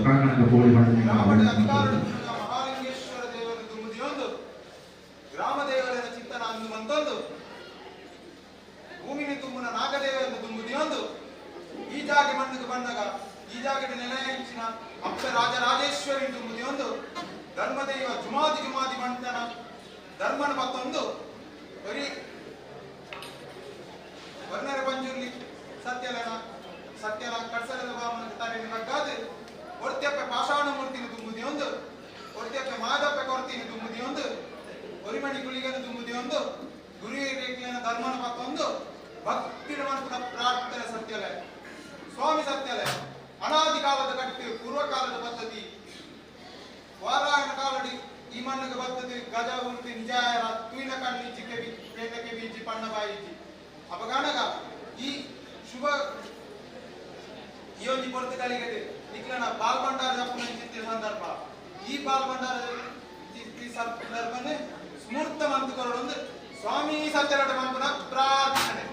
ಪ್ರಾಂಗಣದ ಹೋಳಿ ಗ್ರಾಮ ದೇವರ ಚಿತ್ತನ ಅಂದು ಮಂತೊಂದು ಭೂಮಿನಿ ತುಂಬುನ ನಾಗದೇವರನ್ನು ತುಂಬುದಿಯೊಂದು ಈ ಜಾಗೆ ಮಣ್ಣಿಗೆ ಬಂದಾಗ ಈ ಜಾಗದ ನೆಲೆಯ ಇಚ್ಚಿನ ಅಪ್ಪ ರಾಜರಾಜೇಶ್ವರಿ ತುಂಬುದಿಯೊಂದು ಧರ್ಮದೇವ ಜುಮಾದಿ ಜುಮಾದಿ ಮಂಟನ ಧರ್ಮನ ಮತ್ತೊಂದು ಬರೀ ವರ್ಣರ ಪಂಜುರ್ಲಿ ಸತ್ಯನ ಕಡ್ಸಲದ ಬಾಮನ ತಾರಿನ ಬಗ್ಗಾದು ಕೊಡ್ತಿಯಪ್ಪ ಪಾಷಾಣ ಮೂರ್ತಿನ ತುಂಬುದಿಯೊಂದು ಕೊಡ್ತಿಯಪ್ಪ ಮಾದಪ್ಪ ಕೊಡ್ತೀನಿ ತುಂಬುದಿಯೊಂದು ಒರಿಮಣಿ ಗುಳಿಗನ ತುಂಬುದಿಯೊಂದು ಗುರಿ ರೇಖೆಯ ಧರ್ಮನ ಮತ್ತೊಂದು ಭಕ್ತಿನ ಮನಪುರ ಪ್ರಾರ್ಥನೆ ಸತ್ಯಲಯ ಸ್ವಾಮಿ ಸತ್ಯಲಯ ಅನಾದಿ ಕಾಲದ ಕಟ್ಟಿ ಪೂರ್ವಕಾಲದ ಪದ್ಧತಿ ವಾರಾಯಣ ಕಾಲಡಿ ಈ ಮಣ್ಣಿಗೆ ಬರ್ತದೆ ಗಜ ಉಂಟಿ ನಿಜಾಯರ ತುಯಿನ ಕಣ್ಣಿಚ್ಚಿ ಕೆವಿ ಬೀಜಿ ಪಣ್ಣ ಬಾಯಿಜಿ ಅಪಗಾನಗ ಈ ಶುಭ ಯೋಜಿ ಪೊರ್ತುಗಳಿಗೆ ನಿಕ್ಲನ ಬಾಲ್ಭಂಡಾರ ಜಪನ ಸಂದರ್ಭ ಈ ಬಾಲ್ಭಂಡಾರ ಸಂದರ್ಭನೇ ಸ್ಮೂರ್ತ ಮಂತುಕೊಳ್ಳೊಂದು ಸ್ವಾಮಿ ಸತ್ಯರಟ ಮಂಪುನ ಪ್ರಾರ್ಥನೆ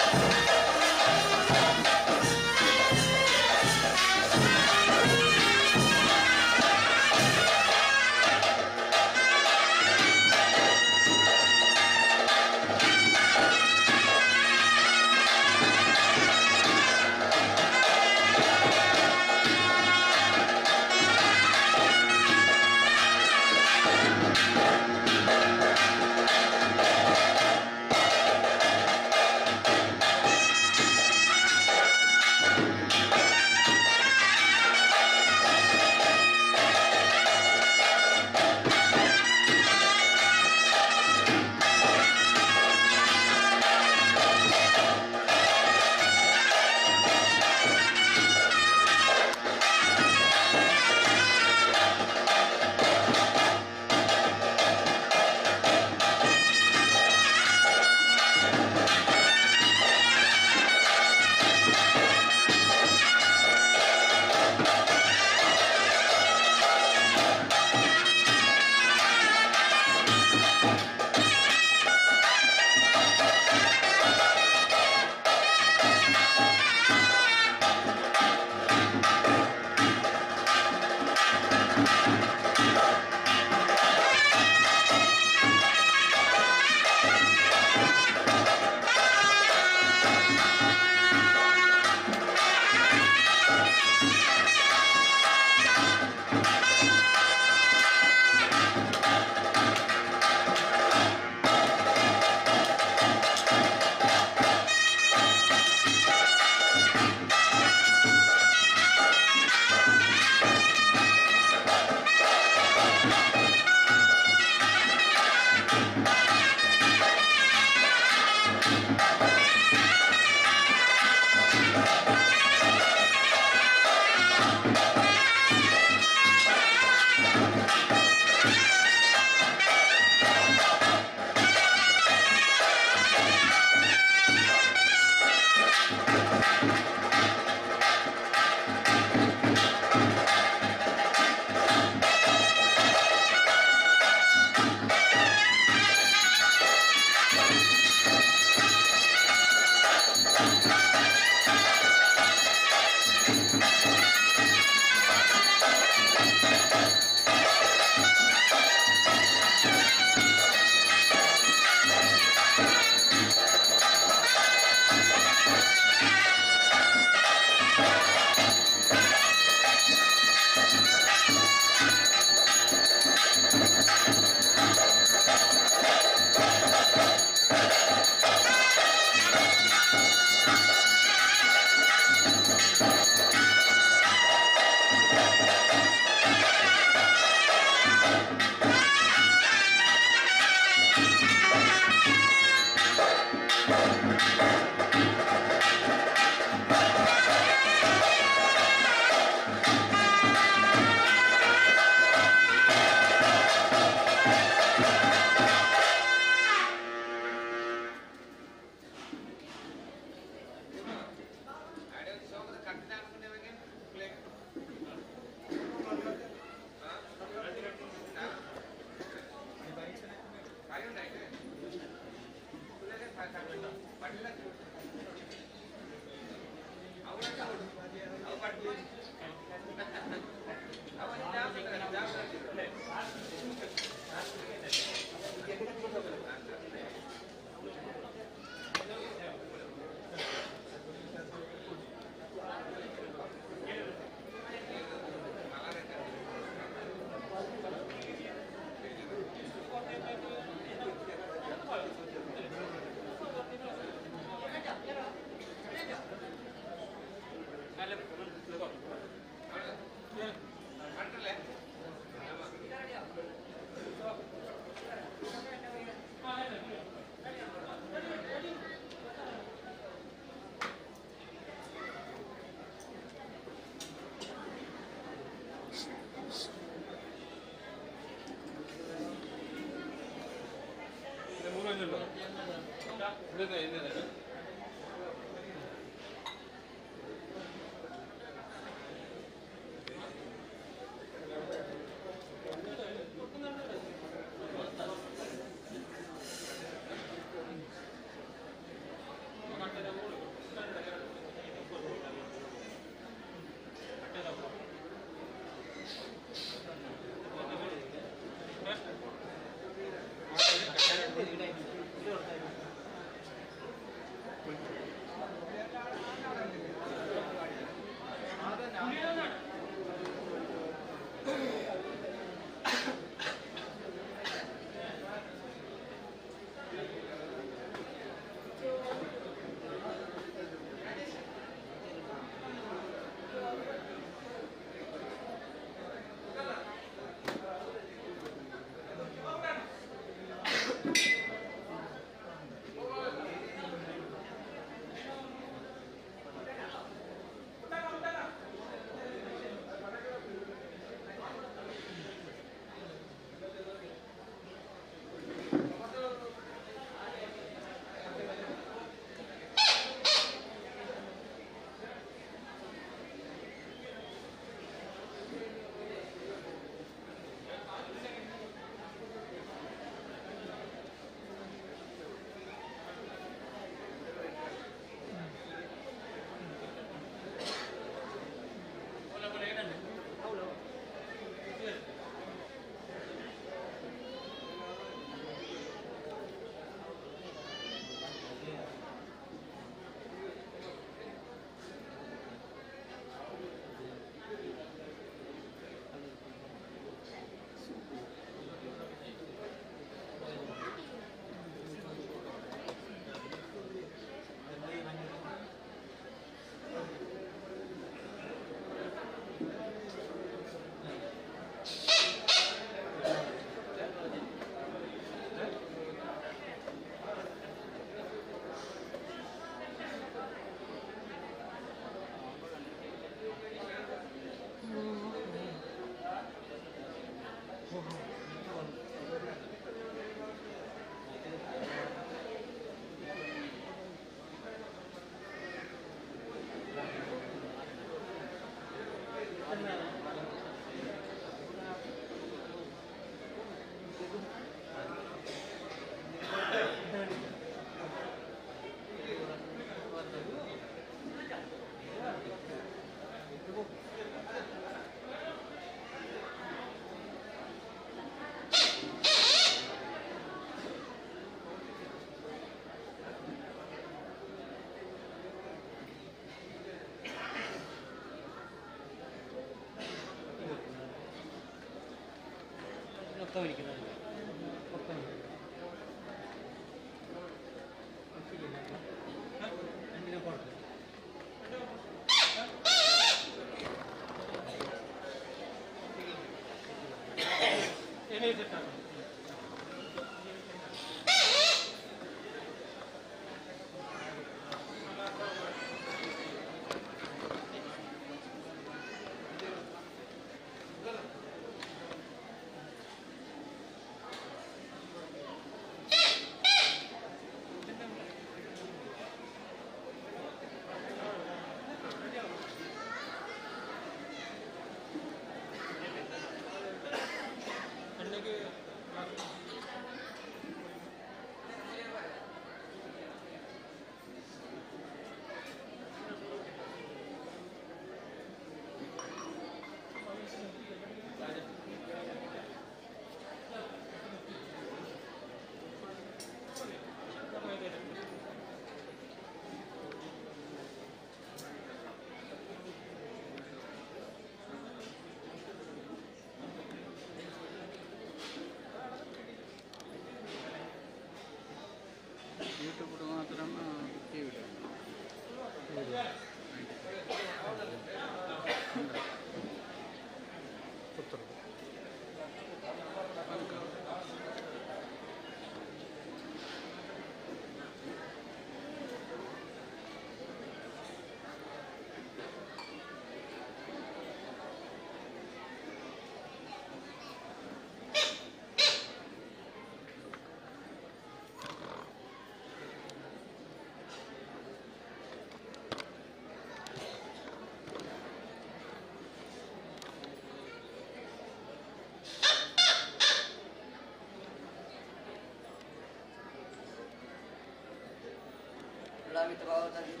ಸ್ವಾಮಿ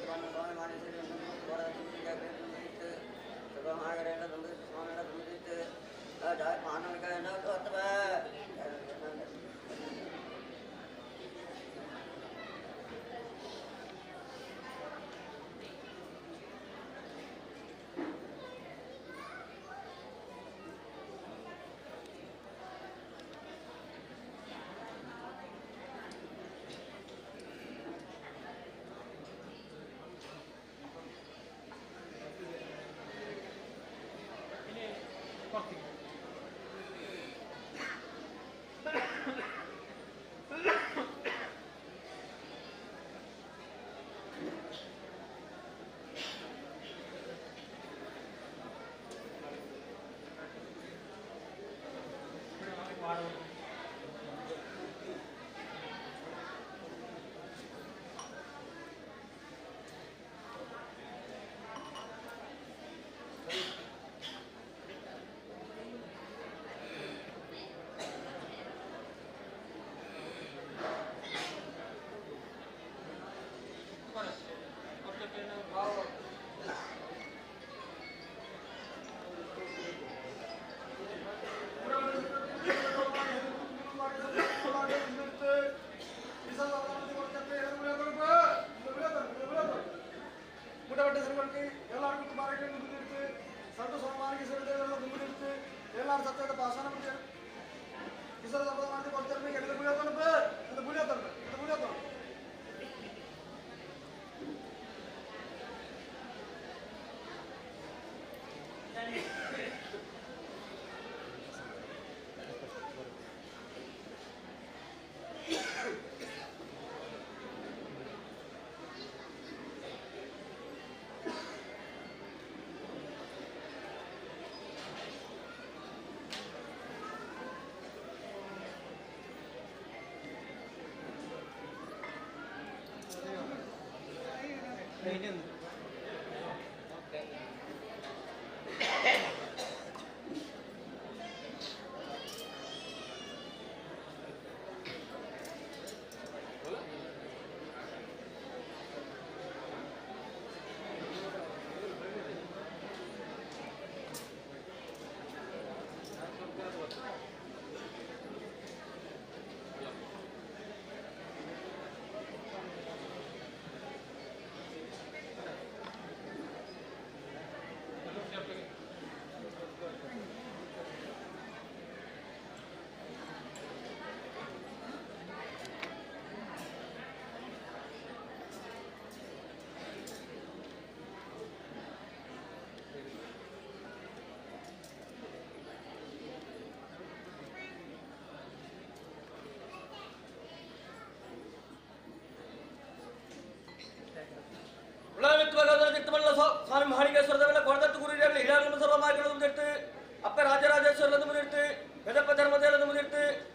ಮಹಾಲಿಂಗೇಶ್ವರದ ಮೇಲೆ ಕೊಡದತ್ತು ಗುರಿಯಲ್ಲಿ ಹಿರಿಯರನ್ನು ಸರ್ವ ಮಾಡಿಕೊಳ್ಳೋದು ಮುಂದಿಟ್ಟು ಅಪ್ಪ ರಾಜರಾಜೇಶ್ವರದ್ದು ಮುಂದಿಟ್ಟು ಬೆದಪ್ಪ ಧರ್ಮದೇವರದ್ದು ಮುಂದಿಟ್ಟು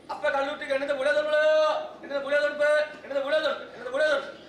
ಅಪ್ಪ ಕಲ್ಲುಟ್ಟಿಗೆ ಎಣ್ಣದ ಬುಳಿಯೋದುಂಟು ಎಣ್ಣದ ಬುಳಿಯೋದುಂಟು ಎಣ್ಣದ ಬುಳಿಯೋದುಂಟು ಎಣ್ಣದ ಬುಳಿಯೋದುಂಟು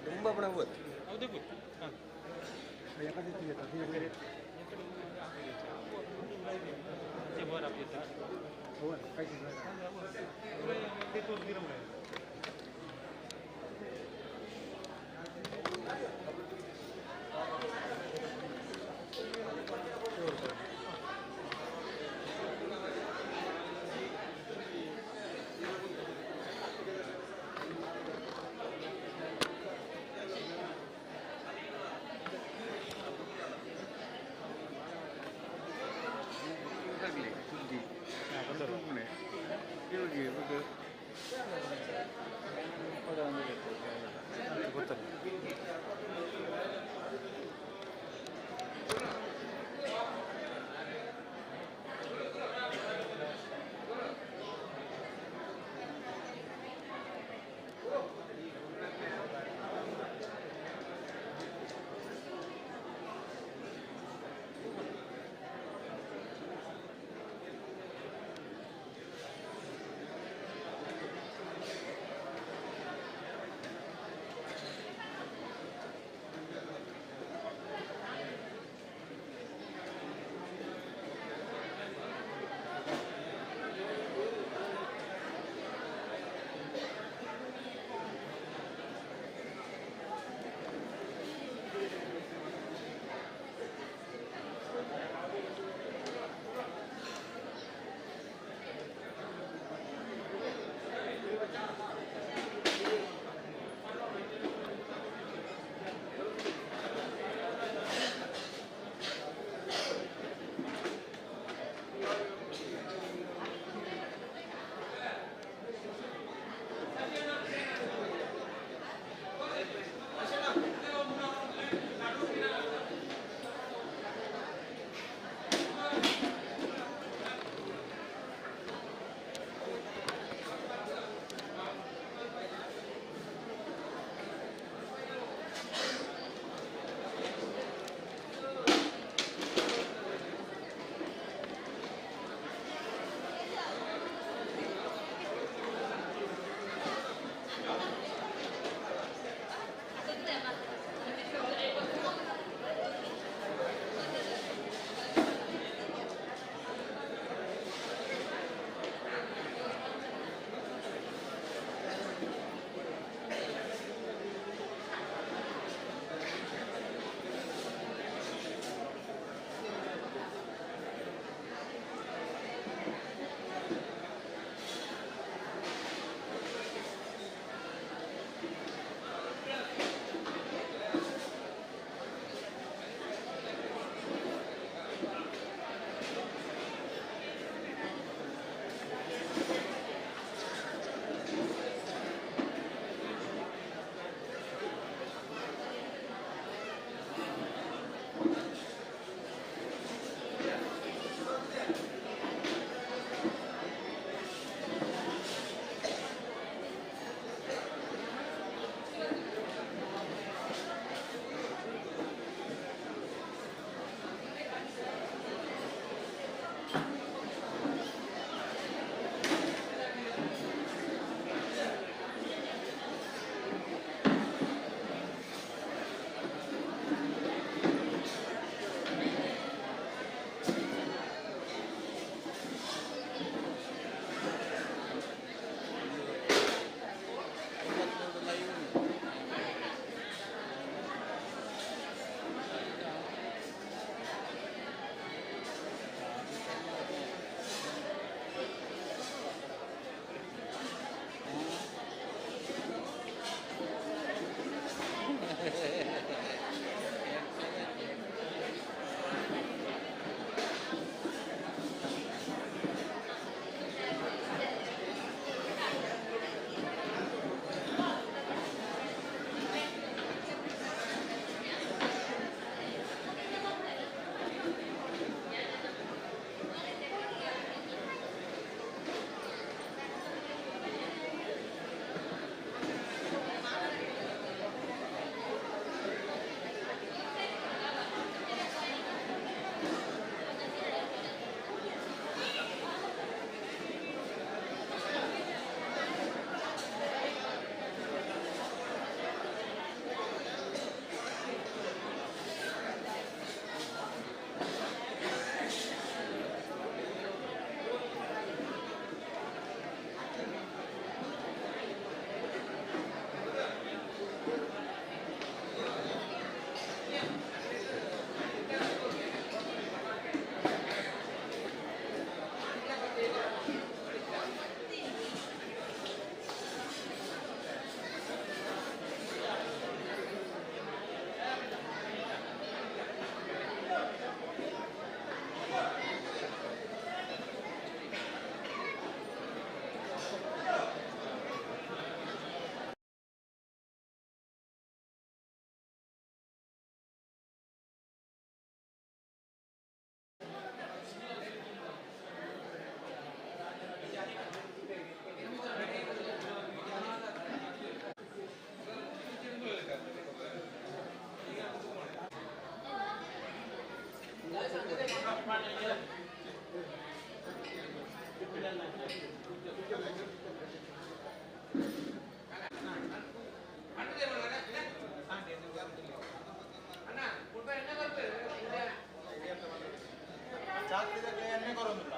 ತುಂಬಾ ಬಡ ಚಾಕ್ರಿದಲ್ಲಿ ಎಣ್ಣೆ ಕೊರೋದಿಲ್ಲ.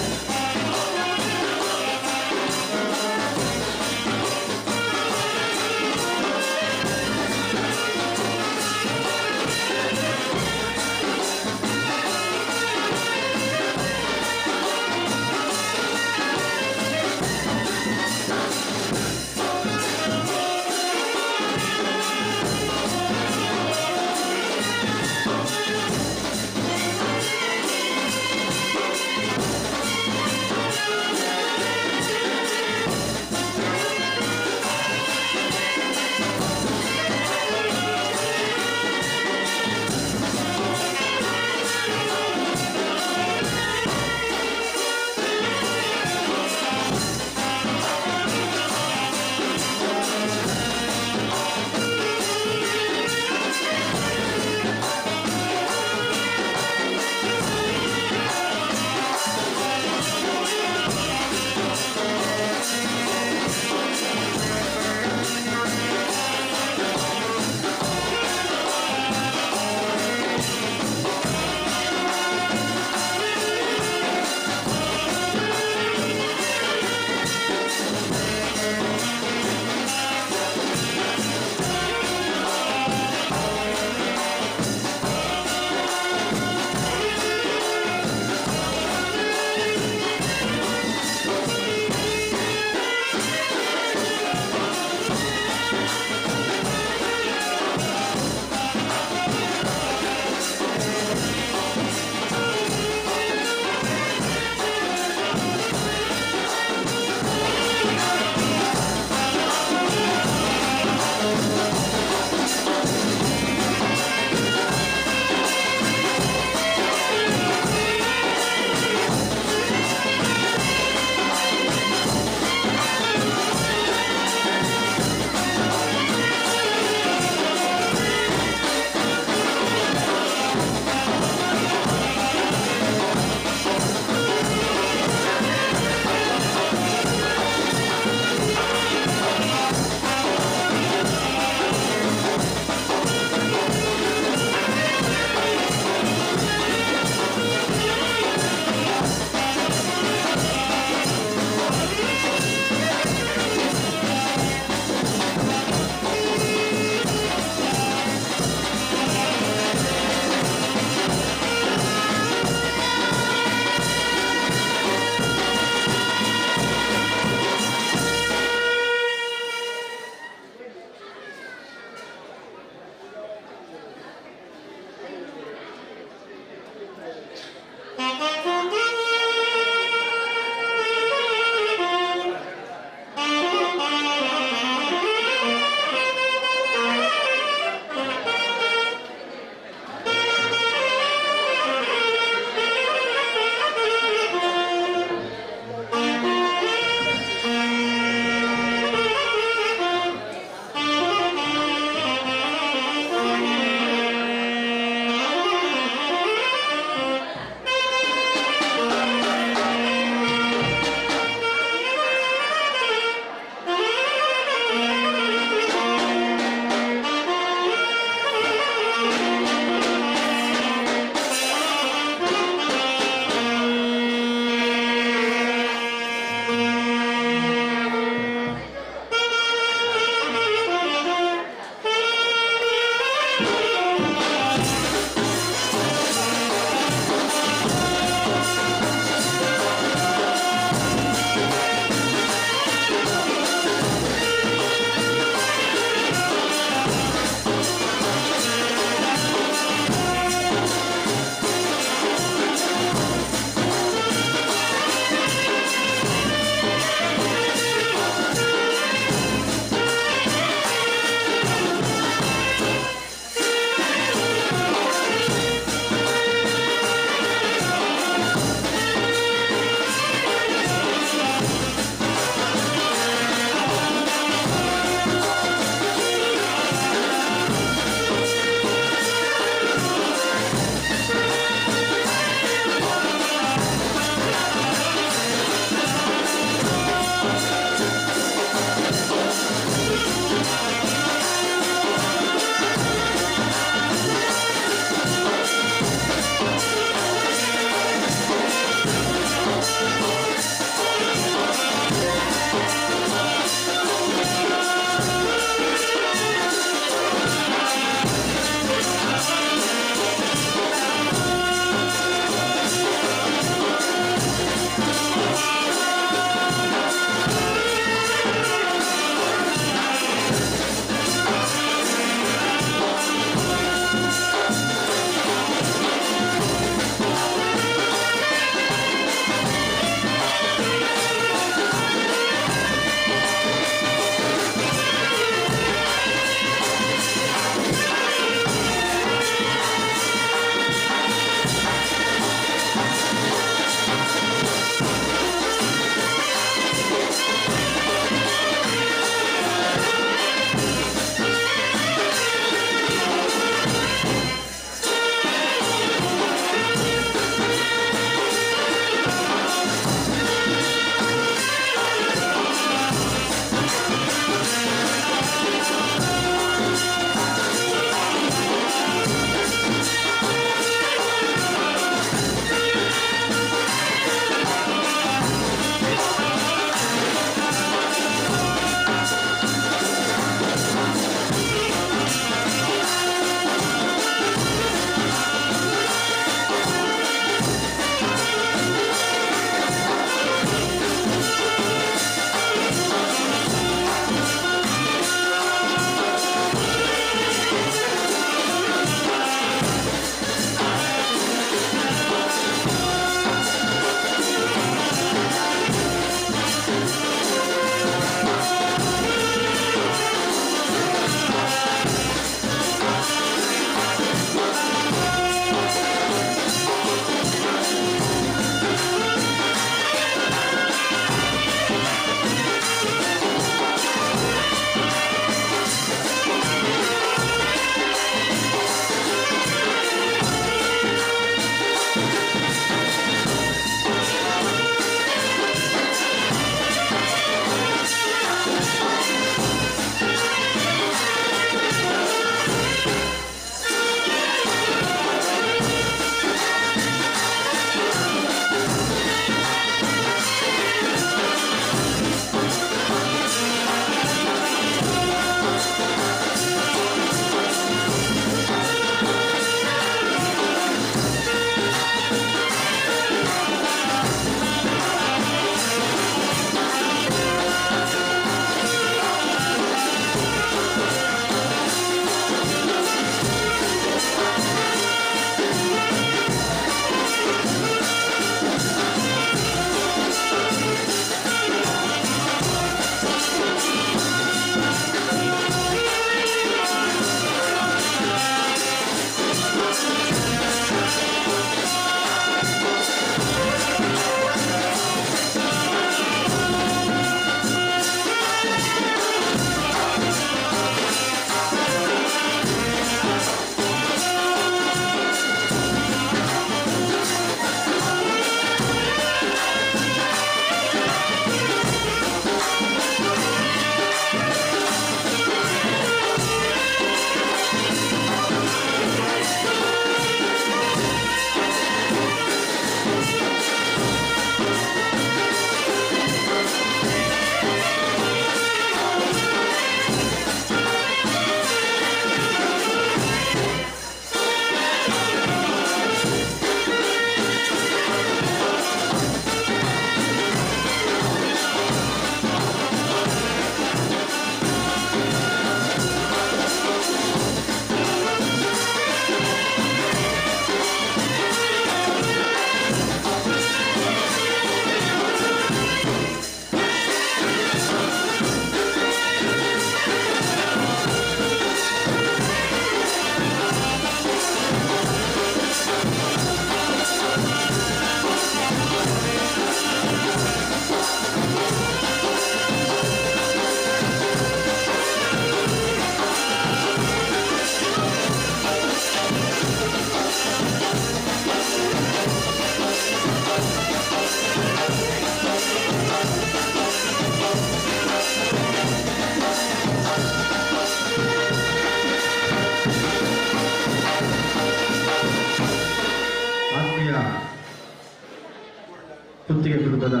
ಕುಟುಂಬದ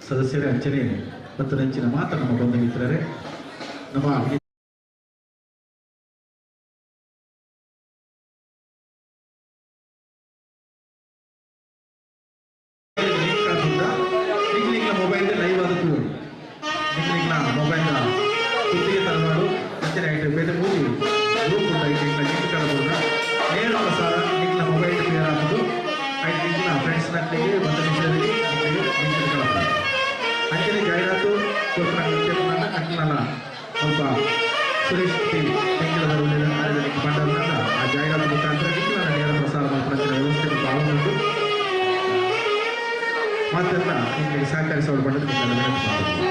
ಸದಸ್ಯರೇ ಅಂಚನೆ ಮತ್ತು ನೆಂಚಿನ ಮಾತ್ರ ನಮ್ಮ ಬಂಧು ಮಿತ್ರರೇ, ನಮ್ಮ ಮೊಬೈಲ್ ಲೈವ್ ಅದಕ್ಕೂ ಮೊಬೈಲ್ ಸುದ್ದಿಗೆ ತರಬಾರು ಅಂಚನೆ ಐಟಮ್ ಬೇರೆ ಮೂವಿ ಗ್ರೂಪ್ ಲಿಂಕ್ ಕಳಬೋದ ನೇರ ಪ್ರಸಾರ ನಿಂಗಳ ಮೊಬೈಲ್ ಕ್ಲಿಯರ್ ಆಗೋದು ಐದು ನಿಂಗಳ ಫ್ರೆಂಡ್ಸ್ ನಟ್ಟಿಗೆ ಬಂದ ಮಿತ್ರರಿಗೆ ಲಿಂಕ್ ಕಳಬಹುದು ಅಂಚನೆ ಜಾಹೀರಾತು ಅಂಕಲನ ಸ್ವಲ್ಪ ಸುರೇಶ್ ಟಿವಿ ನಿಂಗಳ ಬಂಡವಾಳ ಆ ಜಾಹೀರಾತು ಮುಖಾಂತರ ನಿಂಗಳ ನೇರ ಪ್ರಸಾರ ಮಾಡ್ಕೊಳ್ಳೋ ವ್ಯವಸ್ಥೆ ಆಗುವುದು ಮಾತೆಲ್ಲ ನಿಮಗೆ ಸಹಕರಿಸಲು ಬಂಡದ ವಿನಂತಿ.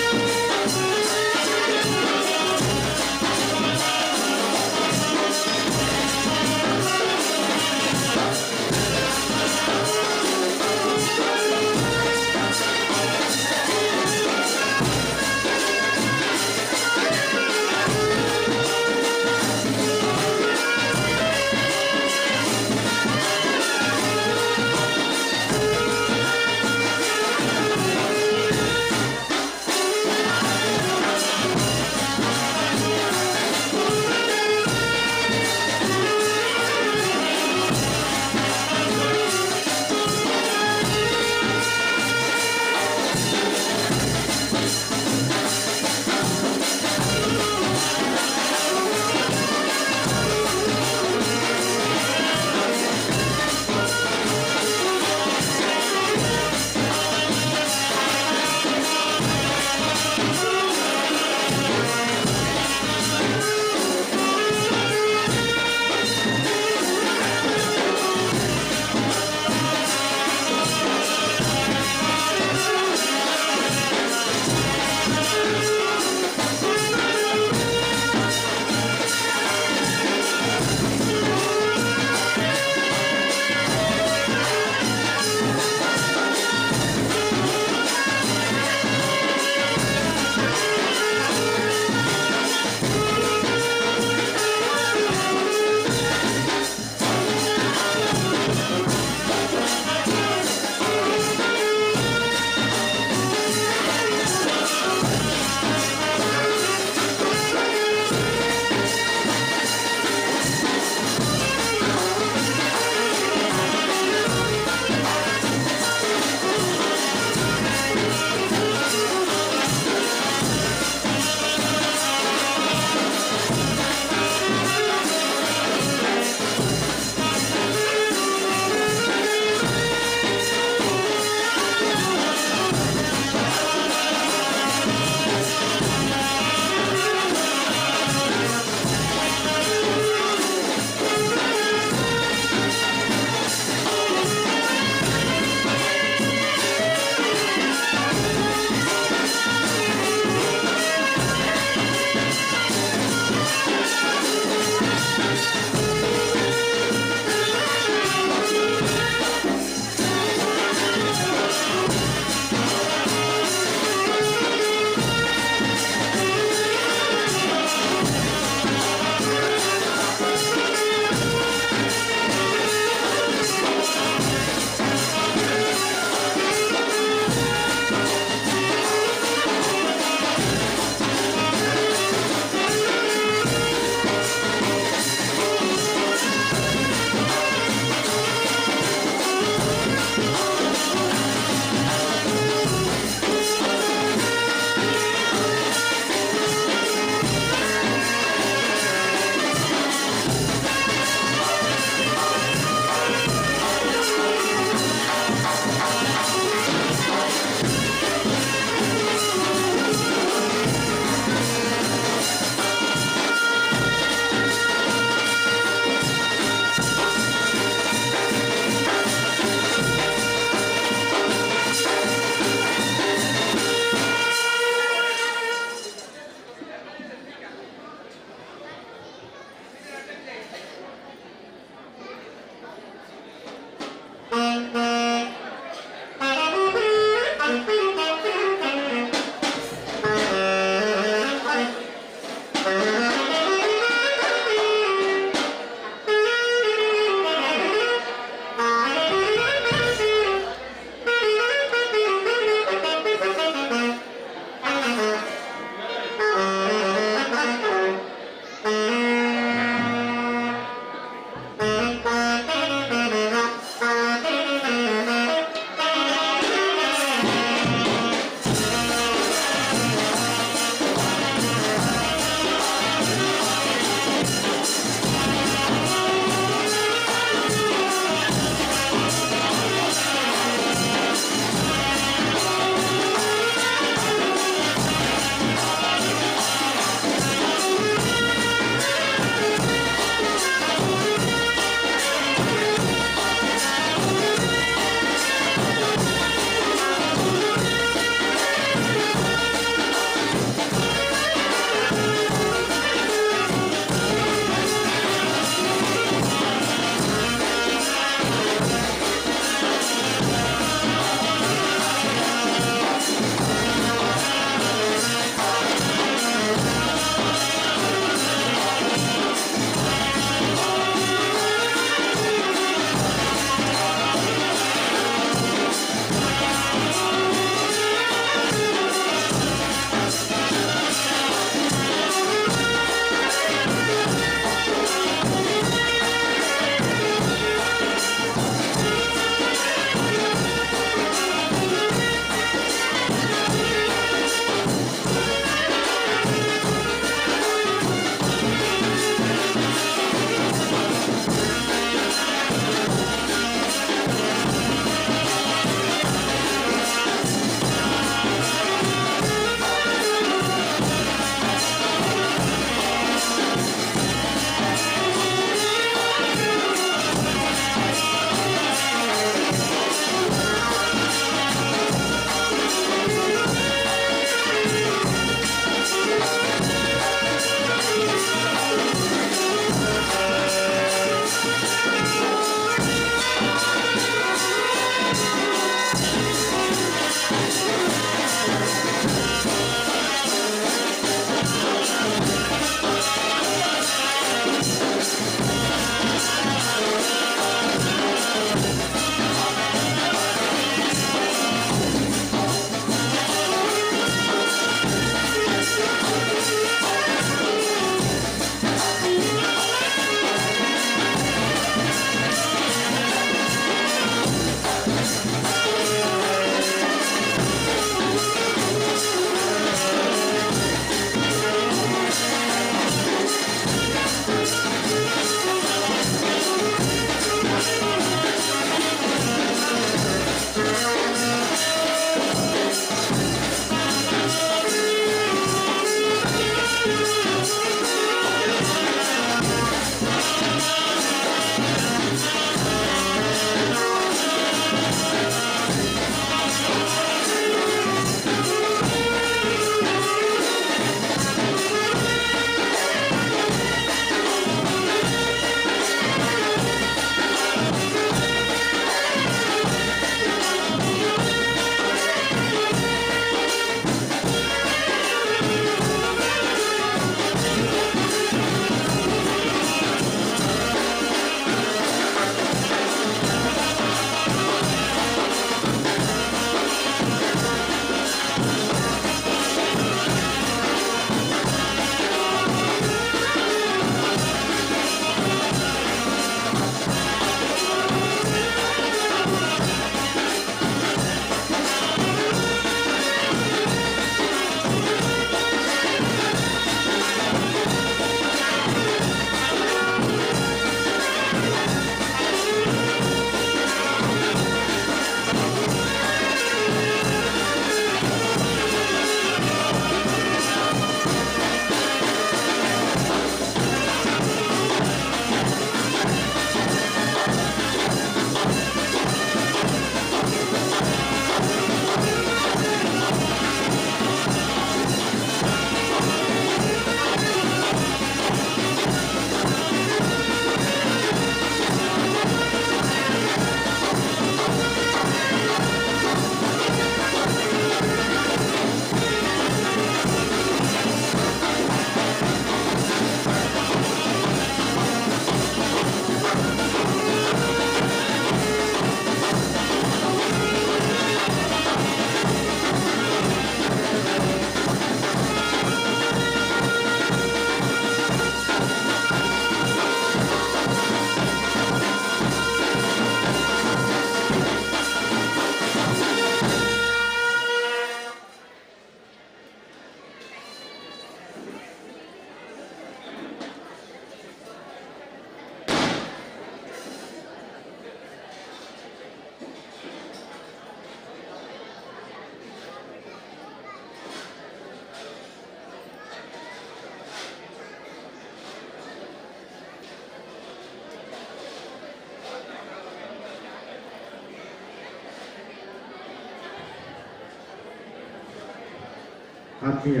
ಆತ್ಮೀಯ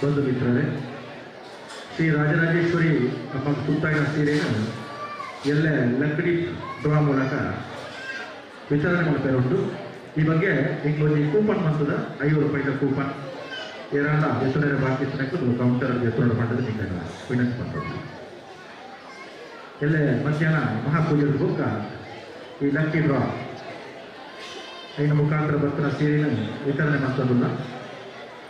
ಬಂಧು ಮಿತ್ರರೇ, ಶ್ರೀ ರಾಜರಾಜೇಶ್ವರಿ ಅಮ್ಮ ಸುತ್ತಾಯಿನ ಸೀರೆಯನ್ನು ಎಲ್ಲ ಲಕ್ಕಡಿ ಡ್ರಾ ಮೂಲಕ ವಿತರಣೆ ಮಾಡ್ತಾ ಉಂಟು. ಈ ಬಗ್ಗೆ ಇಂಗ್ಲೋಜಿ ಕೂಪನ್ ಮಂತದ 5 ರೂಪಾಯಿದ ಕೂಪನ್ ಏರಾಂಡ ಎತ್ತುನರೆ ಬಾಕಿ ತನಕ ಕೌಂಟರ್ ಎತ್ತುನರ ಪಂಡದ ನಿಂಗೆ ವಿನಂತಿ ಮಾಡ್ತಾರೆ. ಎಲ್ಲ ಮಧ್ಯಾಹ್ನ ಮಹಾಪೂಜೆದ ಬುಕ್ಕ ಈ ಲಕ್ಕಿ ಡ್ರಾ ಐನ ಮುಖಾಂತರ ಬರ್ತಿನ ಸೀರೆನ ವಿತರಣೆ ಮಾಡ್ತದಲ್ಲ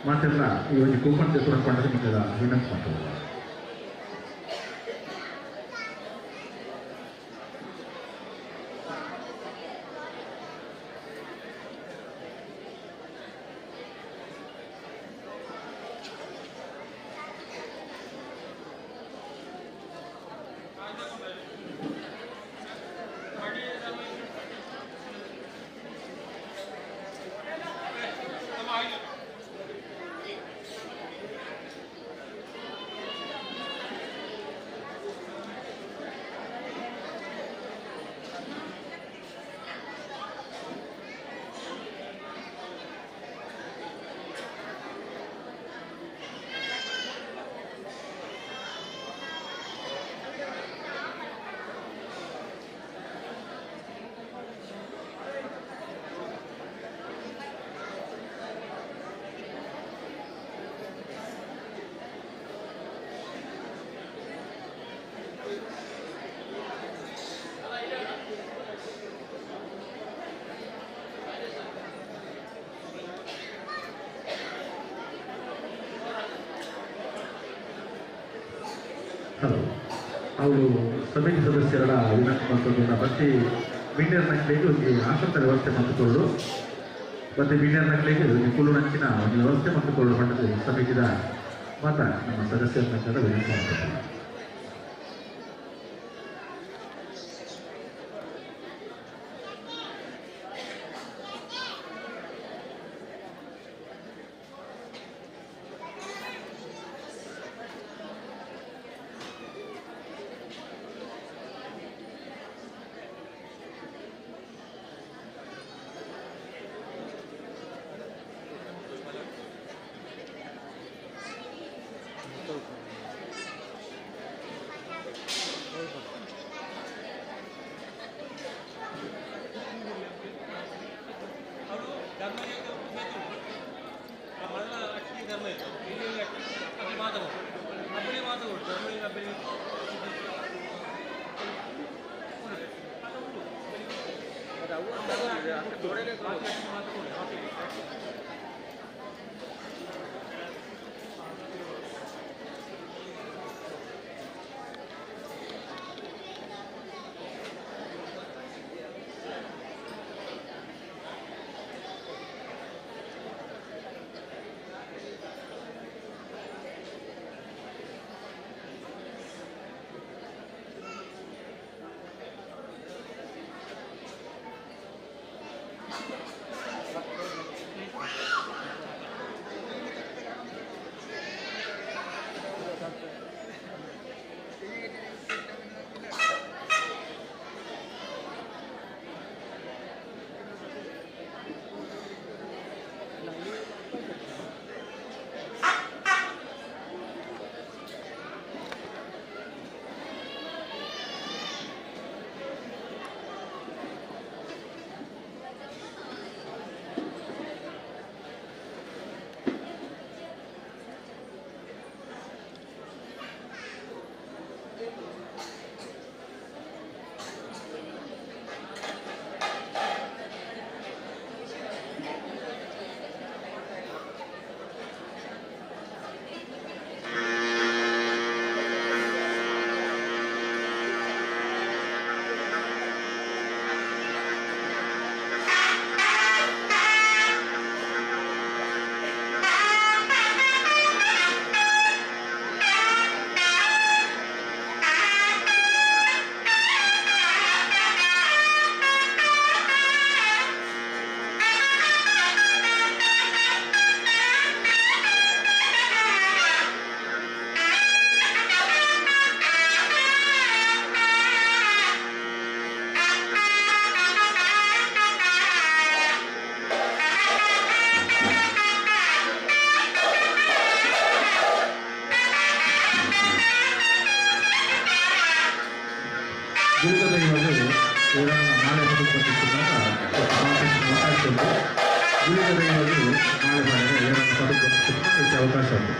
ಮಾತೆಲ್ಲ ಈ ಒಂದು ಕೂಪನ್ ಎತ್ತುನರ ಪಂಡದ ನಿಂಗೆ ವಿನಂತಿ ಮಾಡ್ತಾರೆ. ಹಲೋ, ಅವರು ಸಮಿತಿ ಸದಸ್ಯರ ವಿನಂತಿ ಮಾಡ್ಕೊಂಡು ಬತ್ತಿ ಮೀಡಿಯರ್ ನಕ್ಲಿಗೆ ಒಂದು ಆಸಕ್ತ ವ್ಯವಸ್ಥೆ ಮಾಡಿಕೊಳ್ಳು ಮತ್ತು ಮೀಡಿಯರ್ ನಕ್ಲಿಗೆ ಕುಲು ನಂಚಿನ ಒಂದು ವ್ಯವಸ್ಥೆ ಮಾಡಿಕೊಳ್ಳು ಮಾಡಿದ ಸಮಿತಿದ ಮಾತ ನಮ್ಮ ಸದಸ್ಯರ ನಂತರ ವಿನಂತಿ ಮಾಡ್ತಾರೆ. ಗುರುಗಳ ದೈವಗಳು ಇವರನ್ನ ಮಾಲೆ ಪಡೆದುಕೊಂಡಿದ್ದಾಗ ಅವಕಾಶ ಉಂಟು. ಗುರುಗಳ ದೈವಗಳು ಮಾಲೆ ಮಾಡಿದರೆ ಇವರನ್ನು ಪಡೆದುಕೊಂಡಿದ್ದಕ್ಕೆ ಅವಕಾಶ ಉಂಟು.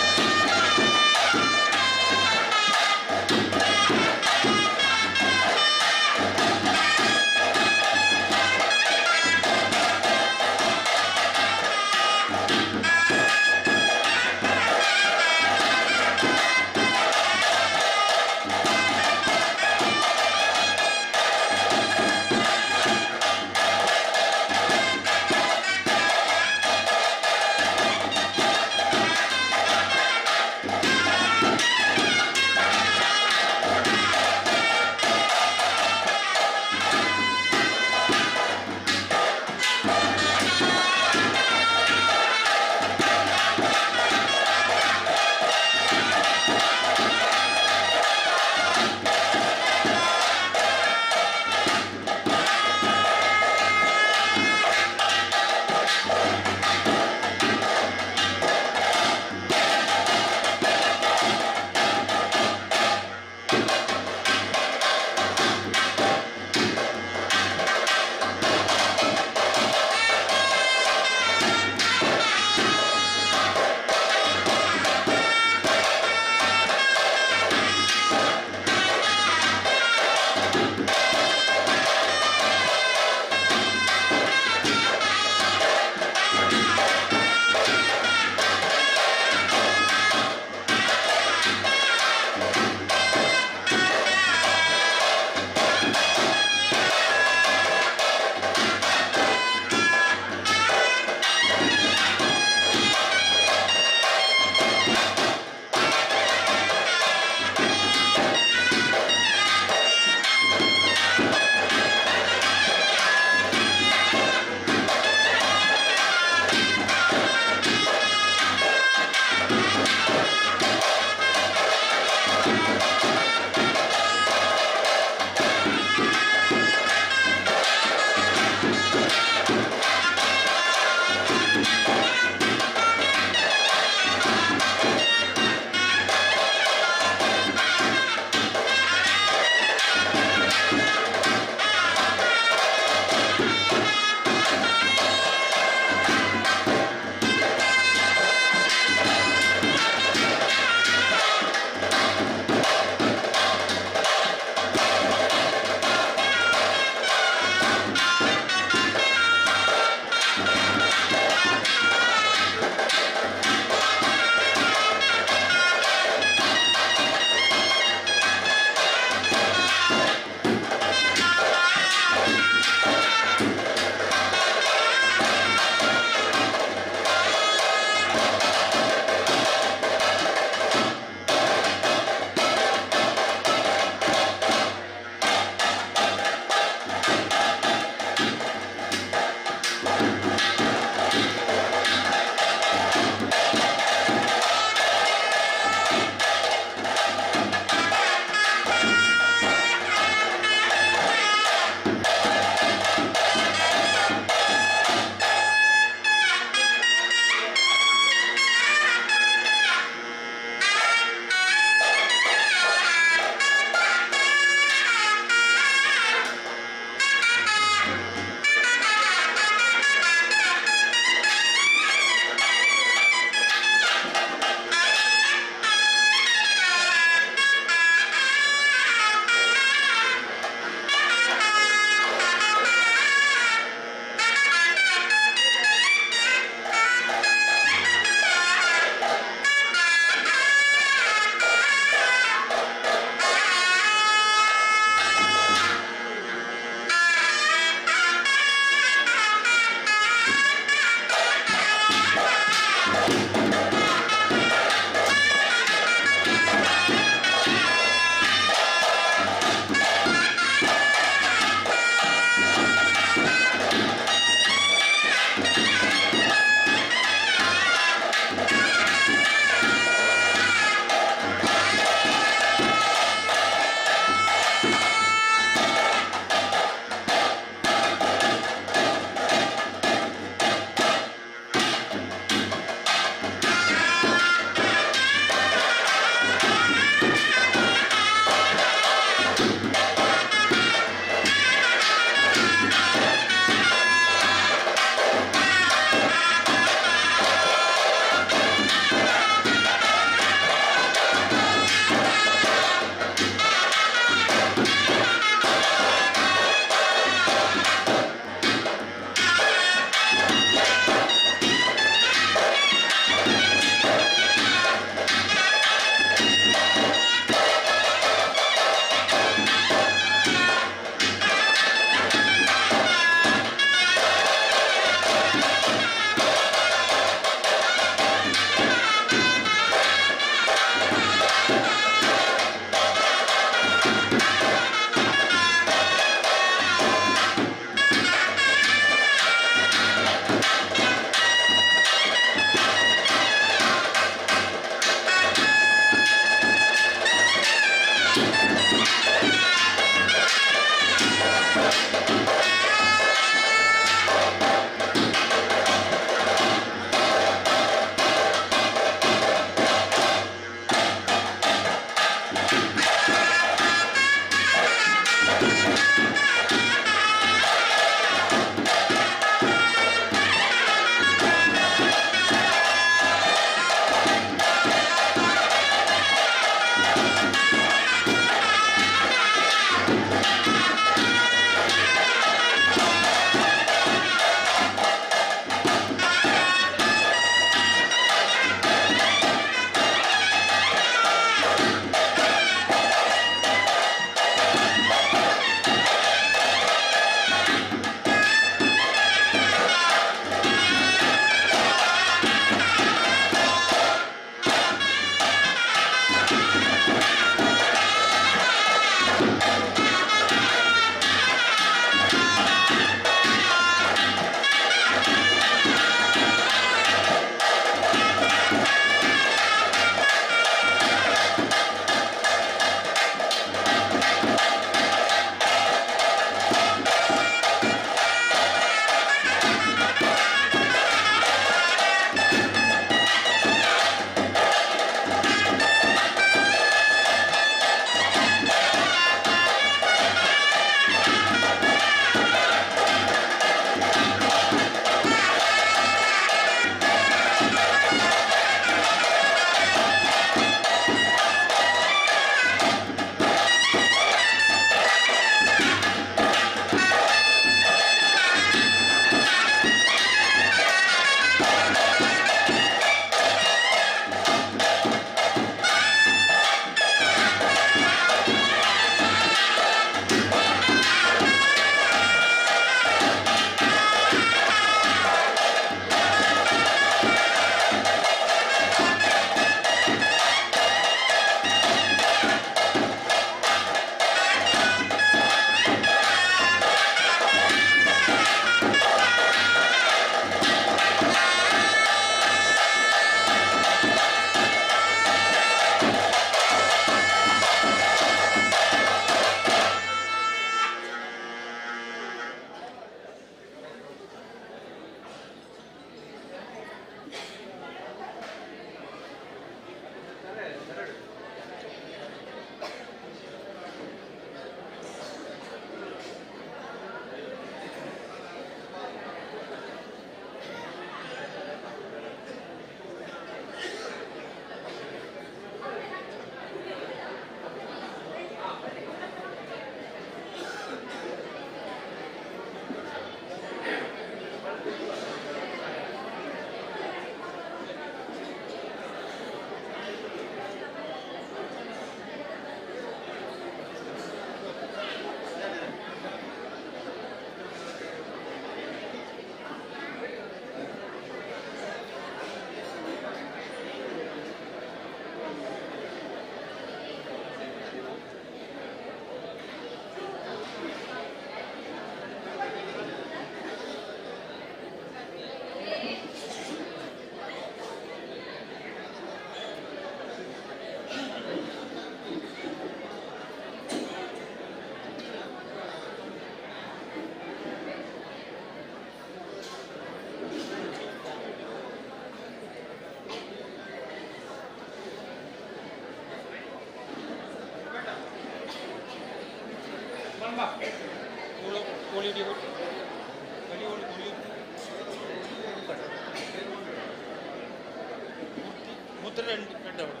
മുദ്ര രണ്ട് അവിടെ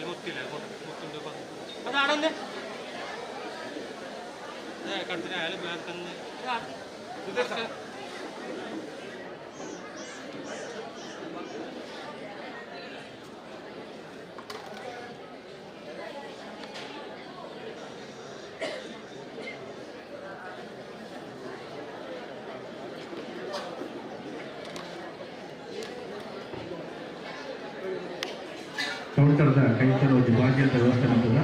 മുത്തില്ല മുത്തുണ്ട് അത് ആടന്നെ കണ്ടിന് ആയാലും ബാങ്ക് ಕೌಂಟರ್ದ ಕೈತಲೋಜಿ ಭಾಗ್ಯದ ವ್ಯವಸ್ಥೆ ಮಾಡ್ತದ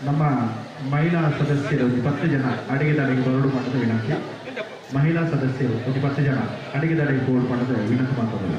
ನಮ್ಮ ಮಹಿಳಾ ಸದಸ್ಯರು 10 ಜನ ಅಡಿಗೆದಾಳಿಗೆ ಬೋರ್ಡ್ ಮಾಡೋದು ವಿನಂತಿ. ಮಹಿಳಾ ಸದಸ್ಯರು 10 ಜನ ಅಡಿಗೆದಾಳಿಗೆ ಬೋರ್ಡ್ ಮಾಡೋದು ವಿನಂತಿ ಮಾಡ್ಕೋದಿಲ್ಲ.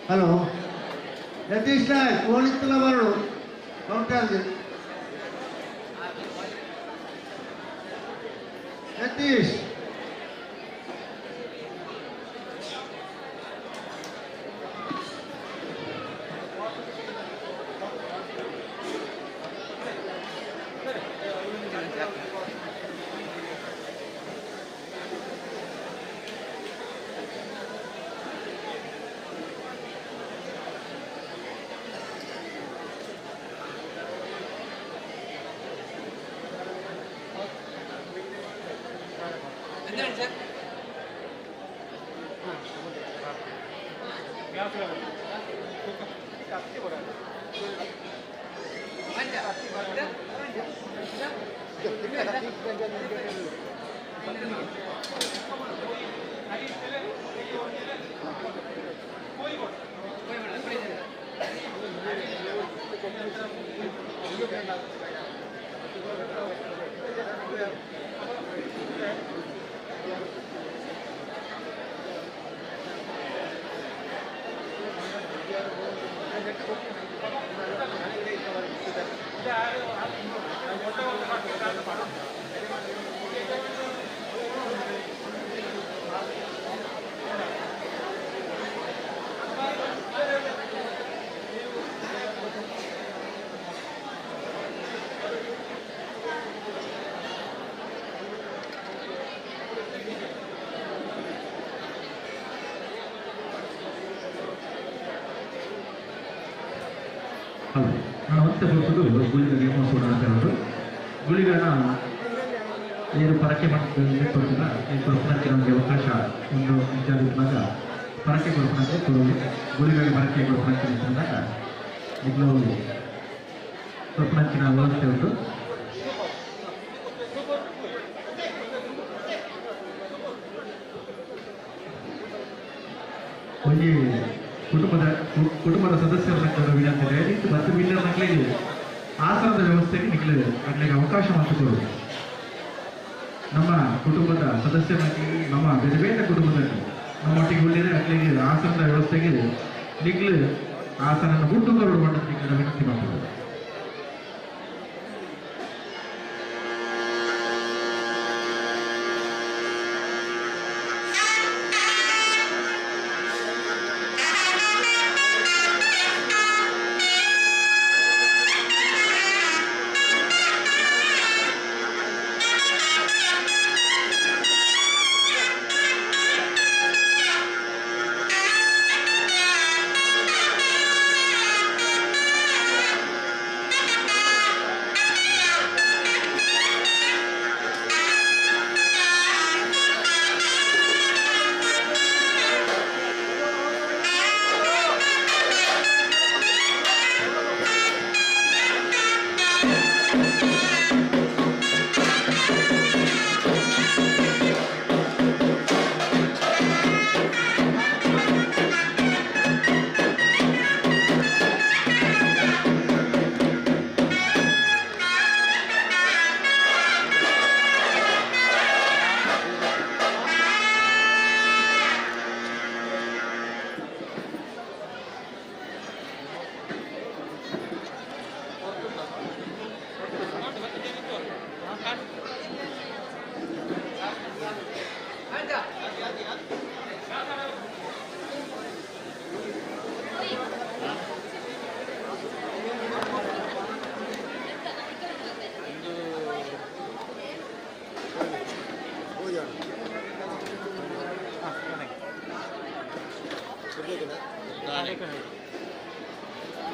ಹಲೋ ಯತೀಶ್ ನಾಯಕ್ ಓಣಿತ್ತಲ ಬರಡು ಕೌಂಟರ್ಗೆ ಯತೀಶ್ ನಾನು ಮತ್ತೆ ಬರ್ಬೋದು ಗುಳಿಗಳಿಗೆ ಮೋಸೋಣ ಅಂತ ಹೇಳೋದು ಗುಳಿಗಳನ್ನ ಏನು ಪರಕೆ ಮಾಡ್ತಿಲ್ಲ ಈ ಕೊಡ್ಕೊಳಕ್ಕೆ ನಮಗೆ ಅವಕಾಶ ಒಂದು ವಿಚಾರ ಇದ್ದಾಗ ಪರಕೆ ಕೊಡ್ಕೊಳಕ್ಕೆ ಕೊಡೋದು ಗುಳಿಗಳಿಗೆ ಪರಕೆ ಕೊಡ್ಕೊಳಕ್ಕೆ ನಿಂತಾಗ ಈಗಲೂ ಕೊಡ್ಕೊಳಕ್ಕಿನ ವ್ಯವಸ್ಥೆ ಉಂಟು. ಒಂದು ಕುಟುಂಬದ ಸದಸ್ಯರ ಸಂಘದ ವಿನಂತಿ ದಯವಿಟ್ಟು ಮತ್ತು ಬಿಲ್ಲರ್ ಮಕ್ಕಳಿಗೆ ಆಸನದ ವ್ಯವಸ್ಥೆಗೆ ಮಕ್ಕಳಿಗೆ ಅವಕಾಶ ಮಾಡಿಕೊಡು. ನಮ್ಮ ಕುಟುಂಬದ ಸದಸ್ಯರಾಗಿ ನಮ್ಮ ಬೇರೆ ಬೇರೆ ಕುಟುಂಬದಲ್ಲಿ ನಮ್ಮೊಟ್ಟಿಗೆ ಉಳಿದರೆ ಮಕ್ಕಳಿಗೆ ಆಸನದ ವ್ಯವಸ್ಥೆಗೆ ನಿಗ್ಲು ಆಸನ ಹುಟ್ಟುಕೊಂಡು ಮಾಡೋದಕ್ಕೆ ವಿನಂತಿ ಮಾಡ್ತಾರೆ.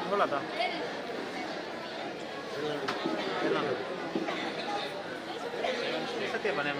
बोला था सत्य बने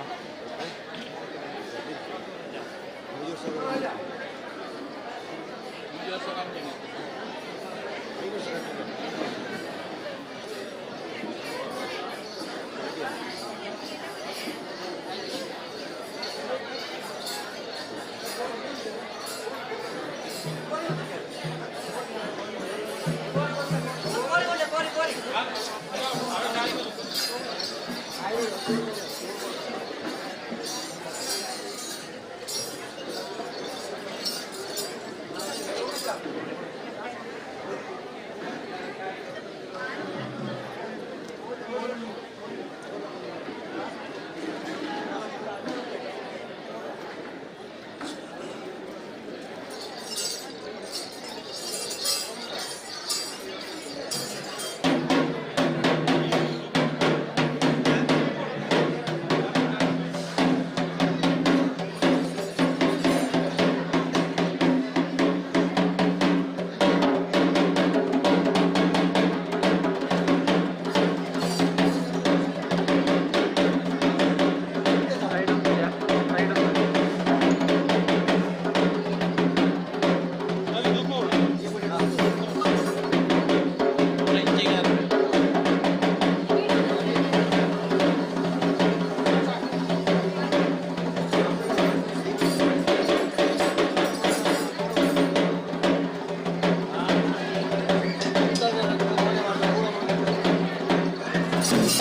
Hello,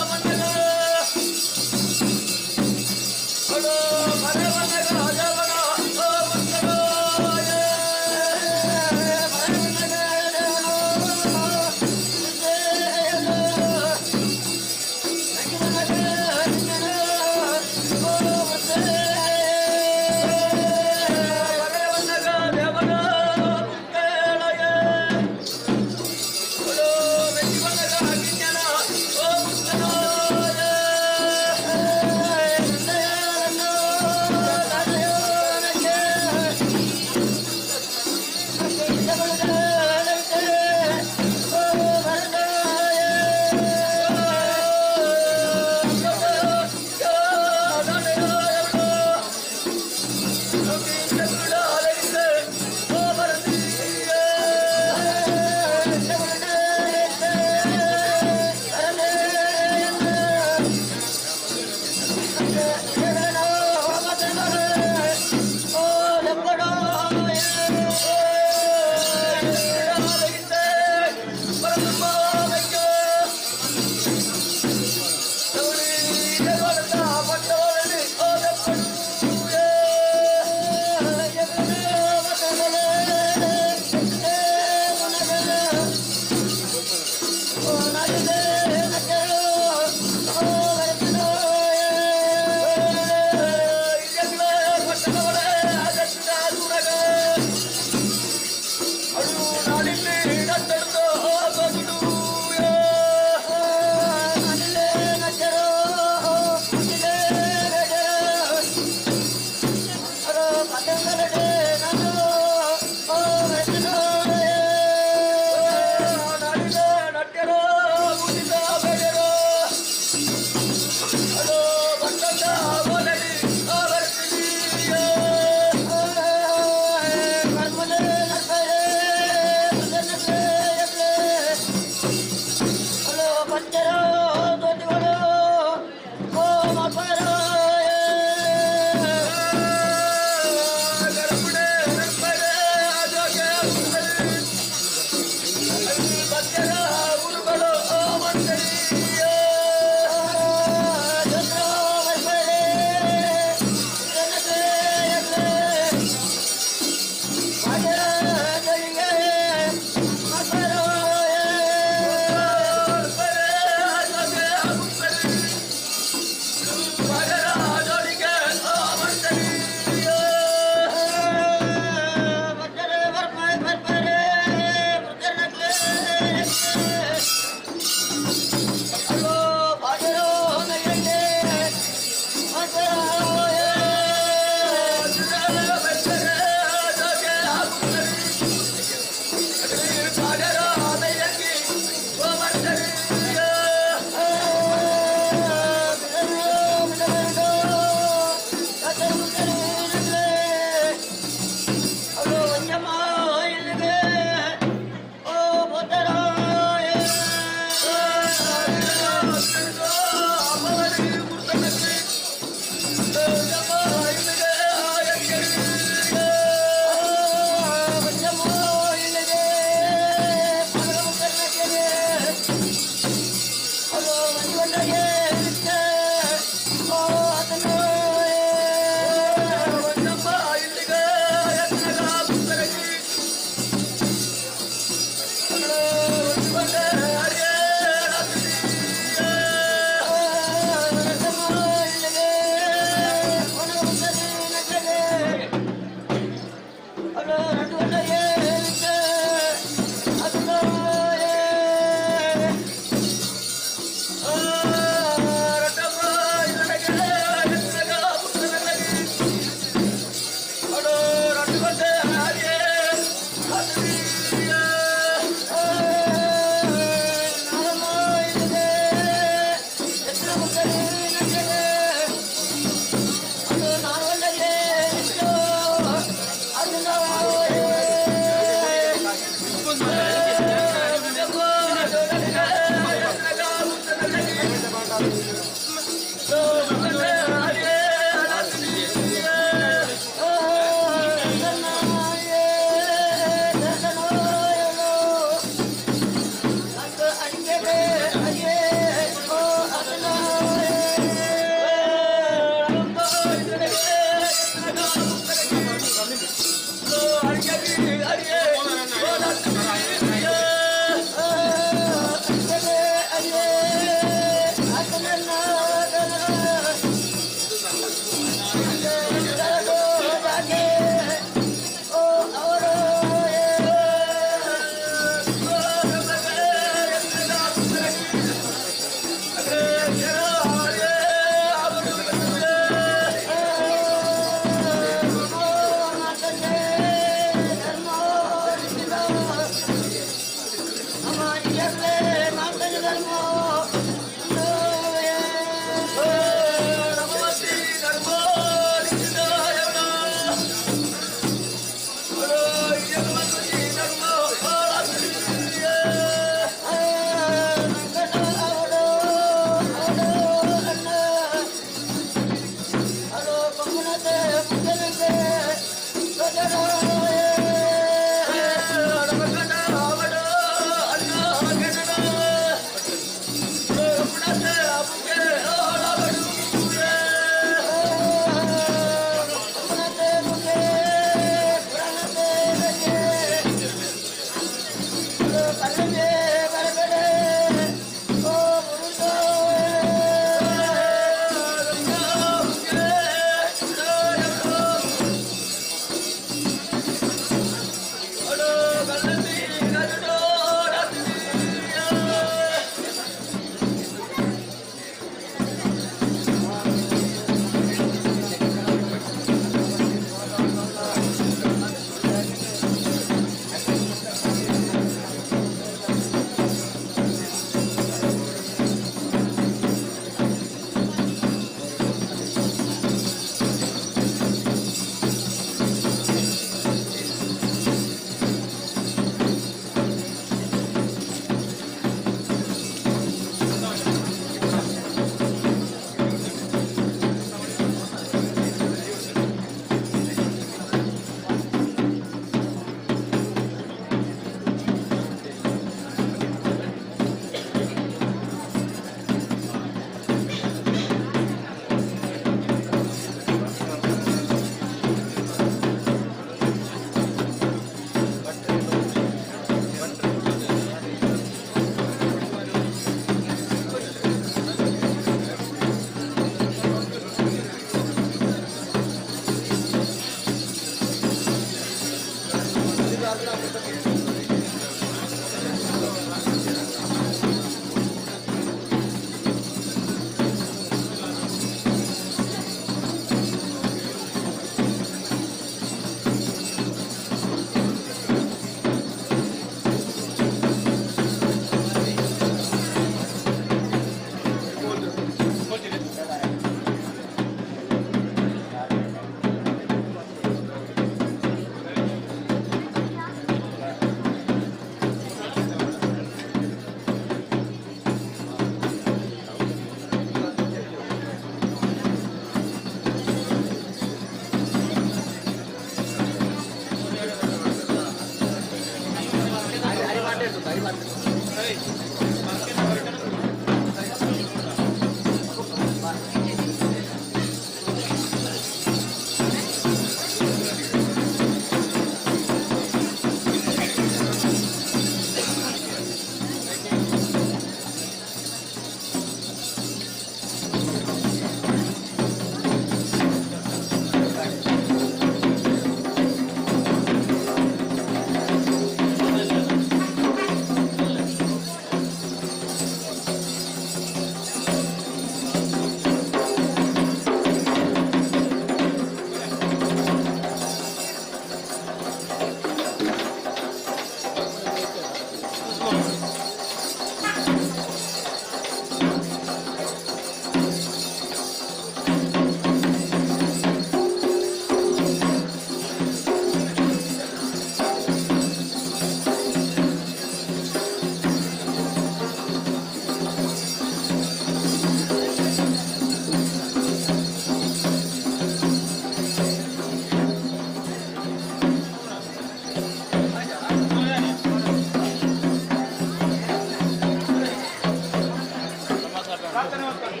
ಪ್ರಾರ್ಥನೆ ಮಾಡ್ತಾರೆ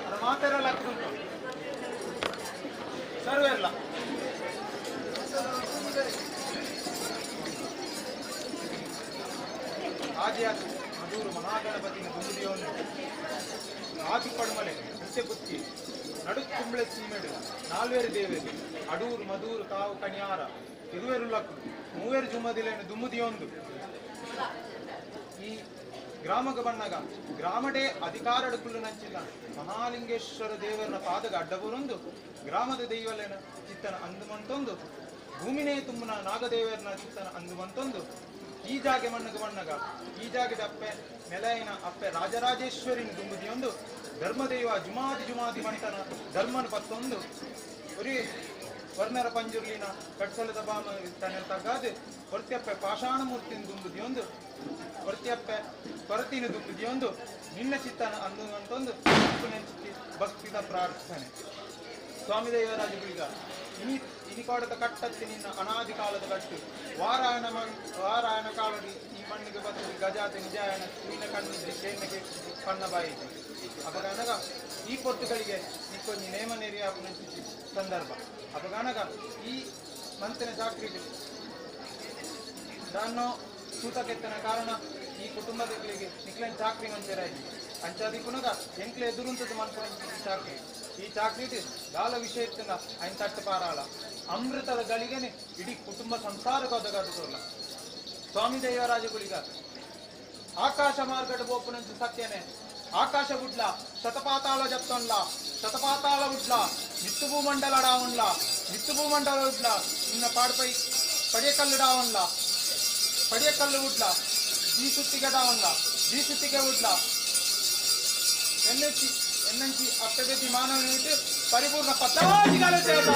ಅದು ಮಾತಾಡಲ್ಲ ಆಗ್ತುಂಟು ಸರ್ವೇ ಇಲ್ಲ ಆದಿಯಾದ ಮಧೂರು ಮಹಾಗಣಪತಿನ ದುಂಬುದಿಯೋನು ಆದಿ ಪಡುಮಲೆ ನಿತ್ಯ ಬುತ್ತಿ ನಡು ಕುಂಬಳೆ ಸೀಮೆಡು ನಾಲ್ವೇರು ದೇವೇರು ಅಡೂರು ಮಧೂರು ಕಾವು ಕಣಿಯಾರ ಇರುವೆರು ಲಕ್ಕು ಮೂವೇರು ಜುಮ್ಮದಿಲೇನು ದುಮ್ಮುದಿಯೊಂದು ಈ ಗ್ರಾಮಗ ಬಣ್ಣಗ ಗ್ರಾಮಡೇ ಅಧಿಕಾರ ಅಡುಕುಲು ನಂಚಿಲ್ಲ ಮಹಾಲಿಂಗೇಶ್ವರ ದೇವರನ ಪಾದಗ ಅಡ್ಡಬುರೊಂದು ಗ್ರಾಮದ ದೈವಲೇನ ಚಿತ್ತನ ಅಂದುಮಂತೊಂದು ಭೂಮಿನೇ ತುಂಬನ ನಾಗದೇವರನ ಚಿತ್ತನ ಅಂದುಮಂತೊಂದು ಈ ಜಾಗೆ ಮಣ್ಣಗ ಬಣ್ಣಗ ಈ ಜಾಗದ ಅಪ್ಪೆ ನೆಲೆಯಿನ ಅಪ್ಪೆ ರಾಜರಾಜೇಶ್ವರಿನ ದುಂಬುದಿಯೊಂದು ಧರ್ಮದೇವ ಜುಮಾದಿ ಮಂಟನ ಧರ್ಮನ ಪತ್ತೊಂದು ಒರಿ ವರ್ಣರ ಪಂಜುರ್ಲಿನ ಕಟ್ಸಲದ ಬಾಮ ತನ್ನ ತಗ್ಗಾದು ಹೊರ್ತಿಯಪ್ಪೆ ಪಾಷಾಣ ಮೂರ್ತಿನ ದುಂಬುದಿಯೊಂದು ಹೊರ್ತಿಯಪ್ಪೆ ಕೊರತಿನ ದುಂಬುದಿಯೊಂದು ನಿನ್ನ ಚಿತ್ತನ ಅಂದುವಂತೊಂದು ನೆಂಚಿತ್ತಿ ಭಕ್ತಿದ ಪ್ರಾರ್ಥನೆ ಸ್ವಾಮಿ ದೇವರಾಜಗುಳಿಗ ಇನಿಕಾಡದ ಕಟ್ಟತ್ತಿ ನಿನ್ನ ಅನಾದಿ ಕಾಲದ ಕಟ್ಟು ವಾರಾಯಣ ಕಾಲದಿ ಈ ಮಣ್ಣಿಗೆ ಬಂದು ಗಜಾತಿ ನಿಜಾಯನ ನಿನ್ನ ಕಣ್ಣಿದ್ದೆ ಕೇನ್ನಗೆ ಕಣ್ಣ ಬಾಯಿಗೆ ಅಪಗಾನಗ ಈ ಪೊತ್ತುಗಳಿಗೆ ನಿಕ್ಕೊಂದು ನೇಮ ನೆರಿಯಾಗ ಸಂದರ್ಭ ಅಪಗಾನಗ ಈ ಮಂತಿನ ಚಾಕ್ರಿಗೆ ನಾನು ಸೂತಕ್ಕೆತ್ತನ ಕಾರಣ ಈ ಕುಟುಂಬದಗಳಿಗೆ ನಿಕ್ಲೇನ್ ಚಾಕ್ರಿ ಮಂಚರಾಯ್ತು ಅಂಚಾದಿ ಪುನಗ ಎಂಕ್ಲೆ ಎದುರುಂತದ್ದು ಮನ್ಕೊಂಡು ಚಾಕ್ರಿ ಈ ಚಾಕ್ರಿಟ್ ಗಾಲ ವಿಷಯ ಇತ್ತಂಗ ఆయన ತಟ್ಟು ಪಾರಾಳ ಅಮೃತದ ಗಳಿಗೆನೆ ಇಡೀ ಕುಟುಂಬ ಸಂಸಾರಕ್ಕೆ ಒದಗಾಡುತ್ತಲ್ಲ ಸ್ವಾಮಿ ದೇವರಾಜಗುಳಿಗ ಆಕಾಶ ಮಾರ್ಗಡ ಬೋಪುನಂಚು ಸತ್ಯನೆ ಆಕಾಶ ಗುಡ್ಲ ಶತಪಾತಾಳ ಜಪ್ತೊನ್ಲ ಶತಪಾತಾಳ ಉಡ್ಲ ಮಿತ್ತು ಭೂಮಂಡಲ ಡಾವನ್ಲ ಮಿತ್ತು ಭೂಮಂಡಲ ಉಡ್ಲ ಇನ್ನ ಪಾಡ್ಪೈ ಪಡಿಯಕಲ್ಲು ಡಾವನ್ಲ ಪಡಿಯಕಲ್ಲು ಉಡ್ಲ ಈ ಸುತ್ತಿಗೆ ಡಾವನ್ಲ ಈ ಸುತ್ತಿಗೆ ಉಡ್ಲ ఎన్నంచి అప్పటి మానవుని పరిపూర్ణ పత్రాధికాల చేత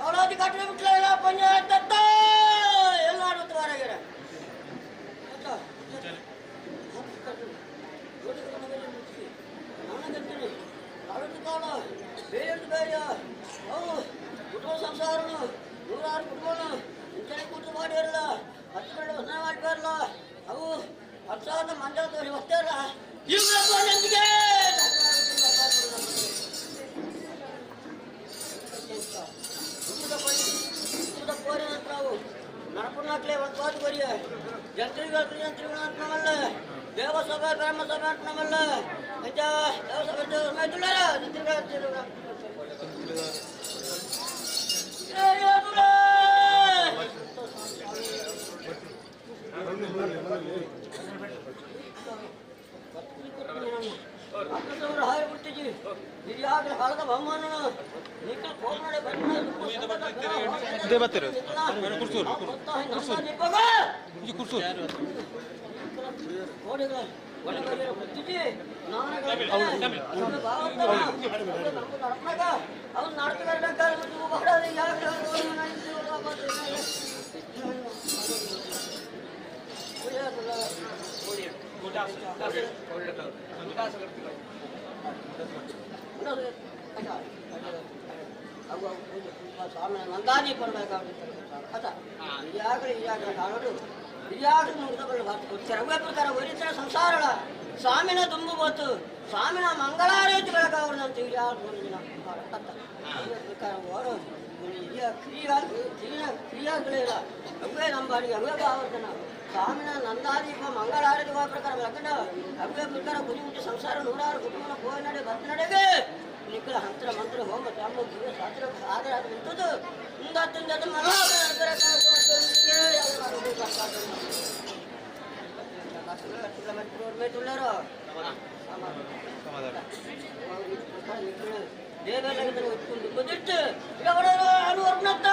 ಅವಳಾದಿ ಕಟ್ಟಲೆ ಬಿಟ್ಲ ಪಂಚಾಯತ್ ಎಲ್ಲ ಆಡುತ್ತ ಹೊರಗೆ ನಾನಂತೀನಿ ಅಡುತ್ತ ಕಾಲ ಬೇರೆ ಬೇರೆ ಅವು ಕುಟುಂಬ ಸಂಸಾರನು ನೂರಾರು ಕುಟುಂಬ ಇಂಚನೆ ಕೂತು ಮಾಡಿರಲ್ಲ 10 ಗಂಟೆ ಸ್ನಾನ ಮಾಡಿರಲ್ಲ ಅವು 10 ಸಾವಿರದ ಮಂಜಾಳ ತೋರಿ ಹೊತ್ತೇ ಇಲ್ಲ ಇವ್ರಿಗೆ ನಾವು ನರಪುಣ್ಣಾಕ್ಲೆ ಒಂದು ಬಾಜು ಬರಿಯ ಯಂತ್ರಿಗಳು ಅಂತಮಲ್ಲ ದೇವಸಭೆ ಬ್ರಹ್ಮಸಭೆ ಅಂತಮಲ್ಲ ದೇವಸಭೆ ಹಾಯ್ ಬಿಡ್ತೀವಿ ಇದ್ಯಾಗ ಕಾಲದ ಬಹುಮಾನ ನಿಖಲ್ ಕೋಮಡೆ ಬರ್ತೀರ ಅವ್ನು ನಾಟಕ ಸ್ವಾಮಿ ನಂದಾನಿ ಕೊಡ್ಬೇಕಾಗುತ್ತೆ ಈಗಾಗಲೇ ಕಾಣೋದು ಇದ್ಯಾಗಲೂ ಮುಗಿದಗಳು ಕೊಡ್ತಾರೆ ಅವೇ ಪ್ರಕಾರ ಒರಿತರ ಸಂಸಾರಳ ಸ್ವಾಮಿನ ತುಂಬು ಬತ್ತು ಸ್ವಾಮಿನ ಮಂಗಳಾರತಿ ಬೆಳಗಾವಣಂತ ಪ್ರಕಾರ ಓಡು ಕ್ರಿಯಾಗಳಿಲ್ಲ ಅವೇ ನಂಬಾಡಿಗೆ ಅವೇ ಆವರ್ತನ ಸ್ವಾಮಿನ ನಂದಾದೀಪ ಮಂಗಳಾರತಿ ಪ್ರಕಾರ ಬೆಳಕಂಡ ಅವೇ ಪ್ರಕಾರ ಗುರಿ ಮುಟ್ಟಿ ಸಂಸಾರ ನೂರಾರು ಕುಟುಂಬ ಹೋಗಿ ನಡೆ ಬತ್ ನಡೆಗೆ ನಿಖಲ ಹಂತರ ಮಂತ್ರ ಹೋಮ ಚಾಮ ಜೀವ ಶಾಸ್ತ್ರ ಆಧಾರ ನಿಂತದ್ದು ಹಿಂದತ್ತಿಂದ ದೇವಾಲಯದಲ್ಲಿ ಹೊತ್ಕೊಂಡು ಕುದಿಟ್ಟು ಅನುವರ್ಣತ್ತ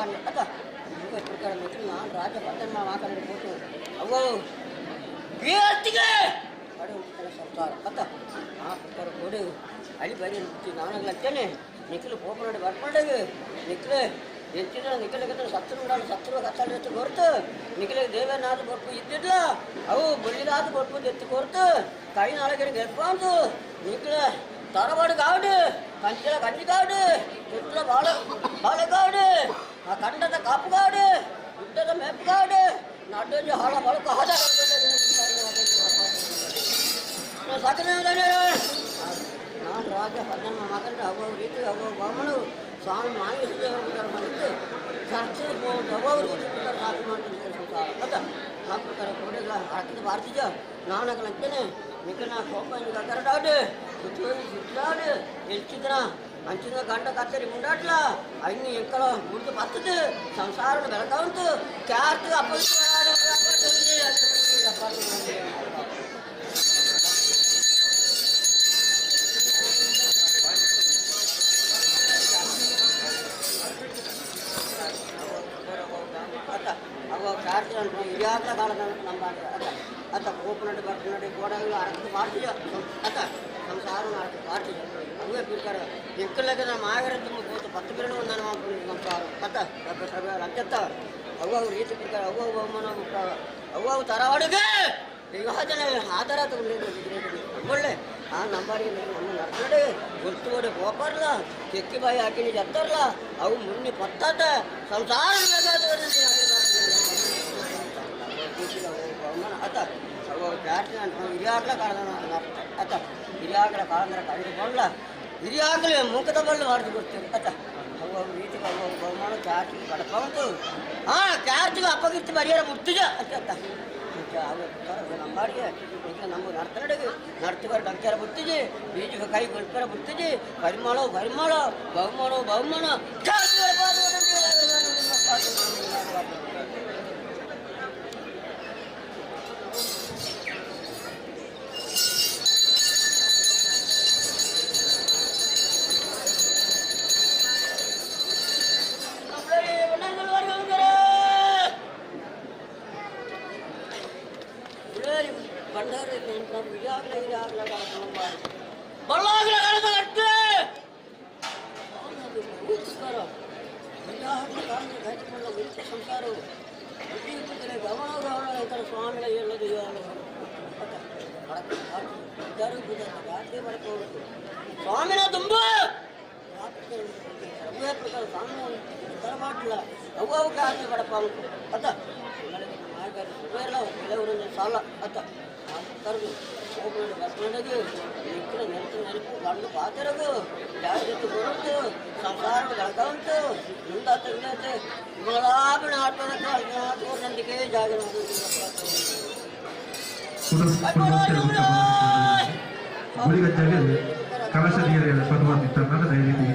ನಂಬಾರಿ ಅದ ಪ್ರಕಾರ ನಾನು ರಾಜ ಪಟ್ಟಣ ಮಾತಾಡಬೇಕು ಅವು ಕೀರ್ತಿಗೆ ಕಡೆ ಉಂಟು ಸಂಸಾರ ಅದ ಆ ಪ್ರಕಾರ ಕೊಡು ಅಲ್ಲಿ ಬರೀ ನಾನಾಗ್ಲತ್ತೇನೆ ನಿಖಿಲು ಪೋಪನಾಡಿ ಬರ್ಕೊಂಡಾಗ ನಿಖಿಲೆ ಹೆಚ್ಚಿನ ನಿಖಿಲಿಗೆ ಸತ್ರು ಉಂಡಾಳು ಸತ್ರು ಕತ್ತಾಡಿ ಕೊರ್ತು ನಿಖಿಲಿಗೆ ದೇವೇನಾದ ಬರ್ಪು ಇದ್ದಿಲ್ಲ ಅವು ಬಳ್ಳಿದಾದ ಬರ್ಪು ಎತ್ತಿ ಕೊರ್ತು ಕೈ ನಾಳಗಿರಿಗೆ ಎತ್ಕೊಂಡು ನಿಖಿಲೆ ತರಬಾಡು ಗಾಡು ಕಂಚಿಲ ಕಂಚಿಗಾಡು ಚಿತ್ರ ಬಾಳೆಗಾಡು ಆ ಕಂಡದ ಕಾಪುಗಾಡು ಉದ್ದದ ಮೆಪ್ಪುಗಾಡು ನಡ್ಡಲ್ಲಿ ಹಾಳ ಬಳಕು ಹಾದ ಸಕಲ ನಾನು ರಾಜ ಪದ್ದಮ್ಮ ಮಗಂಡ ಅವ್ರ ರೀತಿ ಅವ್ರ ಬಮ್ಮನು ಸ್ವಾಮಿ ಮಾಹಿತಿಯವರು ಬಂದಿದ್ದು ಚರ್ಚೆ ಅವ್ರ ರೀತಿ ಸಾಕು ಮಾಡ್ತಿದ್ದೆ ಸಂಸಾರ ಗೊತ್ತಾ ಆ ಪ್ರಕಾರ ಕೊಡಿಲ್ಲ ಹಾಕಿದ ಬಾರ್ತಿದ್ದ ನಾನಗಲಂತೇನೆ ನಿಖನ ಕೋಪ ಕರಡಾಡು ಸುತ್ತಾಡು ಹೆಚ್ಚಿದ್ರ ಅಂಚಿನ ಗಂಡ ಕತ್ತರಿ ಮುಂಡಾಟ್ಲ ಅಯ್ನಿ ಎಂಕಳ ಮುಡ್ದು ಬರ್ತದೆ ಸಂಸಾರ ಬೆಳಕಾವಂತು ಕ್ಯಾರ್ತಿ ಅವ ಕಾರ್ತಿ ಹಿರಿಯಾದ ಕಾಲದ ನಮ್ಮ ಅತ್ತ ಕೋಪನಡಿ ಬರ್ತನಡಿ ಗೋಡಗಳು ಅರ್ಥ ಮಾಡ್ತೀಯ ಅತ್ತ ಸಂಸಾರ ಮಾಡ್ತೀಯ ಅವೇ ಬೇಕಾರೆ ಎಂಕಲ್ಲಾಗ ನಮ್ಮ ಆಗಿರೋ ತುಂಬ ಕೂತು 10 ಬಿರಡು ಒಂದು ಮಾಡ್ಕೊಂಡು ಸಂಸಾರ ಅತ್ತ ಅತ್ಯತ್ತ ಅವು ರೀತಿ ಬೇಕಾರೆ ಅವು ಅವಮಾನ ಅವು ತರವಾಡಿಗೆ ಯೋಜನೆ ಆಧಾರ ಒಳ್ಳೆ ಆ ನಂಬರಿಗೆ ನಮ್ಮ ನಡೆ ಗುರ್ತುಗೋಡೆ ಹೋಗ್ಬಾರ್ಲ ಕೆಕ್ಕಿ ಬಾಯಿ ಹಾಕಿ ಎತ್ತಾರಲ್ಲ ಅವು ಮುನ್ನಿ ಪತ್ತಾಟ ಸಂಸಾರ ಅತ್ತ ಅವು ಬ್ಯಾಟ್ರಿ ಹಿರಿಯಾಗ್ಲ ಕಾಳದ ಅತ್ತ ಹಿರಿಯಾಗ್ಲ ಕಾಳಂದ್ರೆ ಕಳೆದುಕೊಳ್ಳ ಹಿರಿಯಾಗ್ಲೇ ಮುಖದ ಬಳ್ಳು ಮಾಡಿದು ಕೊಡ್ತೀವಿ ಅತ್ತ ಅವು ರೀತಿ ಅವು ಬಹುಮಾನ ಕ್ಯಾರ್ಟಿಗೆ ಕಡಪ ಉಂಟು ಕ್ಯಾರ್ಟಿಗೆ ಅಪ್ಪಗಿತ್ತು ಬರಿಯಾರ ಮುಟ್ಟಿದ ಅತ್ತ ನಂಬಾರಿಗೆ ನಮ್ಮ ನರ್ತನಡೆಗೆ ನರ್ತುಗಾರ ಡಂಕ್ಯಾರ ಬಿಡ್ತಿದ್ದಿ ಬೀಜಿಗೆ ಕೈ ಗೊಲ್ಪರ ಬಿಡ್ತಿದ್ದಿ ಪರಿಮಳ ಬಹುಮಾನ ಸಂಸಾರವು ಸ್ವಾಮಿಗಳ ಹೇಳೋದು ಸ್ವಾಮಿನ ತುಂಬ ಸ್ವಾಮಿ ತರಮಾಟಿಲ್ಲ ಅವು ಕಾಸು ಬಡಪ್ಪ ಅತ್ತ ಕೆಲವರೊಂದು ಸಾಲ ಅತ್ತ ಕರೆದು ಹೋಗಿ ಬಸ್ಕೊಂಡಾಗಿ ನಿಕ್ಕಿನ ನೆನಪು ಗಂಡು ಪಾತಿರದು ಯಾವ ಜೊತೆ ಬರುತ್ತು ಸಂಸಾರ ಬೆಳಕಂತು ಮುಂದಾತ ಹಿಂದಾತೆ ಗುಲಾಬಿನ ಆಟೋದಕ್ಕೆ ನಂದಿಗೆ ಜಾಗ ಕಲಶ ನೀರಿನ ಪದವಾಗಿದ್ದ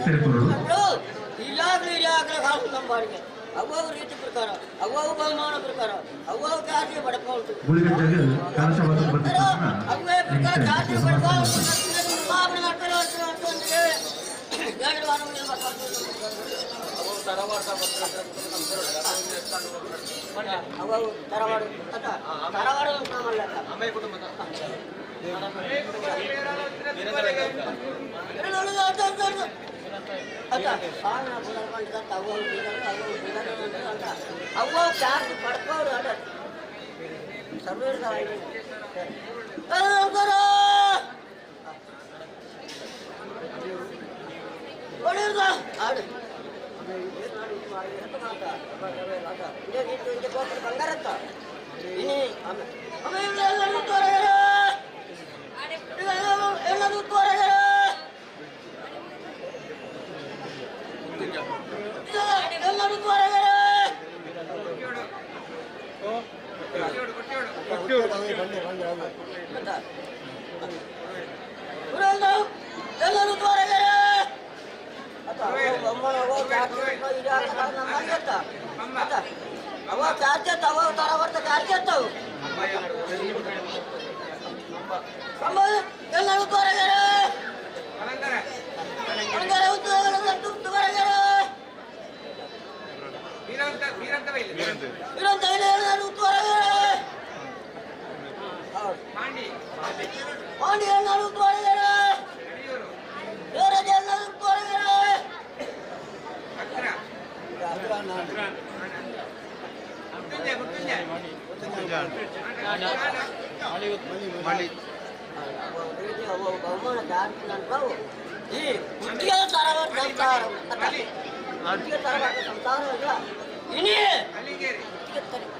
ಸೇರಿಕೊಳ್ಳಲು ಈಗಾಗಲೇ ಕಾಸು ನಂಬಾರಿಗೆ ಅವ್ವ ರೀತಿ ಪ್ರಕಾರ ಅವ್ವ ಬಹುಮಾನ ಪ್ರಕಾರ ಅವ್ವ ಕಾರ್ಯ ಬಡಪ ಉಂಟು ಅವೇ ಪ್ರಕಾರ ಕಾರ್ಯ ಬಡಪ ಅವು ತರವಾಡು ತರವಾಡು ನಮ್ಮಲ್ಲ ಅಮ್ಮೆ ಕುಟುಂಬದ ಅವ್ವ ಚಾರ್ಜ್ ಪಡ್ಕೋರು ಅಡ ಸರ್ವೇರ್ ಆಡು ಬಂಗಾರತ್ತ ಎಲ್ಲರೂ ತೋರಗರ ಎಲ್ಲರೂ ತೋರಗರ ಎಲ್ಲರೂ ತೋರಗರ ಎಲ್ಲರೂ ತೋರಗರ ಅವ ಚಾರ್ಜ್ ಅವ ತರ ಬರ್ತ ಚಾರ್ಜ್ ಅತ್ತವು ಎಲ್ಲರೂ ತೋರಗರ ಇರಂತವೈಲಿ ಏನಾದ್ರು ಉತ್ತುವರೆಗೆ ಪಾಂಡಿ ಏನಾದ್ರು ಉತ್ತುವರೆಗೆ ದೇವರಾಜ ಏನಾದ್ರು ಉತ್ತುವರೆಗೆ ಬಹುಮಾನ ದಾಟಿನಂತವು ಈ ಹುಟ್ಟಿಗೆ ತರವಾದ ಸಂಸಾರ ಹುಟ್ಟಿಗೆ ತರವಾದ ಸಂಸಾರ ಇಲ್ಲ ಇನಿ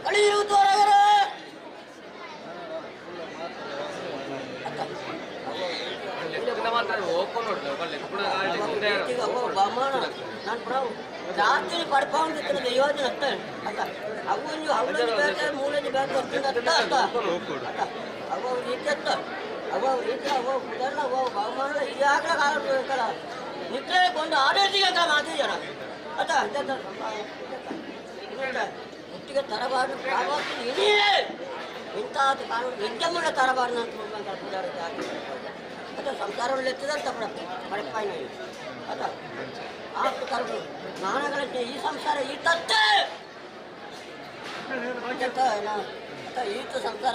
ಕಳಿಯುವುದವರೆಗೆ ಬಹುಮಾನ ನಾನು ಪ್ರಾವು ಜಾಸ್ತಿ ಪಡ್ಕೊಂಡಿರ್ತೀನಿ ಯೋಜನೆ ಅತ್ತ ಅತ್ತ ಅವು ಅವಳಲ್ಲಿ ಬೇಕ ಮೂರಲ್ಲಿ ಬೇಕ ಅತ್ತ ಅವ ರೀತಿ ಅತ್ತ ಅವ ರೀತಿ ಅವ ಕುದರ್ನ ಅವ ಬಹುಮಾನ ಇದಾಗಲ್ಲ ನಿದ್ರೆ ಕೊಂಡು ಆಡಳಿತಿಗೆ ಮಾತಿದ್ದಾನ ಅತ್ತ ಹುಟ್ಟಿಗೆ ತರಬಾರ್ದು ಪ್ರಾವಾಸ್ತಿ ಇದೆಯೇ ಇಂಥದ್ದು ಕಾನೂನು ಎಜ್ಜಮ್ಮನ ತರಬಾರ್ದು ಅಂತ ಪೂಜಾರ ಅಥವಾ ಸಂಸಾರವನ್ನು ಎತ್ತಿದಂತ ಪಡಪಾಯಿನ ಅದ ಆ ಪ್ರಕಾರ ನಾನಗಳ ಈ ಸಂಸಾರ ಈ ತತ್ತೆ ಈತ ಸಂಸಾರ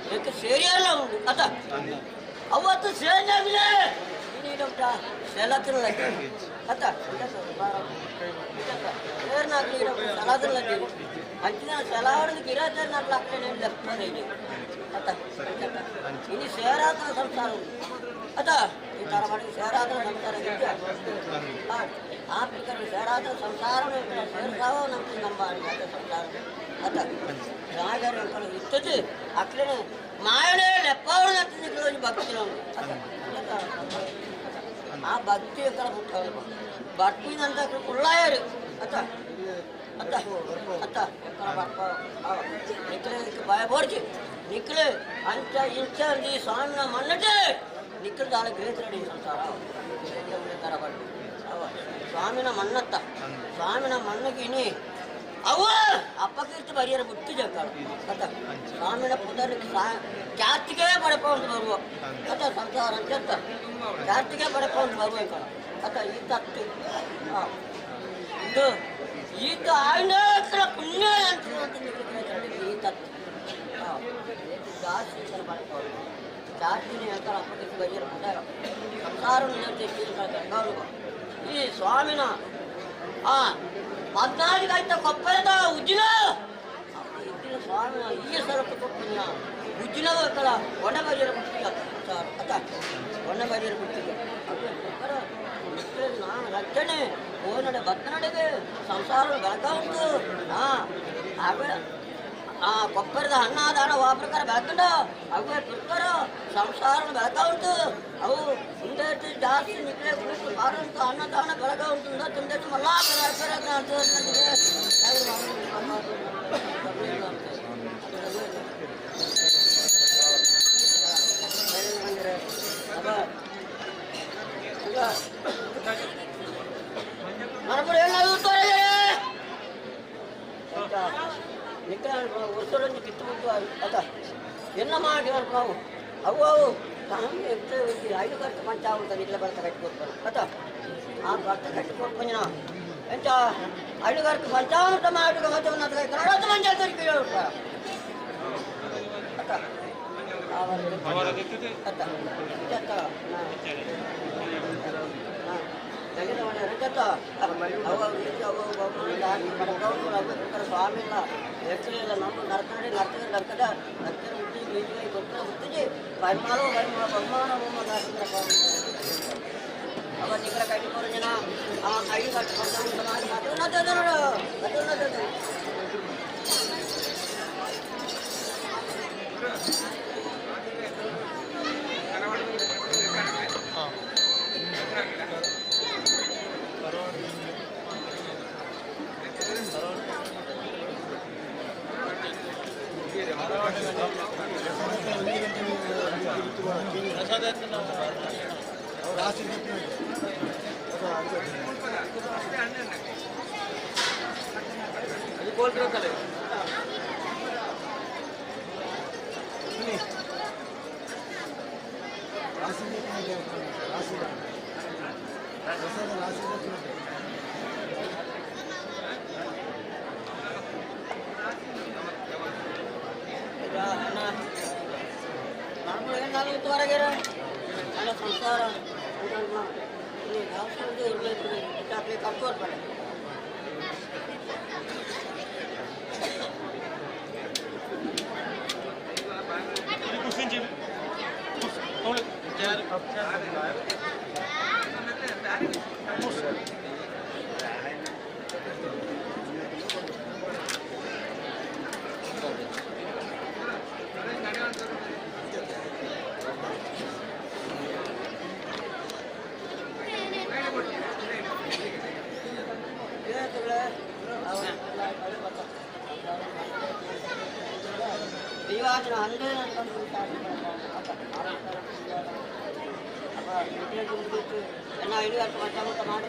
ಇದಕ್ಕೆ ಸೇರಿಯಲ್ಲ ಉಂಟು ಅತ ಅವತ್ತು ಸೇರಿಯಾಗಿದೆ ಸೆಲತ್ರ ಅತ್ತ ಸೇರ್ನಾಗ್ಲಿ ಸೆಲಾದ್ರ ಅಂಚಿನ ಸೆಲಾವರದ ಗಿರಾಜ నాకు లక్షనే లెఫ్ట్ ಇದೆ ಅತ್ತ ಇನಿ ಸೇರಾದ ಸಂಸಾರ ಅತ್ತ ಈ ತರ ಮಾಡಿ ಸೇರಾದ ಸಂಸಾರ ಇದೆ ಆ ಪ್ರಕಾರ ಸೇರಾದ ಸಂಸಾರವನ್ನು ಸೇರ್ತಾವ ನಮ್ಮ ಸಂಸಾರ ಅತ್ತ ರಾಗರ ಇರ್ತದೆ ಅಕ್ಲೇನೆ ಮಾಯನೇ ಲೆಪ್ಪವನ್ನ ತಿನ್ನಿಕೊಳ್ಳಿ ಭಕ್ತಿ ಆ ಭಕ್ತಿ ಎక్కడ ಬಿಟ್ಟು ಭಕ್ತಿನಂತ ಕುಳ್ಳಾಯರು ಅತ್ತ ಅತ್ತ ಅತ್ತ ನಿಕ್ಕಲೆ ಭಯ ಬೋಡ್ಕಿ ನಿಕ್ಕಲೆ ಅಂಚ ಇಂಚ ಈ ಸ್ವಾಮಿನ ಮನ್ನಟೆ ನಿಕ್ಕಲು ದಾಳ ಗ್ರೇತರಡಿ ಸಂಸಾರ ತರಬಡ್ಡಿ ಸ್ವಾಮಿನ ಮನ್ನತ್ತ ಸ್ವಾಮಿನ ಮಣ್ಣಗಿನಿ ಅವ ಅಪ್ಪಕೀರ್ತಿ ಬರಿಯರ ಬಿಟ್ಟು ಜಕ್ಕಾಳು ಅತ್ತ ಸ್ವಾಮಿನ ಪುದರಿಗೆ ಜಾತಿಗೆ ಪಡ್ಕೊಂಡು ಬರುವ ಅತ್ತ ಸಂಸಾರ ಅಂಚತ್ತ ಜಾತಿಗೆ ಪಡ್ಕೊಂಡು ಬರುವ ಅತ್ತ ಈ ತತ್ತು ಇದು ಈತ ಆಯ್ನ ಪುಣ್ಯ ಅಂತ ಈ ತತ್ತು ಜಾಸ್ತಿ ಪಡ್ಕೊಂಡು ಜಾತಿನೇ ಹೇಳ್ತಾರೆ ಅಪ್ಪಕೀರ್ತಿ ಬರಿಯರ ಪುದರ ಸಂಸಾರ ಈ ಸ್ವಾಮಿನ పద్నాలుగు కొప్పేట ఉజ్జిన ఉజ్జిన స్వామి ఈ సరపు కొప్పిన ఉజ్జిన ఇక్కడ కొండబజీర పుట్టిగా సార్ అత కొండబజీర పుట్టిగా ನಾನು ರಕ್ಷಣೆ ಹೋನಡೆ ಬತ್ತನಡೆಗೆ ಸಂಸಾರ ಬೆಳಕ ಉಂಟು ಅವೇ ಕೊಪ್ಪರದ ಹಣ್ಣಾದಾಣ ಆ ಪ್ರಕಾರ ಬೆಳಕಂಡ ಅವೇ ಪ್ರಕಾರ ಸಂಸಾರ ಬೆಳಕ ಉಂಟು ಅವು ಮುಂದೆ ಜಾಸ್ತಿ ನಿಕ್ಕಲೆ ಕುಳಿತು ಬಾರಂತ ಅನ್ನದಾನ ಬೆಳಕ ಉಂಟು ತುಂಡೆ ಮಲ್ಲ మనప్పుడు ನಿಕ್ಕ ವರ್ಷದೊಂದು ಕಿತ್ತುಬಿಟ್ಟು ಅದ ಎಲ್ಲ ಮಾಡಿ ನಾವು ಅವು ಅವು ಐದು ಖರ್ಚು ಪಂಚ ಆಗುತ್ತೆ ನಿಲ್ಲ ಬರ್ತ ಕಟ್ಟಿಕೊಡ್ತಾರೆ ಅದ ಆ ಬರ್ತ ಕಟ್ಟಿಕೊಡ್ಬಂದಿನ ಎಂತ ಐದು ಖರ್ಚು ಪಂಚಾಮೃತ ಮಾಡಿ ಮತ್ತೆ ಕನ್ನಡ ಮಂಜ ಕೇಳ ಅದ ಸ್ವಾಮಿಲ್ಲ ಎಚ್ಚರಿಲ್ಲ ನಮ್ಮ ನರ್ತನಡಿ ನರ್ತದ ಹುಟ್ಟಿ ಬೀಜ ಗೊತ್ತ ಹುಟ್ಟಿಜಿ ಬೈಮಾಲು ಬಹುಮಾನ ಅವ ನಿಗ್ರ ಕಟ್ಟಿಕೊಂಡು ಜನ ಐದು ಕಟ್ಟು ಮಾಡಿ ಹೊರಗೆರ ನನ್ನ ಸಂಸಾರ ಇಲ್ಲಿ ರಾಷ್ಟ್ರದ್ದು ಇರಬೇಕು ಚಾಕ್ಲಿ ಕರ್ಕೋರ್ಬೇಡ ದಿವಾಜನ ಹಂಗೆ ಎಲ್ಲ ಇಡೀ ಅಷ್ಟು ಮಟ್ಟ ಮಾಡಿ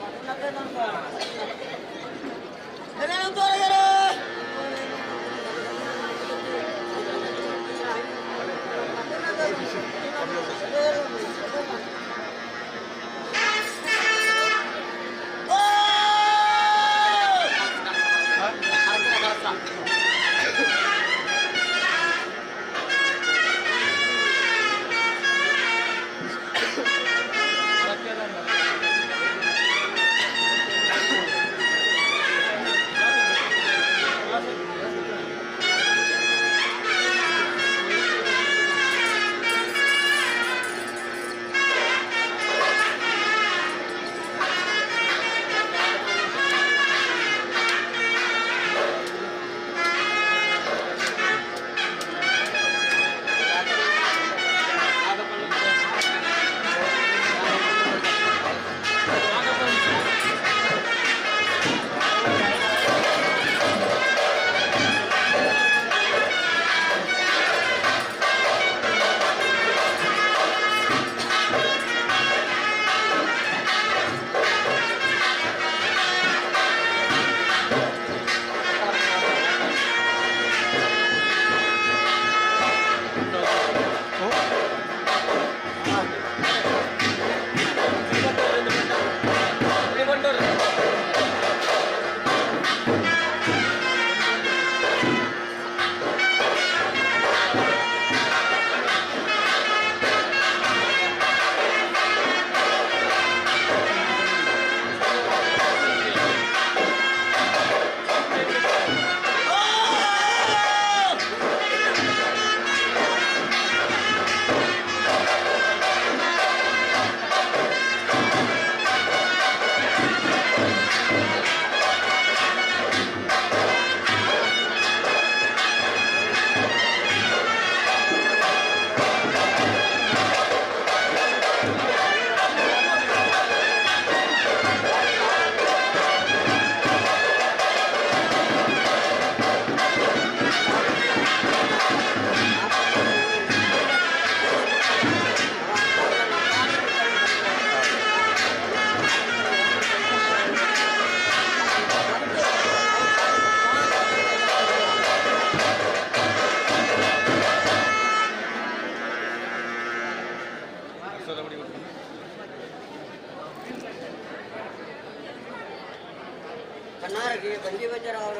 ಕಣ್ಣಾರಗೆ ಬಂಡಿ ಬಜ್ಜರ ಅವರ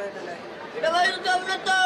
ಇಡವಾಯಿತು ಅವನತ್ತು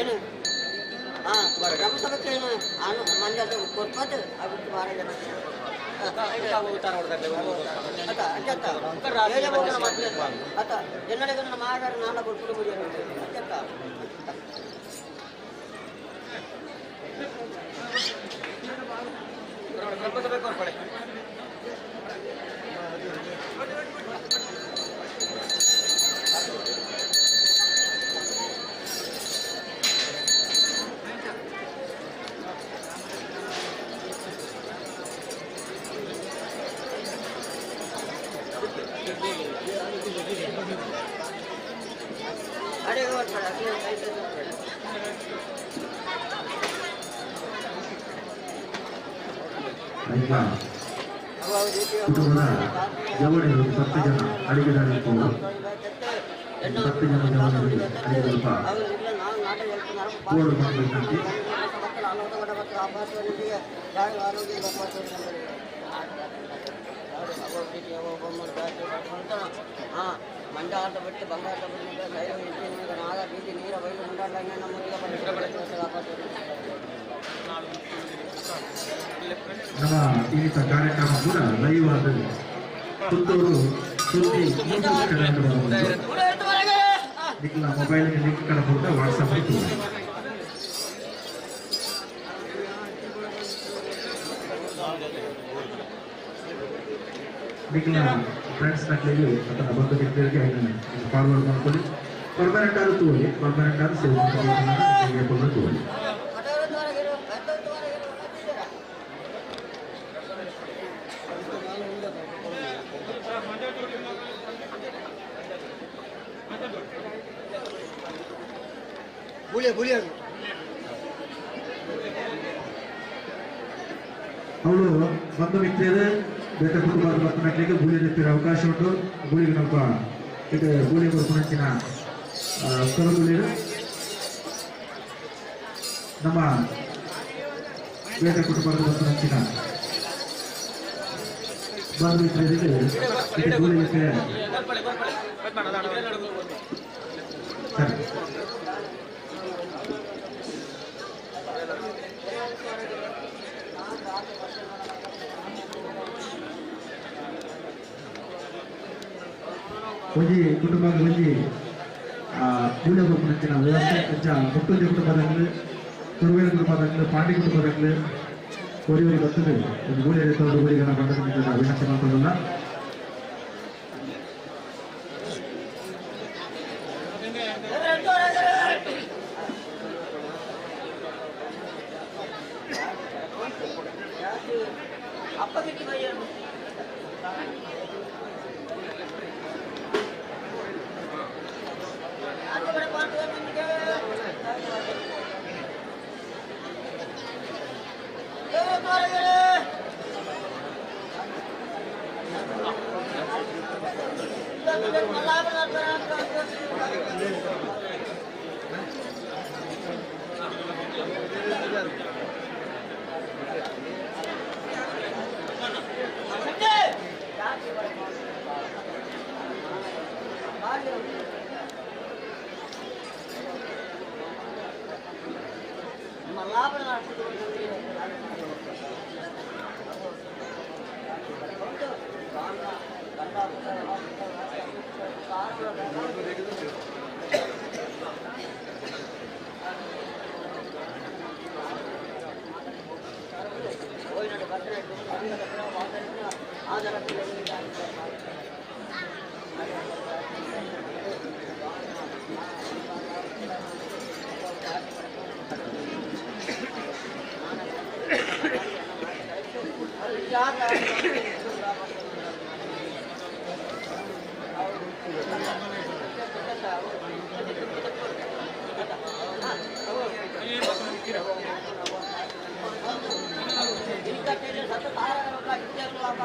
ಏನು ಬ್ರಹ್ಮಸಭಕ್ಕೆ ಮಂಜ ಕೊಟ್ಪಟ್ಟು ಅವಿಟ್ಟು ಬಾರ ಜನ ಅತ್ತ ಎಲ್ಲರಿಗೂ ನನ್ನ ಮಾಡ ನಾನ ಕೊಟ್ಟು ಅತ್ಯಂತ ಬ್ರಹ್ಮಸಭೆ ಕೊಡ್ಪಡೆ ಅಡೆ ಹೋಗ್ತಾರೆ ಈಗ ಕುಟುಂಬದ ಜವಳಿಗಳು 10 ಜನ ಅಡಿಗೆದಾರರು 10 ಜನ ಜವಳಿಗಳು ಅಡಿಗೆ ಕೋಡ್ ಮಾಡಬೇಕಂತ ಮಂಡ ಆಟ ಬಿಟ್ಟು ಬಂಗಾಟ ಬಿಟ್ಟು ಕೈಲು ನಿಂತು ನಾಗ ಬೀದಿ ನೀರ ಬೈಲು ಮುಂಡಾಡ್ಲಂಗೆ ನಮ್ಮ ಈ ಕಾರ್ಯಕ್ರಮ ಕೂಡ ಲೈವ್ ಆಗಿದೆ. ಪುತ್ತೂರು ಸುದ್ದಿ ನಿಖಿಲ ಮೊಬೈಲ್ಗೆ ಲಿಂಕ್ ಕಡಬಹುದು ವಾಟ್ಸಪ್ ಇತ್ತು. ನಿಖಿಲ ಫ್ರೆಂಡ್ಸ್ ನಕಲಿಗೆ ಅದನ್ನ ಬಂದು ಮಿತ್ರರಿಗೆ ಫಾರ್ವರ್ಡ್ ಮಾಡ್ಕೊಳ್ಳಿ. ಪರ್ಮನೆಂಟ್ ಆದ್ರೂ ತಗೊಳ್ಳಿ, ಪರ್ಮನೆಂಟ್ ಆದ್ರೂ ಸೇವ್ ಮಾಡ್ಕೊಂಡು ತಗೊಳ್ಳಿ. ಅವಳು ಬಂದು ಮಿತ್ರರು ಬೇಟ ಕುಟುಂಬದ ಭಕ್ತನಾಗಲಿಕ್ಕೆ ಗೂಳಿ ನೆಪ್ಪಿರೋ ಅವಕಾಶ ಉಂಟು. ಗೂಳಿಗೆ ನಮ್ಮ ಇದು ಗೂಳಿ ಬರ್ಕೊಂಡಂಚಿನ ಕರುಗುಳಿರು ನಮ್ಮ ಬೇಟ ಕುಟುಂಬದ ಭಕ್ತನಂಚಿನ ಬಂದು ಮಿತ್ರರಿಗೆ ಇದು ಗೂಳಿ ನೆಪ್ಪಿರ ಸರಿ. ಒಂಜಿ ಕುಟುಂಬದ ಒಂಜಿ ಗೂಳಿ ಬರ್ಕೊಂಡಂಚಿನ ವ್ಯವಸ್ಥೆ ಮುಟ್ಟುಂದಿ ಕುಟುಂಬದಂಗ್ಲು ತುರುವೇಲು ಕುಟುಂಬದಂಗ್ಲು ಪಾಂಡಿ ಕುಟುಂಬದಂಗ್ಲು ಕೊರಿಯೂರಿ ಬರ್ತದೆ ಒಂದು ಗೂಳಿ ಎತ್ತವರು ಗೂಳಿಗೆ ನಾವು ಬಂದ ವಿನಂತಿ ಮಾಡ್ಕೊಳ್ಳಲ್ಲ. ಅಪ್ಪಗಿಟ್ಟು ಬೈಯ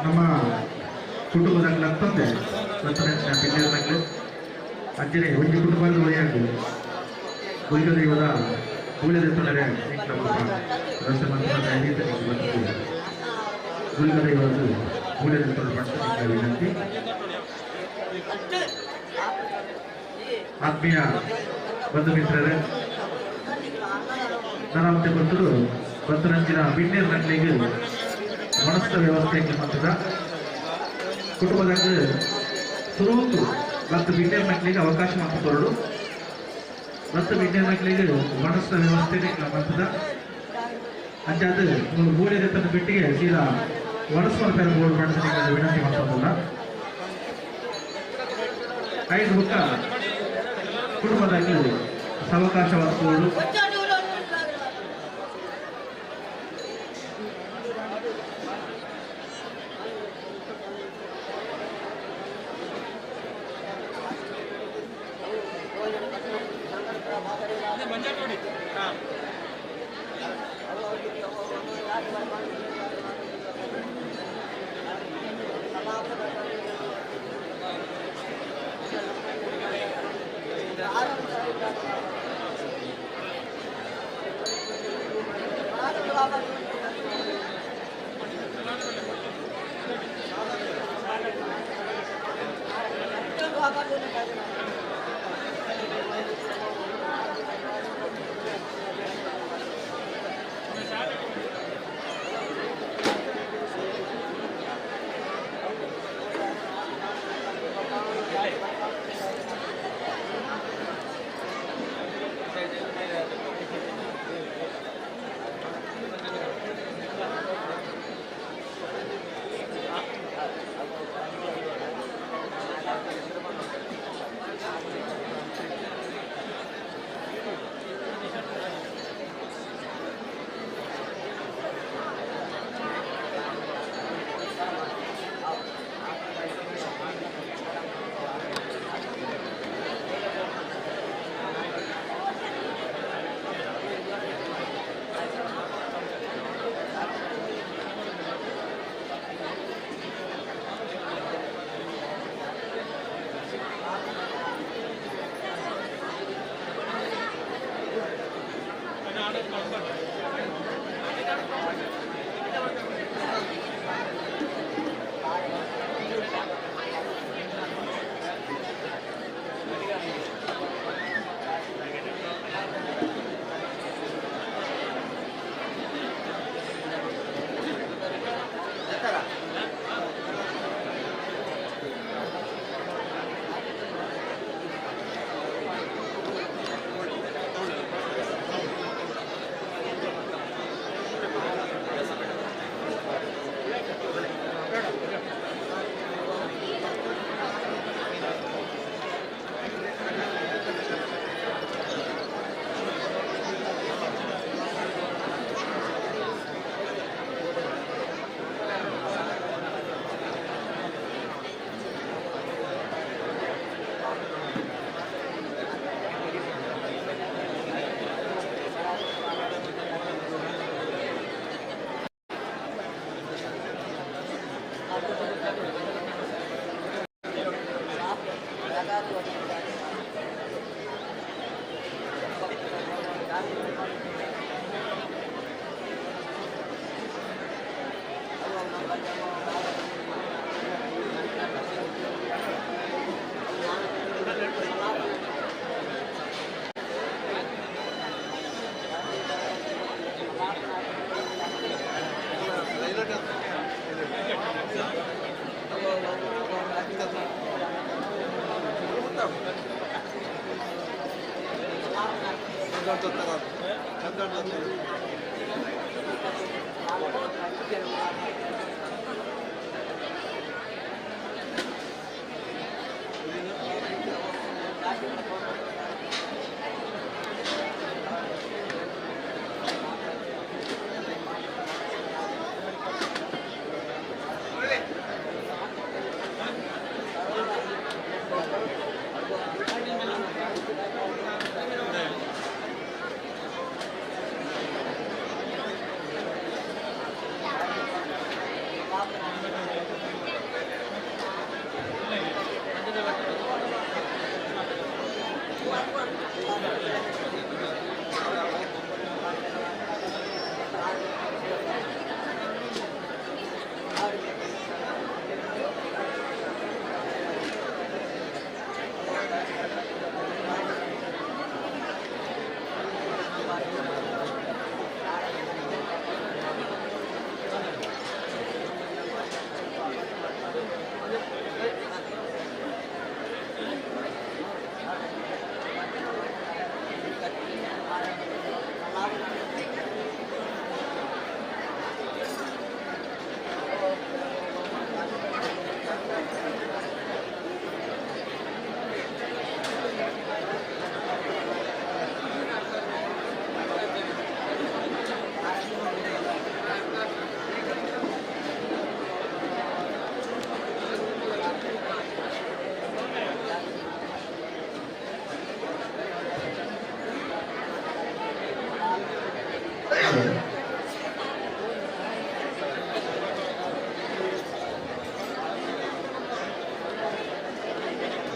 ನಮ್ಮ ಕುಟುಂಬದಾಗ ಅಂತಂದೆ ಪಿಂಜರ್ನಾಗ್ಲಿ ಅಜ್ಜನೇ ಒಂದು ಕುಟುಂಬದ ಒಳ್ಳೆಯಾಗು ಉಳಿದ ದೈವದ ಉಳಿದ ತೊಂದರೆ ಉಳಿದ ದೈವದ ಉಳಿದ ತೊಂದರೆ ವಿನಂತಿ. ಆತ್ಮೀಯ ಬಂಧು ಮಿತ್ರರೇ, ನನ್ನ ಮತ್ತೆ ಬಂದರು ಬಂತರಂಚಿನ ಬಿಣ್ಣೀರ್ ನಕಲಿಗೆ ಮನಸ್ಸ ವ್ಯವಸ್ಥೆ ಮತ್ತದ ಕುಟುಂಬದಾಗ ಸುರುತು ಮತ್ತು ಬಿಣ್ಣೀರ್ ನಕಲಿಗೆ ಅವಕಾಶ ಮಾಡಿಕೊಡೋದು ಮತ್ತು ಬಿಣ್ಣೀರ್ ನಕಲಿಗೆ ಮನಸ್ಸ ವ್ಯವಸ್ಥೆ ಮತ್ತದ ಅಂಚಾದ ಮೂಲೆ ತನ್ನ ಬಿಟ್ಟಿಗೆ ಸೀದಾ ಮನಸ್ಸು ಪೇರ ಬೋರ್ಡ್ ಮಾಡಿದ ವಿನಂತಿ ಮಾಡ್ಕೊಂಡಲ್ಲ. 5 ಬುಕ್ಕ ಕುಟುಂಬದಾಗ ಅವಕಾಶ ಮಾಡಿಕೊಡು.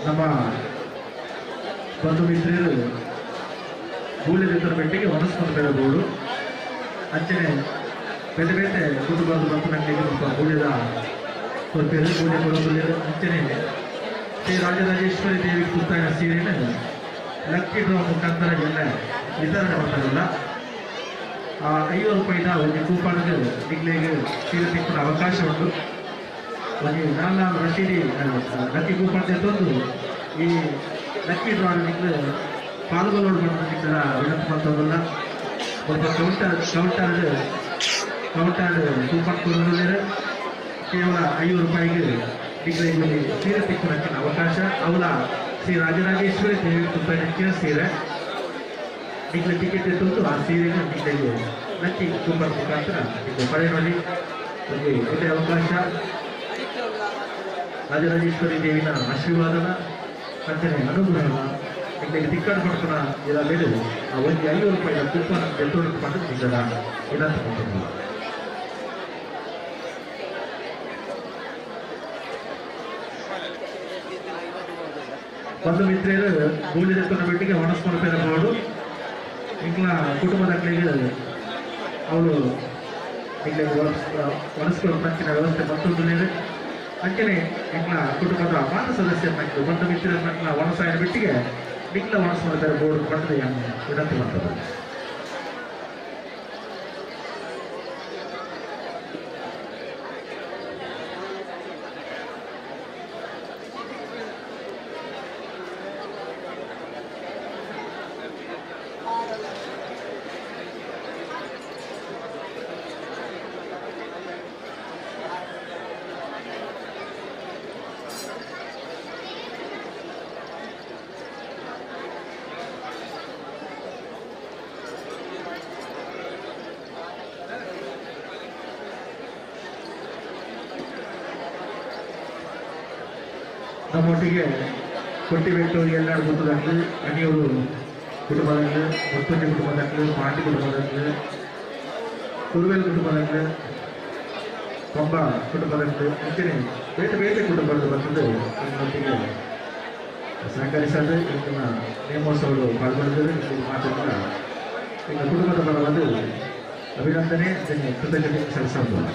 ನಮ್ಮ ಬಂಧು ಮಿತ್ರರು ಗೂಳಿದ ಬೆಟ್ಟಿಗೆ ಹೊರಸ್ಕೊಂಡು ಬೆಳಬಹುದು ಅಂಚನೆ ಬೇತೆ ಬೇತೆ ಕುಟುಂಬದ ಬಂಧುಗಳಿಗೆ ಗೂಳಿದ ಕೊಡ್ತೇವೆ ಪೂಜೆ ಕೊಡಬಹುದು ಅಂಚನೆ ಶ್ರೀ ರಾಜರಾಜೇಶ್ವರಿ ದೇವಿ ಪುಸ್ತಕ ಸೀರೆನ ಲಕ್ಕಿ ಡ್ರಾ ಮುಖಾಂತರ ಎಲ್ಲ ವಿತರಣೆ ಮಾಡ್ತಾರಲ್ಲ ಆ ₹5 ಒಂದು ಕೂಪನ್ಗೆ ನಿಗ್ಲಿಗೆ ಸೀರೆ ತಿಕ್ಕುವ ಅವಕಾಶ ಉಂಟು ಒಂದು ನಾಲ್ಕು ರಸೀದಿ ಲಕ್ಕಿ ಕೂಪನ್ ತಂದು ಈ ಲಕ್ಕಿ ಡ್ರಾ ನಿಗ್ಲು ಪಾಲ್ಗೊಳ್ಳೋದು ಬಂದಿದ್ದರ ವಿನಂತಿ ಮಾಡ್ತಾರಲ್ಲ ಸ್ವಲ್ಪ ಕೌಂಟರ್ ಕೂಪನ್ ಕೊಡೋದಿಲ್ಲ ಕೇವಲ ₹5 ನಿಗ್ಲಿಗೆ ಸೀರೆ ತಿಕ್ಕುವ ಅವಕಾಶ ಅವಳ ಶ್ರೀ ರಾಜರಾಜೇಶ್ವರಿ ದೇವಿ ಪುಸ್ತಕ ಸೀರೆ ನಿಗ್ಲ ಟಿಕೆಟ್ ತಂದು ಆ ಸೀರೆನ ನಿಗ್ಲಿಗೆ ಲಕ್ಕಿ ಕೂಪನ್ ಮುಖಾಂತರ ಇದು ಪಡೆಯುವಲ್ಲಿ ಒಂದು ಒಳ್ಳೆಯ ಅವಕಾಶ ರಾಜರಾಜೇಶ್ವರಿ ದೇವಿನ ಆಶೀರ್ವಾದನ ಅಂಚನೆ ಅನುಗ್ರಹನ ನಿಗ್ಲಿಗೆ ಟಿಕೆಟ್ ಮಾಡ್ತಾನ ಇದರ ಮೇಲೆ ಆ ಒಂದು ₹5 ಕೂಪನ್ ಎತ್ತೋಡು ಪಡೆದು ನಿಗ್ಗದ ವಿನಂತಿ ಮಾಡ್ತಾರೆ ಬಂಧು ಮಿತ್ರರು ಗೂಳಿದಪ್ಪನ ಬೆಟ್ಟಿಗೆ ಒಣಸ್ಕೊಳ್ತಿರಬಹುದು ಇಂಕ್ಲ ಕುಟುಂಬದಗಳಿಗೆ ಅವರು ಒಣಸ್ಕೊಳ್ಳೋಕೆ ವ್ಯವಸ್ಥೆ ಮತ್ತೊಂದು ಅಂಚನೆ ಇಂಕ್ಲ ಕುಟುಂಬದ ಮಾತ್ರ ಸದಸ್ಯರನ್ನ ಬಂಧು ಮಿತ್ರರನ್ನ ಒಣಸಾಯನ ಬೆಟ್ಟಿಗೆ ನಿಕ್ಲ ಒಣಸ್ಕೊಳ್ತಾರೆ ಬೋರ್ಡ್ ಪಡೆದು ವಿನಂತಿ ಮಾಡ್ತಾರೆ ನಮ್ಮೊಟ್ಟಿಗೆ ಕೊಟ್ಟಿಬೆಟ್ಟು ಎಲ್ಲಾರು ಕುಟುಂಬದಲ್ಲಿ ಅಣಿಯವರು ಕುಟುಂಬದಲ್ಲಿ ಮುತ್ತುಂಡಿ ಕುಟುಂಬದಲ್ಲಿ ಪಾಂಡಿ ಕುಟುಂಬದಲ್ಲಿ ಕುರುವೆಲ್ ಕುಟುಂಬದಲ್ಲಿ ಕೊಂಬ ಕುಟುಂಬದಲ್ಲಿ ಅಂಚನೆ ಬೇರೆ ಬೇರೆ ಕುಟುಂಬದ ಬಂದು ನಮ್ಮೊಟ್ಟಿಗೆ ಸಹಕರಿಸಲು ಇದನ್ನ ನೇಮೋತ್ಸವಗಳು ಪಾಲ್ಗೊಂಡಿದ್ದರು ಮಾತ್ರ ಈಗ ಕುಟುಂಬದ ಪರವಾದ ಅಭಿನಂದನೆ ಕೃತಜ್ಞತೆ ಸಲ್ಲಿಸಬಹುದು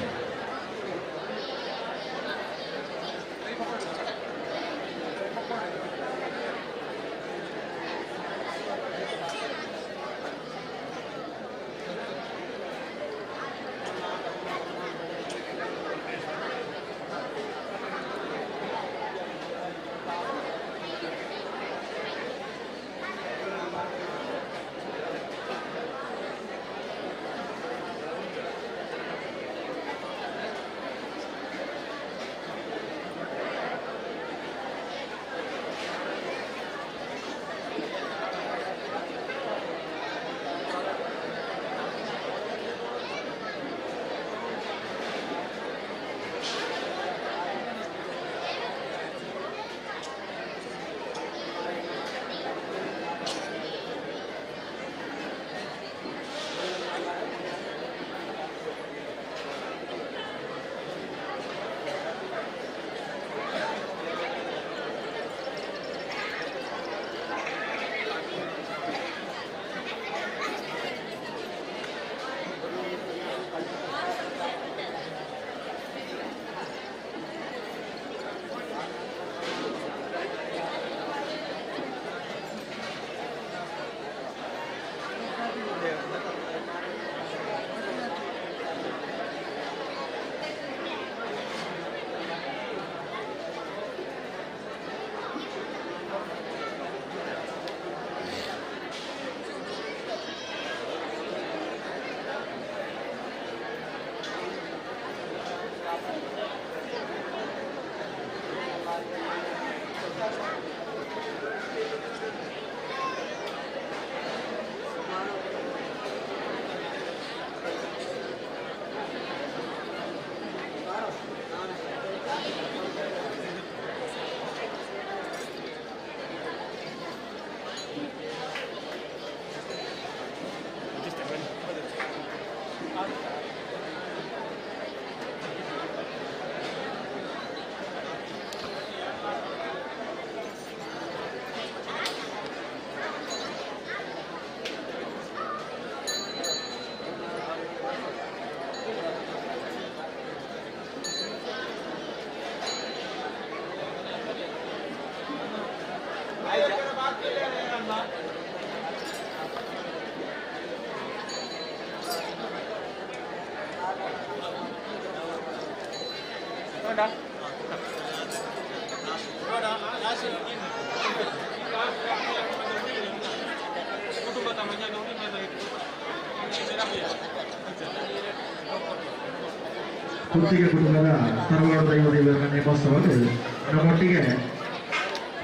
ಕುತ್ತಿಗೆ ಕುಟುಂಬದ ತರವಾಡು ದೈವ ದೇವರ ನೇಮೋತ್ಸವದಲ್ಲಿ ನಮ್ಮೊಟ್ಟಿಗೆ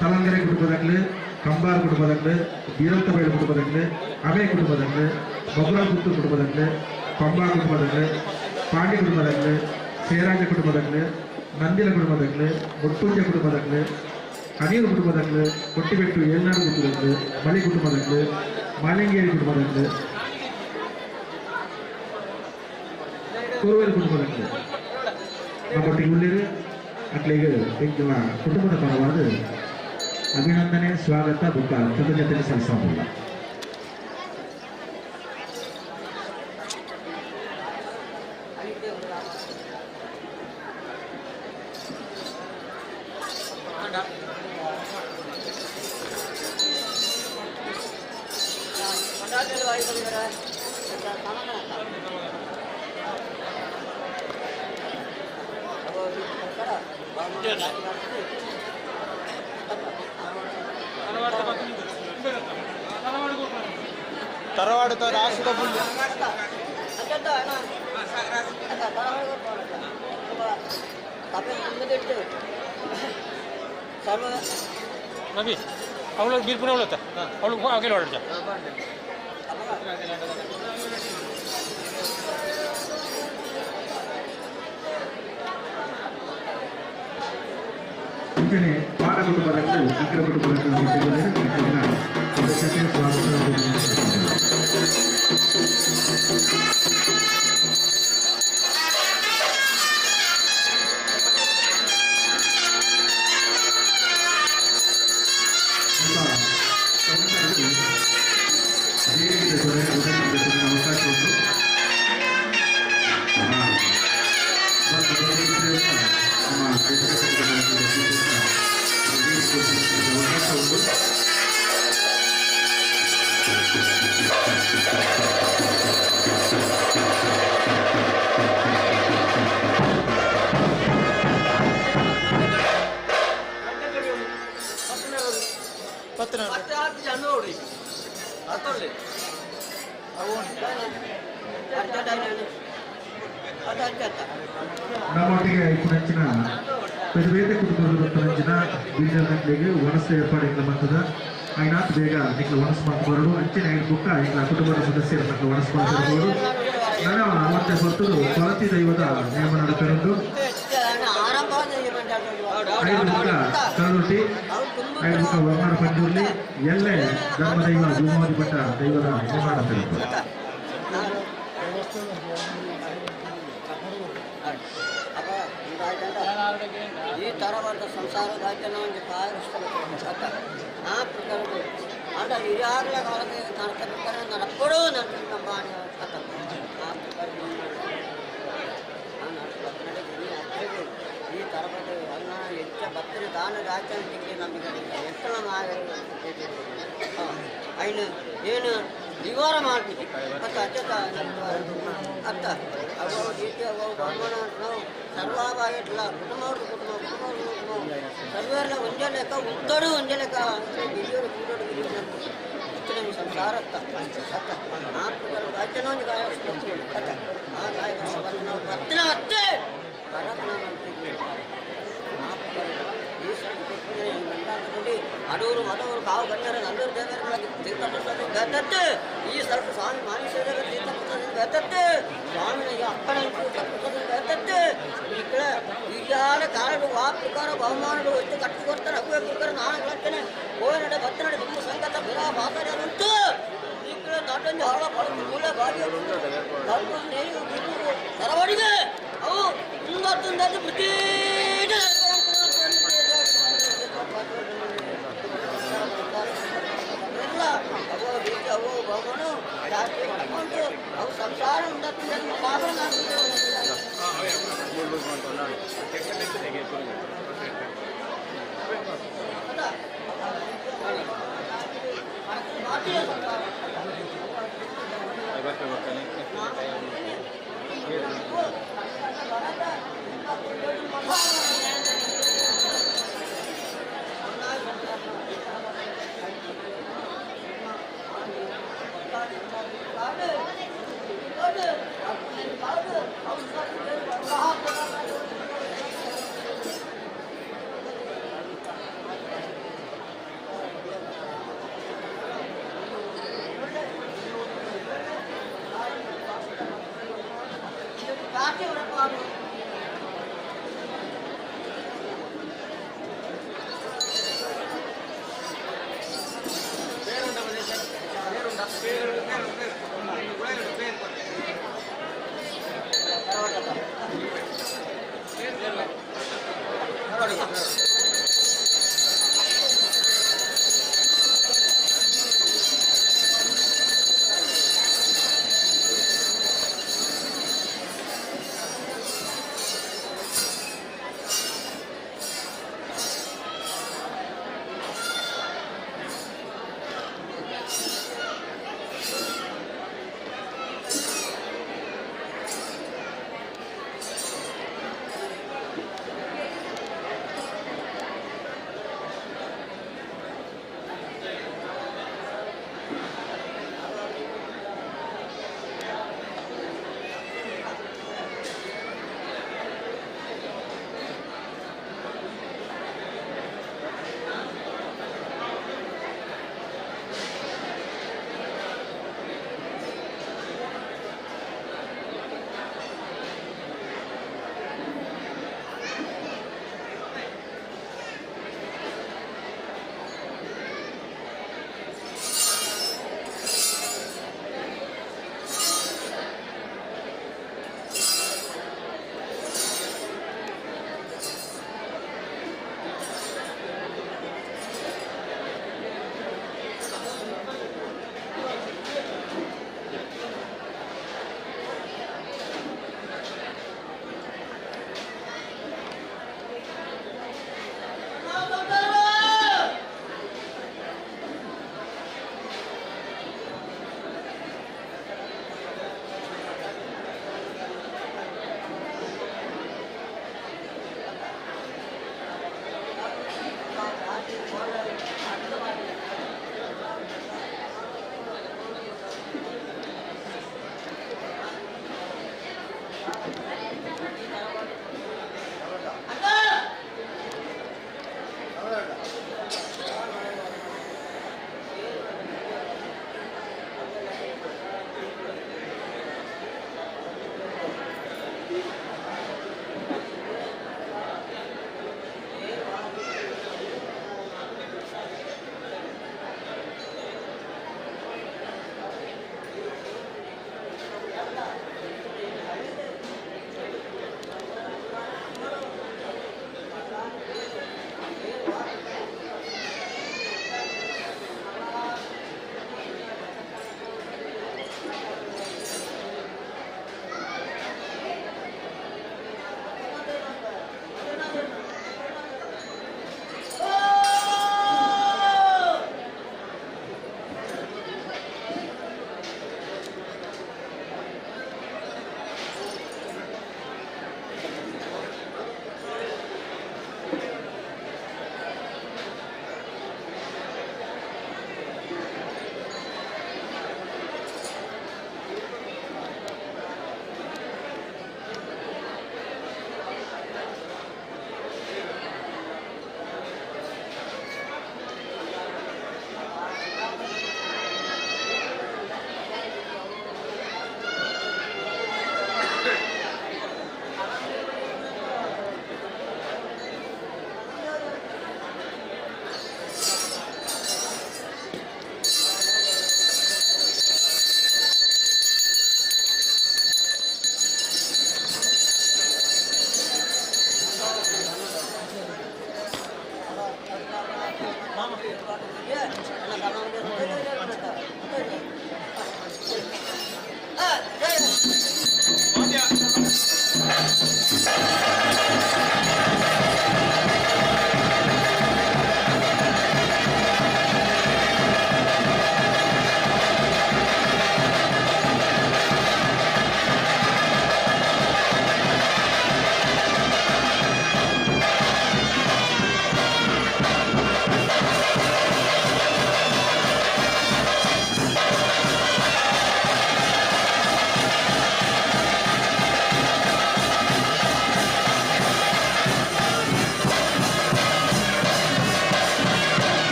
ತಲಂಗೆರೆ ಕುಟುಂಬದಲ್ಲಿ, ಕಂಬಾರ್ ಕುಟುಂಬದಲ್ಲಿ, ಬೀರಂತಬೇಳು ಕುಟುಂಬದಲ್ಲಿ, ಅಮೆ ಕುಟುಂಬದಲ್ಲಿ, ಮೊಗಲಪುತ್ತು ಕುಟುಂಬದಲ್ಲಿ, ಪಂಬಾ ಕುಟುಂಬದಲ್ಲಿ, ಪಾಂಡಿ ಕುಟುಂಬದಲ್ಲಿ, ಸೇರಾಜ ಕುಟುಂಬದಲ್ಲಿ, ನಂದಿಲ ಕುಟುಂಬದಲ್ಲಿ, ಮುಟ್ಟುಂಜ ಕುಟುಂಬದಲ್ಲಿ, ಅನೀರು ಕುಟುಂಬದಲ್ಲಿ, ಕೊಟ್ಟಿಬೆಟ್ಟು ಏಳ್ನಾಡು ಕುಟುಂಬದಲ್ಲಿ, ಮಳಿ ಕುಟುಂಬದಲ್ಲಿ, ಮಾಲಿಂಗೇರಿ ಕುಟುಂಬದಲ್ಲಿ, ಕುರುವೇಲು ಕುಟುಂಬದಲ್ಲಿ ನಮ್ಮೊಟ್ಟಿಗೆ ಉಳ್ಳಿರು ಅಟ್ಲಿಗೆ ನಿಮ್ಮ ಕುಟುಂಬದ ಪರವಾದ ಅಭಿನಂದನೆ, ಸ್ವಾಗತ, ದುಃಖ ಕೃತಜ್ಞತೆ ಸಲ್ಲಿಸೋದಿಲ್ಲ. ತರವಾಡು ರಾಷ್ಟ್ರದ ಫುಲ್ ನಬಿ ಅವಳು ಬೀರ್ಪುರ ಅವಳತ್ತ ಅವಳು ಆಗಿಲ್ಲ ಹೊರಟ ಮುಂಚೆನೆ ಪಾಡ ಕುಟುಂಬದಲ್ಲಿ ವಿಕ್ರ ಕುಟುಂಬದಲ್ಲಿ ಸದಸ್ಯತೆ ಸ್ವಾಗತ. ಅವಕಾಶ ಉಂಟು. ನಮ್ಮೊಟ್ಟಿಗೆ ಹೆಚ್ಚಿನ పెద్ద కుటుంబంలో తరంచిన బీజానికి వనస్ ఏర్పాటు మంతದ అయినాತ್ ಬೇಗ ನಿಕ್ಲ ವನಸ್ ಮಾಡ್ಕೊಂಡು ಅಂಚಿನ ಐದು ಬುಕ್ಕ ನಿಕ್ಲ ಕುಟುಂಬದ ಸದಸ್ಯರ ನಕ್ಲ ವನಸ್ ಮಾಡ್ಕೊಂಡು ನನ್ನ ಮತ್ತೆ ಹೊತ್ತು ಕೊಳತಿ ದೈವದ ನೇಮ ನಡುತ್ತಿರುವುದು ಐದು ಬುಕ್ಕ ಕರದೊಟ್ಟಿ ಐದು ಬುಕ್ಕ ವಮನ ಪಂಜುರ್ಲಿ ಎಲ್ಲೇ ಧರ್ಮ ದೈವ ಜೂಮಾವತಿ ಪಟ್ಟ ದೈವದ ನೇಮ ನಡುತ್ತಿರುವುದು. ಈ ಥರವಾದ ಸಂಸಾರದಾಚನ ಒಂದು ಕಾಯಿಸ್ತಾರೆ ಆ ಪ್ರಕಾರ ಅಂತ ಹಿರಿಯಾಗಲೇ ಕಾಲಕ್ಕೆ ನಡ್ತಬೇಕಾದ್ರೆ ನಡ್ಕೊಡು ನಮ್ಮ ಆ ಪ್ರಕಾರ ಈ ಥರವಾದ ಅನ್ನ ಹೆಚ್ಚ ಭಕ್ತರ ದಾನದ ಆಚರಣೆಗೆ ನಮಗೆ ಹೆಚ್ಚಳ ఆయన నేను నివార ಮಾಡ್ತೀನಿ ಮತ್ತು ಅಚ್ಚ ಅತ್ತ ಅವು ರೀತಿ ಅವು ಬ್ರಾಹ್ಮಣ ಸರ್ವಾಭಾಗಿಟ್ಲ ಕುಟುಂಬ ಸರ್ವೆಲ್ಲ ಒಂದೇ ಲೆಕ್ಕ ಉತ್ತಡು ಒಂದೇ ಲೆಕ್ಕ ಹಿರಿಯರು ಕೂಡೋಡು ಹಿರಿಯರು ಸಂಸಾರ ಅತ್ತ ಆ ಪ್ರಕಾರ ರಾಜ್ಯನ ಒಂದು ಗಾಯ ಅತ್ತ ಆ ಗಾಯ ಭಕ್ತನ ಅತ್ತೆ ಕರಕನ ಮಾಡ್ತಿದ್ವಿ ಆ ಪ್ರಕಾರ ಈ ಸಂದರ್ಭದಲ್ಲಿ ಅಡೂರು ಮದವರು ಕಾವು ಗಣ್ಯರ ನಲ್ಲೂರು ದೇವರುಗಳಿಗೆ ತೀರ್ಥಪ್ರಸಾದ ಗದ್ದತ್ತು ಈ ಸ್ವಲ್ಪ ಸ್ವಾಮಿ ಮಾನಸೇವ ತೀರ್ಥಪ್ರಸಾದ ಗದ್ದತ್ತು ಸ್ವಾಮಿನ ಅಪ್ಪನ ತೀರ್ಥಪ್ರಸಾದ ಗದ್ದತ್ತು ಈ ಕಡೆ ಈಗಾಲ ಕಾರಣ ಆ ಪ್ರಕಾರ ಬಹುಮಾನಗಳು ಎಷ್ಟು ಕಟ್ಟಿಕೊಡ್ತಾರೆ ಅಗುವೆ ಪ್ರಕಾರ ನಾನು ಹೇಳ್ತೇನೆ ಹೋಗಿ ನಡೆ ಭತ್ತ ನಡೆ ತುಂಬ ಸಂಗತ ಬಿರಾ ಬಾತಾರೆ ಅದಂತೂ ಈ ಕಡೆ ದೊಡ್ಡೊಂದು ಹೊಳ ಬಳಕೆ ಮೂಲ ಬಾಗಿ ದೊಡ್ಡ ನೇಯು ಬಿಟ್ಟು ಸರವಡಿಗೆ ಅವು ತುಂಬತ್ತು ಪ್ರತಿ ಅವು ಭಗವನು ಜಾಸ್ತಿ ಮಾಡ್ಕೊಂಡು ಅವು ಸಂಸಾರ ಉಂಟು ಪಾಪ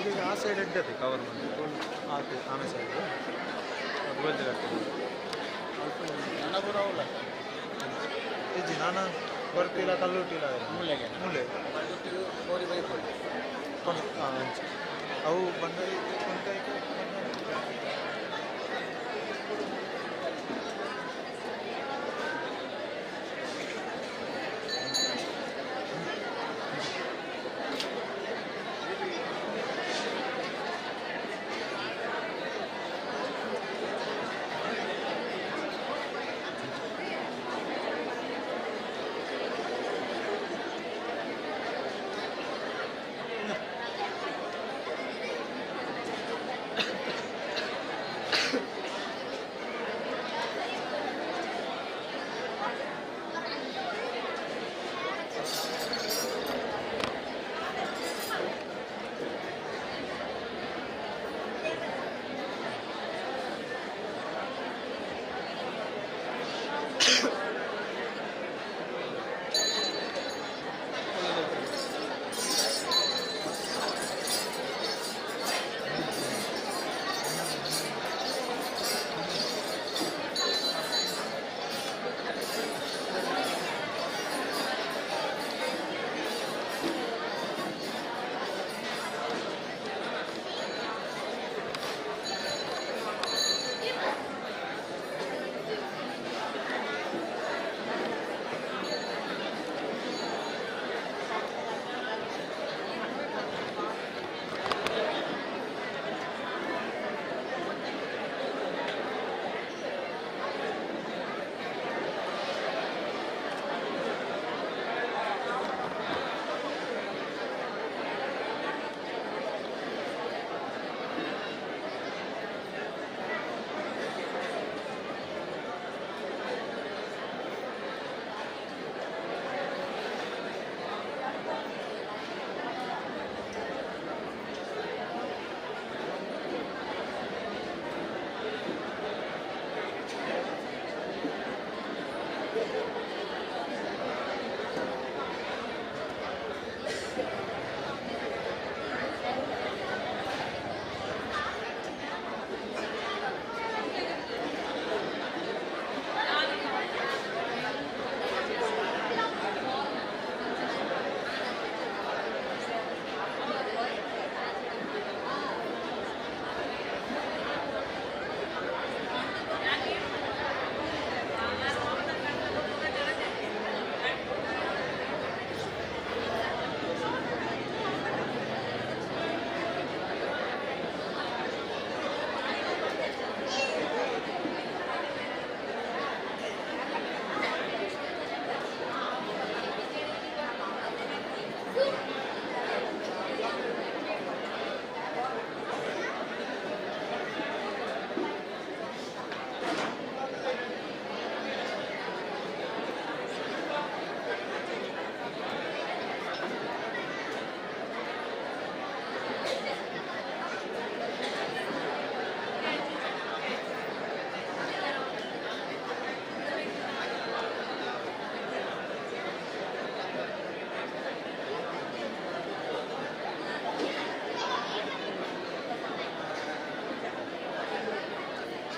ఇది ఆ సైడ్ అంటే అది గవర్నమెంట్ ఆమె సైడ్ అభివృద్ధి కట్టదు ఇది నాన్న ಬರ್ತಿಲ್ಲ ಕಲ್ಲುಟ್ಟಿಲ್ಲ ಮೂಲೆಗೆ ಮೂಲೆ ಅವು ಬಂದರೆ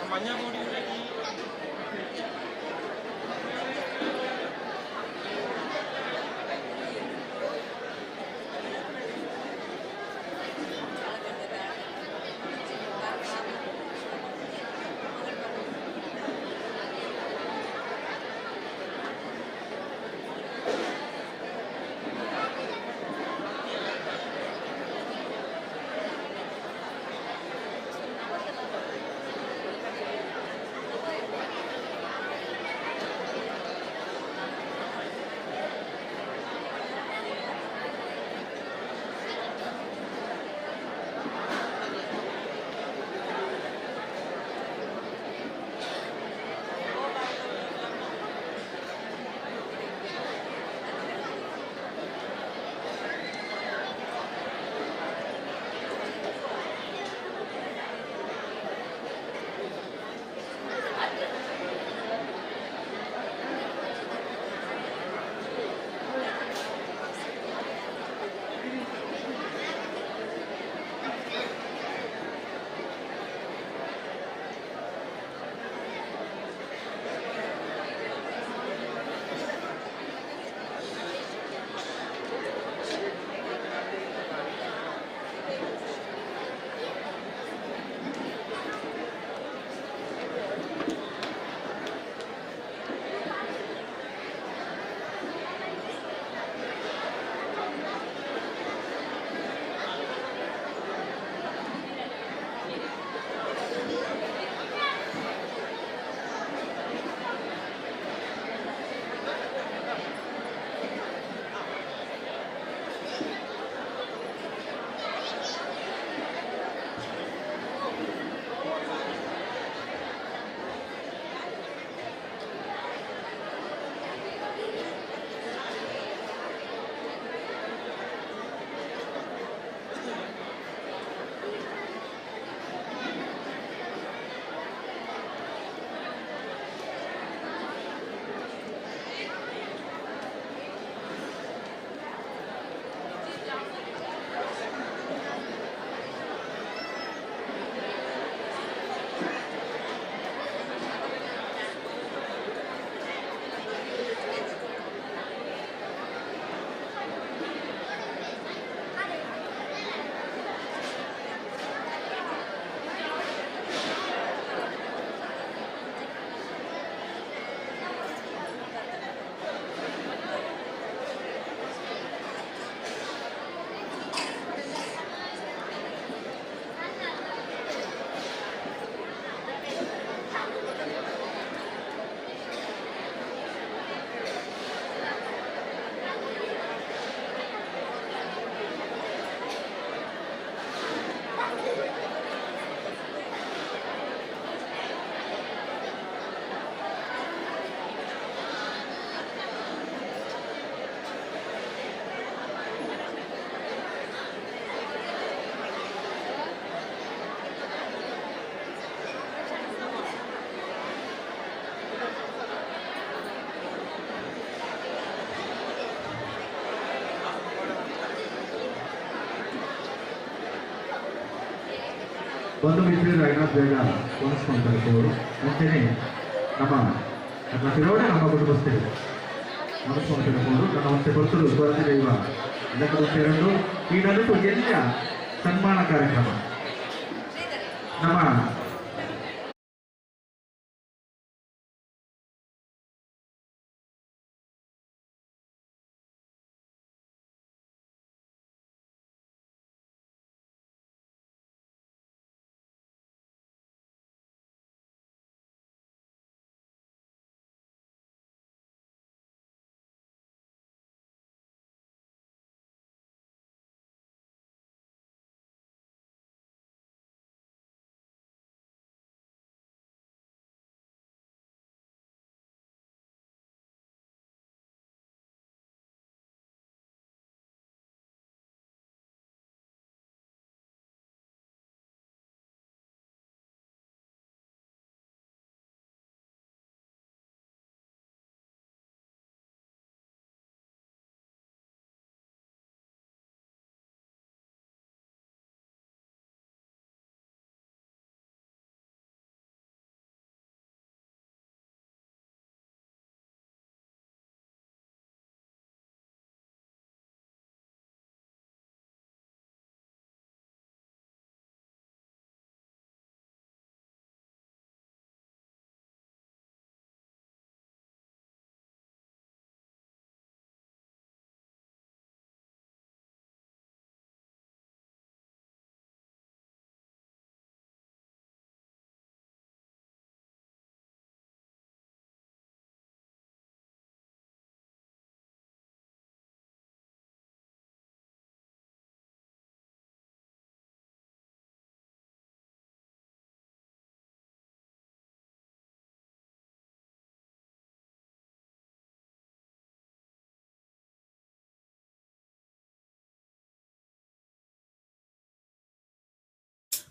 banyak mau lagi. ಒಂದು ಮಿತ್ರರು ಐನಾ ಬೇಗ ಕೊಡಿಸ್ಕೊಂತಾರೆ ಅವರು ಅಂತೆಯೇ ನಮ್ಮ ನಮ್ಮ ತಿರುವಣೆ ನಮ್ಮ ಕುಟುಂಬಸ್ಥರು ಮನಸ್ಕೊಂಡು ನನ್ನ ಮತ್ತೆ ಭಕ್ತರು ಸ್ವಾತಂತ್ರ್ಯ ಲೆಕ್ಕದೊಂದೆರಡು ಈ ನಡುಕು ಎಲ್ಲ ಸನ್ಮಾನ ಕಾರ್ಯಕ್ರಮ ನಮ್ಮ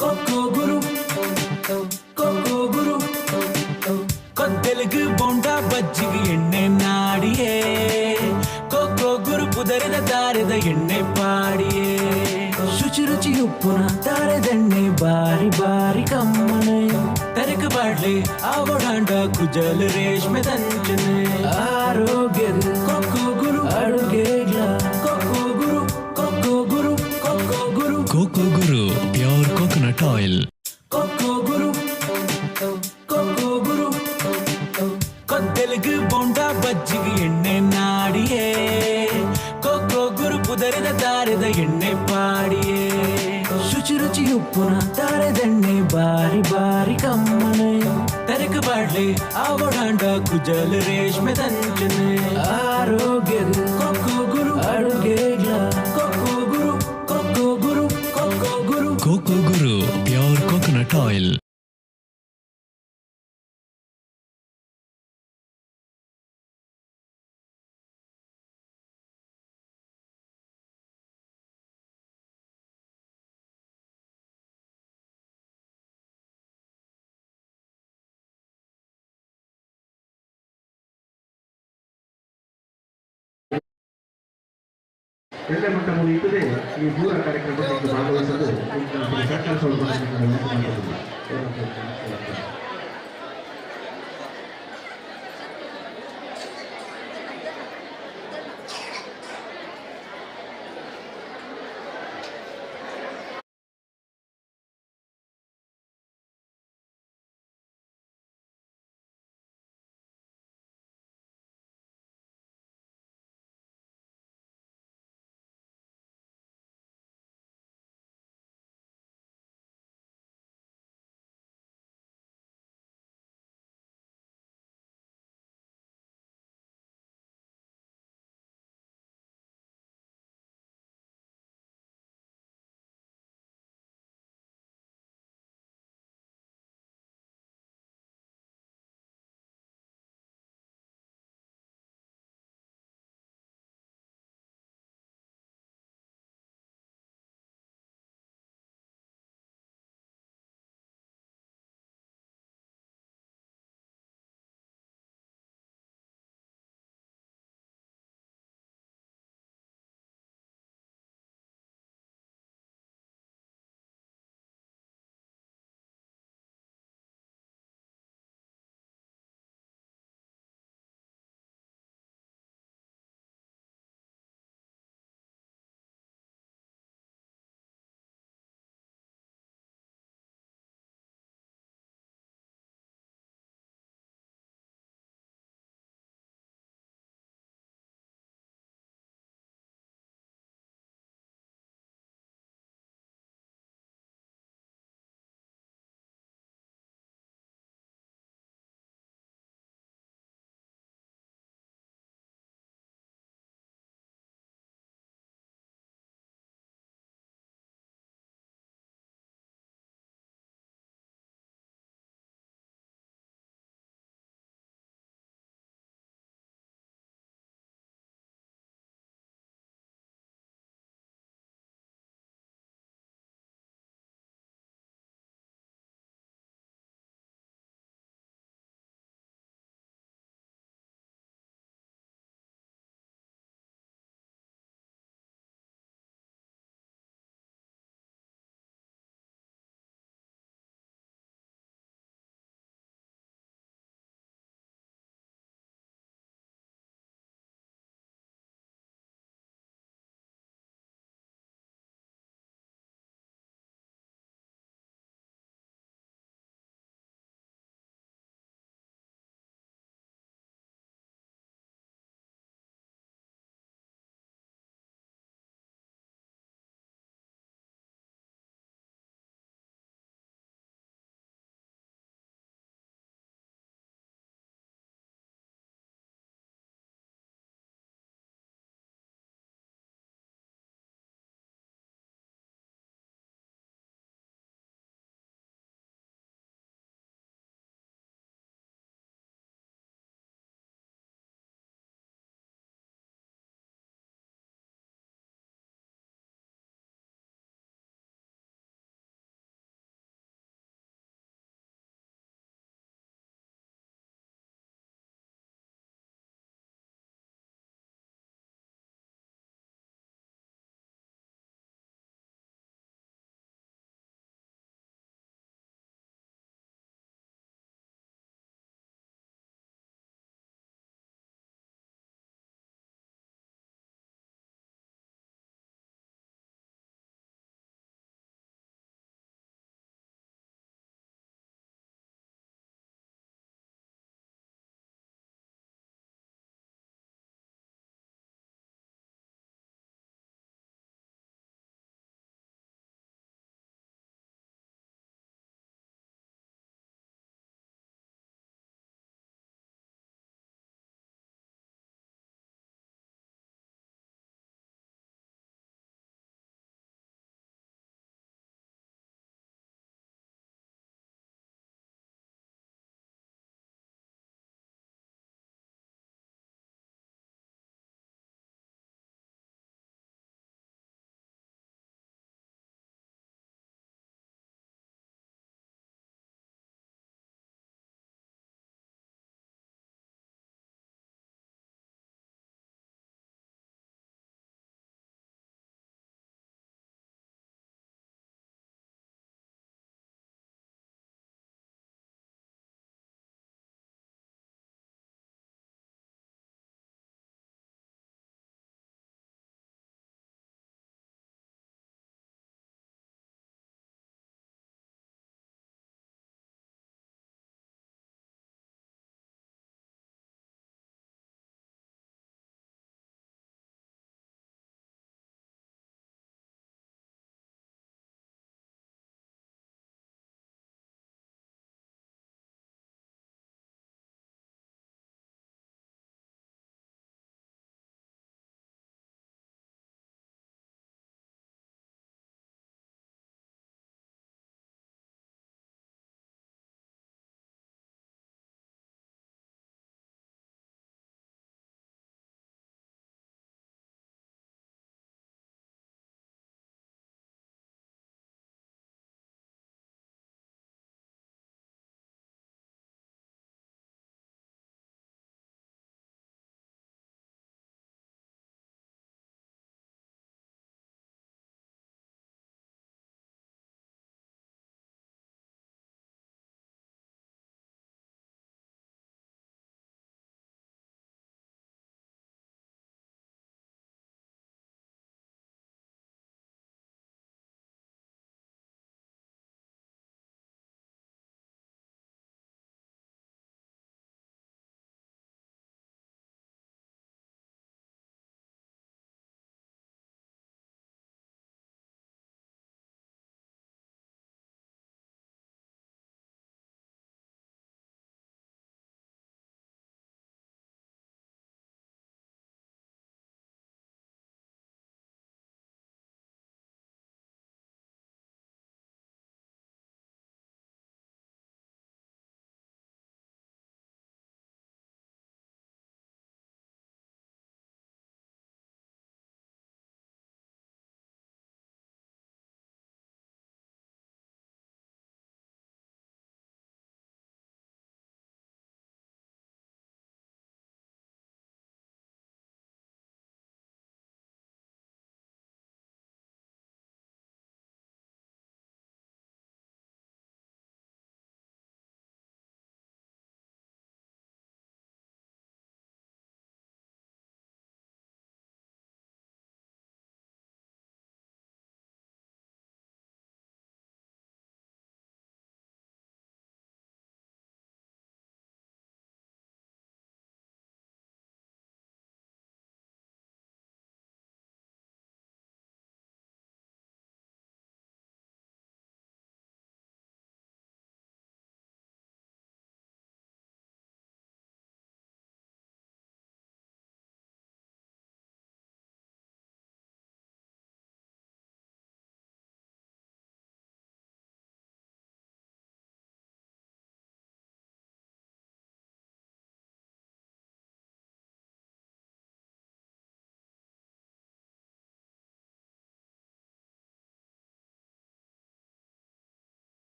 ಕೊಕ್ಕೋ ಗುರು ಕೊಕ್ಕೋ ಗುರು ಕೊದ್ದೆಲುಗು ಬೊಂಡ ಬಜ್ಜಿಗೆ ಎಣ್ಣೆ ನಾಡಿಯೇ ಕೊಕ್ಕೋ ಗುರು ಪುದರಿದ ದಾರದ ಎಣ್ಣೆ ಪಾಡಿಯೇ ಶುಚಿ ರುಚಿ ಉಪ್ಪುನ ದಾರದೆಣ್ಣೆ ಬಾರಿ ಬಾರಿ ಕಮ್ಮನೆ ತರಕ ಬಾಡ್ಲೆ ಆವಡಾಂಡ ಕುಜಲ್ ರೇಷ್ಮೆ ದಂಚನೆ ಆರೋಗ್ಯದ ಕೊಕ್ಕೋ ಗುರು ಅಡುಗೆಗ್ಲ ಕೊಕ್ಕೋ ಗುರು ಕೊಕ್ಕೋ ಗುರು ಕೊಕ್ಕೋ ಗುರು ಕೋಕೋ ಗುರು ಪ್ಯೂರ್ ಕೋಕೋನಟ್ ಆಯಿಲ್ ಕೊಕ್ಕೋ ಗುರು ಕೊಕ್ಕೋ ಗುರು ಕೊದ್ದೆಲುಗು ಬೊಂಡ ಬಜ್ಜಿಗೆ ಎಣ್ಣೆ ನಾಡಿಯೇ ಕೊಕ್ಕೋ ಗುರು ಪುದರಿದ ದಾರದ ಎಣ್ಣೆ ಪಾಡಿಯೇ ಶುಚಿ ರುಚಿ ಉಪ್ಪುನ ದಾರದೆಣ್ಣೆ ಬಾರಿ ಬಾರಿ ಕಮ್ಮನೆ ತರಕ ಬಾಡ್ಲೆ ಆವಡಾಂಡ ಕುಜಲ್ ರೇಷ್ಮೆ ದಂಚನೆ ಆರೋಗ್ಯದ ಕೊಕ್ಕೋ ಗುರು ಅಡುಗೆಗ್ಲ ಕೊಕ್ಕೋ ಗುರು ಕೊಕ್ಕೋ ಗುರು ಕೊಕ್ಕೋ ಗುರು ಕೋಕೋ ಗುರು ಪ್ಯೂರ್ ಕೋಕೋನಟ್ ಆಯಿಲ್ ಎಲ್ಲ ಮಟ್ಟ ಮುಗಿಯುತ್ತದೆ ಈ ದೂರ ಕಾರ್ಯಕ್ರಮದಲ್ಲಿ ಭಾಗವಹಿಸಲು ಸರ್ಕಾರ ಸೌಲಭ್ಯ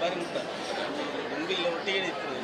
ಬಾರಿ ಮುಟ್ಟ ಗಂಬಿಲ್ಲ ಒಟ್ಟಿಗೆ ಇರ್ತದೆ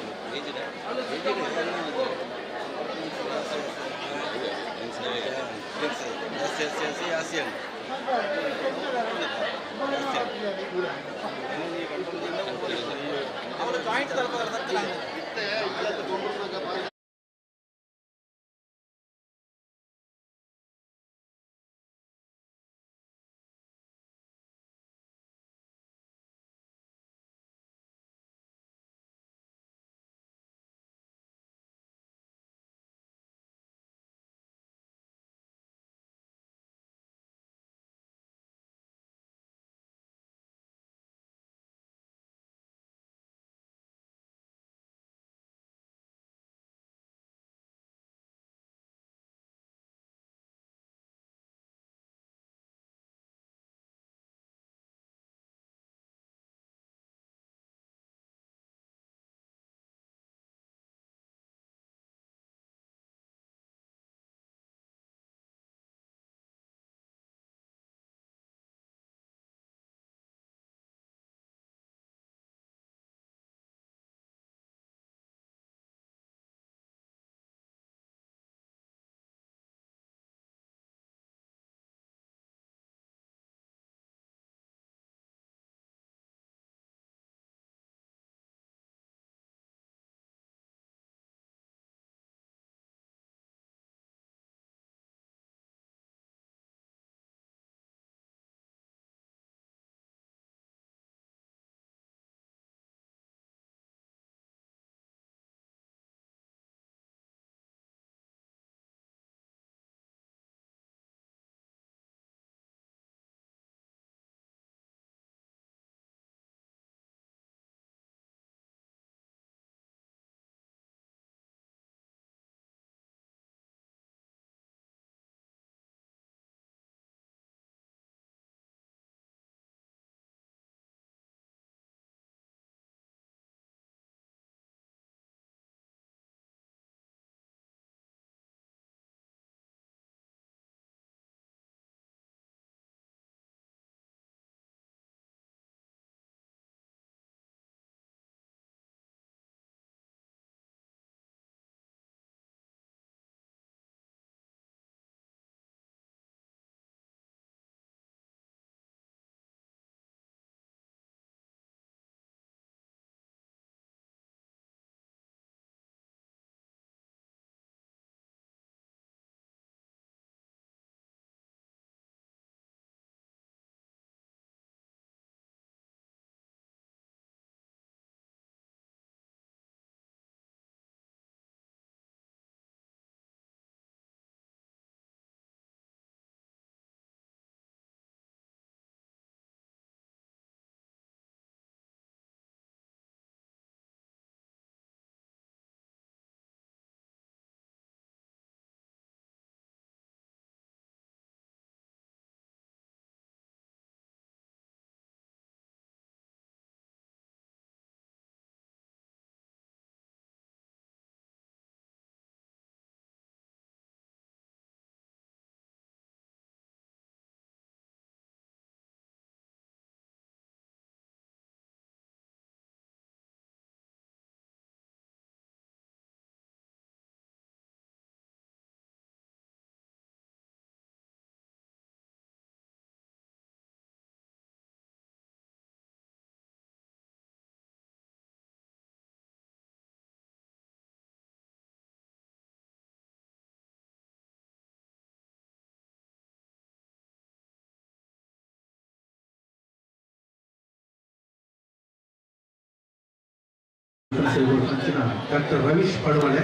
ಡಾಕ್ಟರ್ ರವೀಶ್ ಪಡವಳೆ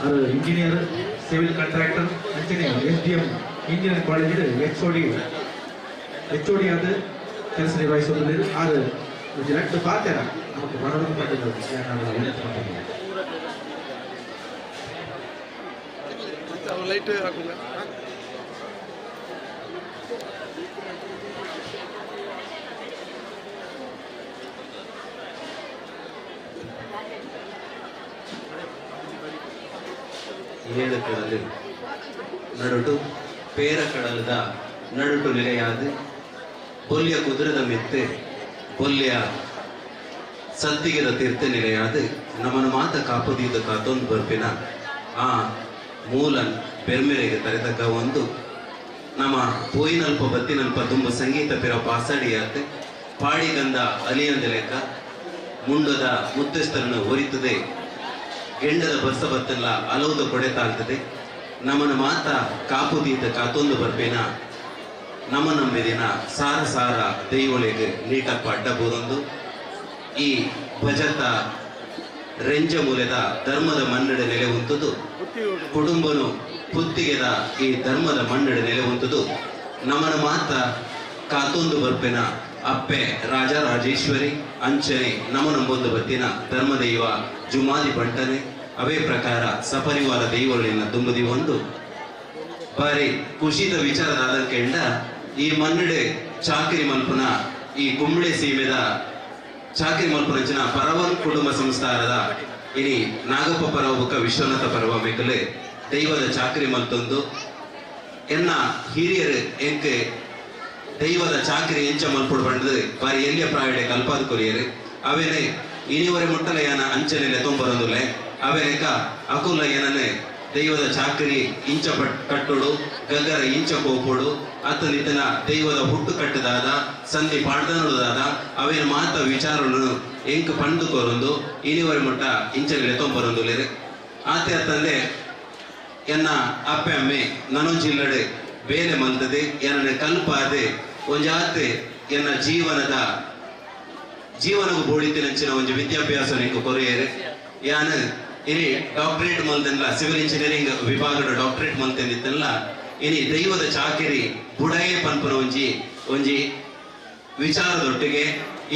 ಅದು ಇಂಜಿನಿಯರ್ ಸಿವಿಲ್ ಕಾಂಟ್ರಾಕ್ಟರ್ ಅಂಚನೆ SDM ಇಂಜಿನಿಯರಿಂಗ್ ಕಾಲೇಜ್ HOD ಅದು ಕೆಲಸ ನಿರ್ವಹಿಸುವುದಿಲ್ಲ ಅದು ಲೆಕ್ಕ ಪಾತ್ರ ನಮಗೆ ಮನೋರಂಜನೆ ಮಾಡಿದ್ರು ಲೈಟ್ ಹಾಕಿಲ್ಲ ಏಳು ಕಡಲು ನಡುಟು ಪೇರ ಕಡಲದ ನಡುಟು ನೆಲೆಯಾದ ಬೊಲ್ಯ ಕುದುರದ ಮೆತ್ತೆ ಬೊಲ್ಯ ಸತ್ತಿಗೆದ ತೀರ್ಥ ನೆಲೆಯಾದ ನಮ್ಮನ್ನು ಮಾತ ಕಾಪುದೀದ ಕಾತೊಂದು ಬರ್ಪಿನ ಆ ಮೂಲನ್ ಬೆರ್ಮೆರೆಗೆ ತರೆತಕ್ಕ ಒಂದು ನಮ್ಮ ಪೋಯಿನಲ್ಪ ಬತ್ತಿನಲ್ಪ ತುಂಬ ಸಂಗೀತ ಪಿರ ಪಾಸಡಿಯಾತೆ ಪಾಡಿಗಂದ ಅಲಿಯಂದ ಲೆಕ್ಕ ಮುಂಡದ ಮುತ್ತಸ್ತರನ್ನು ಒರಿತದೆ ಗೆಂಡದ ಬರ್ಸ ಬತ್ತಲ್ಲ ಅಲೌದ ಕೊಡೆತ ಆಗ್ತದೆ ನಮ್ಮನ ಮಾತ ಕಾಪುದೀತ ಕಾತೊಂದು ಬರ್ಬೇನ ನಮ್ಮ ನಂಬಿದಿನ ಸಾರ ಸಾರ ದೈವಳಿಗೆ ನೀಟಪ್ಪ ಅಡ್ಡ ಬೋರೊಂದು ಈ ಭಜತ ರೆಂಜ ಮೂಲೆದ ಧರ್ಮದ ಮನ್ನಡೆ ನೆಲೆ ಹೊಂದುದು ಕುಟುಂಬನು ಪುತ್ತಿಗೆದ ಈ ಧರ್ಮದ ಮನ್ನಡೆ ನೆಲೆ ಹೊಂದುದು ನಮ್ಮನ ಮಾತ ಕಾತೊಂದು ಬರ್ಪೆನ ಅಪ್ಪೆ ರಾಜರಾಜೇಶ್ವರಿ ಅಂಚನೆ ನಮನಂಬೊಂದು ಬತ್ತಿನ ಧರ್ಮದೈವ ಜುಮಾದಿ ಬಂಟನೆ ಅವೇ ಪ್ರಕಾರ ಸಪರಿವಾರ ದೈವಗಳಿನ ತುಂಬುದಿ ಒಂದು ಬಾರಿ ಖುಷಿದ ವಿಚಾರದ ಕೆಂಡ ಈ ಮನ್ನಡೆ ಚಾಕರಿ ಮಲ್ಪನ ಈ ಕುಂಬಳೆ ಸೀಮೆದ ಚಾಕರಿ ಮಲ್ಪನಂಚಿನ ಪರವನ್ ಕುಟುಂಬ ಸಂಸ್ಥಾನದ ಇನಿ ನಾಗಪ್ಪ ಪರವಬುಕ ವಿಶ್ವನಾಥ ಪರವ ಮೇಕಲೆ ದೈವದ ಚಾಕರಿ ಮಲ್ತೊಂದು ಎನ್ನ ಹಿರಿಯರು ಎಂಕೆ ದೈವದ ಚಾಕರಿ ಎಂಚ ಮಲ್ಪುಡು ಬಂಡದು ಬಾರಿ ಎಲ್ಲಿಯ ಪ್ರಾಯಡೆ ಕಲ್ಪಾದ ಕೊರಿಯರು ಅವೇನೆ ಇನಿವರೆ ಮುಟ್ಟಲ ಯಾನ ಅಂಚನೆಲೆ ತೊಂಬರೊಂದುಲೆ ಅವೇನೆಕ ಅಕುಲ ಏನನೆ ದೈವದ ಚಾಕರಿ ಇಂಚ ಕಟ್ಟುಡು ಗಗರ ಇಂಚ ಕೋಪುಡು ಅತ್ತನಿತನ ದೈವದ ಹುಟ್ಟು ಕಟ್ಟದಾದ ಸಂಧಿ ಪಾಡ್ದನುದಾದ ಅವೇನು ಮಾತ ವಿಚಾರಗಳನ್ನು ಎಂಕ್ ಪಂಡು ಕೊರೊಂದು ಇನಿವರೆ ಮುಟ್ಟ ಇಂಚನೆಲೆ ತೊಂಬರೊಂದುಲೆರೆ ಆತೆ ಅತ್ತಂದೆ ಎನ್ನ ಅಪ್ಪೆ ಅಮ್ಮೆ ನನೊಂಜಿಲ್ಲಡೆ ಬೇಲೆ ಮಲ್ತದೆ ಎನ್ನ ಕಲ್ಪಾದೆ ಒಂಜಾತೆ ಎನ್ನ ಜೀವನಗೂ ಬೋಡಿತಿನಂಚಿನ ಒಂದು ವಿದ್ಯಾಭ್ಯಾಸ ನಿಂಗೆ ಕೊರೆಯರೆ ಯಾನ ಇನಿ ಡಾಕ್ಟರೇಟ್ ಮಲ್ತಲ್ಲ ಸಿವಿಲ್ ಇಂಜಿನಿಯರಿಂಗ್ ವಿಭಾಗದ ಡಾಕ್ಟರೇಟ್ ಮಲ್ತಂದಿತ್ತಲ್ಲ ಇನಿ ದೈವದ ಚಾಕಿರಿ ಬುಡಾಯೆ ಪನ್ಪುನ ಒಂಜಿ ವಿಚಾರದೊಟ್ಟಿಗೆ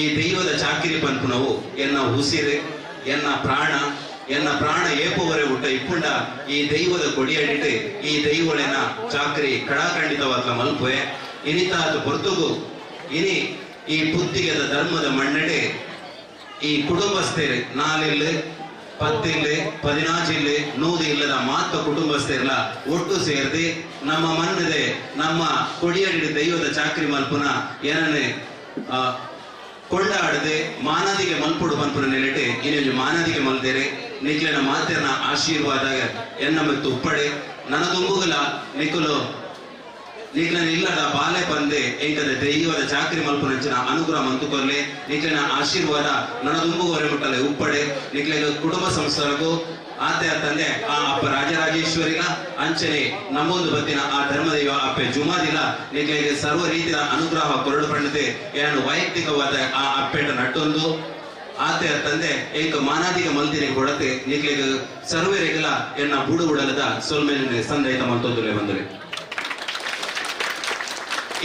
ಈ ದೈವದ ಚಾಕಿರಿ ಪನ್ಪುನವು ಎನ್ನ ಉಸಿರು ಎನ್ನ ಪ್ರಾಣ ಏಪುವರೆ ಊಟ ಇಪ್ಪುಂಡ ಈ ದೈವದ ಕೊಡಿಯಡಿಟ್ಟು ಈ ದೈವಳಿನ ಚಾಕರಿ ಕಡಾಖಂಡಿತವಾದ ಮಲ್ಪುವೆ ಇನಿತಾದ ಹೊರತುಗು ಇನಿ ಈ ಪುತ್ತಿಗೆದ ಧರ್ಮದ ಮಣ್ಣಡೆ ಈ ಕುಟುಂಬಸ್ಥರು 4 10 15 100 ಇಲ್ಲದ ಮಾತ್ರ ಕುಟುಂಬಸ್ಥರೆಲ್ಲ ಒಟ್ಟು ಸೇರ್ದಿ ನಮ್ಮ ಮಣ್ಣದೆ ನಮ್ಮ ಕೊಡಿಯಡಿ ದೈವದ ಚಾಕರಿ ಮಲ್ಪುನ ಏನನ್ನೇ ಕೊಂಡಾಡದೆ ಮಾನದಿಗೆ ಮಲ್ಪುಡು ಮಲ್ಪುನ ನೆಲೆಟೆ ಇನ್ನೊಂದು ಮಾನದಿಗೆ ಮಲ್ದೇರೆ ನಿಖಿಲನ ಮಾತೆನ ಆಶೀರ್ವಾದ ಎನ್ನ ಮತ್ತು ಉಪ್ಪಡೆ ನನದುಂಬುಗಲ ನಿಖುಲು ನಿಖಿಲನ ಇಲ್ಲದ ಬಾಲೆ ಬಂದೆ ಎಂಕದ ದೈವದ ಚಾಕರಿ ಮಲ್ಪುನಂಚಿನ ಅನುಗ್ರಹ ಮಂತುಕೊರ್ಲೆ ನಿಖಿಲನ ಆಶೀರ್ವಾದ ನನದುಂಬುಗೊರೆ ಮುಟ್ಟಲೆ ಉಪ್ಪಡೆ ನಿಖಿಲಿಗೆ ಕುಟುಂಬ ಸಂಸ್ಥೆಗೂ ಆತೆ ತಂದೆ ಆ ಅಪ್ಪ ರಾಜರಾಜೇಶ್ವರಿಗ ಅಂಚನೆ ನಮ್ಮೊಂದು ಬತ್ತಿನ ಆ ಧರ್ಮದೈವ ಅಪ್ಪೆ ಜುಮಾದಿಲ ನಿಖಿಲಿಗೆ ಸರ್ವ ರೀತಿಯ ಅನುಗ್ರಹ ಕೊರಡು ಪಂಡತೆ ಏನು ವೈಯಕ್ತಿಕವಾದ ಆ ಅಪ್ಪೆಟ ನಟ್ಟೊಂದು ಆತೆ ತಂದೆ ಏಕ ಮಾನಾದಿಗೆ ಮಲ್ತಿನಿ ಕೊಡತೆ ನಿಖಿಲಿಗೆ ಸರ್ವರಿಗೆಲ್ಲ ಎನ್ನ ಬುಡು ಉಡಲದ ಸೊಲ್ಮೇಲಿನ ಸಂದೈತ ಮಂತೊಂದುಲೆ ಬಂದರೆ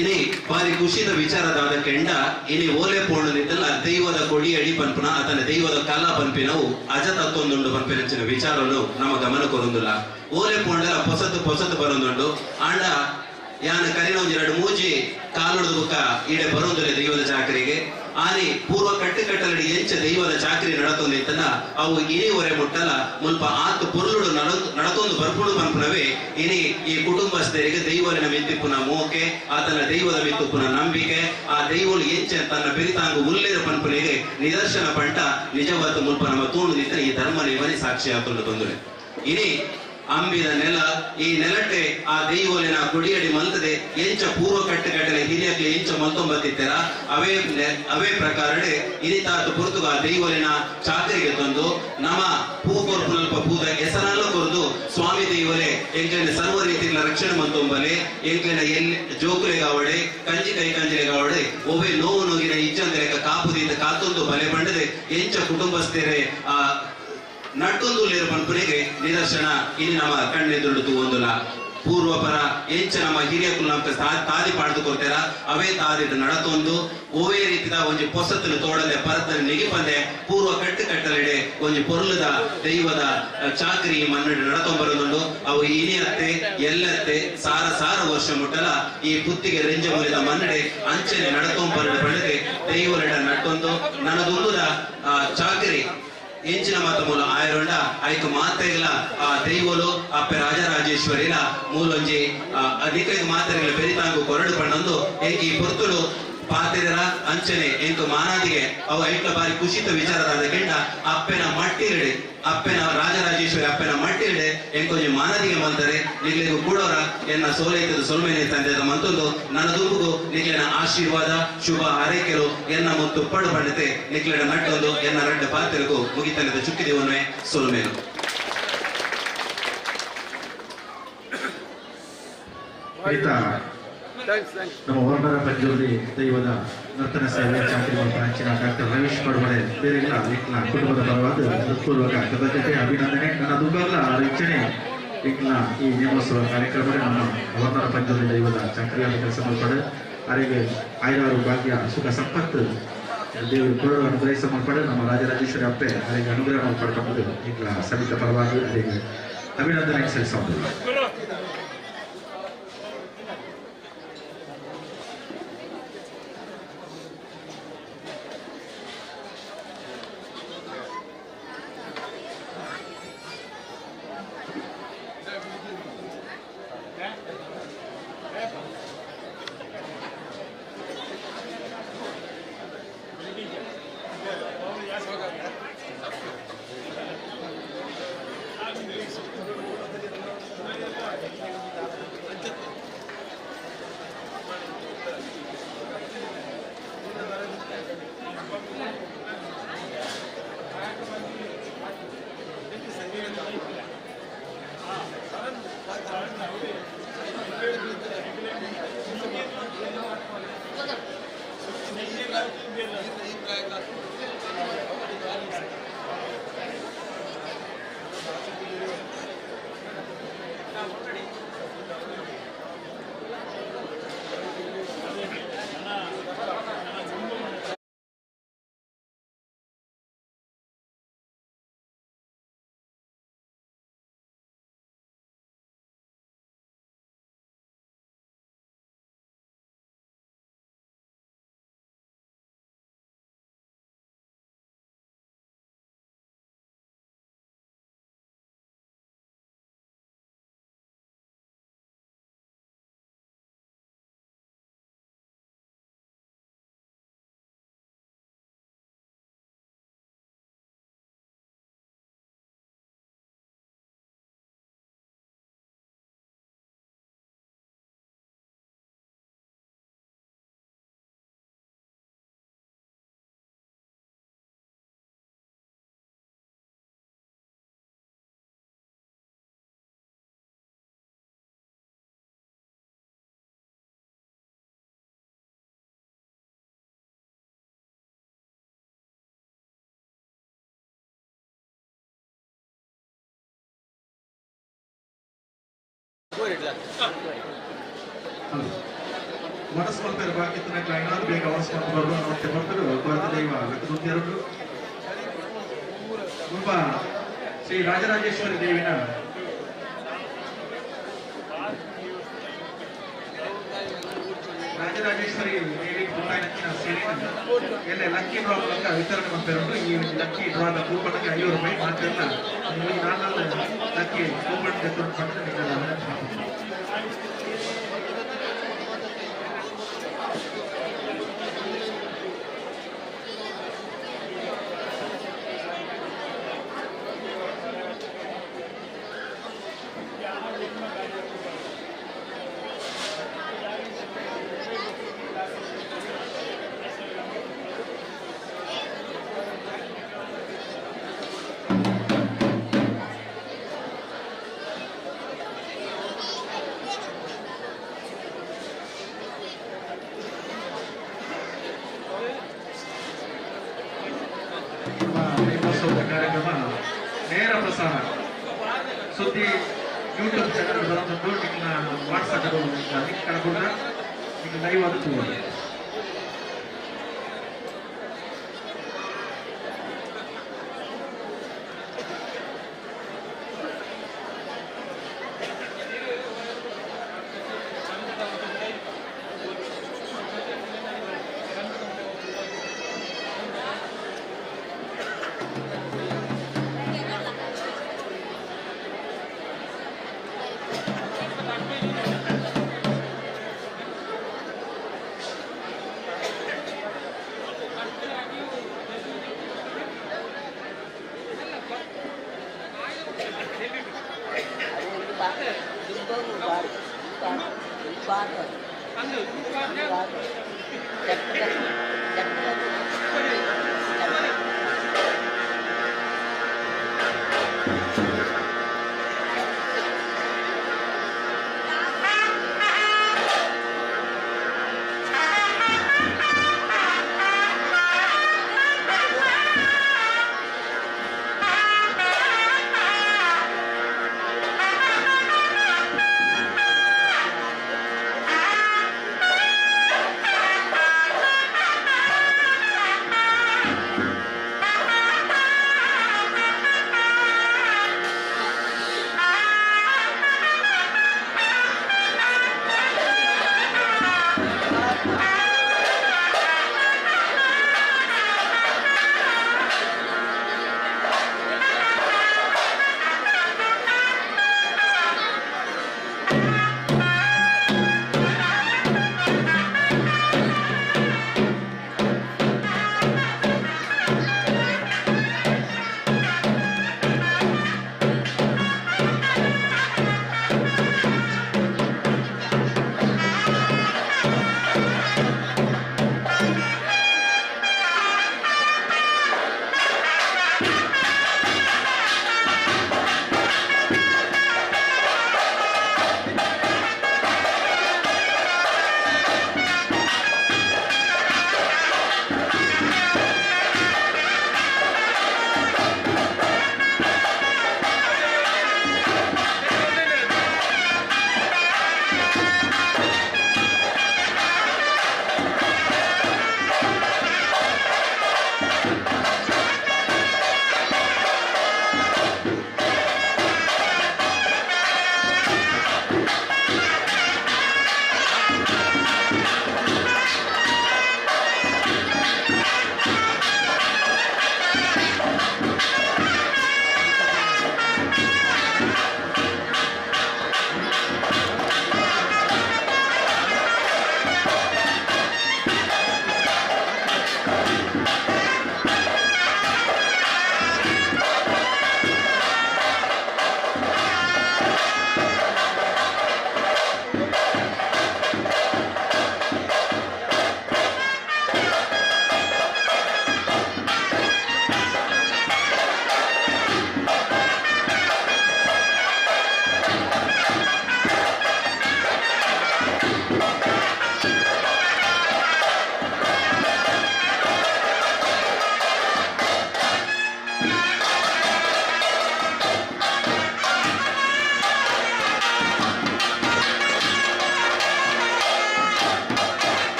ಇನಿ ಬಾರಿ ಖುಷಿದ ವಿಚಾರದಾದ ಕೆಂಡ ಇನಿ ಓಲೆ ಪೋಣದಿದ್ದಲ್ಲ ದೈವದ ಕೊಡಿ ಅಡಿ ಪನ್ಪುನ ಆತನ ದೈವದ ಕಾಲ ಪನ್ಪಿನವು ಅಜತತ್ತೊಂದುಂಡು ಪನ್ಪಿನಂಚಿನ ವಿಚಾರನು ನಮ್ಮ ಗಮನ ಕೊರೊಂದುಲ್ಲ ಓಲೆ ಪೋಂಡಲ ಪೊಸತು ಬರೊಂದುಂಡು ಆಂಡ ಯಾನ ಕರಿನೊಂದು 2-3 ಕಾಲುಡು ಬುಕ್ಕ ಈಡೆ ಬರೊಂದುಲೆ ದೈವದ ಚಾಕರಿಗೆ ಆನಿ ಪೂರ್ವ ಕಟ್ಟುಕಟ್ಟಲಡಿ ಎಂಚ ದೈವದ ಚಾಕರಿ ನಡತೊಂದಿತ್ತಲ್ಲ ಅವು ಇನಿವರೆ ಮುಟ್ಟಲ ಮುಲ್ಪ ಆತು ಪುರುಳುಡು ನಡತೊಂದು ಬರ್ಪುಡು ಪನ್ಪುನವೇ ಇನಿ ಈ ಕುಟುಂಬಸ್ಥರಿಗೆ ದೈವಲಿನ ಮಿತ್ತಿಪ್ಪುನ ಮೋಕೆ ಆತನ ದೈವದ ಮಿತ್ತುಪ್ಪುನ ನಂಬಿಕೆ ಆ ದೈವಲು ಎಂಚ ತನ್ನ ಬೆರಿತಾಂಗು ಉಲ್ಲೇರ ಪನ್ಪುನಿಗೆ ನಿದರ್ಶನ ಪಂಟ ನಿಜವಾದ ಮುಲ್ಪ ನಮ್ಮ ತೂಣು ನಿಂತ ಈ ಧರ್ಮ ನಿವನಿ ಸಾಕ್ಷಿ ಆತುಂಡು ತೊಂದರೆ ಇನಿ ಅಂಬಿದ ನೆಲ ಈ ನೆಲಟ್ಟೆ ಆ ದೈವಲಿನ ಕುಡಿಯಡಿ ಮಲ್ತದೆ ಎಂಚ ಪೂರ್ವ ಕಟ್ಟುಕಟ್ಟಲೆ ಹಿರಿಯಕ್ಕೆ ಎಂಚ ಮಲ್ತೊಂಬತ್ತಿತ್ತರ ಅವೇ ಪ್ರಕಾರಡೆ ಇನಿತಾತು ಪುರ್ತುಗ ದೈವಲಿನ ಚಾಕರಿಗೆ ತಂದು ನಮ್ಮ ಪೂರ್ಪುನಲ್ಪ ಪೂದ ಹೆಸರಲ್ಲ ಕೊರದು ಸ್ವಾಮಿ ದೈವಲೆ ಎಂಕ್ಲೆನ ಸರ್ವ ರೀತಿಯ ರಕ್ಷಣೆ ಮಂತೊಂಬಲೆ ಎಂಕ್ಲೆನ ಎಲ್ಲಿ ಜೋಕುಲೆಗಾವಡೆ ಕಂಜಿ ಕೈ ಕಂಜಿಲೆಗಾವಡೆ ಒಬ್ಬೆ ನೋವು ನೋಗಿನ ಇಜ್ಜಂದಲೆಕ ಕಾಪುದಿಂದ ಕಾತೊಂದು ಬಲೆ ಬಂಡದೆ ಎಂಚ ಕುಟುಂಬಸ್ಥರೇ ಆ ನಟ್ಟೊಂದು ಪನ್ಪುನಿಗೆ ನಿದರ್ಶನ ಇಲ್ಲಿ ನಮ್ಮ ಕಣ್ಣೆದುರು ಒಂದುಲ ಪೂರ್ವಪರ ಎಂಚ ನಮ್ಮ ಹಿರಿಯಕ್ಕೂ ನಮ್ಗೆ ತಾದಿ ಪಾಡ್ದು ಕೊಡ್ತಾರ ಅವೇ ತಾದಿಟ್ಟು ನಡತೊಂದು ಓವೇ ರೀತಿದ ಒಂಜಿ ಪೊಸತ್ತನ್ನು ತೋಡಲೆ ಪರತನ ನೆಗಿಪಂದೆ ಪೂರ್ವ ಕಟ್ಟಲೆಡೆ ಒಂಜಿ ಪೊರ್ಲದ ದೈವದ ಚಾಕರಿ ಮನ್ನಡೆ ನಡತೊಂಬರೊಂದುಂಡು ಅವು ಇನಿಯತ್ತೆ ಎಲ್ಲತ್ತೆ ಸಾರ ವರ್ಷ ಮುಟ್ಟಲ ಈ ಪುತ್ತಿಗೆ ರೆಂಜ ಮೂಲಿದ ಮನ್ನಡೆ ಅಂಚನೆ ನಡತೊಂಬರಡು ಪಡೆದೆ ದೈವರಡ ನಟ್ಟೊಂದು ನನದೊಂದುದ ಚಾಕರಿ ಎಂಚಿನ ಮಾತ ಮೂಲ ಆಯರೊಂಡ ಐಕ ಮಾತೆಗಳ ಆ ದೈವಲು ಅಪ್ಪೆ ರಾಜರಾಜೇಶ್ವರಿಲ ಮೂಲೊಂಜಿ ಅಧಿಕ ಮಾತೆಗಳ ಬೆರಿತಾಂಗು ಕೊರಡು ಪಣ್ಣೊಂದು ಏಕಿ ಪೊರ್ತುಡು ಪಾತಿರರ ಅಂಚನೆ ಎಂಕು ಮಾನಾದಿಗೆ ಅವು ಐಟ್ಲ ಬಾರಿ ಖುಷಿತ ವಿಚಾರದಾದ ಕೆಂಡ ಅಪ್ಪೆನ ಮಟ್ಟಿರಡೆ ಅಪ್ಪೆನ ರಾಜರಾಜೇಶ್ವರಿ ಅಪ್ಪೆನ ಮಟ್ಟಿರಡೆ ಎಂಕೊಂಜಿ ಮಾನದಿಗೆ ಮಲ್ತಾರೆ ನಿಗ್ಲಿಗೂ ಕೂಡೋರ ಎನ್ನ ಸೋಲೈತದ ಸೊಲ್ಮೇನೆ ತಂದೆ ಮಂತೊಂದು ನನ್ನ ದುಂಬುಗು ನಿಗ್ಲಿನ ಆಶೀರ್ವಾದ ಶುಭ ಹಾರೈಕೆರು ಎನ್ನ ಮುತ್ತು ಪಡು ಪಂಡಿತೆ ನಿಗ್ಲಿನ ನಟ್ಟೊಂದು ಎನ್ನ ರಡ್ಡ ಪಾತಿರಗೂ ಮುಗಿತನದ ಚುಕ್ಕಿದೇವನ್ನೇ ಸೊಲ್ಮೇನು ನಮ್ಮ ವರ್ಣರ ಪಂಜೋಲಿ ದೈವದ ನರ್ತನ ಸೇವೆ ಚಾಕರಿ ಅಂಚಿನ ಡಾಕ್ಟರ್ ರವೀಶ್ ಪಡುಮಳೆ ಬೇರೆಲ್ಲ ಇಕ್ಲ ಕುಟುಂಬದ ಪರವಾದ ಹೃತ್ಪೂರ್ವಕ ಕೃತಜ್ಞತೆ ಅಭಿನಂದನೆ ನನ್ನ ದುಬ್ಬಲ್ಲ ಇಚ್ಛನೆ ಇಕ್ಲ ಈ ನೇಮೋತ್ಸವ ಕಾರ್ಯಕ್ರಮ ನಮ್ಮ ವರ್ಣರ ಪಂಜೋಲಿ ದೈವದ ಚಾಕರಿಯಾದ ಕೆಲಸ ಮಾಡ್ಪಡೆ ಅವರಿಗೆ ಆಯ್ದಾರು ಭಾಗ್ಯ ಸುಖ ಸಂಪತ್ತು ದೇವರು ಕೊಡುವ ಅನುಗ್ರಹಿಸ ಮಾಡ್ಪಡೆ ನಮ್ಮ ರಾಜರಾಜೇಶ್ವರಿ ಅಪ್ಪೆ ಅವರಿಗೆ ಅನುಗ್ರಹ ಮಾಡ್ಪಡ್ಕೊಂಡು ಇಕ್ಲ ಸಮಿತ ಪರವಾಗಿ ಅವರಿಗೆ ಅಭಿನಂದನೆ ಸಲ್ಲಿಸೋದಿಲ್ಲ. ಮನಸ್ಸು ಮಾಡ್ತಾರೆ ಬಾಕಿ ಏನಾದ್ರು ಬೇಗ ಅವರ್ಸ್ ಮಾಡ್ಕೊಂಡು ಮತ್ತೆ ಬರ್ತಾರೆ ಭಾರತ ದೈವ ಲೆಕ್ಕದೊಂದೆರಡು ತುಂಬ ಶ್ರೀ ರಾಜರಾಜೇಶ್ವರಿ ದೇವಿನ ರಾಜರಾಜೇಶ್ವರಿ ದೇವಿ ಪುಟ್ಟಾಯಿನ ಸೇರಿನ ಎಲ್ಲ ಲಕ್ಕಿ ಡ್ರಾ ಮೂಲಕ ವಿತರಣೆ ಮಾಡ್ತಾರೆ. ಈ ಲಕ್ಕಿ ಡ್ರಾದ ಕೂಪನ್ಗೆ ₹50 ಮಾತ್ರ ನೀವು ಈ 4 ಲಕ್ಕಿ ಕೂಪನ್ ವಿತರಣೆ ಮಾಡಿದ್ರೆ ಕಾರ್ಯಕ್ರಮ ನೇರ ಪ್ರಸಾರ ಸುದ್ದಿ ಯೂಟ್ಯೂಬ್ ಚಾನಲ್ ಬರೋದು ನಿಮ್ಮ ವಾಟ್ಸಪ್ ಲಿಂಕ್ ಕಳ್ಕೊಂಡ್ರ ಈಗ ಲೈವ್ ಆಗುತ್ತೆ.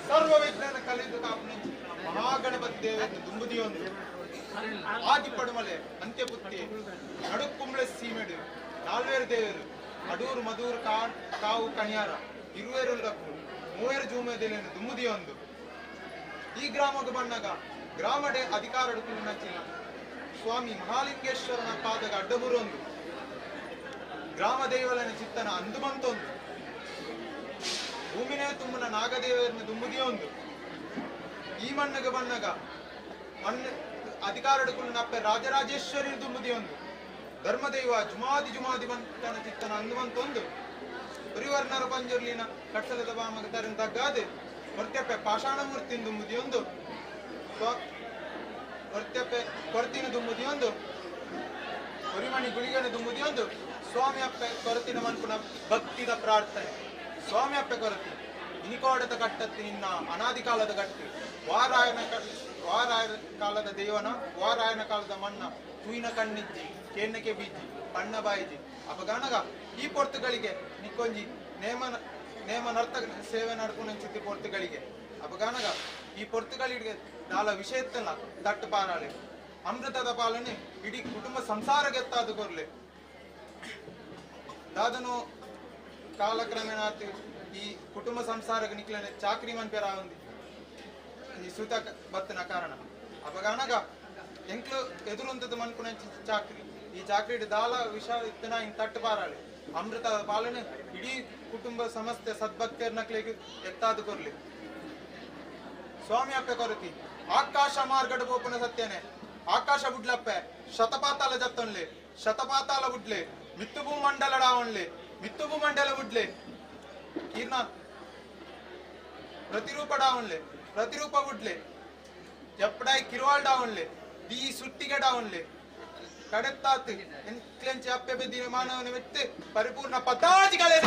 ಸರ್ವ ವಿಜ್ಞಾನ ಕಲಿತು ಮಹಾಗಣಪತಿ ದೇವತೆ ದುಂಬುದಿಯೊಂದು ಆದಿ ಪಡುಮಲೆ ಅಂತ್ಯಪುತ್ತಿ ನಡುಕುಂಬಳೆ ಸೀಮೆಡು ನಾಲ್ವೇರು ದೇವರು ಅಡೂರು ಮಧೂರು ಕಾವು ಕಣಿಯಾರ ಇರುವೇರು ಮೂವೇರು ಜೂಮೆದೇನು ದುಂಬುದಿಯೊಂದು ಈ ಗ್ರಾಮಕ್ಕೆ ಬಂದಾಗ ಗ್ರಾಮಡೆ ಅಧಿಕಾರ ನಚ್ಚಿನ ಸ್ವಾಮಿ ಮಹಾಲಿಂಗೇಶ್ವರನ ಪಾದಗ ಅಡ್ಡಬುರೊಂದು ಗ್ರಾಮ ದೈವಲನ ಚಿತ್ತನ ಅಂದುಮಂತೊಂದು ಭೂಮಿನೇ ತುಂಬನ ನಾಗದೇವರನ್ನ ದುಂಬುದಿಯೊಂದು ಈ ಮಣ್ಣಗೆ ಬಣ್ಣಗ ಮಣ್ಣು ಅಧಿಕಾರ ನಪ್ಪೆ ರಾಜರಾಜೇಶ್ವರಿ ದುಂಬುದಿಯೊಂದು ಧರ್ಮದೈವ ಜುಮಾದಿ ಬಂತನ ಚಿತ್ತನ ಅಂದುವಂತೊಂದು ಪರಿವರ್ಣರ ಪಂಜುರ್ಲಿನ ಕಟ್ಟಲದ ಬಾಮಗ ತರಂತಗ್ಗಾದೆ ಹೊರ್ತ್ಯಪ್ಪೆ ಪಾಷಾಣ ಮೂರ್ತಿನ ದುಂಬುದಿಯೊಂದು ಹೊರ್ತ್ಯಪ್ಪೆ ಕೊರತಿನ ದುಂಬುದಿಯೊಂದು ಹೊರಿಮಣಿ ಗುಳಿಗನ ದುಂಬುದಿಯೊಂದು ಸ್ವಾಮಿ ಅಪ್ಪೆ ಕೊರತಿನ ಮನ್ಪುನ ಭಕ್ತಿದ ಪ್ರಾರ್ಥನೆ ಸ್ವಾಮಿ ಅಪ್ಪೆ ಕೊರತಿ ಇನಿಕೋಡದ ಕಟ್ಟತ್ತಿ ನಿನ್ನ ಅನಾದಿ ಕಾಲದ ಕಟ್ಟಿ ವಾರಾಯನ ಕಾಲದ ದೇವನ ವಾರಾಯನ ಕಾಲದ ಮಣ್ಣ ತೂಯಿನ ಕಣ್ಣಿಜ್ಜಿ ಕೇನ್ನಕ್ಕೆ ಬೀಜಿ ಪಣ್ಣ ಬಾಯಿಜಿ ಅಪಗಾನಗ ಈ ಪೊರ್ತುಗಳಿಗೆ ನಿಕ್ಕೊಂಜಿ ನೇಮ ನರ್ತಕ ಸೇವೆ ನಡ್ಕೊಂಡು ಚಿತ್ತಿ ಪೊರ್ತುಗಳಿಗೆ ಅಪಗಾನಗ ಈ ಪೊರ್ತುಗಳಿಗೆ ದಾಲ ವಿಷಯತ್ತಲ್ಲ ದಟ್ಟು ಪಾರಾಳೆ ಅಮೃತದ ಪಾಲನೆ ಇಡೀ ಕುಟುಂಬ ಸಂಸಾರ ಗೆತ್ತಾದು ಕೊರ್ಲೆ ದಾದನು ಕಾಲಕ್ರಮೇಣ ಈ ಕುಟುಂಬ ಸಂಸಾರಕ್ಕೆ ನಿಕ್ಲನೆ ಚಾಕ್ರಿ ಮನ್ಪೇರ ఉంది ಈ ಸೂತ ಬತ್ತನ ಕಾರಣ ಅಪಗಾನಗ ಎಂಕ್ಲು ಎದುರುಂತದ ಮನ್ಕುನ ಚಾಕ್ರಿ ಈ ಚಾಕ್ಲೇಟ್ ದಾಲ ವಿಷ ಇತ್ತನ ಹಿಂಗ್ ತಟ್ಟು ಪಾರಾಳಿ ಅಮೃತ ಪಾಲನೆ ಇಡೀ ಕುಟುಂಬ ಸಮಸ್ತೆ ಸದ್ಭಕ್ತಿಯರ್ನಕ್ಲಿಗೆ ಎತ್ತಾದು ಕೊರ್ಲಿ ಸ್ವಾಮಿ ಅಪ್ಪೆ ಕೊರತಿ ಆಕಾಶ ಮಾರ್ಗಡ ಬೋಪನ ಸತ್ಯನೆ ಆಕಾಶ ಬುಡ್ಲಪ್ಪೆ ಶತಪಾತಾಲ ಜತ್ತೊನ್ಲೆ ಶತಪಾತಾಲ ಬುಡ್ಲೆ ಮಿತ್ತುಭೂ ಮಂಡಲ ಡಾವಣ್ಲೆ ಮಿತ್ತುಭೂ ಮಂಡಲ ಬುಡ್ಲೆ ಕೀರ್ನ ಪ್ರತಿರೂಪ ಡಾವಣ್ಲೆ ಪ್ರತಿರೂಪ ಬುಡ್ಲೆ ಎಪ್ಪಡಾಯಿ ಕಿರುವಾಳ್ ಡಾವಣ್ಲೆ ದಿ ಸುಟ್ಟಿಗೆ ಡಾವಣ್ಲೆ ಕಡೆತ್ತಾತು ಎಂಕ್ಲೆಂಚಿ ಅಪ್ಪೆ ಬೆದ್ದಿನ ಮಾನವನ ವೆತ್ತು ಪರಿಪೂರ್ಣ ಪದಾಧಿಗಳೇ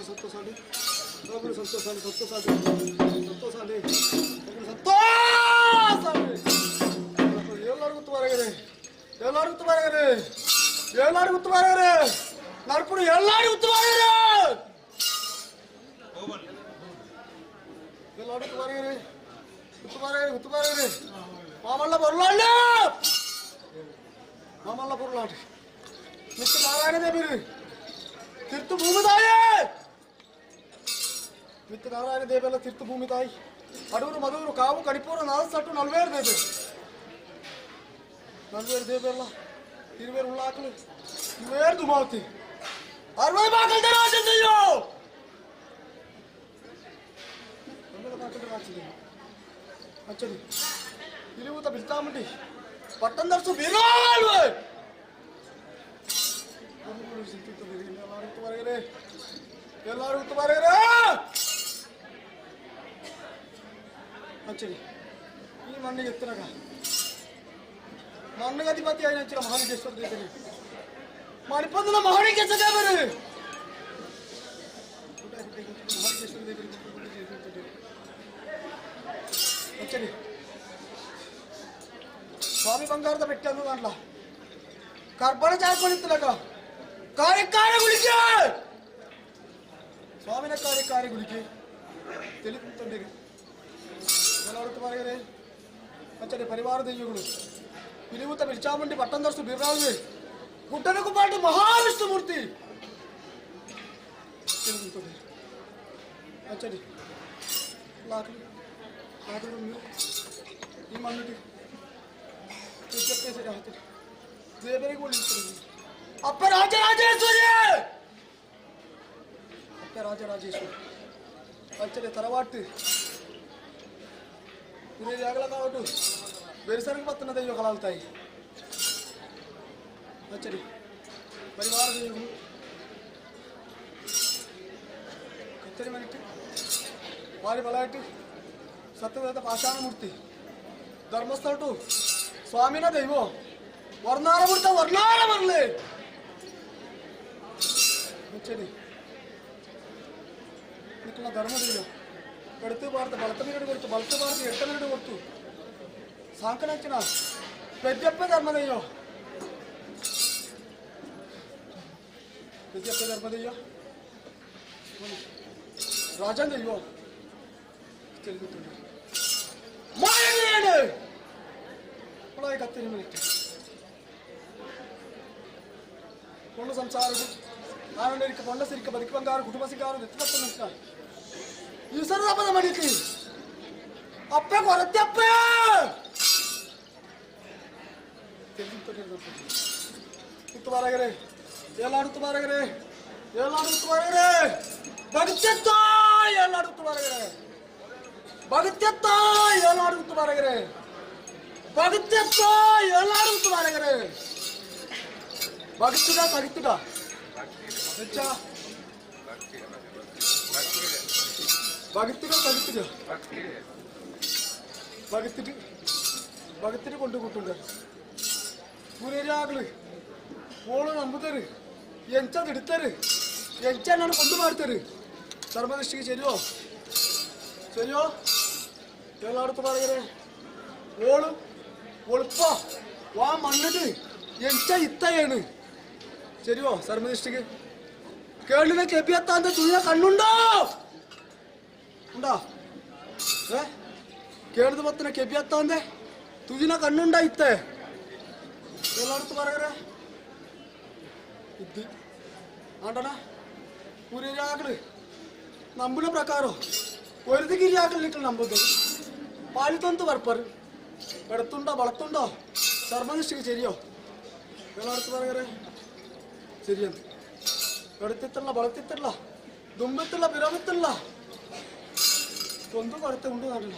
సంతోషాలు నడుపుడు ఎల్లాడి ఉత్తుమారగరే మామల్ల పొరలాడు మిస్టర్ నారాయణ దేవి తిరుత్తు భూమి తాయే మిత్ర నారాయణ దేవేల తిరుత్తు భూమి తాయి అడవురు మధువురు కావు కడిపూర నాలుగు 40 దేవే 40 దేవేల 20 ఉల్లాకులు 20 దుమావతి 60 బాకలు దరాజయ్యో 60 బాకలు రాచింది అచ్చది ఇరువుత బిల్తామండి పట్టం దర్శు వీరాలు ಎಲ್ಲರೂ ಉತ್ತಮರೇ ಅಂಚರಿ ಈ ಮಣ್ಣಿಗೆ ಎತ್ತನಾಗ ಮಣ್ಣಿಗೆ ಅಧಿಪತಿ ಆಯ್ತು ಅಂಚಿನ ಮಹಾಲಿಂಗೇಶ್ವರ ದೇವರಿಗೆ ಮಣಿಪಂದನ ಮಹಾಲಿಂಗೇಶ್ವರ ದೇವರು ಮಹಾಲಿಂಗೇಶ್ವರ ದೇವರಿಗೆ ಅಂಚರಿ ಸ್ವಾಮಿ ಬಂಗಾರದ ಬೆಟ್ಟ ಅನ್ನೋ ಅಲ್ಲ ಕರ್ಬಣ ಚಾರ್ಕೊಂಡಿತ್ತಲಕ ಕಾರ್ಯಕಾರಗಳಿಗೆ ಸ್ವಾಮಿನ ಕಾರ್ಯಕಾರಿಗಳಿಗೆ ತಿಳಿದುಕೊಂಡಿರಿ ಎಲ್ಲರೂ ಬರೆಯರೆ ಅಂಚನೆ ಪರಿವಾರ ದೈವಗಳು ಇಲಿವುತ ಬಿಲ್ಚಾಮುಂಡಿ ಪಟ್ಟಂದರ್ಸು ಬಿರ್ರಾಲ್ವೆ ಗುಡ್ಡನಕ್ಕೂ ಪಾಟು ಮಹಾವಿಷ್ಣು ಮೂರ್ತಿ ತಿಳಿದುಕೊಂಡಿರಿ ಅಂಚನೆ లాకలు ఈ మన్నుటి చెప్పేసి రాత్రి దేవరికి కూడా అప్ప రాజరాజేశ్వరి రాజరాజేశ్వరి వచ్చే తర్వాత ఇదే జాగల కాబట్టి వెరిసరికి పత్తున్న దెయ్యం కలుగుతాయి వచ్చడి పరివార దెయ్యం కత్తెరి మనకి వారి బలాటి సత్యవేద పాషాణమూర్తి ధర్మస్థలటు స్వామిన దైవం వర్ణారమూర్త వర్ణాల వర్లే వచ్చేది ನಿಖಿಲ ಧರ್ಮದೈವ ಕಡಿತು ಭಾರತ ಬಲತ ನೀರು ಕೊಡ್ತು ಬಲತ ಭಾರತ ಎಟ್ಟ ನೀರು ಕೊಡ್ತು ಸಾಂಕನಂಚಿನ ಪೆದ್ದೆಪ್ಪ ಧರ್ಮದೈವ ರಾಜನ್ ದೈವ ಕತ್ತಿ ಮಿನಿಟ್ ಕೊಂಡು ಸಂಸಾರ ಆನಂದರಿಕ ಕೊಂಡ ಸಿರಿಕ ಬದುಕಿ ಬಂಗಾರ ಕುಟುಂಬ ಸಿಂಗಾರ ಎತ್ತುಪತ್ತ ನಿಂತ ಈಶ್ವರದ ಮಡಿಕೆ ಅಪ್ಪೆ ಕೊರತೆ ಅಪ್ಪ ತುತ್ತುಬಾರಗರೆ ಎಲ್ಲಾಡುತ್ತುಬಾರಗರೆ ಎಲ್ಲಾಡುತ್ತುಬಾರಗರೆ ಭಗತ್ಯತ್ತ ಎಲ್ಲಾಡುತ್ತುಬಾರಗರೆ ಭಗತ್ಯತ್ತ ಎಲ್ಲಾಡುತ್ತುಬಾರಗರೆ ಭಗತ್ಯತ್ತ ಎಲ್ಲಾಡುತ್ತುಬಾರಗರೆ ಭಗತ್ತುಗ ಭಗತ್ತುಗ ഭഗത്തിന് കൊണ്ടുകൂട്ടുണ്ട് പൂരേരാകള് ഓള് നമ്പുതര് എഞ്ചതെടുത്തര് എഞ്ചാണ് കൊണ്ടുമാടുത്തര് ധർമ്മനിഷ്ഠിക്ക് ശരിയോ എല്ലായിടത്ത് പറയരെ ഓള് ഒളിപ്പ വാ മണ്ണിട്ട് എഞ്ച ഇത്തയാണ് ശരിയോ ധർമ്മനിഷ്ഠിക്ക് കേളിനെ കെപ്പിയെത്താന്റെ തുണിയ കണ്ണുണ്ടോ ഉണ്ടോ കേളത് പത്തിനെ കെപ്പിയെത്താന്റെ തുജിന കണ്ണുണ്ടാ ഇത്തേ എല്ലായിടത്ത് പറയരെ ഇത് ആണ്ടണ പുരരാകള് നമ്പുന്ന പ്രകാരം ഒരു ಗಿರಿಯಾಗಲಿಕ್ಕೆ ನಂಬುದು ಪಾಲಿತಂತು ಬರ್ಪಾರು ಎಡತುಂಡೋ ಬಳತುಂಡೋ ಸರ್ವನಿಷ್ಠಿಗೆ ശരിയോ ಎಲ್ಲಾರ್ತು ಬರಗರೆ ശരിയെന്ന് എടുത്തിട്ടില്ല വളർത്തിട്ടില്ല ദുമ്പത്തില്ല പിറവത്തില്ല ഒന്നും കൊടുത്ത് കൊണ്ട് കാണില്ല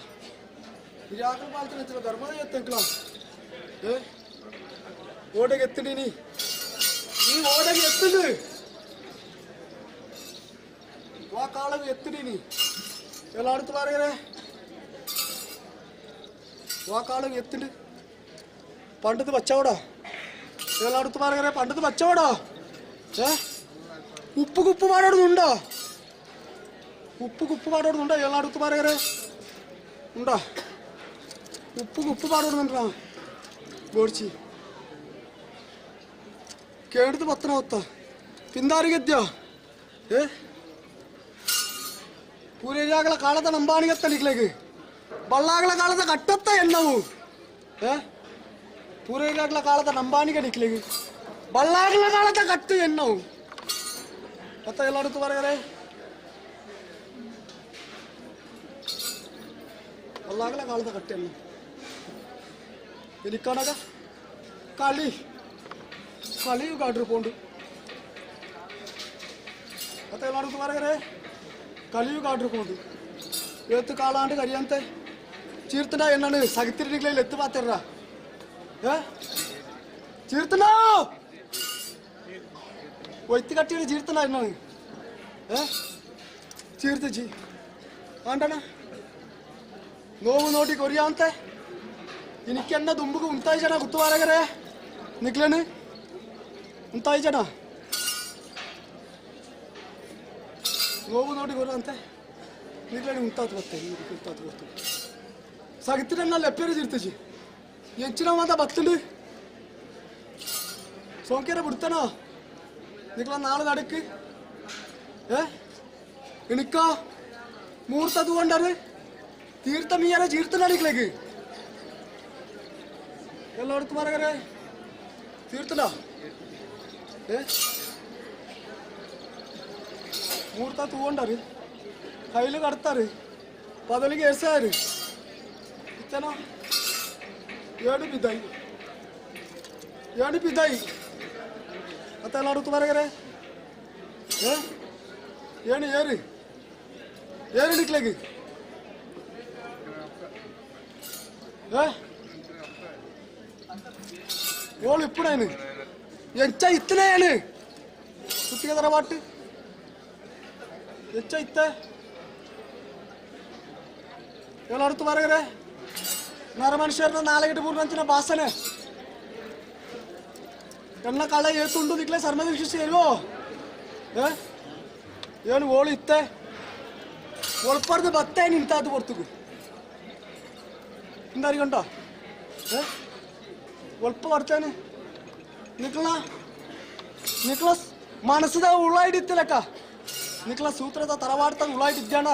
ಗಿರಿಯಾಗಲ ಪಾಲ್ತೀನಿ ಹೆಚ್ಚಿಲ್ಲ ಧರ್ಮದ ಎತ್ತಂಕಲ ಓಡೆಗೆ ಎತ್ತಿಡೀನಿ ಈ ಓಡೆಗೆ ಎತ್ತಿಡು ಆ ಕಾಳಗೆ ಎತ್ತಿಡೀನಿ ಎಲ್ಲಾಡ್ತು ಬಾರಗರೆ ఆ కాలం ఎత్తుడు పండుది వచ్చావాడా ఎలాడుతు బారగరే పండుది వచ్చావాడా ఉప్పు గుప్పు మాట్లాడుతు ఉండో ഉപ്പ് പാടോടുന്നുണ്ടോ എല്ലാടും ഉപ്പ് പറയറേ ഉണ്ടോ ഉപ്പ് പാടോടുന്നുണ്ടാ ബോർച്ചി കേടുത്ത് പത്തന ಹೊತ್ತ ಪಿಂದಾರಿಗೆದ್ಯೋ ಪೂರೇರಿಯಾಗಲ ಕಾಳದ ನಂಬಾಣಿಗತ್ತ ನಿಕ್ಲೆಗೆ ಬಳ್ಳಾಗಲ ಕಾಳದ ಕಟ್ಟತ್ತ ಎನ್ನವು ಪೂರೇರಿಯಾಗಲ ಕಾಳದ ನಂಬಾಣಿಗೆ ನಿಕ್ಲೆಗೆ ಬಳ್ಳಾಗಲ ಕಾಳದ ಕಟ್ಟು ಎನ್ನವು ಮತ್ತೆ ಎಲ್ಲಾಡುತ್ತು ಬರಗರೆ ಬಳ್ಳಾಗಲ ಕಾಳದ ಕಟ್ಟು ಎನ್ನು എനിക്കാണക കളിയും കാട്ടു പോണ്ട് ಮತ್ತೆ ಎಲ್ಲಾಡುತ್ತು ಬರಗರೆ ಕಲಿಯು ಕಾಟ್ರು പോണ്ട് ಎತ್ತು ಕಾಳಾಂಡು ಕರಿಯಂತೆ ಚೀರ್ತನ ಎಣ್ಣು ಸಗತಿರಿನಿಗ್ಲೈಲಿ ಎತ್ತು ಪಾತಿರ್ರ ಚೀರ್ತನ ಒಯ್ತು ಕಟ್ಟಿ ಚೀರ್ತನ ಎಣ್ಣು ചീർത്തിച്ചി ആണ്ടണ നോവ് നോട്ടി കൊറിയാന്തെ എനിക്കെന്നെ തുമ്പുക്ക് ഉന്തായിച്ചണ കുത്തുവാരകരെ നിക്ലന് ഉന്തായിച്ചണ ನೋವು ನೋಡಿ ಬರುವಂತೆ ನಿಗ್ಲೇ ಉಂಟಾತು ಬತ್ತೆ ಉಂಟಾತು ಗೊತ್ತು ಸಗತಿರನ್ನ ಲೆಪ್ಪೇರಿ ಇರ್ತಜಿ ಎಂಚಿನ ಮಾತ ಬತ್ತುಂಡು ಸೋಂಕೇರ ಬಿಡ್ತಾನೋ ನಿಗ್ಲ ನಾಳೆ ನಡಕ್ಕೆ എനിക്കോ മൂർത്തത് കൊണ്ടത് തീർത്ഥമീയനെ ചീർത്തനടിക്കലേക്ക് എല്ലായിടത്തും പറകരെ തീർത്ഥനോ ಮೂರ್ತ ತಗೊಂಡಾರಿ ಕೈಲಿ ಕಟ್ತಾರಿ ಪದಲಿಗೆ ಎಸಾರಿ ಇತ್ತೇನೋ ಏಡು ಬಿದ್ದಾಯಿ ಮತ್ತೆ ಎಲ್ಲಾಡುತ್ತು ಬರಗರೆ ಏನು ಏರು ನಿಕ್ಲೆಗಿ ಓಳು ಇಪ್ಪಡೇನು ಎಂಚ ಇತ್ತನೇನು ಸುತ್ತಿಗೆ ತರ ಬಾಟ್ಟು ಹೆಚ್ಚ ಇತ್ತೆ ಎಲ್ಲಾಡುತ್ತು ಬರಗರೆ ನರ ಮನುಷ್ಯರನ್ನ ನಾಳೆಗಿಟ್ಟು ಮೂರ್ನಂಚಿನ ಭಾಷಣೆ ಎನ್ನ ಕಳ್ಳ ಏತುಂಡು ದಿಕ್ಲೆ ಸರ್ಮದ ವಿಶೇಷ ಇಲ್ವೋ ಏನು ಓಳು ಇತ್ತೆ ಒಳಪರ್ದು ಬತ್ತೆ ನಿಂತಾದು ಬರ್ತುಗು ಹಿಂದಾರಿಗಂಟ ಒಲ್ಪ ಬರ್ತೇನೆ ನಿಕ್ಲ ಮನಸ್ಸದ ಉಳ್ಳ ಹಿಡಿತಿಲ್ಲಕ್ಕ ನಿಕ್ಲ ಸೂತ್ರದ ತರವಾಡ್ತಾಗ ಹುಳ ಇಟ್ಟಿದ್ಯಾಣ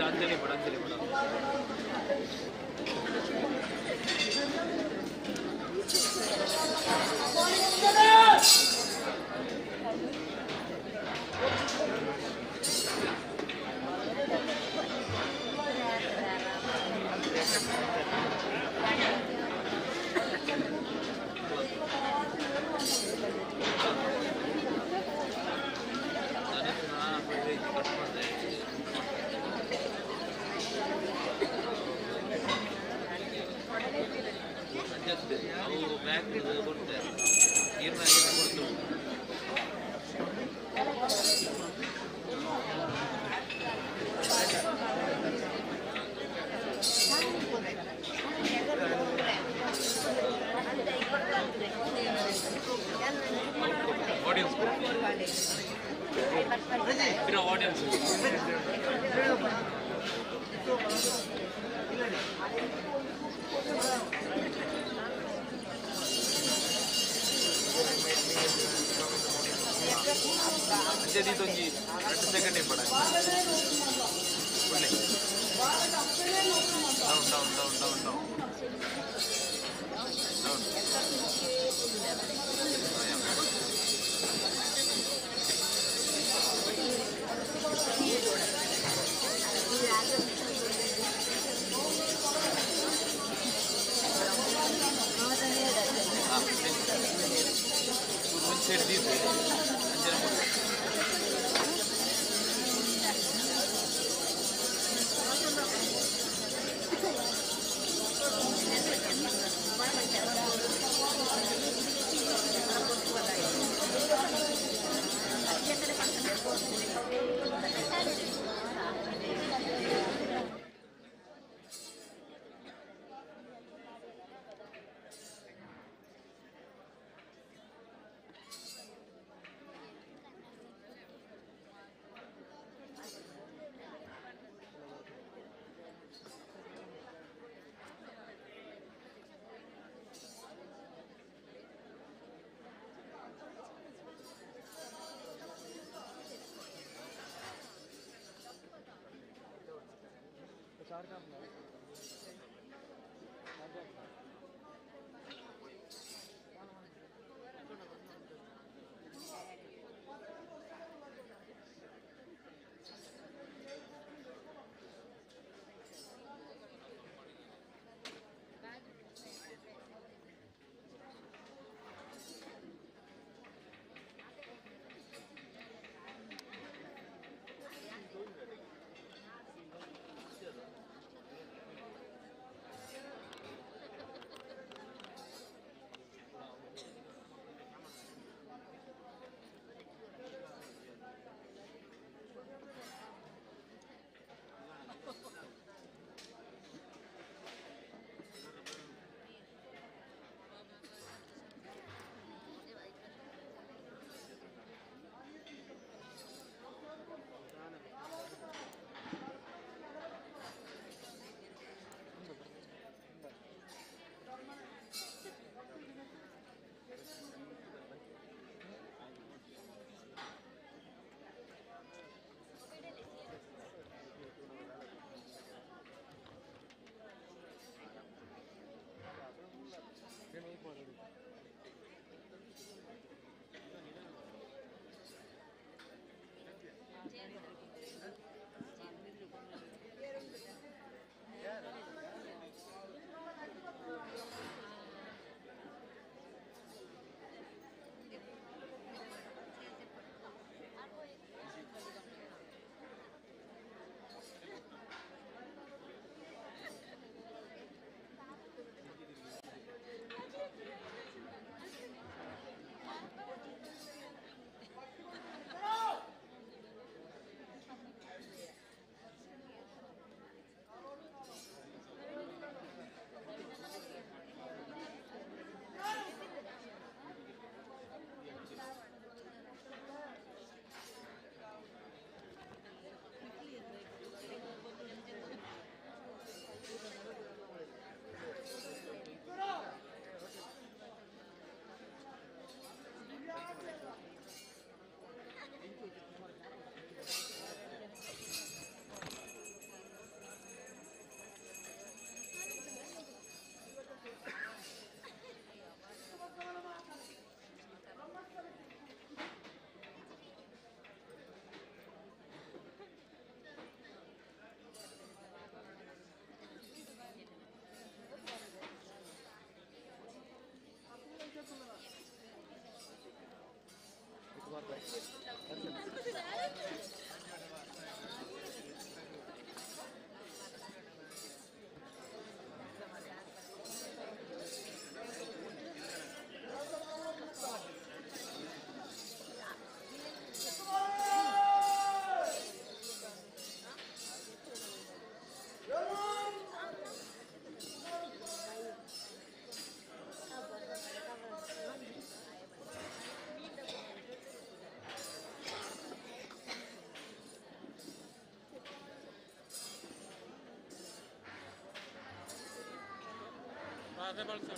ಅಂಜಲಿ ಪಡ ಅಂಜಲಿ ತೊಂಗಿ 2 ಸೆಕೆಂಡ್ ಪಡ ಡೌನ್ ಸೈಡ್ ದೀಪೆ ಅದೇ ಬಳಸಿ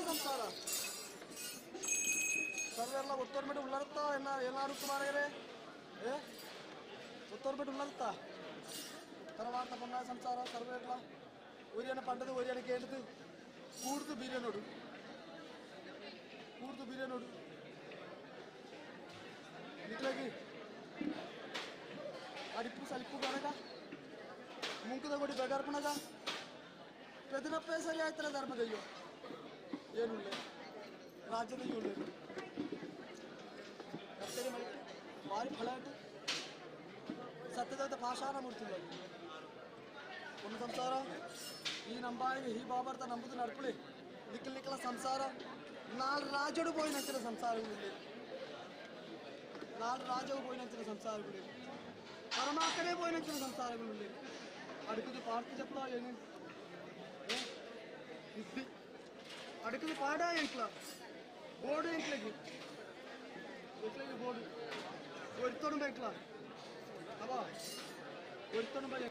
ಸಂಸಾರ ಸರ್ವೆಲ್ಲ ಒತ್ತೋರ್ ಬಿಟ್ಟು ಉಳ್ಳಾಗುತ್ತಾ ಏನಾರು ಮಾರ್ಯಾರೆ ಒತ್ತೋರ್ ಬಿಟ್ಟು ಉಳ್ಳಾಗುತ್ತಾ తర్వాత ಸಣ್ಣ ಸಂಸಾರ ಸರ್ವೇ ಇರಲ್ಲ ಒರಿಯನ ಪಂಡದ ಒರಿಯನ ಕೇಳಿದು ಕೂಡ್ದು ಬೀರೆ ನೋಡು ఇట్లాగి అడిప్పు సలిప్పు కనుక ముంకుద కొడి బెగర్పనగా పెద్దనప్పే సరి ಆಯ್ತಲ್ಲ ಧರ್ಮದಯ್ಯೋ ಏನುಳ್ಳೆ ರಾಜ್ಯದಲ್ಲಿ ಉಳ್ಳೇದು ಕರ್ತರಿ ಮಾಡಿ ಭಾರಿ ಫಲ ಉಂಟು ಸತ್ಯದ ಪಾಷಾಣ ಮೂರ್ತಿಲ್ಲ ಒಂದು ಸಂಸಾರ ಈ ನಂಬಾಯಿಗೆ ಈ ಬಾಬರ್ತ ನಂಬುದು ನಡ್ಪುಳಿ ನಿಕ್ಕಲ ಸಂಸಾರ నాలుగు రాజుడు పోయినంచిన సంసారం లేదు నాలుగు రాజువు పోయినంచిన సంసారం లేదు పరమాత్మనే పోయినంచిన సంసారం లేదు అడుగుది పాడుతూ చెప్తా అడుగుది పాడా ఇంట్లో బోర్డు ఇంట్లోకి బోర్డు ఒరితోడు ఇంట్లో అబ్బా ఒరితోడు బై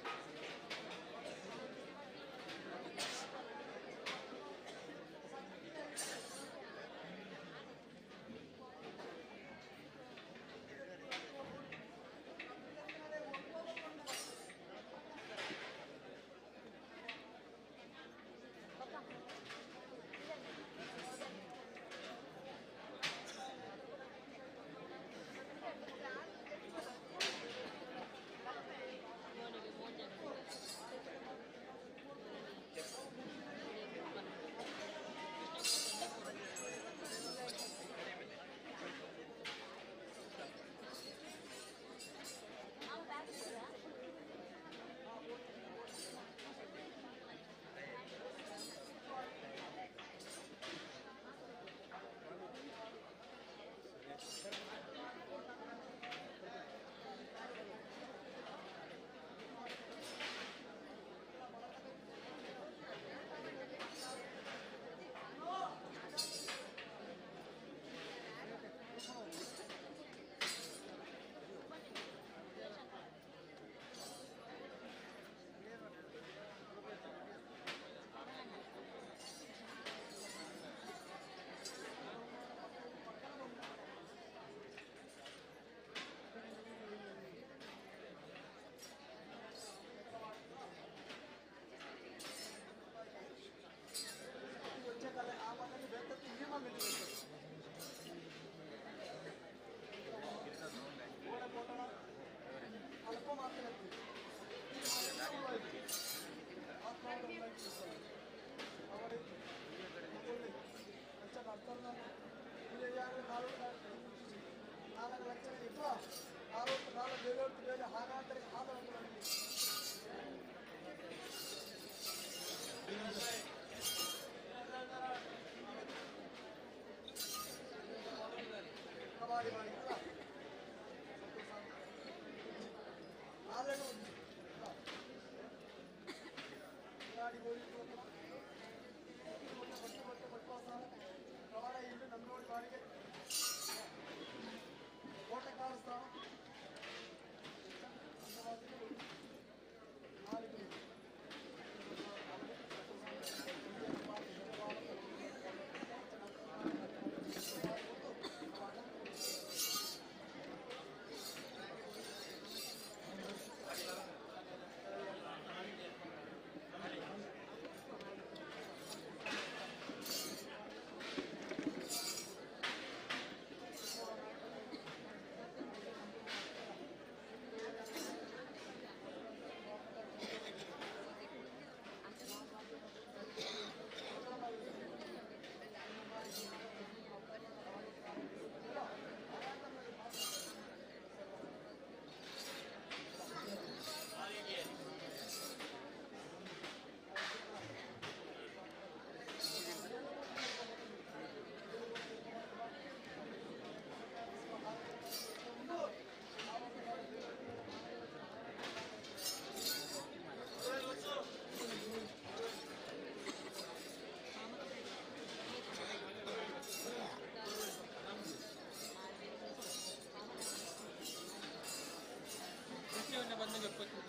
ಬಂದು చెప్పొచ్చు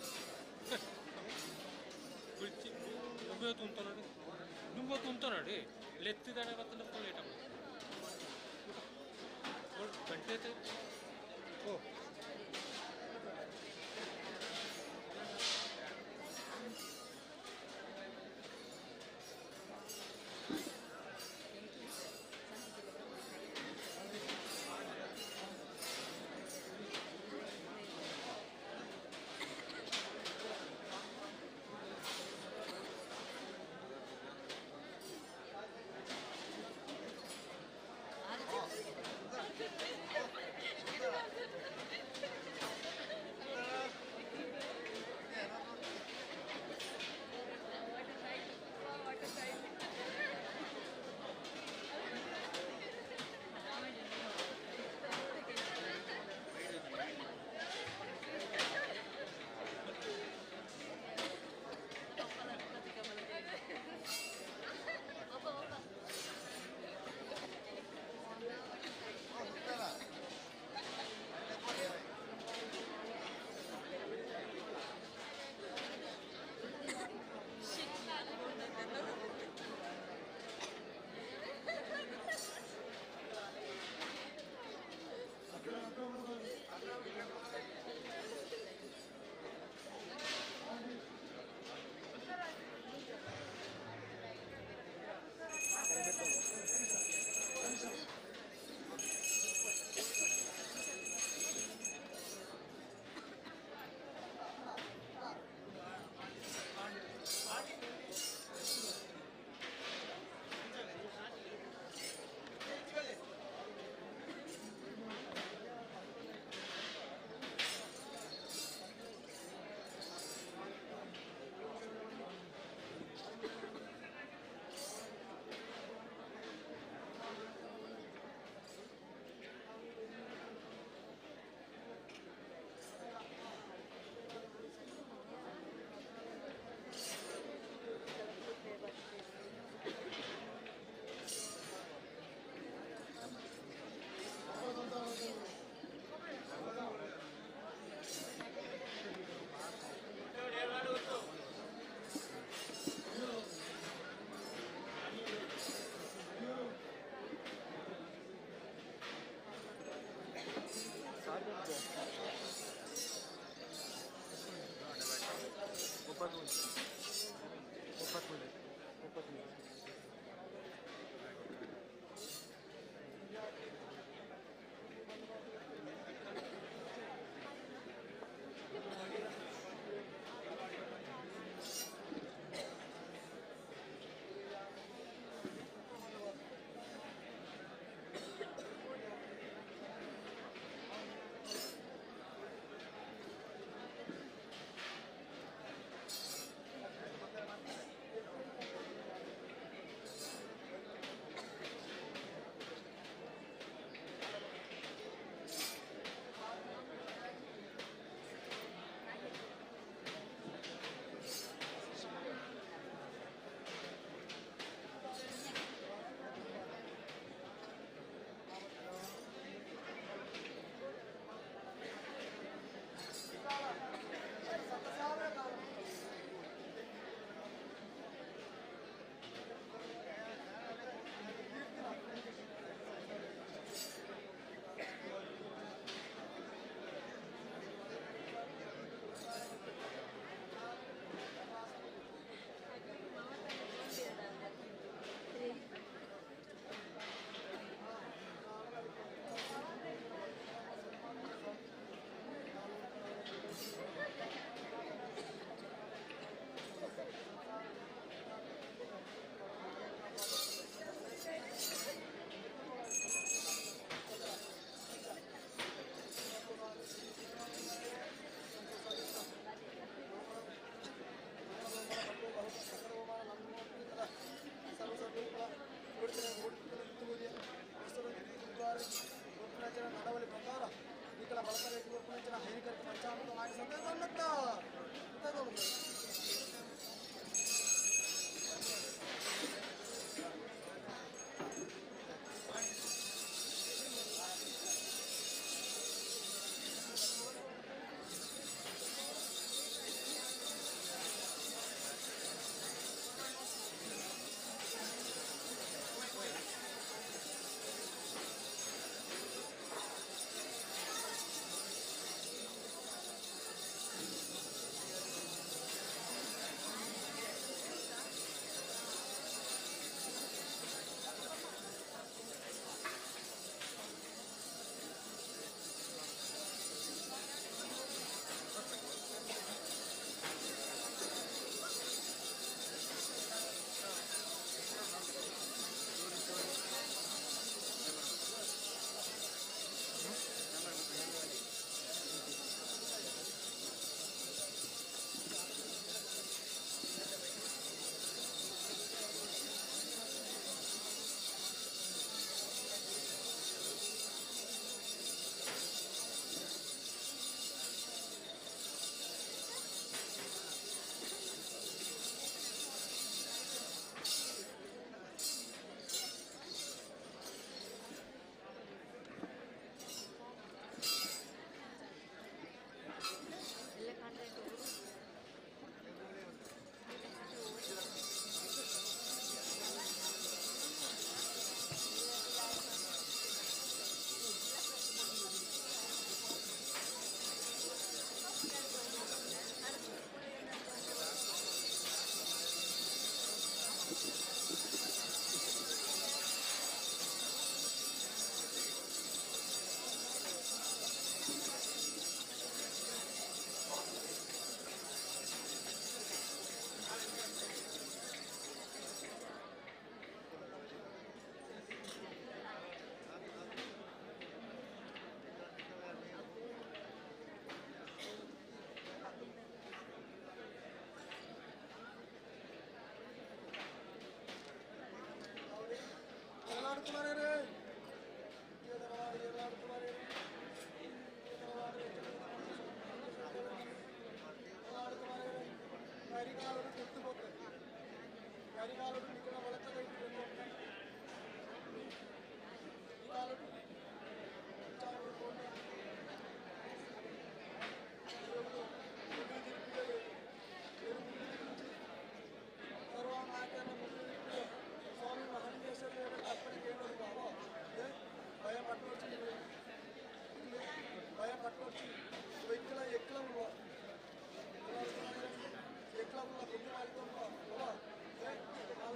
గురించి నువ్వే తుంటున్నాడు లెత్తిదనే వల్ల పోయేటం గంటైతే ఓ ನಡವಳಿ ಪ್ರಕಾರ ಈಕಲ ಬಳಸಬೇಕು ಒಪ್ಪಂದಿನ ಹೈನಿಕರಿಗೆ ಪಂಚಾಮೃತ ಮಾಡಿ ಸಂದರ್ಭ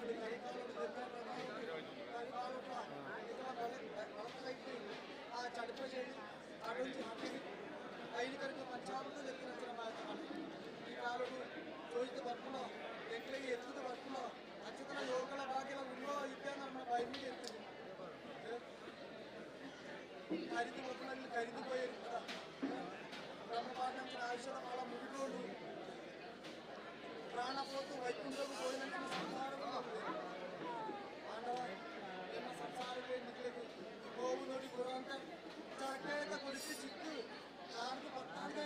അവിടെ കരിക്കാലോട്ട് വളർത്തലൈറ്റ് ആ ചടുപ്പ് ചെയ്ത് അടഞ്ച് അതിന് കരുക്ക് പഞ്ചാബത്ത് ലഭിക്കുന്ന ചിലമായതാണ് ഈ കാലോട് ചോദിച്ച് ಬರ್ಕണോ എങ്കിലേക്ക് എത്തിട്ട് ಬರ್ಕണോ അച്ഛനെ യോഗಗಳ ഭാഗ്യം ഉണ്ടോ ഇല്ല നമ്മൾ ഭയങ്കര എത്തുന്നു കരുതി വെക്കണമെങ്കിൽ കരുതി പോയിരിക്കുക ബ്രഹ്മപാഠനത്തിന് ആവശ്യമുള്ള മുഴുവനും പ്രാണപോത്ത് വൈകുണ്ഠം പോയിനെങ്കിൽ സംസാരമുണ്ട് ആണ്ടവ എന്ന സംസാരത്തെ നിങ്ങളിലേക്ക് പോകുന്നൊരു കുറാന്ത ചടക്കത്തെ കുറിച്ച് ചിക്ക് ആർക്ക് പത്താണ്ട്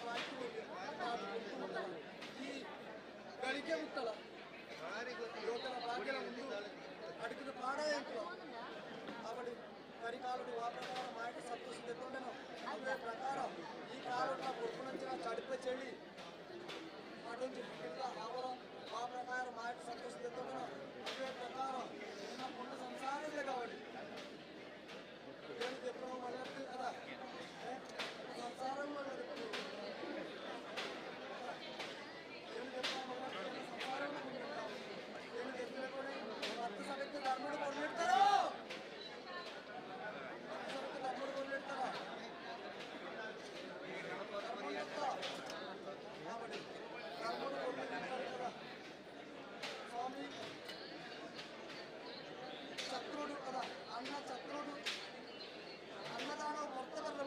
വായിക്കുന്നുണ്ട് ഈ കളിക്ക വിട്ടള ഭാഗ്യം അടുക്കുന്ന പാടായിട്ടുള്ള അവിടെ കരിకాలుడు ఆ ప్రకారమైన సంతోషం ఎత్తుండను అదే ప్రకారం ఈ కాలంలో పుట్టుకొచ్చిన చడిప చెడి అటువంటి ఆవరం ఆ ప్రకారం మాట సంతోషం ఎత్తుండను అదే ప్రకారం నిన్న పుట్ట సంసారంలో కాబట్టి నేను చెప్పడం మొదలెట్టు కదా సంసారంలో నేను చెప్పడం మొదలెట్టు సంసారంలో నేను చెప్పిన కూడా భర్త సమితి ధర్ముడు పొందుతారు స్వామి చక్రుడు కదా అన్న చక్రుడు అన్నదానం భర్త వల్ల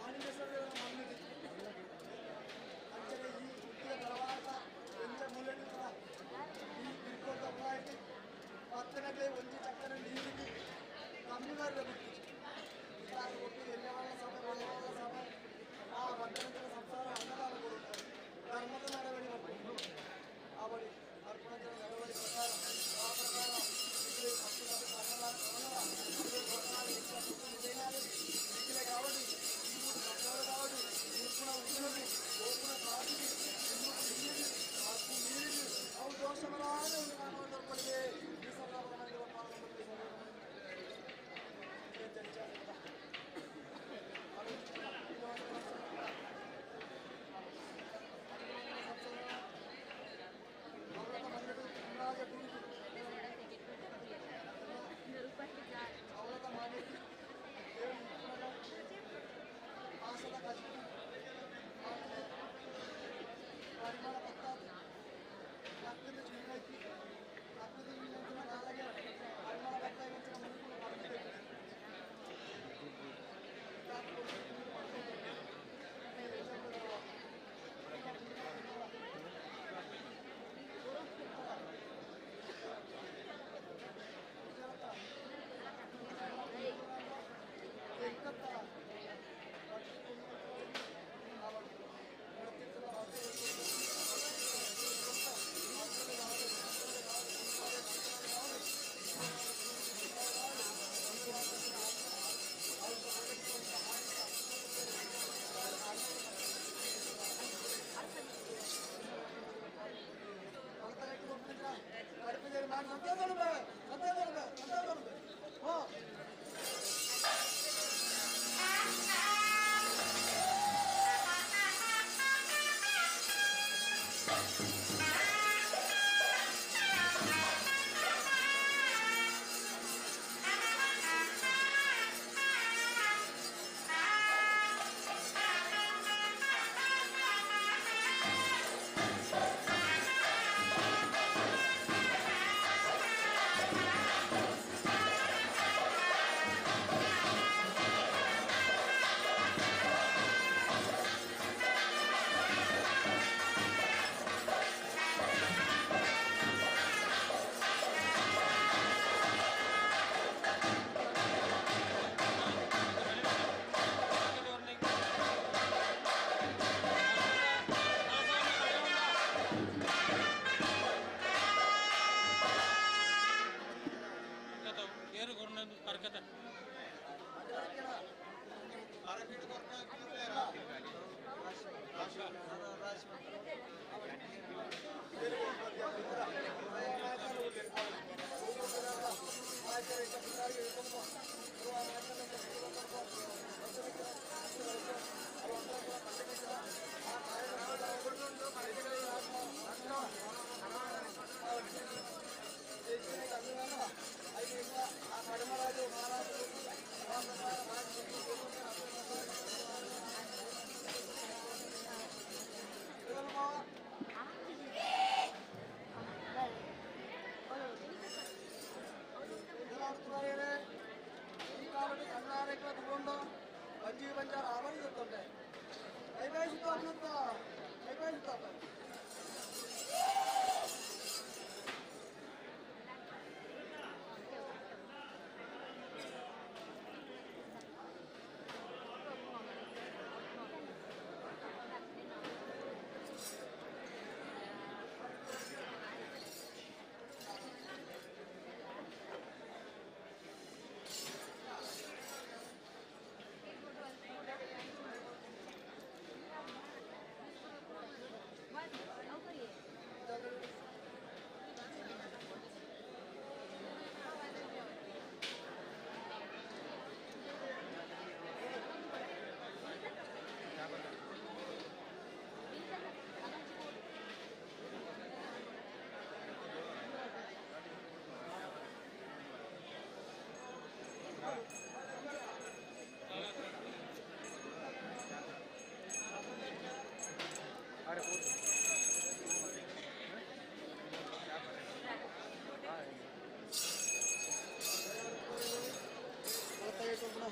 ఆంజనేశ్వర మన్నిది అంటే ఈ పుట్టిన తర్వాత కొంచెం ముల్లడి కదా ఈ ఇంకొక అమ్మాయికి పక్కనకే వంచి చక్కని నీటికి కమ్మిగారు కొట్టి ఎన్నవాళ్ళ సభ వాళ్ళ సభ ఆ భక్తుల సంసారం అన్నదానం కొడుతారు ధర్మత నడవడి ఆవిడ అర్పణ నడవడి ప్రకారం ఆ ప్రకారం కాబట్టి కాబట్టి తీసుకున్న ఉద్యోగి కోరుకున్న సాధికి మాకు నీరు అవి దోషమరానే ఉంది కారణం దొరకడితే ఈ సందర్భంగా పరిమాణ పత్రాలు నక్కలు చిన్నకి నక్కలు అలాగే పరిమాణ పత్రాలు ఇచ్చిన ముందు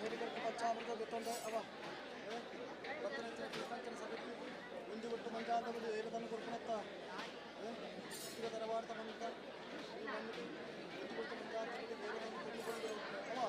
ಹೇಳಿ ಬಚ್ಚಾ ಅಮೃತ ಗೊತ್ತೊಂಡೆ ಅವ ಭಕ್ತನ ತೀರ್ಥಾಂಚನ ಸಭೆಗೆ ಮುಂದೆ ಒಟ್ಟು ಮಂಜಾದವರು ಏರದನ್ನು ಕೊಡ್ಕೊಳತ್ತ ಈಗ ತರವಾರ್ತ ಬಂದ ಮುಂದೆ ಕೊಟ್ಟು ಮಂಜಾದವರಿಗೆ ಏರದನ್ನು ಕೊಟ್ಟುಕೊಂಡು ಅವ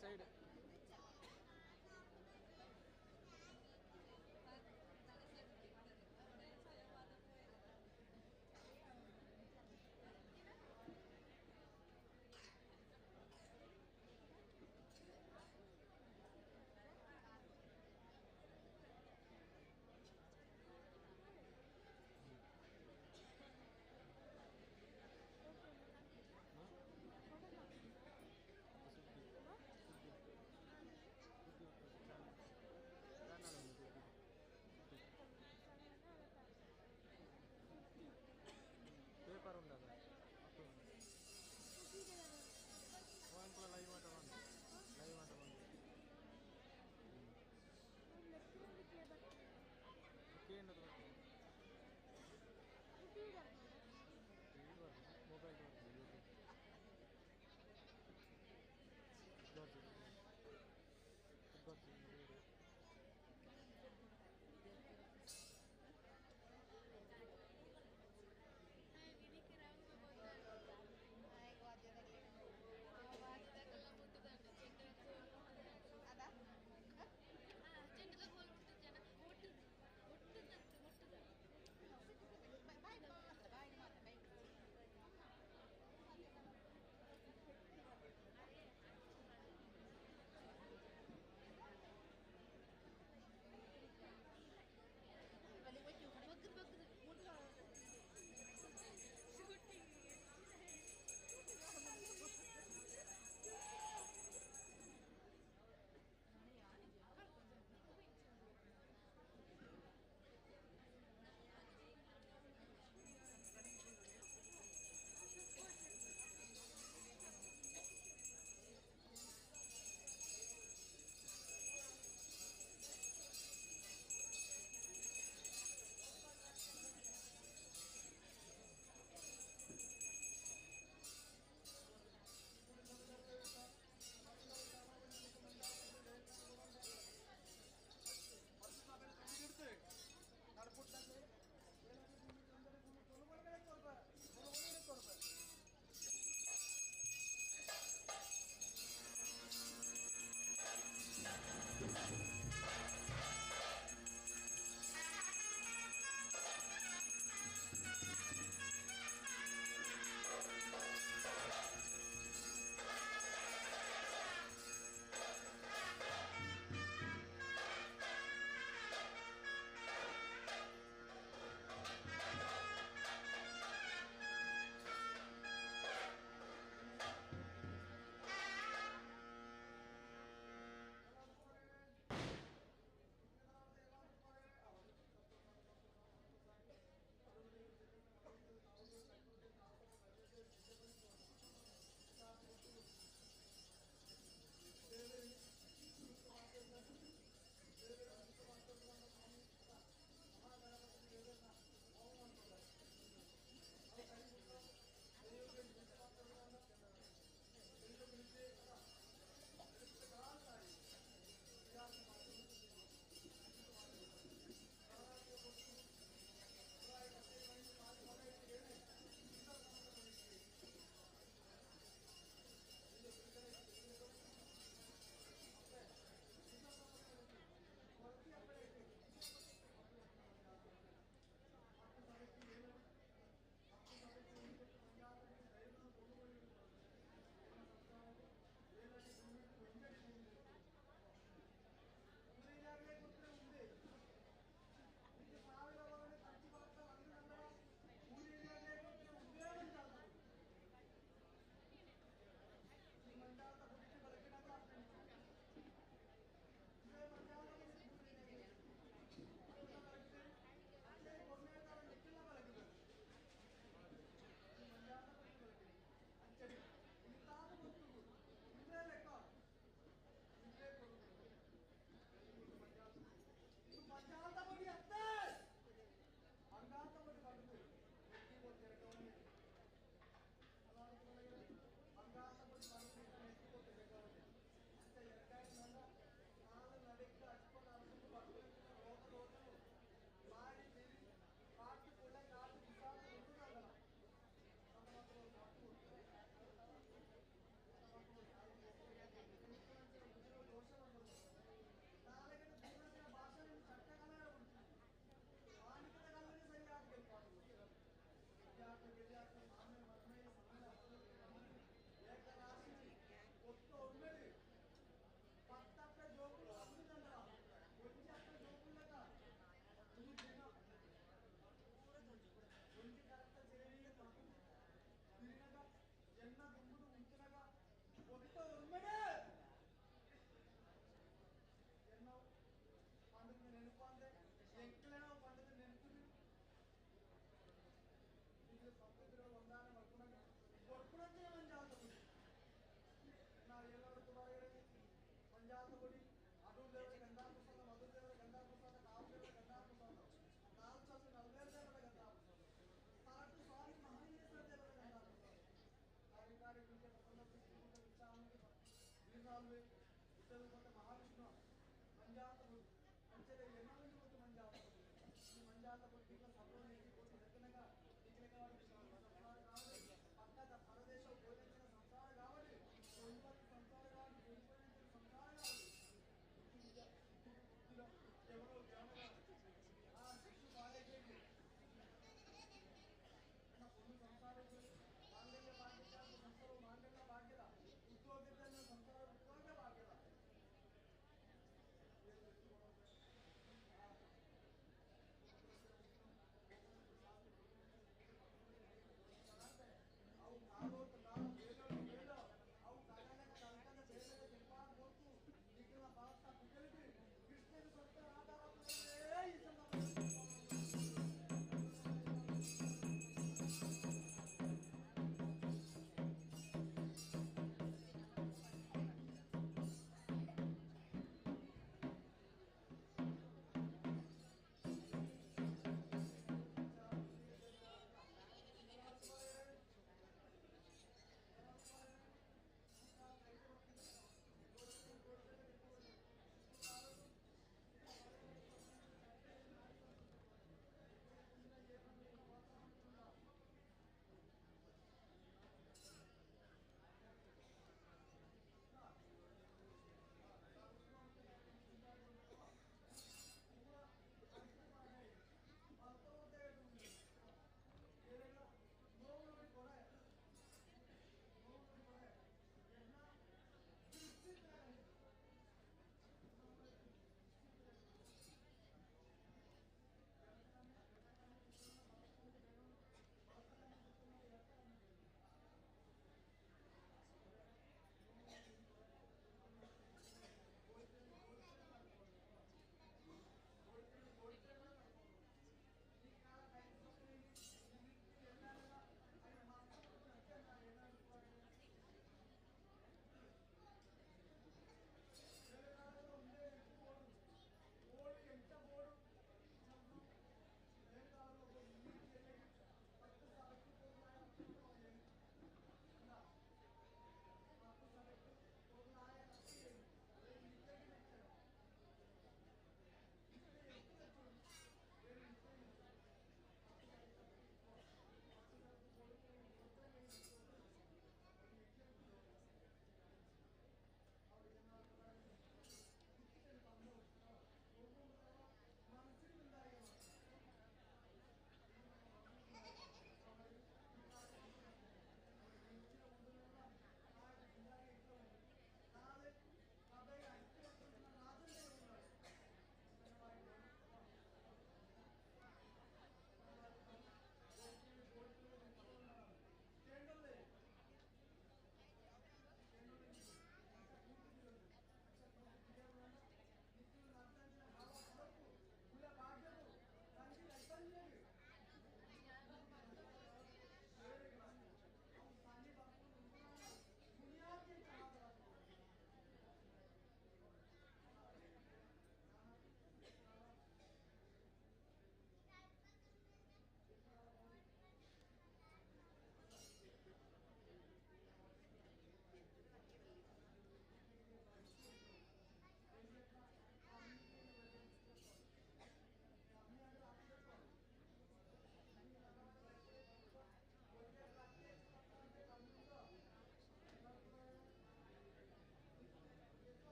ಸೈಡ್ ಕಾಲುವೆ ಇದ್ದಲು ಮತ್ತು ಮಹಾವಿಷ್ಣು ಮಂಜಾತ ಅಂಚೆಲೆ ಎನ್ನಲು ಮತ್ತು ಮಂಜಾತ ಈ ಮಂಜಾತ ಕೊಟ್ಟಿಲ್ಲ ಸಭೆ ನೀತಿ ಕೊಟ್ಟು ಹೆತ್ತನಗ ಪಕ್ಕದ ಪರದೇಶ ಗೋಲಿಂಚಿನ ಸಂಸಾರ ಕಾವಲಿ ಸಂಸಾರ ಕಾವಲಿ ಸಂಸಾರ ఎవరో ఆ శిశు బాలయ్యేది ನನ್ನ పొన్ను ಸಂಸಾರಕ್ಕೆ ಮಾಂಗಲ್ಯ ಭಾಗ್ಯ ಸಂಸಾರ ಮಾಂಗಲ್ಯ ಭಾಗ್ಯದ ಉದ್ಯೋಗದಲ್ಲಿ ಸಂಸಾರ ಉದ್ಯೋಗ ಭಾಗ್ಯದ ಅವು ಕಾಲೋಟ ಕಾಲ ಬೇಡ ಅವು ಕಾಲನ ಕಲ್ಕನ ಬೇಡ ನಿರ್ಮಾಣ ಹೋಗ್ತು ಈಗಿನ ಭಾರತ ಬಿಡಲಿಕ್ಕೆ ಕೃಷ್ಣನ ಸತ್ತ ಆಧಾರ ಈ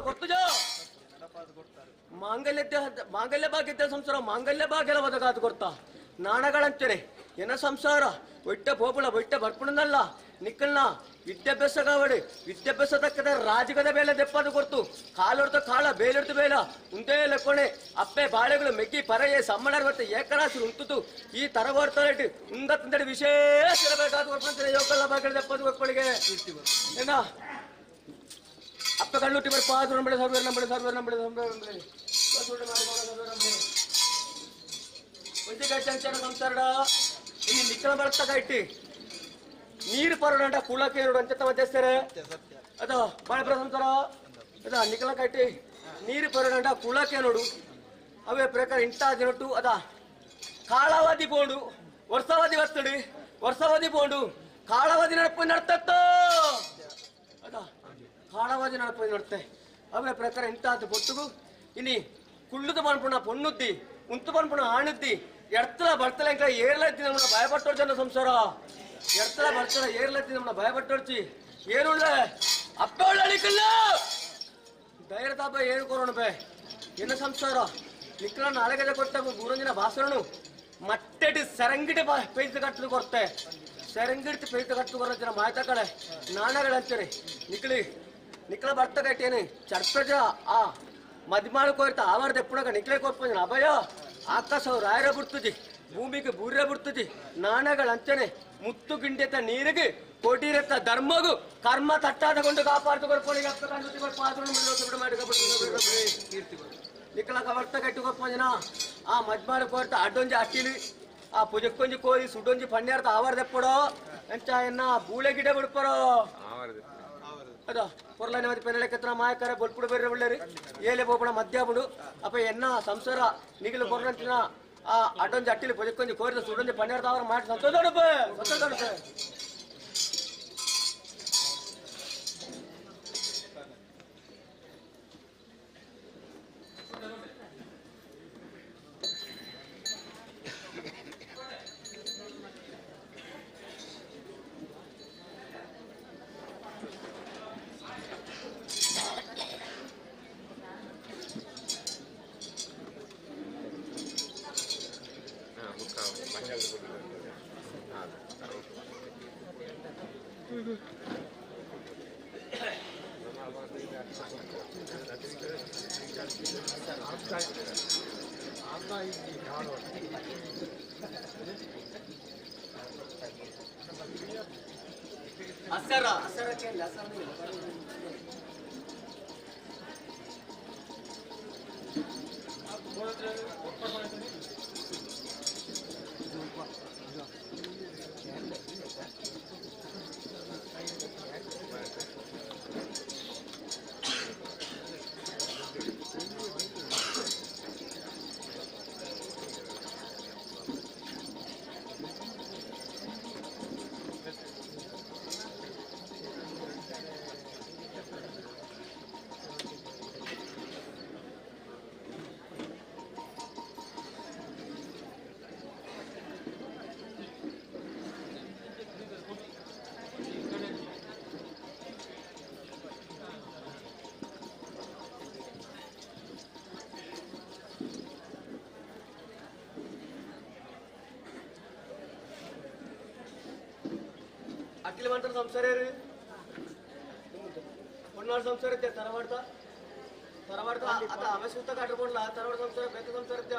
ಗೊತ್ತುಜ ಮಾಂಗಲ್ಯ ಭಾಗ್ಯ ಸಂಸಾರ ಮಾಂಗಲ್ಯ ಭಾಗ್ಯಲ ಬದಗಾದು ಕೊಡ್ತಾ ನಾಣಗಳಂಚನೆ ಎನ ಸಂಸಾರ ಒಟ್ಟ ಪೋಪುಳ ಒಟ್ಟ ಬರ್ಪುಣನಲ್ಲ ನಿಕ್ಕಲ್ನ ವಿದ್ಯಾಭ್ಯಾಸ ಕಾವಡು ವಿದ್ಯಾಭ್ಯಾಸ ತಕ್ಕದ ರಾಜಕದ ಬೇಲೆ ದೆಪ್ಪದು ಕೊಡ್ತು ಕಾಲೊಡ್ತು ಕಾಳ ಬೇಲೆಡ್ತು ಬೇಲ ಉಂಟೇ ಲೆಕ್ಕೊಣೆ ಅಪ್ಪೆ ಬಾಳೆಗಳು ಮೆಗ್ಗಿ ಪರಯೆ ಸಮ್ಮಣರ್ ಬರ್ತದೆ ಏಕರಾಶಿ ಉಂಟುತು ಈ ತರ ಬರ್ತಾರೆ ಉಂದ ತಿಂದಡಿ ವಿಶೇಷ ಇರಬೇಕಾದ ಕೊಡ್ಕೊಂತಾರೆ ಯೋಕಲ್ಲ ಬಾಗಿಲು ದೆಪ್ಪದು ಕೊಡ್ಕೊಳಿಗೆ ಏನ ಅಪ್ಪ ಕಣ್ಣುಟ್ಟಿ ಬರ್ ಪಾತ್ರ ನಂಬಳೆ ಸರ್ವೇರ್ ನಂಬಳೆ ಸರ್ವೇರ್ ನಂಬಳೆ ಸರ್ವೇರ್ ನಂಬಳೆ ಚಂಚನ ಸಂಸಾರಡ ಈ ನಿಕ್ಕಲ ಬಳಸ್ತಾಗ ಇಟ್ಟಿ ನೀರು ಪರೋಡ ಕುಳಕ್ಕೆ ಎರಡು ಅಂತ ಮಧ್ಯಸ್ಥರೆ ಅದ ಬಾಳೆಪುರ ಸಂಸಾರ ಅದ ನಿಕ್ಕಲ ಕಟ್ಟಿ ನೀರು ಪರೋಡ ಕುಳಕ್ಕೆ ನೋಡು ಅವೇ ಪ್ರಕಾರ ಇಂಟ ದಿನಟ್ಟು ಅದ ಕಾಳಾವಧಿ ಬೋಂಡು ವರ್ಷಾವಧಿ ಬರ್ತಡಿ ವರ್ಷಾವಧಿ ಬೋಂಡು ಕಾಳಾವಧಿ ನಡಪ ನಡ್ತತ್ತೋ ಅದ ಕಾಳಾವಧಿ ನಡಪ ನಡ್ತೆ ಅವೇ ಪ್ರಕಾರ ಇಂಟಾದ ಬೊಟ್ಟುಗು ಇನಿ ಕುಳ್ಳುದು ಪನ್ಪುಣ ಪೊಣ್ಣುದ್ದಿ ಉಂತು ಪನ್ಪುಣ ಆಣುದ್ದಿ ಎಡ್ತಲ ಬರ್ತಲ ಇಂಕ ಏರ್ಲೈತಿ ನಮ್ಮನ್ನ ಭಯಪಟ್ಟೋರ್ ಜನ ಸಂಸಾರ ಎಡ್ತಲ ಬರ್ತಲ ಏರ್ಲೈತಿ ನಮ್ಮನ್ನ ಭಯಪಟ್ಟೋರ್ಚಿ ಏನುಳ್ಳೆ ಅಪ್ಪ ಒಳ್ಳಿಕಲ್ಲ ಧೈರ್ಯ ತಾಪ ಏನು ಕೊರೋಣ ಬೇ ಏನು ಸಂಸಾರ ನಿಕ್ಕಲ ನಾಳೆಗದೆ ಕೊಟ್ಟಾಗ ಗುರುಂಜಿನ ಭಾಷಣನು ಮಟ್ಟೆಡಿ ಸರಂಗಿಡಿ ಪೈಸೆ ಕಟ್ಟಲು ಕೊಡ್ತೆ ಸರಂಗಿಡ್ತಿ ಪೈಸೆ ಕಟ್ಟಲು ಕೊರೋ ಜನ ಮಾತಾಕಳೆ ನಾಣಗಳಂತಾರೆ ನಿಕ್ಕಲ ಬರ್ತ ಕಟ್ಟೇನು ಚರ್ಪಜ ಆ ಮದ್ಮಾಳ ಕೋರ್ತ ಆವಾರ್ದ ಎಪ್ಪುಣಗ ನಿಕ್ಲೆ ಕೊರ್ಪಂಜನ ಅಭಯ ಆಕಾಶ ರಾಯರ ಬಿಡ್ತುಜಿ ಭೂಮಿಗೆ ಬೂರ್ಯ ಬಿಡ್ತುಜಿ ನಾಣಗಳಂಚನೆ ಮುತ್ತು ಗಿಂಡೆತ ನೀರಿಗೆ ಕೋಟಿರತ್ತ ಧರ್ಮಗು ಕರ್ಮ ತಟ್ಟಾದಕೊಂಡು ಕಾಪಾಡ್ತು ಕೊರ್ಪಣಿಗೆ ಅಪ್ಪ ಕಂಡು ಪಾತ್ರ ಮಾಡಿ ನಿಕ್ಕಲ ಕವರ್ತ ಕಟ್ಟಿ ಕೊರ್ಪಂಜನ ಆ ಮದ್ಮಾಳ ಕೋರ್ತ ಅಡ್ಡೊಂಜಿ ಅಟ್ಟಿಲಿ ಆ ಪುಜಕ್ಕೊಂಜಿ ಕೋರಿ ಸುಡೊಂಜಿ ಪಣ್ಯಾರ್ಥ ಆವಾರ್ದ ಎಪ್ಪಡೋ ಎಂಚ ಎನ್ನ ಬೂಳೆ ಗಿಡ ಬಿಡ್ಪರೋ ಅದ పొరలని మధ్య పెనలెక్కన మాయకర బొల్పుడు బెర్రె ఉళ్ళరి ఏలే పోపడ మధ్యాపుడు అప్ప ఎన్న సంసార నిగిలి పొర్రంచిన ఆ అడ్డొంజి అట్టిలి పొజక్కొంజి కోరిత సుడొంజి పన్నెరు తావర మాట సంతోషపే ಅಸರಕ್ಕೆ ಅಖಿಲ ಮಂತ್ರ ಸಂಸಾರ ಹೊನ್ನಾಳ ಸಂಸಾರ ಇದ್ದೆ ತರವಾಡ್ತಾ ಅದ ಅವಶ್ಯಕ ಕಟ್ಕೊಂಡ್ಲ ತರವಾಡ ಸಂಸಾರ ಬೇಕ ಸಂಸಾರ ಇದ್ದೆ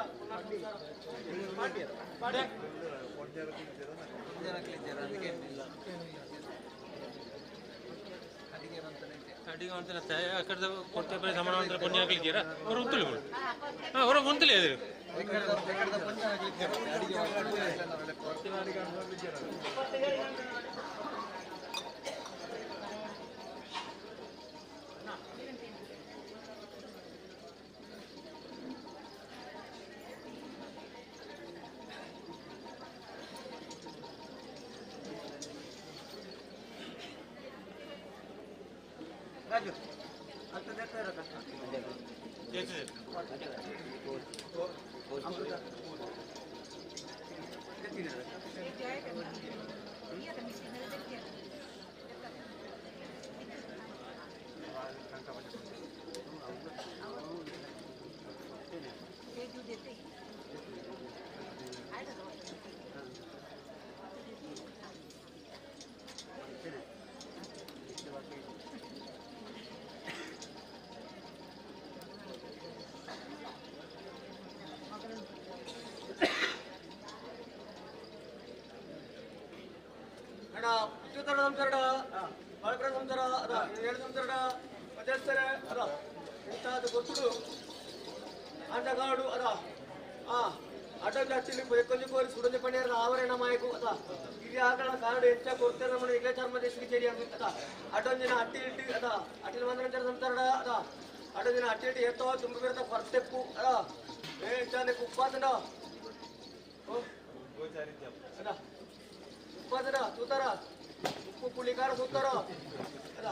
ಅಡಿಗೆ ಅಂತಾನೆ ಅಕ್ಕಡ ಕೊಡ್ತೆ ಬರೀ ಸಮಾನ ಅಂತ ಪುಣ್ಯ ಹಾಕ್ಲಿದ್ದೀರಾ ಅವ್ರು ಉಂತಲಿ ಅವ್ರ ಉಂತಲಿ ಅದಿರು ರಾಜು ಅಂತ ದೇತಾ ಇರಕ ಇತ್ತು ಸಂಸಾರ ಬಾಳಪ್ರ ಸಂಸಾರ ಅದ ಏಳು ಸಂಸಾರ ಮಧ್ಯಸ್ಥರ ಅದ ಇಂಥದ್ದು ಗೊತ್ತುಡು ಅಂಡಗಾಡು ಅದ ಅಡ್ಡ ಜಾಸ್ತಿ ಕೊಂಚ ಕೋರಿ ಸುಡಂಜ ಪಣ್ಣಿಯರ ಆವರಣ ಮಾಯಕು ಅದ ಇಲ್ಲಿ ಆಗಳ ಕಾರಡು ಹೆಚ್ಚ ಕೊಡ್ತೇನೆ ನಮ್ಮ ಇಲ್ಲೇ ಚರ್ಮ ದೇಶಕ್ಕೆ ಸೇರಿ ಅಂತ ಅದ ಅಡ್ಡೊಂದಿನ ಅಟ್ಟಿ ಇಟ್ಟು ಅದ ಅಟ್ಟಿಲ್ ಬಂದ ಸಂಸಾರ ಅದ ಅಡ್ಡೊಂದಿನ ಅಟ್ಟಿ ಇಟ್ಟು ಎತ್ತೋ ತುಂಬ ಬಿರ್ತ ಹೊರತೆಪ್ಪು ಅದ ಚಂದ ಉಪ್ಪಾತನ ಅದ ಉಪ್ಪಾತನ ತೂತಾರ ಉಪ್ಪು ಪುಳಿಕಾರ ಸೂತಾರ ಅದ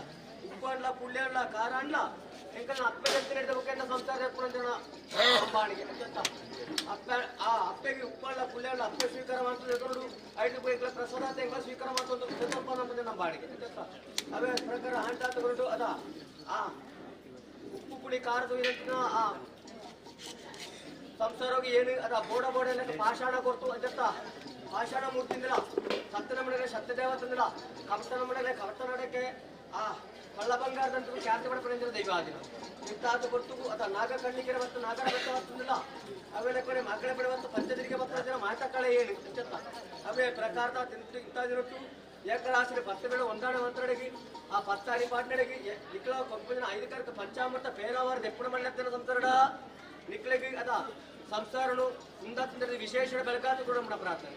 ಉಪ್ಪು ಅಣ್ಣ ಪುಳ್ಳಿ ಅಣ್ಣ ಖಾರ ಅಣ್ಣ ಎಂಕಲ್ ಅಪ್ಪೆ ನಡೆದ ಸಂಸಾರ ಅಂಬಾಣಿಗೆ ಅಪ್ಪೆಗೆ ಉಪ್ಪಲ್ಲ ಪುಳ್ಳಿ ಅಪ್ಪೆ ಸ್ವೀಕಾರ ಮಾಡ್ತದೆ ನೋಡು 5 ರೂಪಾಯಿ ಪ್ರಸಾದ ಎಂಗ ಸ್ವೀಕಾರ ಮಾಡ್ತದೆ ನಂಬಾಣಿಗೆ ಅವೇ ಪ್ರಕಾರ ಹಂಟ ತಗೊಂಡು ಅದ ಉಪ್ಪು ಪುಳಿ ಖಾರದ ಸಂಸಾರೋಗಿ ಏನು ಅದ ಬೋಡ ಬೋಡ ಪಾಷಾಣ ಕೊಡ್ತು ಅಂತ ಪಾಷಾಣ ಮೂರ್ತಿಂದಿಲ್ಲ ಸತ್ತನ ಮನೆಗೆ ಸತ್ಯದೇವ ತಂದಿಲ್ಲ ಕವತನ ಮನೆಗೆ ಕವತ ನಡಕ್ಕೆ ಕಳ್ಳ ಬಂಗಾರದಂತೂ ಖ್ಯಾತಿ ಪಡೆದ ದೈವ ಆದಿನ ಇಂತಾದ ಕೊಟ್ಟು ಅದ ನಾಗ ಕಣ್ಣಿಗೆ ಮತ್ತು ನಾಗರ ಬೆಟ್ಟ ಬರ್ತಂದಿಲ್ಲ ಅವೆಲ್ಲ ಕೊನೆ ಮಕ್ಕಳ ಬೆಳೆ ಮತ್ತು ಪಂಚದಿರಿಗೆ ಬರ್ತದ ಮಾತಕ್ಕಳೆ ಏನು ಅಂತ ಅವೇ ಪ್ರಕಾರದ ಇಂತಾದಿರಟ್ಟು ಏಕರಾಶಿ ಪತ್ತ ಬೆಳೆ ಒಂದಾಣ ಮಂತ್ರಡಿಗೆ ಆ ಪತ್ತಾರಿ ಪಾಟ್ನಡಿಗೆ ನಿಕ್ಲ ಕೊಪ್ಪದಿನ 5 ಕರಕ ಪಂಚಾಮೃತ ಪೇರವಾರ ದೆಪ್ಪಣ ಮಣ್ಣತ್ತಿನ ಸಂಸಾರಡ ನಿಕ್ಲಿಗೆ ಅದ ಸಂಸಾರನು ಮುಂದಾತ ವಿಶೇಷ ಬೆಳಗಾತು ಕೂಡ ನಮ್ಮ ಪ್ರಾರ್ಥನೆ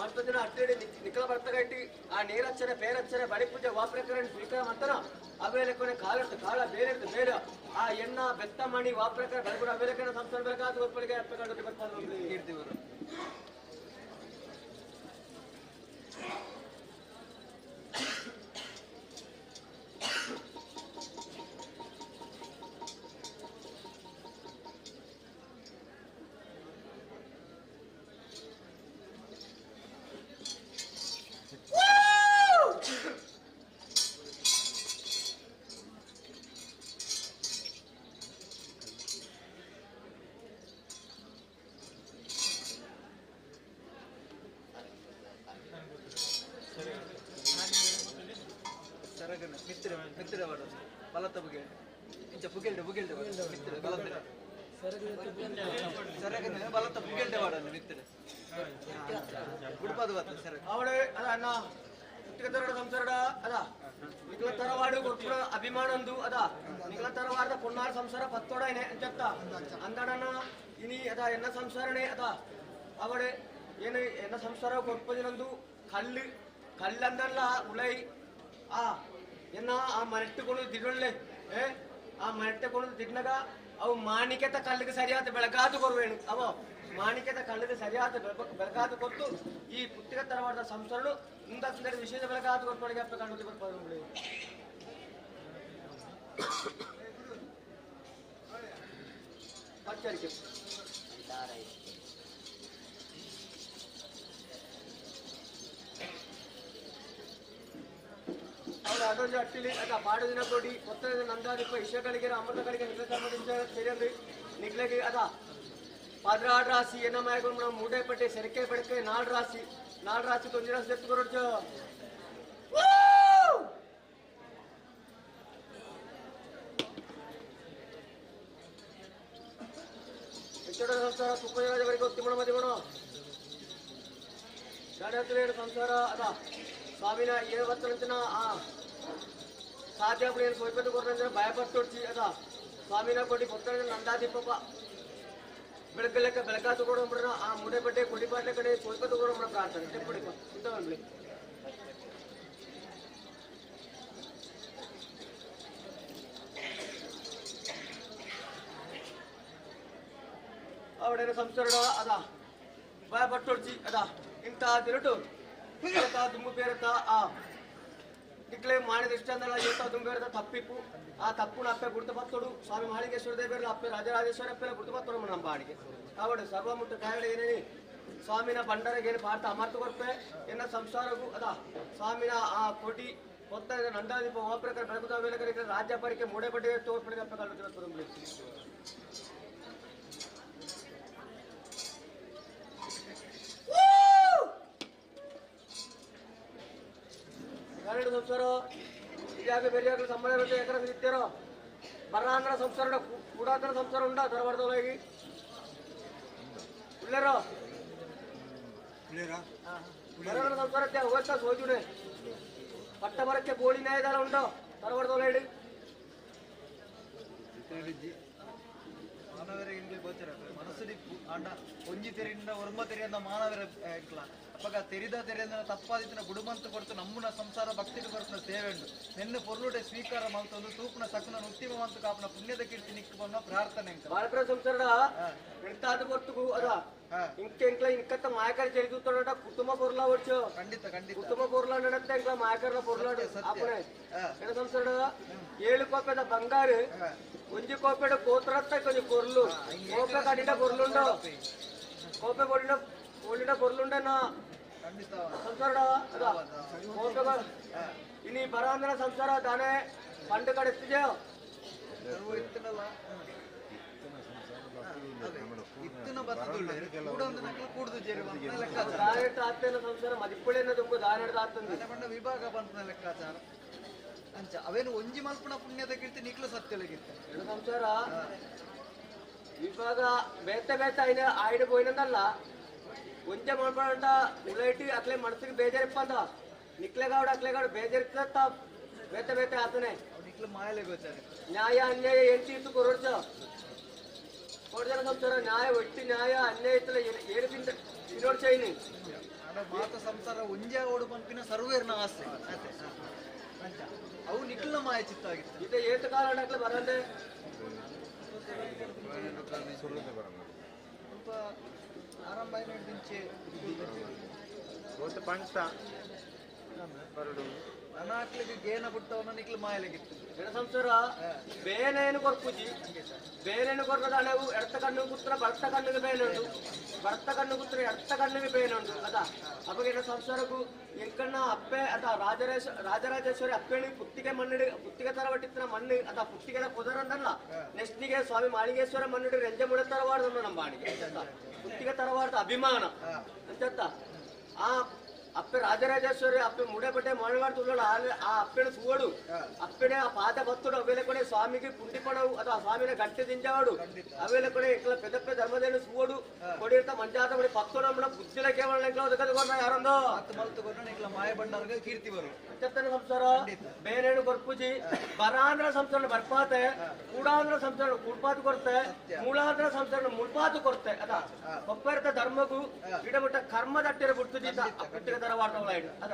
ಮತ್ತೊಂದು ದಿನ ಅಟ್ಟೇಡಿ ನಿಕ್ಕಲ ಬರ್ತಗಟ್ಟಿ ಆ ನೀರಚ್ಚರೆ ಬೇರಚ್ಚರೆ ಬಡಿ ಪೂಜೆ ವಾಪ್ರಕರಣ ಸ್ವೀಕಾರ ಮಾಡ್ತಾನ ಅವೇಲೆ ಕೊನೆ ಕಾಲಿರ್ತ ಕಾಳ ಬೇರೆ ಇರ್ತ ಬೇರೆ ಆ ಎಣ್ಣ ಬೆತ್ತ ಮಣಿ ವಾಪ್ರಕರ ಬೆಳಗುಡ ಅವೇಲೆಕನ ಸಂಸಾರ ಬೆಳಗಾತು ಒಪ್ಪಳಿಗೆ ಅಪ್ಪಗಳು ಬರ್ತಾರೆ ಇರ್ತೀವರು ಮಿತ್ರ ಬಲತ ಬುಗೆ ಇಂಚ ಬುಗೆಲ್ಡೆ ಬುಗೆಲ್ಡೆ ಮಿತ್ರ ಬಲತ ಸರಗನ ಬಲತ ಬುಗೆಲ್ಡೆ ವಾಡನ ಮಿತ್ರ ಗುಡ್ಪಾದ ಬತ್ತ ಸರಗ ಅವಡೆ ಅದ ಅಣ್ಣ ಹುಟ್ಟಿಗತರ ಸಂಸಾರಡ ಅದ ನಿಕ್ಲ ತರವಾಡು ಕೊಟ್ಟ ಅಭಿಮಾನಂದು ಅದ ನಿಕ್ಲ ತರವಾರದ ಪುನ್ನಾರ ಸಂಸಾರ ಪತ್ತೋಡನೆ ಅಂಚತ್ತ ಅಂದಡನ ಇನಿ ಅದ ಎನ್ನ ಸಂಸಾರನೆ ಅದ ಅವಡೆ ಏನು ಎನ್ನ ಸಂಸಾರ ಕೊಟ್ಪದಿನಂದು ಕಲ್ಲಂದಲ್ಲ ಉಳೈ ಎನ್ನ ಆ ಮನೆಟ್ಟುಕೊಂಡು ದಿಡೊಳ್ಳೆ ಆ ಮನೆಟ್ಟುಕೊಂಡು ದಿಡ್ನಾಗ ಅವು ಮಾಣಿಕೆತ ಕಲ್ಲಿಗೆ ಸರಿಯಾದ ಬೆಳಗಾತು ಕೊರುವೇನು ಅವ ಮಾಣಿಕೆತ ಕಲ್ಲಿಗೆ ಸರಿಯಾದ ಬೆಳಗಾತು ಕೊಟ್ಟು ಈ ಪುತ್ತಿಗೆ ತರವಾದ ಸಂಸಾರನು ಮುಂದಾದ ವಿಶೇಷ ಬೆಳಗಾತು ಕೊಟ್ಟೊಳಗೆ ಅಪ್ಪ ಕಂಡು ಬರ್ಬೋದು ಪಚ್ಚರಿಕೆ ಅವ್ರ ಅದೊಂದು ಅಟ್ಟಿಲಿ ಅದ ಬಾಡು ದಿನ ಕೊಡಿ ಕೊತ್ತ ನಂದಾದಿಪ್ಪ ಇಶಗಳಿಗೆ ಅಮೃತಗಳಿಗೆ ನಿಗ್ಲ ಸಂಬಂಧಿಸಿದ ಸೇರಿದ್ರಿ ನಿಗ್ಲೆಗೆ ಅದ ಪದ್ರಾಡ್ ರಾಶಿ ಎನ್ನ ಮಾಯಗಳು ನಾವು ಮೂಡೆ ಪಟ್ಟೆ ಸೆರಕೆ ಪಡಕೆ ನಾಡ್ ರಾಶಿ ತೊಂದಿ ರಾಶಿ ಎತ್ತು ಕೊರಡ್ಚು ಹೆಚ್ಚಡ ಸಂಸಾರ ತುಪ್ಪದವರೆಗೆ ಒತ್ತಿಮಣ ಮದಿಮಣ ಗಾಡಿ ಸಂಸಾರ ಅದ ಸ್ವಾಮಿನ 70 ಸಾಧ್ಯ ಏನು ಸೋಯ್ಪತ್ತು ಕೊಟ್ಟಂದ್ರೆ ಭಯಪಟ್ಟು ಅದ ಸ್ವಾಮಿನ ಕೊಡಿ ಕೊಟ್ಟರೆ ನಂದಾದೀಪಪ್ಪ ಬೆಳಗ್ಗೆ ಬೆಳಕಾತು ಕೊಡೋಣ ಆ ಮುಡೆ ಬಡ್ಡೆ ಕೊಡಿ ಬಾಟ್ಲೆ ಕಡೆ ಸೋಯ್ಪತ್ತು ಕೊಡೋಣ ಪ್ರಾರ್ಥನೆ ತೆಪ್ಪಡಿ ಇಂಥವನ್ಲಿ ಅವಡೇನ ಸಂಸಾರ ಅದ ಭಯಪಟ್ಟೊಡ್ಚಿ ಅದ ಇಂಥ ದಿರಟು ದುಂಬು ಬೇರತ ನಿಕ್ಲೆ ಮಾಡಿದ ಇಷ್ಟ ಅಂದಲ್ಲ ಏತ ದುಂಬೇರದ ತಪ್ಪಿಪ್ಪು ಆ ತಪ್ಪುನ ಅಪ್ಪೆ ಗುಡ್ತ ಬತ್ತೋಡು ಸ್ವಾಮಿ ಮಾಳಿಂಗೇಶ್ವರ ದೇವರ ಅಪ್ಪೆ ರಾಜರಾಜೇಶ್ವರ ಅಪ್ಪೆಲ್ಲ ಗುಡ್ತ ಬತ್ತೋಡು ನಮ್ಮ ಬಾಡಿಗೆ ಕಾವಡು ಸರ್ವಮುಟ್ಟ ಕಾಯಳೆ ಏನೇನಿ ಸ್ವಾಮಿನ ಬಂಡರಿಗೆ ಏನು ಪಾರ್ಥ ಅಮರ್ತ ಕೊಡ್ಪೆ ಎನ್ನ ಸಂಸಾರಗೂ ಅದ ಸ್ವಾಮಿನ ಆ ಕೋಟಿ ಹೊತ್ತ ನಂದಾದೀಪ ಓಪ್ರಕಾರ ಬೆಳಗುದ ವೇಲಕರಿಗೆ ರಾಜ್ಯ ಪರಿಕೆ ಮೂಡೆ ಬಡ್ಡೆ ತೋರ್ಪಡಿಗೆ ಅಪ್ಪೆ ಕಳ್ಳು ಕನ್ನಡ ಸಂಸಾರ ಇದ್ಯಾಗ ಬೇರೆಯಾಗಲು ಸಂಬಂಧ ಇರುತ್ತೆ ಯಾಕಂದ್ರೆ ಇದ್ದಾರೋ ಬರಾಂಧ್ರ ಸಂಸಾರ ಕೂಡಾತರ ಸಂಸಾರ ಉಂಡ ಧಾರವಾಡದೊಳಗೆ ಉಳ್ಳೇರೋ ಬರಾಂಧ್ರ ಸಂಸಾರ ಹೋಗ್ತಾ ಸೋಜುಡೆ ಪಟ್ಟಮರಕ್ಕೆ ಬೋಳಿ ನ್ಯಾಯದಾನ ಉಂಟು ತರವರ್ದೋಲೇಡಿ ಮಾನವರ ಇಂಗ್ಲಿ ಗೋಚರ ಮನಸ್ಸು ಆಂಡ ಒಂಜಿ ತೆರೆಯಿಂದ ಒರ್ಮ ತೆರೆಯಿಂದ ಮಾನವರ ಇಟ್ಲ ಅಪ್ಪಗ ತೆರಿದ ತೆರೆಯಿಂದ ತಪ್ಪಾದಿತ್ತಿನ ಗುಡುಮಂತ ಕೊಡ್ತು ನಮ್ಮನ ಸಂಸಾರ ಭಕ್ತಿಗೆ ಕೊಡ್ತ ಸೇವೆ ಉಂಟು ನೆನ್ನೆ ಪೊರ್ಲುಡೆ ಸ್ವೀಕಾರ ಮಲ್ತೊಂದು ತೂಪನ ಸಕನ ಉತ್ತಿಮವಂತ ಕಾಪನ ಪುಣ್ಯದ ಕೀರ್ತಿ ನಿಕ್ಕು ಬಂದ ಪ್ರಾರ್ಥನೆ ಬಾಳಪ್ರ ಸಂಸಾರ ಎಂತಾದ ಗೊತ್ತು ಅದ ಇಂಕ ಇಂಕ್ಲ ಇಂಕತ್ತ ಮಾಯಕರ ಜರಿದುತ್ತೋಡ ಕುಟುಂಬ ಪೊರ್ಲ వచ్చు ಖಂಡಿತ ಖಂಡಿತ ಕುಟುಂಬ ಪೊರ್ಲ ನಡತ್ತೆ ಇಂಕ್ಲ ಮಾಯಕರ ಪೊರ್ಲ ಆಪನೆ ಏನ ಸಂಸಾರ 7 ಕೋಪೆದ ಬಂಗಾರ ಒಂಜಿ ಕೋಪೆಡ ಕೋತ್ರತ್ತ ಕೊಂಜಿ ಪೊರ್ಲು ಕೋಪೆ ಕಡಿಡ ಪೊರ್ಲುಂಡು ಕೋಪೆ ಒಳ್ಳಿಡ ಪೊರ್ಲುಂಡನ ಖಂಡಿತ ಸಂಸಾರ ಅದ ಕೋಪೆ ಇನಿ ಬರಾಂದ್ರ ಸಂಸಾರ ದಾನೆ ಪಂಡ ಕಡೆತ್ತಿದೆ ಇತ್ತನಲ್ಲ ಇತ್ತಿನ ಬತ್ತದುಳ್ಳೆ ಕೂಡ ಒಂದು ನಕಲ ಕೂಡುದು ಜೇರಿ ಲೆಕ್ಕಾಚಾರ ದಾನೆಟ್ ಆತ್ತೇನ ಸಂಸಾರ ಮದಿಪ್ಪುಳೆನ ದುಂಬು ದಾನೆಟ್ ಆತ್ತಂದು ಬಂಡ ವಿಭಾಗ ಬಂತ ಲೆಕ್ಕಾಚಾರ ಅಂಚ ಅವೇನು ಒಂಜಿ ಮಲ್ಪನ ಪುಣ್ಯದ ಕೀರ್ತಿ ನಿಕ್ಲು ಸತ್ಯಲಗಿತ್ತು ಎರಡು ಸಂಸಾರ ವಿಭಾಗ ಬೇತೆ ಬೇತೆ ಐನ ಆಯ್ಡು పోయినందಲ್ಲ ಒಂಜೆ ಮಾಡ್ಕೊಂಡ ಉಳೈಟಿ ಅಕ್ಲೆ ಮನಸ್ಸಿಗೆ ಬೇಜಾರಿಪ್ಪ ಅಂದ ನಿಕ್ಲೆಗಾವ್ಡ ಅಕ್ಲೆಗಾವ್ಡ ಬೇಜಾರಿತ್ತ ಬೇತೆ ಬೇತೆ ಆತನೆ ನಿಕ್ಲು ಮಾಯಲೆ ಗೋಚಾರ ನ್ಯಾಯ ಅನ್ಯಾಯ ಏನ್ ತೀರ್ತು ಕೊರೋಡ್ಸ ಕೊಡ್ಜನ ಸಂಸಾರ ನ್ಯಾಯ ಒಟ್ಟಿ ನ್ಯಾಯ ಅನ್ಯಾಯ ಇತ್ತಲ್ಲ ಏನು ತಿನ್ನೋಡ್ ಚೈನಿ ಮಾತ ಸಂಸಾರ ಒಂಜೆ ಓಡು ಪಂಪಿನ ಸರ್ವೇರ್ನ ಆಸೆ ಅಂಚ ಅವು ನಿಕ್ಲ ಮಾಯ ಚಿತ್ತ ಆಗಿತ್ತು ಇದು ಏತ ಕಾಲ ಅಕ್ಲೆ ಬರಂದೆ ಸ್ವಲ್ಪ ಆರಂಭ ದಿಂಚೆ ಪಂಚ ಬರಡು ಅನಾಕ್ಲಿಗೆ ಗೇನ ಬಿಟ್ಟವನ್ನ ನಿಕ್ಲು ಮಾಯಲೆಗಿತ್ತು ಎಡ ಸಂಸಾರ ಬೇನೇನು ಕೊರ್ಪುಜಿ ಬೇನೇನು ಕೊರ್ರದ ಹಣವು ಎಡತ ಕಣ್ಣು ಕುತ್ರ ಭರ್ತ ಕಣ್ಣಿಗೆ ಬೇನುಂಟು ಭರ್ತ ಕಣ್ಣು ಕುತ್ರ ಎಡತ ಕಣ್ಣಿಗೆ ಬೇನುಂಟು ಅದ ಅಪಗೆ ಸಂಸಾರಕ್ಕೂ ಎಂಕಣ್ಣ ಅಪ್ಪೆ ಅದ ರಾಜರಾಜೇಶ್ವರಿ ಅಪ್ಪೇಳಿ ಪುತ್ತಿಗೆ ಮಣ್ಣಿಡಿ ಪುತ್ತಿಗೆ ತರ ಬಟ್ಟಿತ್ತಿನ ಮಣ್ಣು ಅದ ಪುತ್ತಿಗೆದ ಪುದರಂದಲ್ಲ ನೆಕ್ಸ್ಟಿಗೆ ಸ್ವಾಮಿ ಮಾಳಿಗೇಶ್ವರ ಮಣ್ಣಿಡಿ ರೆಂಜೆ ಮುಳೆ ತರವಾರ್ದು ನಮ್ಮ ಬಾಣಿಗೆ ಪುತ್ತಿಗೆ ತರವಾರ್ದ ಅಭಿಮಾನ ಅಂತ ಆ ಅಪ್ಪೆ ರಾಜರಾಜೇಶ್ವರಿ ಅಪ್ಪೆ ಮುಡೆ ಬಟ್ಟೆ ಮಳವಾಡ ತುಳ್ಳೋಡು ಆ ಅಪ್ಪೆನ ಸುವಡು ಅಪ್ಪೆನೆ ಆ ಪಾದ ಭಕ್ತುಡು ಅವೇಲೆ ಕೊಡೆ ಸ್ವಾಮಿಗೆ ಪುಂಡಿ ಕೊಡವು ಅಥವಾ ಸ್ವಾಮಿನ ಗಟ್ಟೆ ದಿಂಜಾವಡು ಅವೇಲೆ ಕೊಡೆ ಇಟ್ಲ ಪೆದಪ್ಪೆ ಧರ್ಮದೇನು ಸುವಡು ಕೊಡಿರ್ತ ಮಂಜಾತ ಕೊಡಿ ಪತ್ತು ನಮ್ಮನ ಬುದ್ಧಿಲ ಕೇವಲ ನೆಂಕ್ಲ ಒದಗದ ಯಾರೊಂದು ಹತ್ತು ಮಲ್ತುಕೊಂಡು ನಿಕ್ಲ ಮಾಯ ಬಂಡವ್ರಿಗೆ ಕೀರ್ತಿ ಬರು ಚತ್ತನ ಸಂಸಾರ ಬೇರೇನು ಬರ್ಪುಜಿ ಬರಾಂದ್ರ ಸಂಸಾರ ಬರ್ಪಾತೆ ಕೂಡಾಂದ್ರ ಸಂಸಾರ ಕೂಡ್ಪಾತು ಕೊಡ್ತೆ ಮೂಲಾಂದ್ರ ಸಂಸಾರ ಮುಳ್ಪಾತು ಕೊಡ್ತೆ ಅದ ಒಪ್ಪರ್ತ ಧರ್ಮಗೂ ಇಡಬಿಟ್ಟ ಕರ್ಮ ದಟ್ಟಿರ ಬಿಡ್ತುಜಿತ ಪುಟ್ಟಿಗೆ ತರವಾರ್ದವಳ ಇಡು ಅದ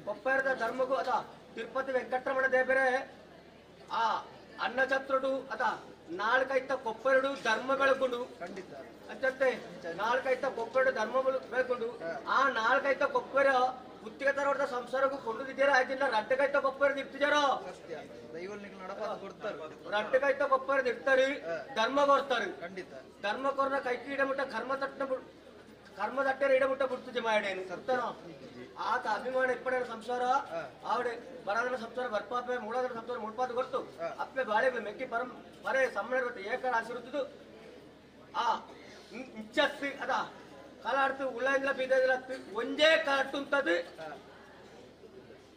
ಒಪ್ಪರ್ತ ಧರ್ಮಗೂ ಅದ ತಿರುಪತಿ ವೆಂಕಟರಮಣ ದೇವರೇ ಆ ಅನ್ನಛತ್ರುಡು ಅದ ನಾಲ್ಕೈತ ಕೊಪ್ಪೆರಡು ಧರ್ಮ ಬೆಳಗುಂಡು ಖಂಡಿತ ಅಂಚತ್ತೆ ನಾಲ್ಕೈತ ಕೊಪ್ಪೆರಡು ಧರ್ಮ ಬೆಳಗುಂಡು ಆ ನಾಲ್ಕೈತ ಕೊಪ್ಪೆರ ಪುತ್ತಿಗೆ ತರವಾರ್ದ ಸಂಸಾರಕ್ಕೂ ಕೊಂಡುದಿದ್ದೀರ ಆಯ್ತಿಲ್ಲ ರಟ್ಟಕೈತ ಕೊಪ್ಪೆರದು ಇರ್ತಿದಾರೋ ದೈವಲ್ ನಿಕ್ಲು ನಡಪಾತ ಕೊಡ್ತಾರೆ ರಟ್ಟಕೈತ ಕೊಪ್ಪೆರದು ಇರ್ತಾರೆ ಧರ್ಮ ಕೊಡ್ತಾರೆ ಖಂಡಿತ ಧರ್ಮ ಕೊರ್ನ ಕೈಕಿ ಇಡಮುಟ್ಟ ಕರ್ಮ ತಟ್ಟೆರ ಇಡಮುಟ್ಟ ಬಿಡ್ತದೆ ಮಾಡೇನು ಸತ್ತನೋ ಆತ ಅಭಿಮಾನ ಇಪ್ಪಡೆ ಸಂಸಾರ ಆವಡೆ ಬರಾದ್ರ ಸಂಸಾರ ಬರ್ಪಾಪೆ ಮೂಳಾದ್ರ ಸಂಸಾರ ಮುಳ್ಪಾತು ಕೊಟ್ಟು ಅಪ್ಪೆ ಬಾಳೆಗಳು ಮೆಕ್ಕಿ ಬರೇ ಸಮ್ಮನೆ ಗೊತ್ತು ಏಕ ಆಶೀರ್ವದಿದ್ದು ಆ ಇಚ್ಛತ್ತು ಅದ ಕಲಾಡ್ತು ಉಳ್ಳಂಗಿಲ ಬೀದತ್ತು ಒಂದೇ ಕಾಟುಂತದು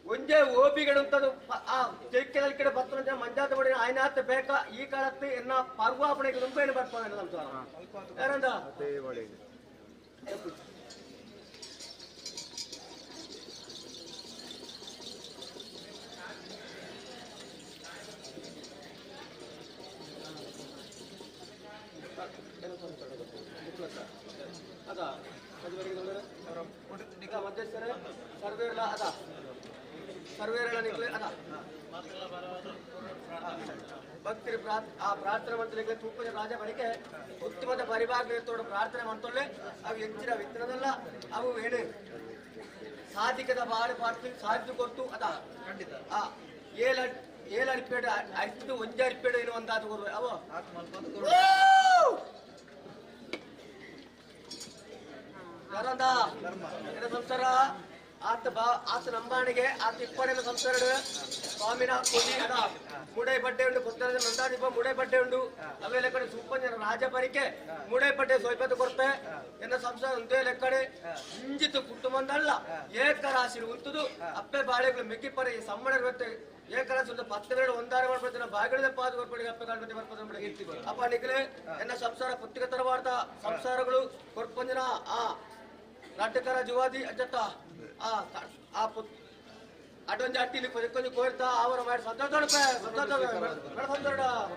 ಒಂದೇ ಓಬಿಗಡುಂತದು ಆ ಜೈಕೆದಲ್ಲಿ ಕಡೆ ಬರ್ತಂತ ಮಂಜಾತ ಬಡಿ ಆಯ್ನಾತ ಬೇಕಾ ಈ ಕಾಲತ್ತು ಎನ್ನ ಪರ್ವಾಪಣೆಗೆ ನುಂಬೇನು ಬರ್ತಾನೆ ಸಂಸಾರ ಯಾರಂದ ಅದ ಮಧ್ಯಸ್ಥರ ಸರ್ವೇರ್ಲ ಅದ ಸರ್ವೇರ್ಲ ನಿಕ್ಲೆ ಅದ ಭಕ್ತರು ಆ ಪ್ರಾರ್ಥನೆ ಮಾಡ್ತಾರೆ ತೂಪದ ರಾಜ ಬಳಿಕೆ ಉತ್ತಮದ ಪರಿಭಾಗ ಪ್ರಾರ್ಥನೆ ಮಾಡ್ತೊಳ್ಳೆ ಅವು ಹೆಚ್ಚಿನ ವಿತ್ತನದಲ್ಲ ಅವು ಏನು ಸಾಧಿಕದ ಬಾಳು ಪಾಡ್ತು ಸಾಧ್ಯ ಕೊಟ್ಟು ಅದ ಖಂಡಿತ ಆ ಏಳು ಅರಿಪೇಡು ಅರಿಪಿದ್ದು ಒಂಜೆ ಅರಿಪೇಡು ಏನು ಅಂತ ಅದು ಕೊಡ್ಬೇಕು ಅವು ಯಾರಂದ ಸಂಸಾರ ಆತ ನಂಬಾಣಿಗೆ ಆತ ಇಪ್ಪಡೆನ ಸಂಸಾರ ಸ್ವಾಮಿನ ಕೊಡಿ ಅದ ಮುಡೈ ಬಡ್ಡೆ ಉಂಡು ಪುತ್ರ ನಂದಾದೀಪ ಮುಡೈ ಬಡ್ಡೆ ಉಂಡು ಅವೆಲ್ಲ ಕಡೆ ಸುಪ್ಪಂಜನ ರಾಜ ಪರಿಕೆ ಮುಡೈ ಬಡ್ಡೆ ಸೋಯ್ಪತ್ತು ಕೊಡ್ತೆ ಎನ್ನ ಸಂಸಾರ ಒಂದೇ ಲೆಕ್ಕಡೆ ಇಂಜಿತು ಕುಟುಂಬಂದಲ್ಲ ಏಕರಾಶಿ ಉಂಟುದು ಅಪ್ಪೆ ಬಾಳೆಗಳು ಮೆಕ್ಕಿಪ್ಪರೆ ಈ ಸಮ್ಮಣ ಇರುತ್ತೆ ಏಕರಾಶಿ ಒಂದು 10 ವೇಳೆ ಒಂದಾರೆ ಮಾಡ್ಬಿಡ್ತೀನಿ ಬಾಗಿಳಿದ ಪಾದ ಕೊಡ್ಬೇಡಿ ಅಪ್ಪೆ ಕಾಣ್ಬತ್ತಿ ಬರ್ಬೋದು ಅಪ್ಪ ನಿಕ್ಲೆ ಎನ್ನ ಸಂಸಾರ ಪುತ್ತಿಗೆ ತರವಾರ್ದ ಸಂಸಾರಗಳು ಕೊಡ್ಪಂಜನ ಆ ನಾಟ್ಯಕರ ಜುವಾದಿ ಅಜ್ಜತ್ತ అటువంటి అట్టిని కొంచెం కొంచెం కోరుతా ఆవర మాట సంతోషం సంతోషం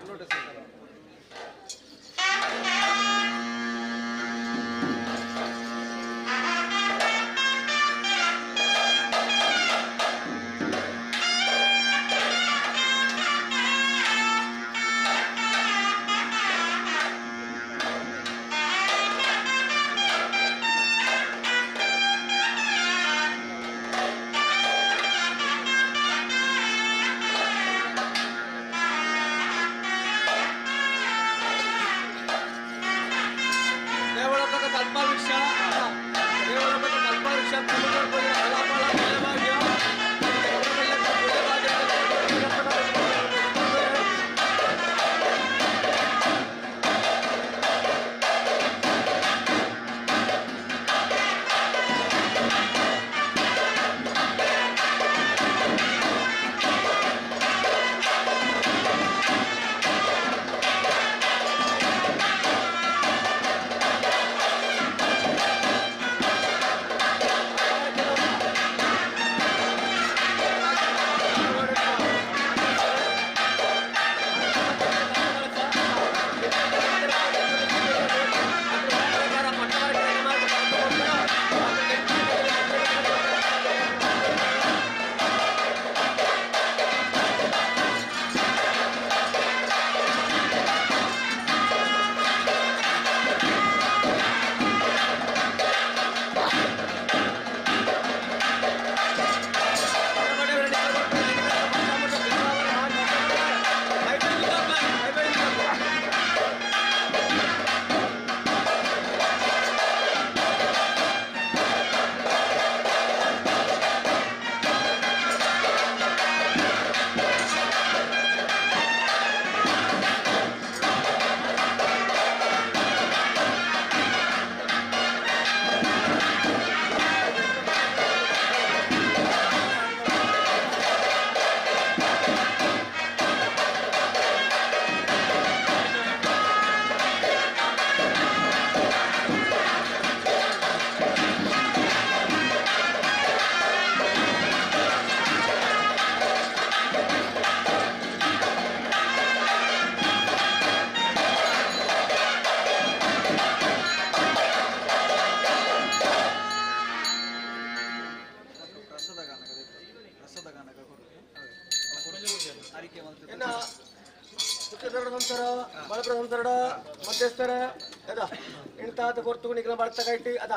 ಮಧ್ಯಸ್ಥರ ಅದ ಇಂತಾತ ಕೊರ್ತು ನಿಗಲ ಬರ್ತಗೈಟಿ ಅದ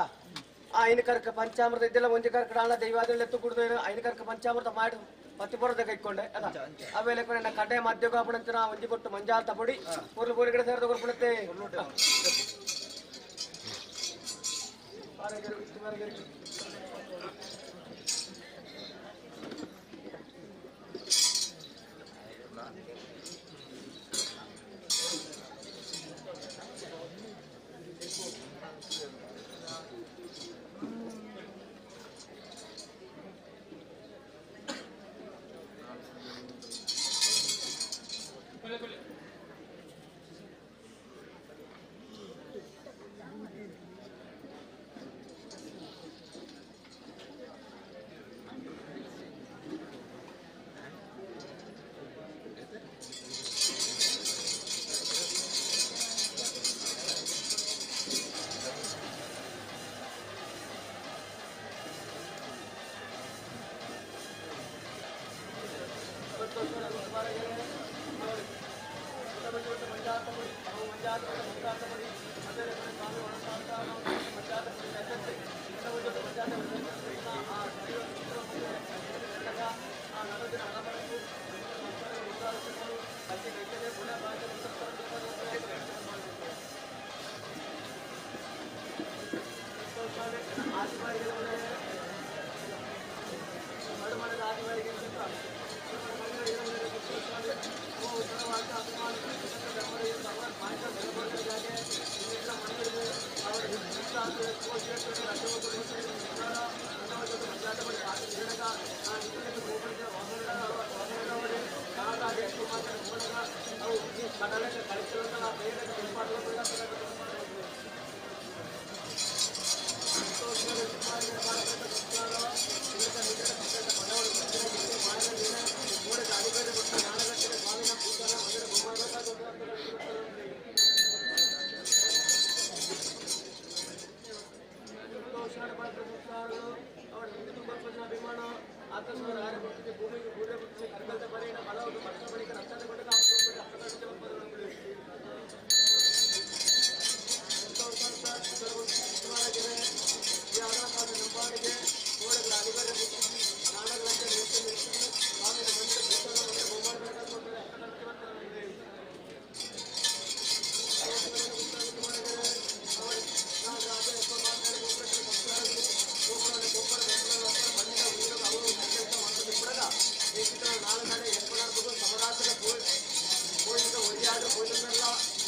ಐನಕರ್ಕ ಪಂಚಾಮೃತ ಇದೆಲ್ಲ ಒಂಜಿ ಕರ್ಕಡ ದೈವಾದಲ್ಲಿ ಎತ್ತು ಕುಡ್ದು ಐನಕರ್ಕ ಪಂಚಾಮೃತ ಮಾಡಿ ಪತ್ತಿಪುರದ ಕೈಕೊಂಡೆ ಅದ ಆಮೇಲೆ ನನ್ನ ಕಡೆ ಮಧ್ಯ ಪುಣಂಚನ ಒಂಜಿ ಕೊಟ್ಟು ಮಂಜಾತ ಪುಡಿ ಪೂರ್ಲು ಪೂರಿಗಡೆ ಸೇರಿದ ಕೊಡ್ಪುಣತೆ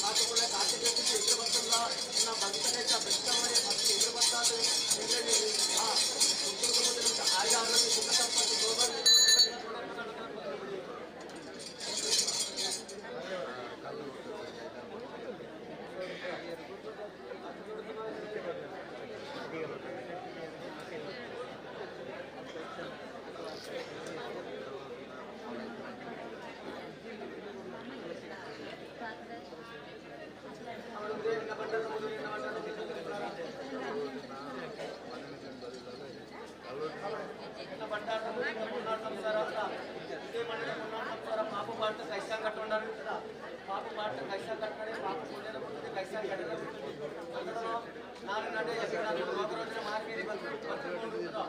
ಕಾತುಕೊಳ್ಳೆ ಕಾತಿಗೆ ಎದುರು ಬರ್ತಲ್ಲ ನಾ ಭಕ್ತನೇ ಬೆಟ್ಟವರೇ ಭಕ್ತಿ ಎದುರು ಬರ್ತಾದ್ರೆ ಆಗ ಸುಖ ಸಂಪತ್ತು ಗೋಬರ್ పాప పాట కైసా కట్టున్నారు పాప పాట కైసా కట్టడే పాప పుణ్యన పుట్టిన కైసా కట్టడం ನಾನು ನಡೆ ರೋಗ ರೋಜನೆ ಮಾರ್ಗೀರಿ ಬಂದುಕೊಂಡಿರುತ್ತೋ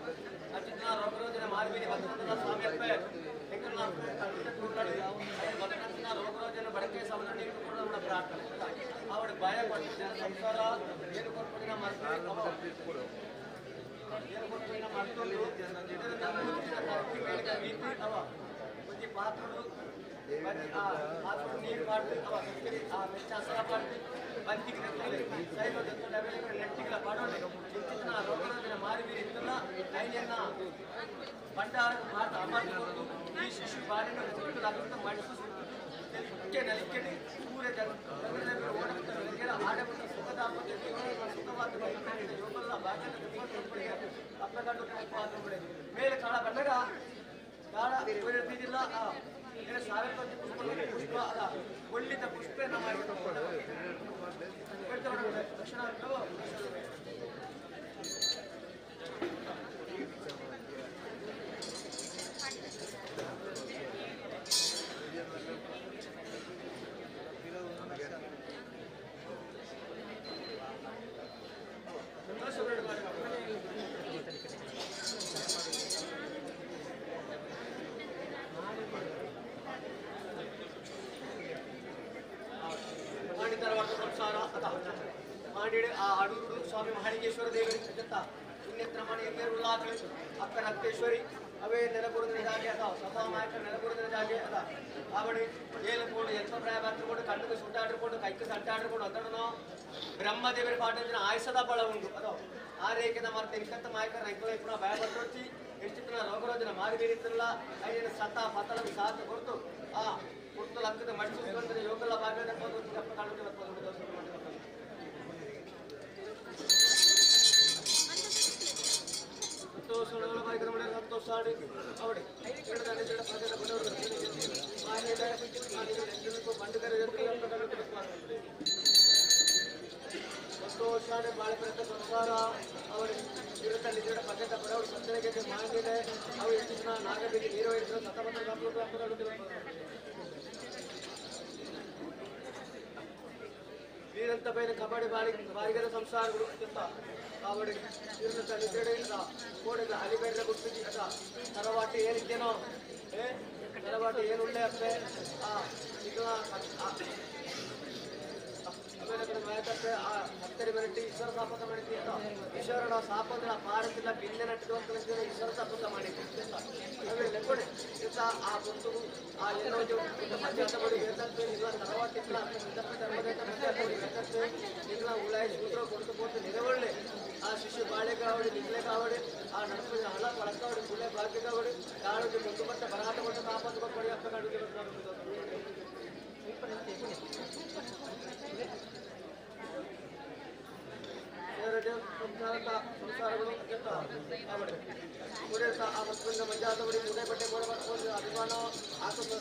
ಅಚ್ಚಿನ ರೋಗ ರೋಜನೆ ಮಾರ್ಗೀರಿ ಬಂದುಕೊಂಡ ಸ್ವಾಮಿ ಅಪ್ಪೆ ಯಾಕಂದ್ರೆ ನಾವು ಭಗವಂತನ ರೋಗ ರೋಜನೆ ಬಡಕೆ ಸಮಯ ನೀರು ಕೂಡ ನಮ್ಮ ಪ್ರಾರ್ಥನೆ ಅವಳ ಭಯ ಕೊಟ್ಟಿದ್ದ ಸಂಸಾರ ಏನು ಕೊಟ್ಬಿಟ್ಟು ನಮ್ಮ ಏನು ಕೊಟ್ಬಿಟ್ಟು ನಮ್ಮ ಅರ್ಥಗಳು ರೀತಿ ಅವ ಒಂದು ಪಾತ್ರಗಳು ನೀರು ಮಾಡ್ತೀವಿ ಅವ ಮೆಚ್ಚ ಹಸರ ಮಾಡ್ತೀವಿ ಬಂತಿಗೆ ನೆಟ್ಟಿಗಳ ಪಡೋಣ ಚಿಂತಿನ ರೋಗನ ಮಾರಿ ಇರ್ತಲ್ಲ ಐನೆಯನ್ನ ಭಂಡಾರ ಮಾತ ಅಮರ್ಕೊಂಡು ಈ ಶಿಶು ಬಾಡಿನ ಸುತ್ತಲಾಗುತ್ತ ಮಡಿಸು ನೆಲಿಕೆ ನೆಲಿಕೆಡಿ ಸೂರ್ಯ ಓಡುತ್ತ ಆಡಬಿಟ್ಟ ಸುಖದ ಸುಖವಾದ ಯೋಗಲ್ಲ ಭಾಗ್ಯ ಅಪ್ಪಗಂಡು ಮೇಲೆ ಕಾಳ ಬಂದಾಗ ಕಾಳ ಇದಿಲ್ಲ ಸಾವಿರ ಪುಷ್ಪ ಅಲ್ಲ ಒಳ್ಳಿತ ಪುಷ್ಪ ನಮ್ಮ ದಕ್ಷಿಣ ಸಂಸಾರ ಮಾಡಿ ಆ ಅಡೂರು ಸ್ವಾಮಿ ಮಹಾಲಿಂಗೇಶ್ವರ ದೇವರಿಗೆ ಪುಣ್ಯತ್ರಮಣ ಎನ್ನೇರುಳ್ಳಾಕಳಿ ಅಕ್ಕ ರಕ್ತೇಶ್ವರಿ ಅವೇ ನೆಲಪುರದ ಜಾಗೆ ಅದಾವ ಸಭಾಮಾಯಕ ನೆಲಪುರದ ಜಾಗೆ ಅದ ಅವಳಿ ಏಲಕೊಂಡು ಯಂತ್ರಪ್ರಾಯ ಬರ್ಕೊಂಡು ಕಣ್ಣಿಗೆ ಸುಟ್ಟಾಡಿಕೊಂಡು ಕೈಗೆ ಸಟ್ಟಾಡಿಕೊಂಡು ಅದನ್ನು ಬ್ರಹ್ಮದೇವರ ಪಾಠದ ಆಯಸದ ಬಳ ಉಂಟು ಅದಾವ ಆ ರೇಖೆನ ಮಾರ್ತೆ ಇಂಕಂತ ಮಾಯಕ ರೈತರು ಪುನಃ ಭಯ ಬರ್ತೊಚ್ಚಿ ಎಷ್ಟು ರೋಗರೋಜನ ಮಾರಿ ಬೀರಿತಿರಲ್ಲ ಐದೇನು ಸತ ಪತಲ ಸಾಥ ಕೊಡ್ತು ಆ ಕುರ್ತು ಲಕ್ಕದ ಮಡಿಸಿಕೊಂಡು ಯೋಗಲ್ಲ ಭಾಗದ ಅಪ್ಪ ಕಾಣುತ್ತೆ ಸಂತೋಷಗಳು ಭಯಕರಮಣ ಸಂತೋಷ ಆಡಿ ಅವಡೆ ಸಂತೋಷ ಬಾಳೆ ಪ್ರಯತ್ನ ಸಂಸಾರ ಅವರು ಇರುತ್ತ ನಿಜ ಪದ್ಧತ ಬಡವರು ಸತ್ತರಿಗೆ ಮಾಡಿದೆ ಅವು ಹೆಚ್ಚಿನ ನಾಗಬೇಡಿ ನೀರು ಇದ್ರು ಸತಮತ ವೀರಂತ ಬೈನ ಕಬಡ್ಡಿ ಬಾರಿಗರ ಸಂಸಾರಗಳು ಅಂತ ಕಬಡ್ಡಿ ಇರುತ್ತ ನಿಜಡೆಯಿಂದ ಕೋಡಿದ ಅಲಿಬೇಡ್ರ ಗುಡ್ತಿದ್ದಿ ಅದ ತರವಾಟಿ ಏನಿದ್ದೇನೋ ತರವಾಟಿ ಏನು ಉಳ್ಳೆ ಅಪ್ಪೆ ಈಗ ಮಾಯಕಪ್ಪೆ ಆ ಹತ್ತರಿ ಮೆರಟಿ ಈಶ್ವರ ಸಾಪಕ ಮಾಡಿದ್ವಿ ಅಂತ ಈಶ್ವರನ ಸಾಪದ ಪಾರತಿಲ್ಲ ಬಿಂದೆ ನಟ್ಟಿದ್ದು ಅಂತ ಈಶ್ವರ ಸಾಪಕ ಮಾಡಿದ್ವಿ ಅಂತ ಲೆಕ್ಕೊಡೆ ಇಂಥ ಆ ಬಂದು ಆ ಏನೋ ಪಂಚಾಯತ ಬಡಿ ಹೇಳ್ತಂತೆ ಇಲ್ಲ ತರವಾಟಿಲ್ಲ ಇಲ್ಲ ಉಳಾಯಿ ಸೂತ್ರ ಕೊಡ್ತು ಕೊಟ್ಟು ನಿರವಳ್ಳೆ ಆ ಶಿಶು ಬಾಳೆ ಕಾವಡಿ ನಿಗ್ಲೆ ಕಾವಡಿ ಆ ನಡುವೆ ಹಳ ಪಳಕಾವಡಿ ಕುಳೆ ಭಾಗ್ಯ ಕಾವಡಿ ಕಾಳು ಮುಂದು ಬಟ್ಟ ಬರಾಟ ಕೊಟ್ಟು ಕಾಪಾಡು ಕೊಡಿ ಅಪ್ಪ ಕಾಡು ಸಂಸಾರಗಳು ಆ ಮಕ್ಕಳಿಂದ ಮಂಜಾದವರಿಗೆ ಮುದೆ ಬಟ್ಟೆ ಕೊಡಬಾರ್ದು ಅಭಿಮಾನ ಆಸಕ್ತ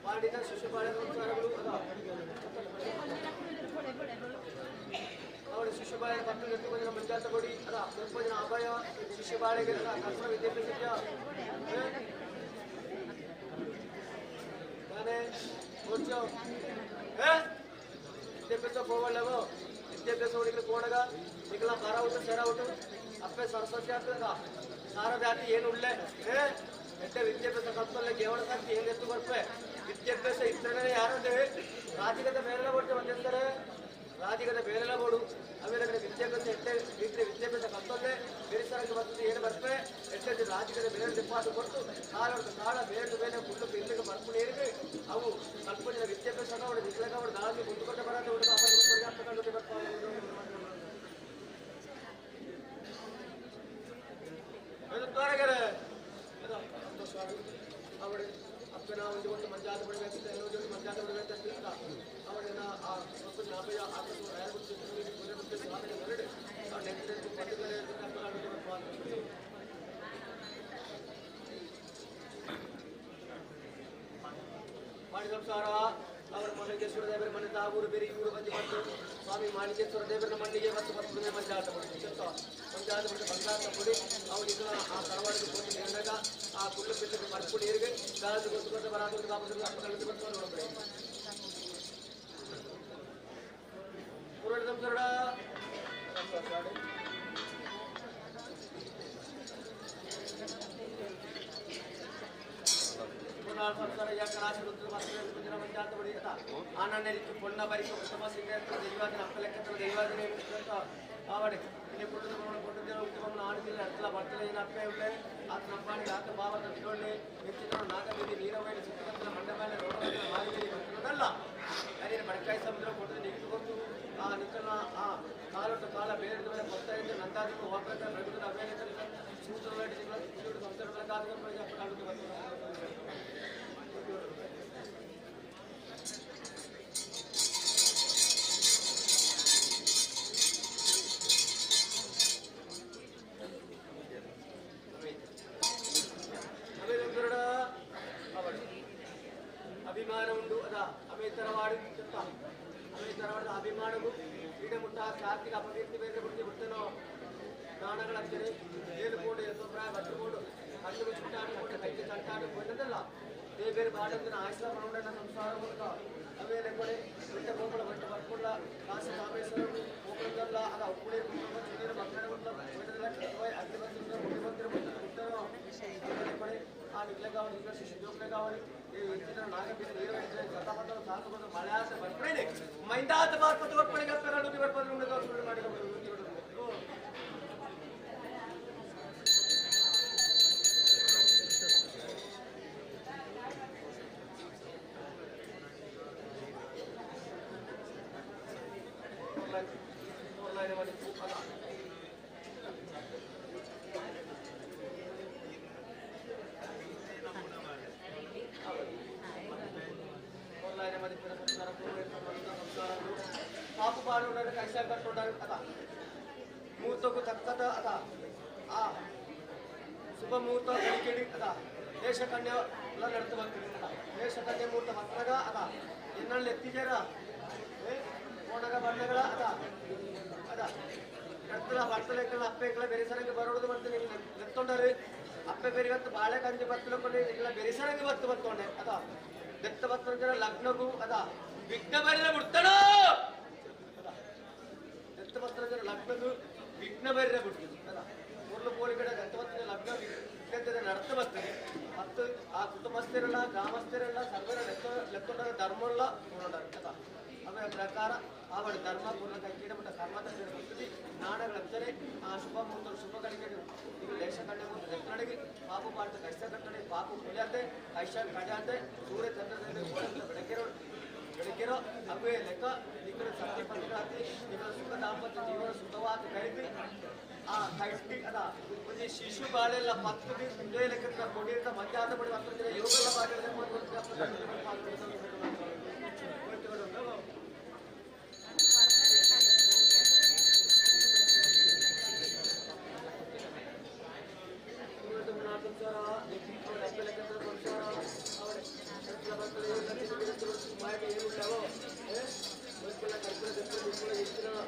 ಮಾಡಿದ ಶಿಶುಪಾಳೆ ಸಂಸಾರಗಳು ಅವಳು ಶಿಶುಪಾಳೆ ಮಕ್ಕಳು ಎಷ್ಟು ಜನ ಮಂಜಾತ ಕೊಡಿ ಅದ ಸ್ವಲ್ಪ ಜನ ಅಭಯ ಶಿಶುಪಾಳೆಗೆ ಕಷ್ಟ ವಿದ್ಯಾಭ್ಯಾಸ ನಾನೇ ವಿದ್ಯಾಭ್ಯಾಸ ಹೋಗಲ್ಲವೋ ವಿದ್ಯಾಭ್ಯಾಸ ಹುಡುಗರು ಕೋಣಗ ನಿಖಲ ಮರ ಊಟ ಸೆರ ಊಟ ಅಪ್ಪೆ ಸರಸ್ವತಿ ಆಗ್ತದ ಸಾರ ಜಾತಿ ಏನು ಉಳ್ಳೆ ಎಷ್ಟೇ ವಿದ್ಯಾಭ್ಯಾಸ ಕಲ್ತಲ್ಲೇ ಕೇವಲ ಸಂಖ್ಯೆ ಏನೆತ್ತು ಬರ್ಪೆ ವಿದ್ಯಾಭ್ಯಾಸ ಇದ್ರೆ ಯಾರಂದ್ರೆ ರಾಜಿಗದ ಬೇರೆಲ್ಲ ಕೊಡ್ತೇವೆ ಅಂದಿರ್ತಾರೆ ರಾಜಿಗದ ಬೇರೆಲ್ಲ ಬೋಡು ಉಪಾದ ಕೊಟ್ಟು ಕಾಲೊಂದು ಕಾಳ ಬೇರೆ ಬೇರೆ ಫುಲ್ಲು ಇಲ್ಲಿಗೆ ಬರ್ಕೊಂಡು ಏರಿದೆ ಅವು ಕಲ್ಪನೆಯ ವಿದ್ಯಾಭ್ಯಾಸ ಅವಳು ನಿಗ್ಲಗ ಅವಳು ದಾಳಿ ಮುಂದುಕೊಂಡೆ ಬರೋದು ಹುಡುಗ ಅಪ್ಪಕೊಂಡು ಬರ್ತಾರೆ ತೋರಗರೆ ಅವಳು ಅಪ್ಪನ ಒಂದು ಮಂಜಾತ ಬಿಡಬೇಕಿತ್ತು ಒಂದು ಮಂಜಾತ ಬಿಡಬೇಕಂತ ಅವಳನ್ನ ಆ ಸ್ವಲ್ಪ ನಾಪಯ ಆಕಸ್ಮ ರಾಯಗುಟ್ಟು ಸ್ವಾಮಿ ಹೊರಡು ನೆಕ್ಸ್ಟ್ ಮಾಡಿ ಸಂಸಾರ ಅವರ ಮಾಣಿಕೇಶ್ವರ ದೇವರ ಮನೆ ತಾವೂರು ಬೇರೆ ಇವರು ಬಂದು ಮತ್ತು ಸ್ವಾಮಿ ಮಾಣಿಕೇಶ್ವರ ದೇವರ ಮಣ್ಣಿಗೆ ಮತ್ತು ಬರ್ತದೆ ಮಂಜಾತ ಬಿಡಿ ಮಂಜಾತ ಬಿಟ್ಟು ಬಂಗಾರ ಕೊಡಿ ಅವನಿಗೆ ಆ ಕರವಾಡಿಗೆ ಹೋಗಿ ನೆಂದಾಗ ಆ ಕುಳ್ಳು ಬಿಟ್ಟು ಮರ್ಕೊಂಡು ನೀರಿಗೆ ಗಾಳಿ ಗೊತ್ತು ಬರಾದ ಕಾಪದಲ್ಲಿ ಅಪ್ಪಗಳಲ್ಲಿ ಬರ್ಕೊಂಡು ನೋಡ್ಬೇಡಿ ಪೂರ್ಣ ಸಂಸಾರ ಸಂಸಾರ ಯಾಕೆ ಮಂಜಾತ ಬಡಿ ಆನಂದ ರೀತಿ ಪೊಣ್ಣ ಬರಿಕೆ ಉತ್ತಮ ಸಿಂಗ ದೈವಾದಿನ ಅಪ್ಪ ಲೆಕ್ಕ ದೈವಾದಿನ ಆವಡೆ ಇಲ್ಲಿ ಕೊಟ್ಟಿದ್ದೇವೆ ಉತ್ತಮ ಆಡುತ್ತಿಲ್ಲ ಅಡ್ತಲ ಬರ್ತಲ್ಲ ಏನು ಅಪ್ಪ ಉಂಟೆ ಆತ ನಂಬಾಣಿಗೆ ಆತ ಭಾವ ತಗೊಂಡು ಹೆಚ್ಚಿನ ನಾಗಬೇದಿ ನೀರವೇಲಿ ಸುತ್ತಮುತ್ತಲ ಮಂಡ ಮೇಲೆ ರೋಡಲ್ಲ ಮಾರಿಬೇಡಿ ಬಂದಿರೋದಲ್ಲ ಯಾರೇನು ಬಡಕಾಯಿ ಸಮುದ್ರ ಕೊಟ್ಟರೆ ನಿಂತುಕೊಂಡು ಆ ನಿಕ್ಕನ ಆ ಕಾಲೊಟ್ಟು ಕಾಲ ಬೇರೆ ಮೇಲೆ ಬರ್ತಾ ಇದ್ದು ನಂದಾದಿಗೂ ಹೋಗ್ಬೇಕು ನಡುವಿನ ಅವೇಲೆ ಸೂತ್ರವಾಗಿ ಸಂಸಾರಗಳ ಕಾರ್ಯಕ್ರಮ ಅಪ್ಪ ಕಾಡುತ್ತೆ ಬರ್ತಾರೆ ಅಭಿಮಾನ ಉಂಟು ಅದ ಅಮೇತರವಾಡಿ ಅಮೇತರವಾದ ಅಭಿಮಾನವು ಕ್ರೀಡೆಮುಟ್ಟ ಕಾರ್ತಿಕ ಅಪಕೀರ್ತಿ ಬೇರೆ ಬಿಟ್ಟು ಬಿಡ್ತೇನೋ ನಾಣಗಳಂತೇಳಿ ಏಳುಕೋಡು ಎತ್ತೊಬ್ಬರ ಬಟ್ಟುಕೋಡು ಹಣ್ಣು ಚುಟ್ಟಾಡಿಕೊಂಡು ಕೈಗೆ ಚಟ್ಟಾಡಿಕೊಂಡದಲ್ಲ ಬೇರೆ ಬೇರೆ ಬಾಡಂದಿನ ಆಶ್ಲ ಮಾಡೋಣ ಸಂಸಾರ ಮೂಲಕ ಅವೇಲೆ ಕೊಡೆ ಬಿಟ್ಟ ಗೋಪಳ ಬಟ್ಟು ಬರ್ಕೊಳ್ಳ ಕಾಸ ಕಾಮೇಶ್ವರ ಗೋಪುರದಲ್ಲ ಅದ ಉಪ್ಪುಳಿ ಚಿನ್ನೀರು ಮಕ್ಕಳ ಅಗ್ನಿ ಬಂದಿರೋ ಮುಡಿ ಬಂದಿರೋ ಬಿಟ್ಟನೋ ಕೊಡೆ ಆ ನಿಗ್ಲೆಗಾವಳಿ ಈಗ ಶಿಶುಜೋಗ್ಲೆಗಾವಳಿ ಹೆಚ್ಚಿನ ನಾಗಬಿಟ್ಟು ನೀರು ಸತಪದ ಸಾಕುವುದು ಮಳೆ ಆಸೆ ಬರ್ಕೊಳ್ಳಿ ಮೈಂದಾತ ಬಾರ್ಪತ್ತು ಬರ್ಕೊಳ್ಳಿ ಗಪ್ಪೆಗಳು ಬರ್ಬೋದು ಸುಳ್ಳು ಮಾಡಿ ಪಾಪು ಪಾಡುಂಡ ಕೈಸ ಕಟ್ಟುಂಡ ಅದ ಮುಹೂರ್ತಕ್ಕೂ ತಕ್ಕದ ಅದ ಆ ಶುಭ ಮುಹೂರ್ತ ಕಿಡಿಕಿಡಿ ಅದ ದೇಶಕನ್ಯೆ ಎಲ್ಲ ನಡ್ತು ಬರ್ತೀನಿ ಅದ ದೇಶಕನ್ಯೆ ಮುಹೂರ್ತ ಹತ್ತಗ ಅದ ಎನ್ನಲ್ಲಿ ಎತ್ತಿಜರ ಕೋಣಗ ಬಣ್ಣಗಳ ಅದ ಅದ ನಡ್ತದ ಬರ್ತಲೆಕ್ಕಲ್ಲ ಅಪ್ಪೆಗಳ ಬೆರೆಸರಂಗೆ ಬರೋದು ಬರ್ತೀನಿ ನೆತ್ತೊಂಡರಿ ಅಪ್ಪೆ ಬೆರಿವತ್ತು ಬಾಳೆ ಕಂಜಿ ಬತ್ತಲಕೊಂಡೆ ಇಲ್ಲ ಬೆರೆಸರಂಗೆ ಬತ್ತು ಬತ್ತೊಂಡೆ ಅದ ಬೆತ್ತ ಬತ್ತೊಂಜರ ಲಗ್ನಗೂ ಅದ ವಿಘ್ನ ಬರೆದ ಬಿಡ್ತಾನ ಬೆತ್ತ ಬತ್ತೊಂಜರ ಲಗ್ನಗೂ ವಿಘ್ನ ಬರೆದ ಬಿಡ್ತೀನಿ ಅದ ಮೂರ್ಲು ಕೋಳಿ ಕಡೆ ಬೆತ್ತ ಬತ್ತೊಂಜರ ಲಗ್ನ ವಿಘ್ನತೆ ನಡ್ತ ಬರ್ತದೆ ಮತ್ತು ಆ ಕುಟುಂಬಸ್ಥರೆಲ್ಲ ಗ್ರಾಮಸ್ಥರೆಲ್ಲ ಸರ್ವರ ಲೆಕ್ಕೊಂಡ ಧರ್ಮಲ್ಲ ನೋಡೋಣ ಅದ ಅವರ ಪ್ರಕಾರ ಅವಳ ಧರ್ಮ ಪೂರ್ಣ ಕೈಕಿಡಬಿಟ್ಟ ಕರ್ಮದ ಬರ್ತದೆ ನಾಡಗಳಂದರೆ ಆ ಶುಭ ಮುಹೂರ್ತ ಶುಭ ಗಳಿಗೆ ಈಗ ಲೇಷ ಕಡೆ ಎತ್ತಡೆಗೆ ಪಾಪು ಪಾಠ ಕಷ್ಟ ಕಟ್ಟಡೆ ಪಾಪು ಮುಳಿಯಂತೆ ಕೈಶ ಕಡೆ ಸೂರ್ಯ ಚಂದ್ರದಲ್ಲಿ ಬೆಳಕಿರೋ ಅವೇ ಲೆಕ್ಕ ನಿಖರ ಸತ್ಯ ಪಂಚಾತಿ ನಿಖರ ಸುಖ ದಾಂಪತ್ಯ ಜೀವನ ಸುಖವಾದ ಕೈತಿ ಆ ಕೈಟಿ ಅದ ಒಂದು ಶಿಶು ಬಾಳೆಲ್ಲ ಪಕ್ಕದಿ ಇದೇ ಲೆಕ್ಕ ಕೊಡಿರ್ತ ಮಧ್ಯಾಹ್ನ ಬಡಿ ಹತ್ತು ಯೋಗಲ್ಲ ಬಾಗಿಲ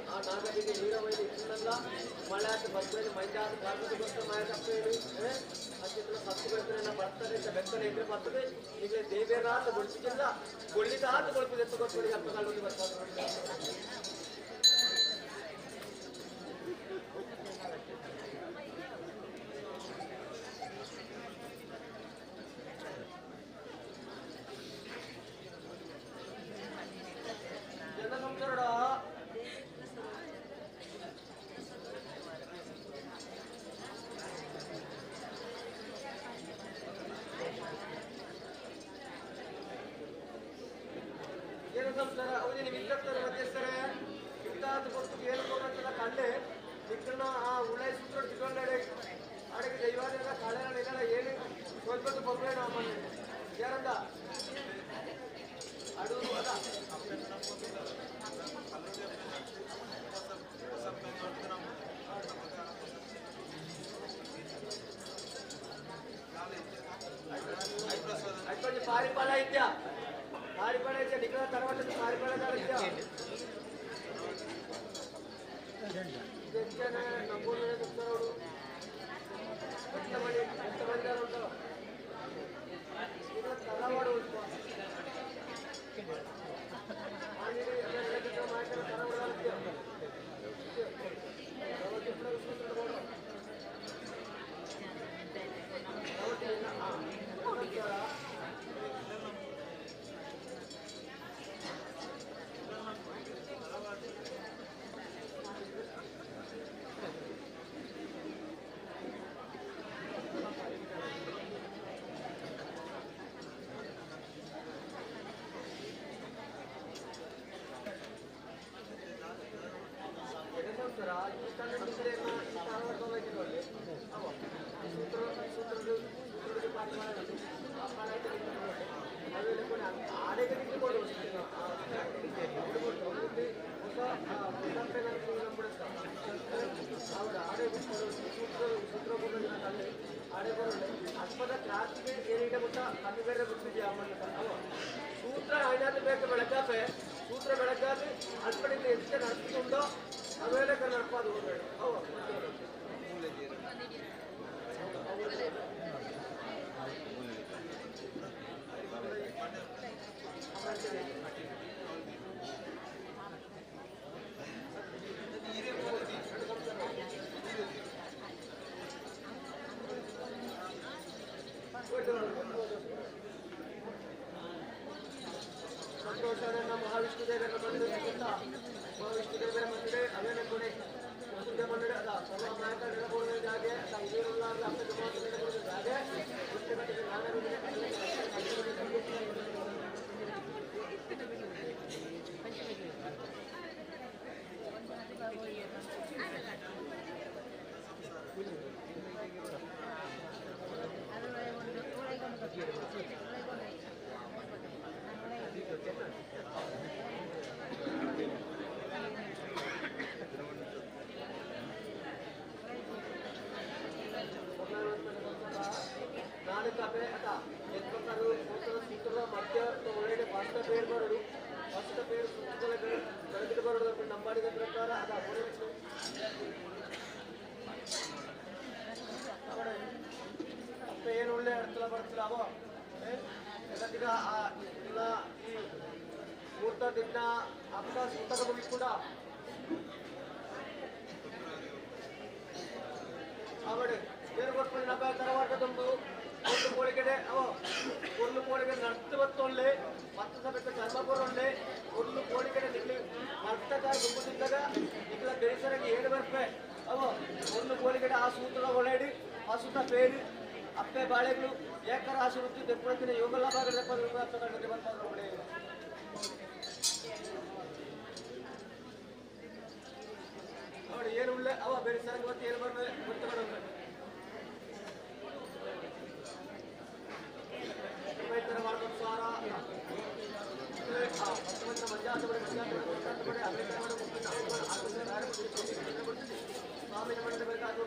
ಆ ನಾಗರಿಗೆ ನೀರವೈದು ಇಟ್ಟಿಲ್ಲ ಮಳೆ ಆತ ಬರ್ತದೆ ಮೈದಾನ ಕಾರ್ಮಿಕ ಬರ್ತದೆ ಮಾಯ ತಪ್ಪೇಳಿ ಅಷ್ಟಿಲ್ಲ ಸತ್ತು ಬೆಳೆದ್ರೆ ಬರ್ತದೆ ಅಂತ ಬೆತ್ತನೆ ಇದ್ರೆ ಬರ್ತದೆ ಈಗ ದೇವೇರಾತ ಗೊಳಿಸಿಲ್ಲ ಗೊಳಿದ ಆತ ಗೊಳಿಸಿದೆ ತಗೋಸ್ಕರ ಅಪ್ಪ ಕಾಲದಲ್ಲಿ ಬರ್ತಾರೆ ಜನ ಸಂಸಾರ ಸಂಸಾರ ಅವನಿಗೆ ವಿದ್ಯುತ್ತರ ಮಧ್ಯಸ್ಥರೇ ಇಂತಾದ ಕೊಟ್ಟು ಹೇಳ್ಕೊಂಡಂತೆಲ್ಲ ಕಂಡೆ ನಿಕ್ಕನ್ನ ಆ ಉಳೈ ಸೂತ್ರ ತಿಳ್ಕೊಂಡೆ ಅಡಗೆ ದೈವಾದ ಕಳೆಲ್ಲ ಏನು ಸ್ವಲ್ಪ ಬೊಬ್ಬೆ ನಮ್ಮ ಯಾರಂದ ಅಡುಗೆ ಅದ కొంచెం పారిపాల ఇద్యా పారిపాల ఇచ్చా ఇక్కడ తర్వాత పారిపాల ఇద్యా తెచ్చానే నమ్మూరు చెప్తారు ఎంతమంది గారు ఉంటారు ఇక్కడ తలవాడు మాట్లాడే తలవాడు ಅಸ್ಪದ ಕ್ರಾಂತಿಗೆ ಏನಿದೆ ಗೊತ್ತಾ ಅದು ಬೇರೆ ಗೊತ್ತಿದೆಯಾ ಸೂತ್ರ ಐನಾದ್ರು ಬೇಕು ಬೆಳಗಾಪೆ ಸೂತ್ರ ಬೆಳಗಾಪಿ ಅಲ್ಪಡಿಗೆ ಎಷ್ಟು ನಡೆಸಿಕೊಂಡೋ ಅವೇಲೆ ನಡ್ಪಾದು ಹೋಗ್ಬೇಡ ಸಂತೋಷನ ಮಹಾವಿಷ್ಣುದೇವರ ಮಂದಿರ ಮಹಾವಿಷ್ಣುದೇವರ ಮಂದಿರ ಅವೇನೆ ಕೊನೆ ವಸುದೇವ ಮಂದಿರ ಅದ ಸರ್ವ ನಾಯಕರ ಬೋರ್ಡ್ ಜಾಗೆ ಸಂಗೀರುಲ್ಲ ಅಪ್ಪ ಜಮಾತ ಬೋರ್ಡ್ ಜಾಗೆ ಪುಸ್ತಕಕ್ಕೆ ನಂಬಾಡಿದ ಪ್ರಕಾರ ಅಪ್ಪ ಏನು ಒಳ್ಳೆ ಅರ್ಥಲ ಬರ್ತಿಲ್ಲ ಅವೋ ಇದೀಗ ಈ ಮುಹೂರ್ತ ದಿನ ಅಪ್ಪ ಸುತ್ತಕ ಮುಗಿ ಕೂಡ ಅವಡು ಏನು ಕೊಟ್ಕೊಂಡು ನಬ್ಬ ತರವಾಟ ತಂದು ಒಂದು ಕೋಳಿಗಡೆ ಅವ ಒಂದು ಕೋಳಿಗೆ ನರ್ತು ಬತ್ತೊಳ್ಳೆ ಮತ್ತು ಸಮೇತ ಚರ್ಮ ಕೊರೊಳ್ಳೆ ಒಂದು ಕೋಳಿಗಡೆ ನಿಲ್ಲಿ ನರ್ತಕ ಗುಂಪುತ್ತಿದ್ದಾಗ ನಿಖಲ ಬೇಸರಿಗೆ ಏಳು ಬರ್ಪೆ ಅವ ಒಂದು ಕೋಳಿಗಡೆ ಆ ಸೂತ್ರ ಒಳಡಿ ಆ ಸೂತ್ರ ಬೇರು ಅಪ್ಪೆ ಬಾಳೆಗಳು ಏಕರ ಆಸೆ ವೃತ್ತಿ ತೆಪ್ಪುತ್ತಿನ ಯೋಗಲ್ಲ ಭಾಗದ ತಗೊಂಡು ಬರ್ತಾರೆ ಒಳ್ಳೆ ಅವಳು ಏನು ಉಳ್ಳೆ ಅವ ಬೇರೆ ಸರಂಗ ಗೊತ್ತಿ ಏನು ಬರ್ಬೇಕು ಗೊತ್ತುಕೊಂಡು ರೈತರ ಮಾಡ್ಕೊಂಡು ಸಾರ ಸ್ವಾಮಿನ ಮಾಡಿದ ಬೇಕಾದ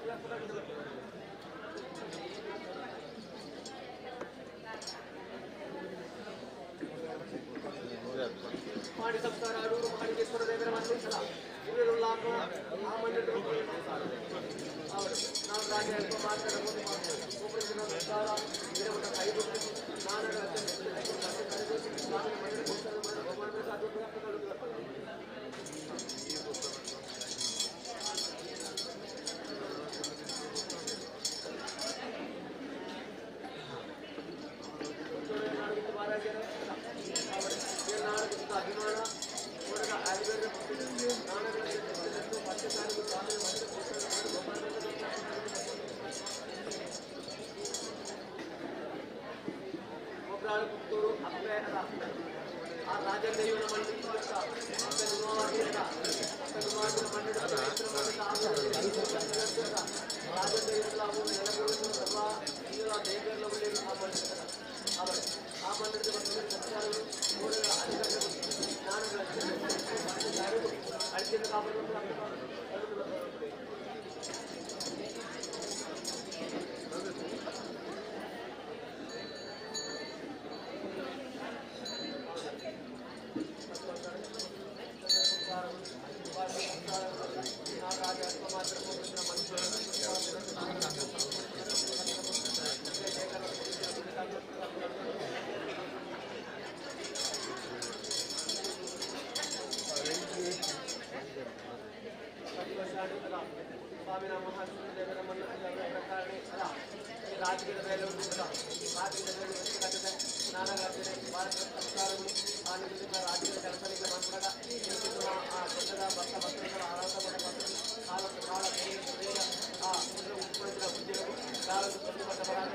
ಮಾಡಿ ಸಂಸ್ಕಾರ ಅಡೂರು ಮಹಾಲಿಂಗೇಶ್ವರ ದೇವರ ಮಂದಿರ ಇವರುಲ್ಲಾಕ ಆ ಮಂದಿರ ಅವರು ನಾವು ರಾಜ್ಯ ಅಲ್ಪ ಮಾತಾಡಬಹುದು ಒಬ್ಬರಿಗೆ ಸಂಸ್ಕಾರ ಇದರ ಒಂದು ಐದು ನಾನರ ಸ್ವಾಮಿನ ಮಂದಿರ ಭಗವಾನ್ ಅದು ಅಭಿಮಾನ ಆಯುರ್ವೇದ ಪುತ್ತೂರು ಅಪ್ಪೆ ಆ ರಾಜದೇವನ ಮಂದಿರ ರಾಜಕೀಯದ ಮೇಲೆ ರಾಜಕೀಯದ ಮೇಲೆ ಸ್ನಾನ ಭಾರತ ಸರ್ಕಾರಗಳು ಆ ನಿಟ್ಟಿನ ರಾಜ್ಯದ ಕೆಲಸಗಳಿಗೆ ಬಂದಾಗ ಆ ದೊಡ್ಡದ ಭಕ್ತರ ಆರಾಧ ಕಾಲ ಆ ಉತ್ಪನ್ನದ ಉದ್ಯೋಗ ಕಾಲದ ಪ್ರತಿಭಟನಾ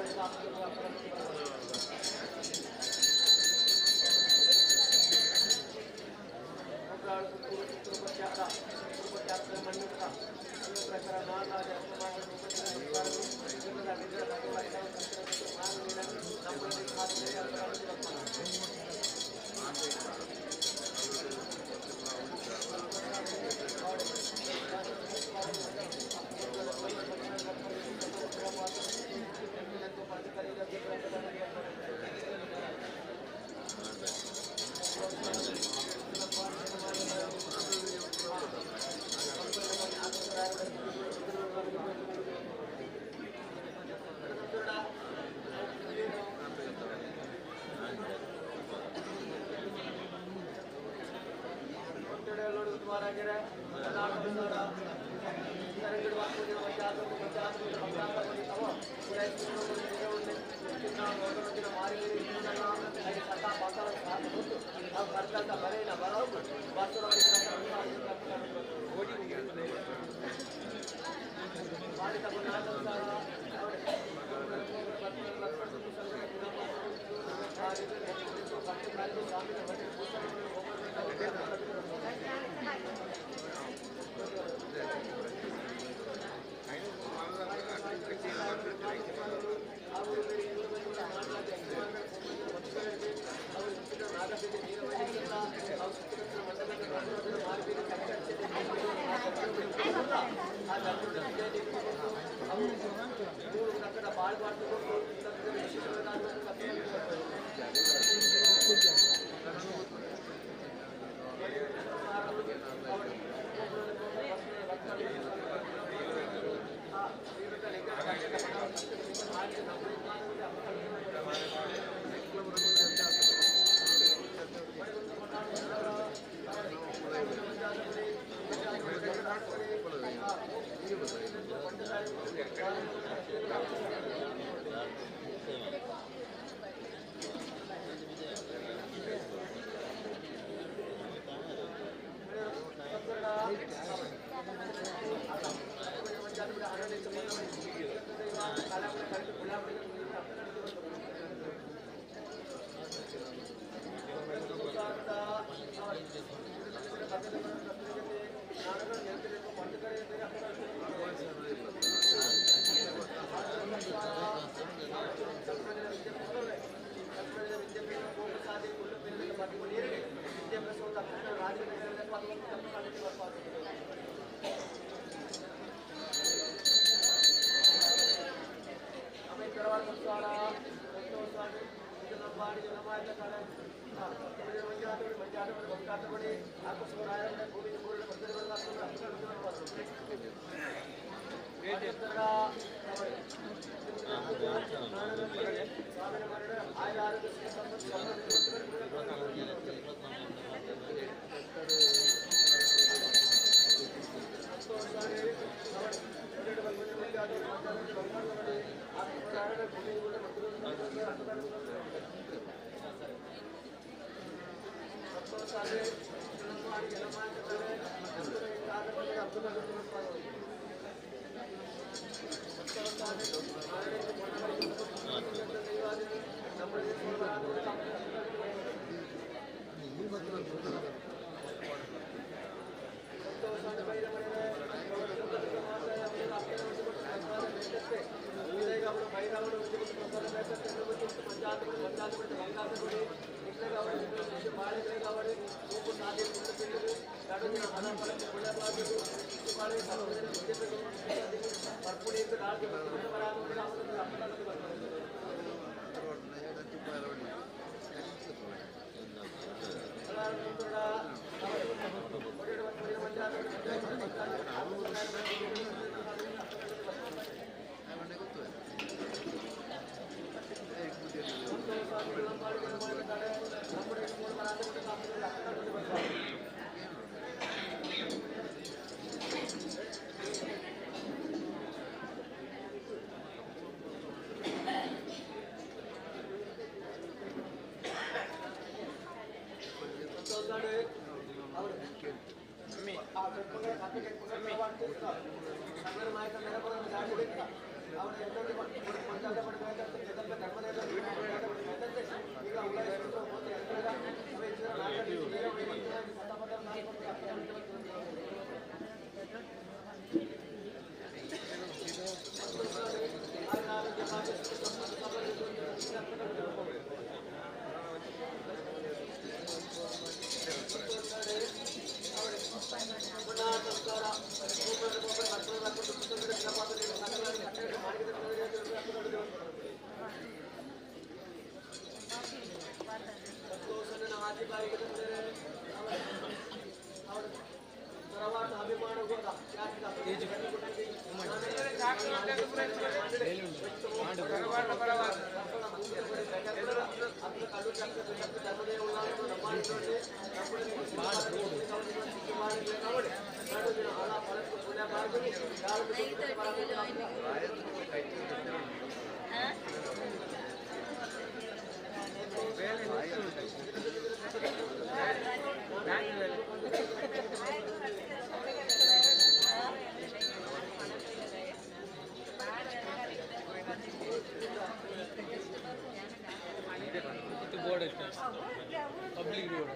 ಪಬ್ಲಿಕ್ ರೋಡ್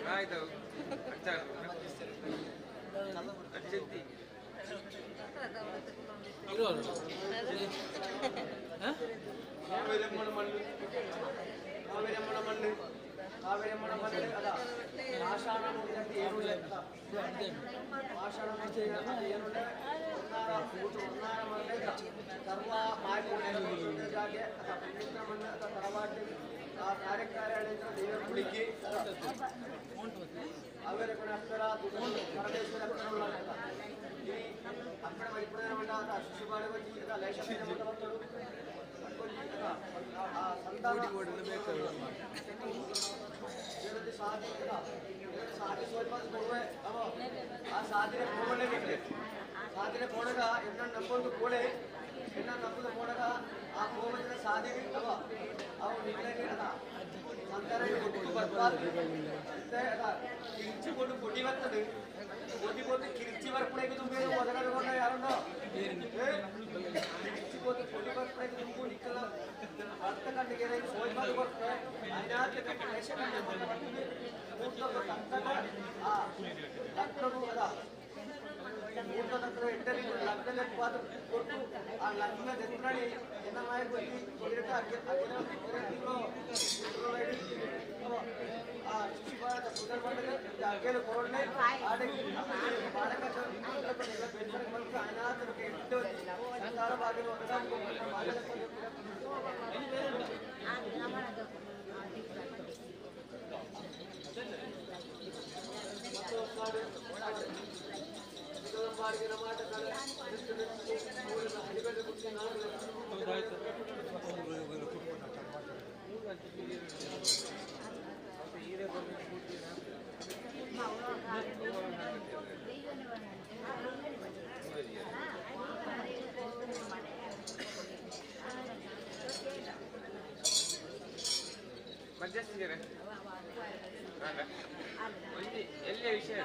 ಆಯ್ತು ಅಜ್ಜಿ കാവേരമ്മണ മണ്ണ് കാവേരമ്മണ മണ്ണ് അതാ ആഷാഢം ഏഴുള്ള ആഷാഢം ഏഴുള്ള ഒന്നാര മണ്ണ് സർവ മാറ്റി മണ്ണ് തറവാട്ട് ആ കാര്യക്കാരാണ് ദൈവം വിളിക്ക് അവരെ കൂടെ അക്ഷര പരമേശ്വര അക്ഷരമുള്ള ഇനി അక్కడ വലിപ്പുണ്ടാകുന്ന ശിശുപാല ജീവിത ലക്ഷ്യം ಸಾಧನೆ ಪೋಣಗ ಎನ್ನ ನಂಬೊಂದು ಕೋಳೆ ಎನ್ನ ನಂಬುದು ಪೋಣಗ ಆ ಕೋಮದ ಸಾಧನೆ ಅವು ನಿಮಗೆ ಅದ ಸಂತಾನ ಕೊಟ್ಟು ಬರ್ಬಾರ್ದು ಕಿರಿಚಿಕೊಂಡು ಕೊಡಿ ಬರ್ತದೆ ಕೊಟ್ಟಿಕೊಂಡು ಕಿರಿಚಿ ಬರ್ಪಡೆಗೆ ತುಂಬಿ ಮೊದಲುಗೊಂಡ ಯಾರನ್ನೋ ಕಿರಿಚಿಕೊಂಡು ಕೊಡಿ ಬರ್ಪಡೆಗೆ ತುಂಬು ನಿಕ್ಕಲ ಅರ್ಥ ಕಂಡಿಗೆ ಸೋಲ್ಬಾರ್ದು ಬರ್ತದೆ ಅನ್ಯಾತ್ಯ ಆ ಲಗ್ನವು ಅದ ಎಂಟನೇ ಲಗ್ನ ಕೊಟ್ಟು ಆ ಲಗ್ನ ಜತ್ರಾಣಿ ಎನ್ನ ಮಾಯ ಆ ಶಿಶುಪಾಲದ ಸುಂದರಬಂಧಗೆ ಅಗ್ಗೆಲು ಕೊರೊಂಡೆ ಆಡಗಿ ಬಾಲಕ ಬೆಂಬಲ ಅನಾಥರಿಗೆ ಎಂಟು ಸಂಸಾರ ಬಾಗಿಲು ಮಧ್ಯಸ್ಥಿಗೆ ಎಲ್ಲಿಯ ವಿಷಯ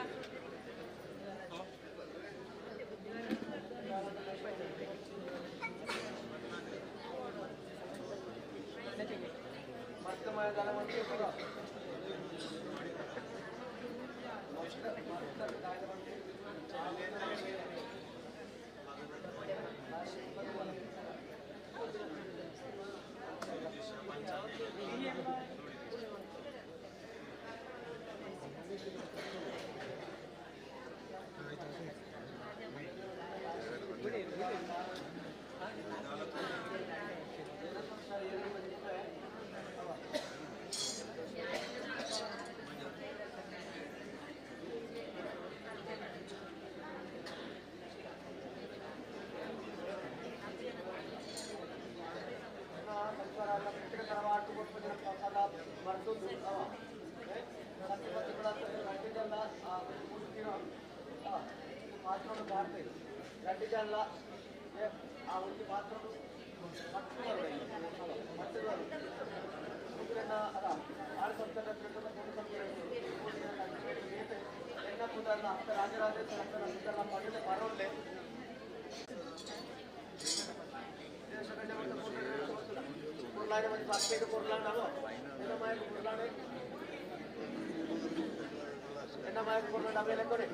ಅಲ್ಲ ಆ ಒಂದು ಪಾತ್ರ ರಾಜರಾಜೇಶ್ವರ ಪಡೆದ ಬರೋಲ್ಲೇ कुर्लाने म्हणजे बाकी कुर्ला नालो एना माय कुर्लाने एना माय कुर्ला डाबेले कोडे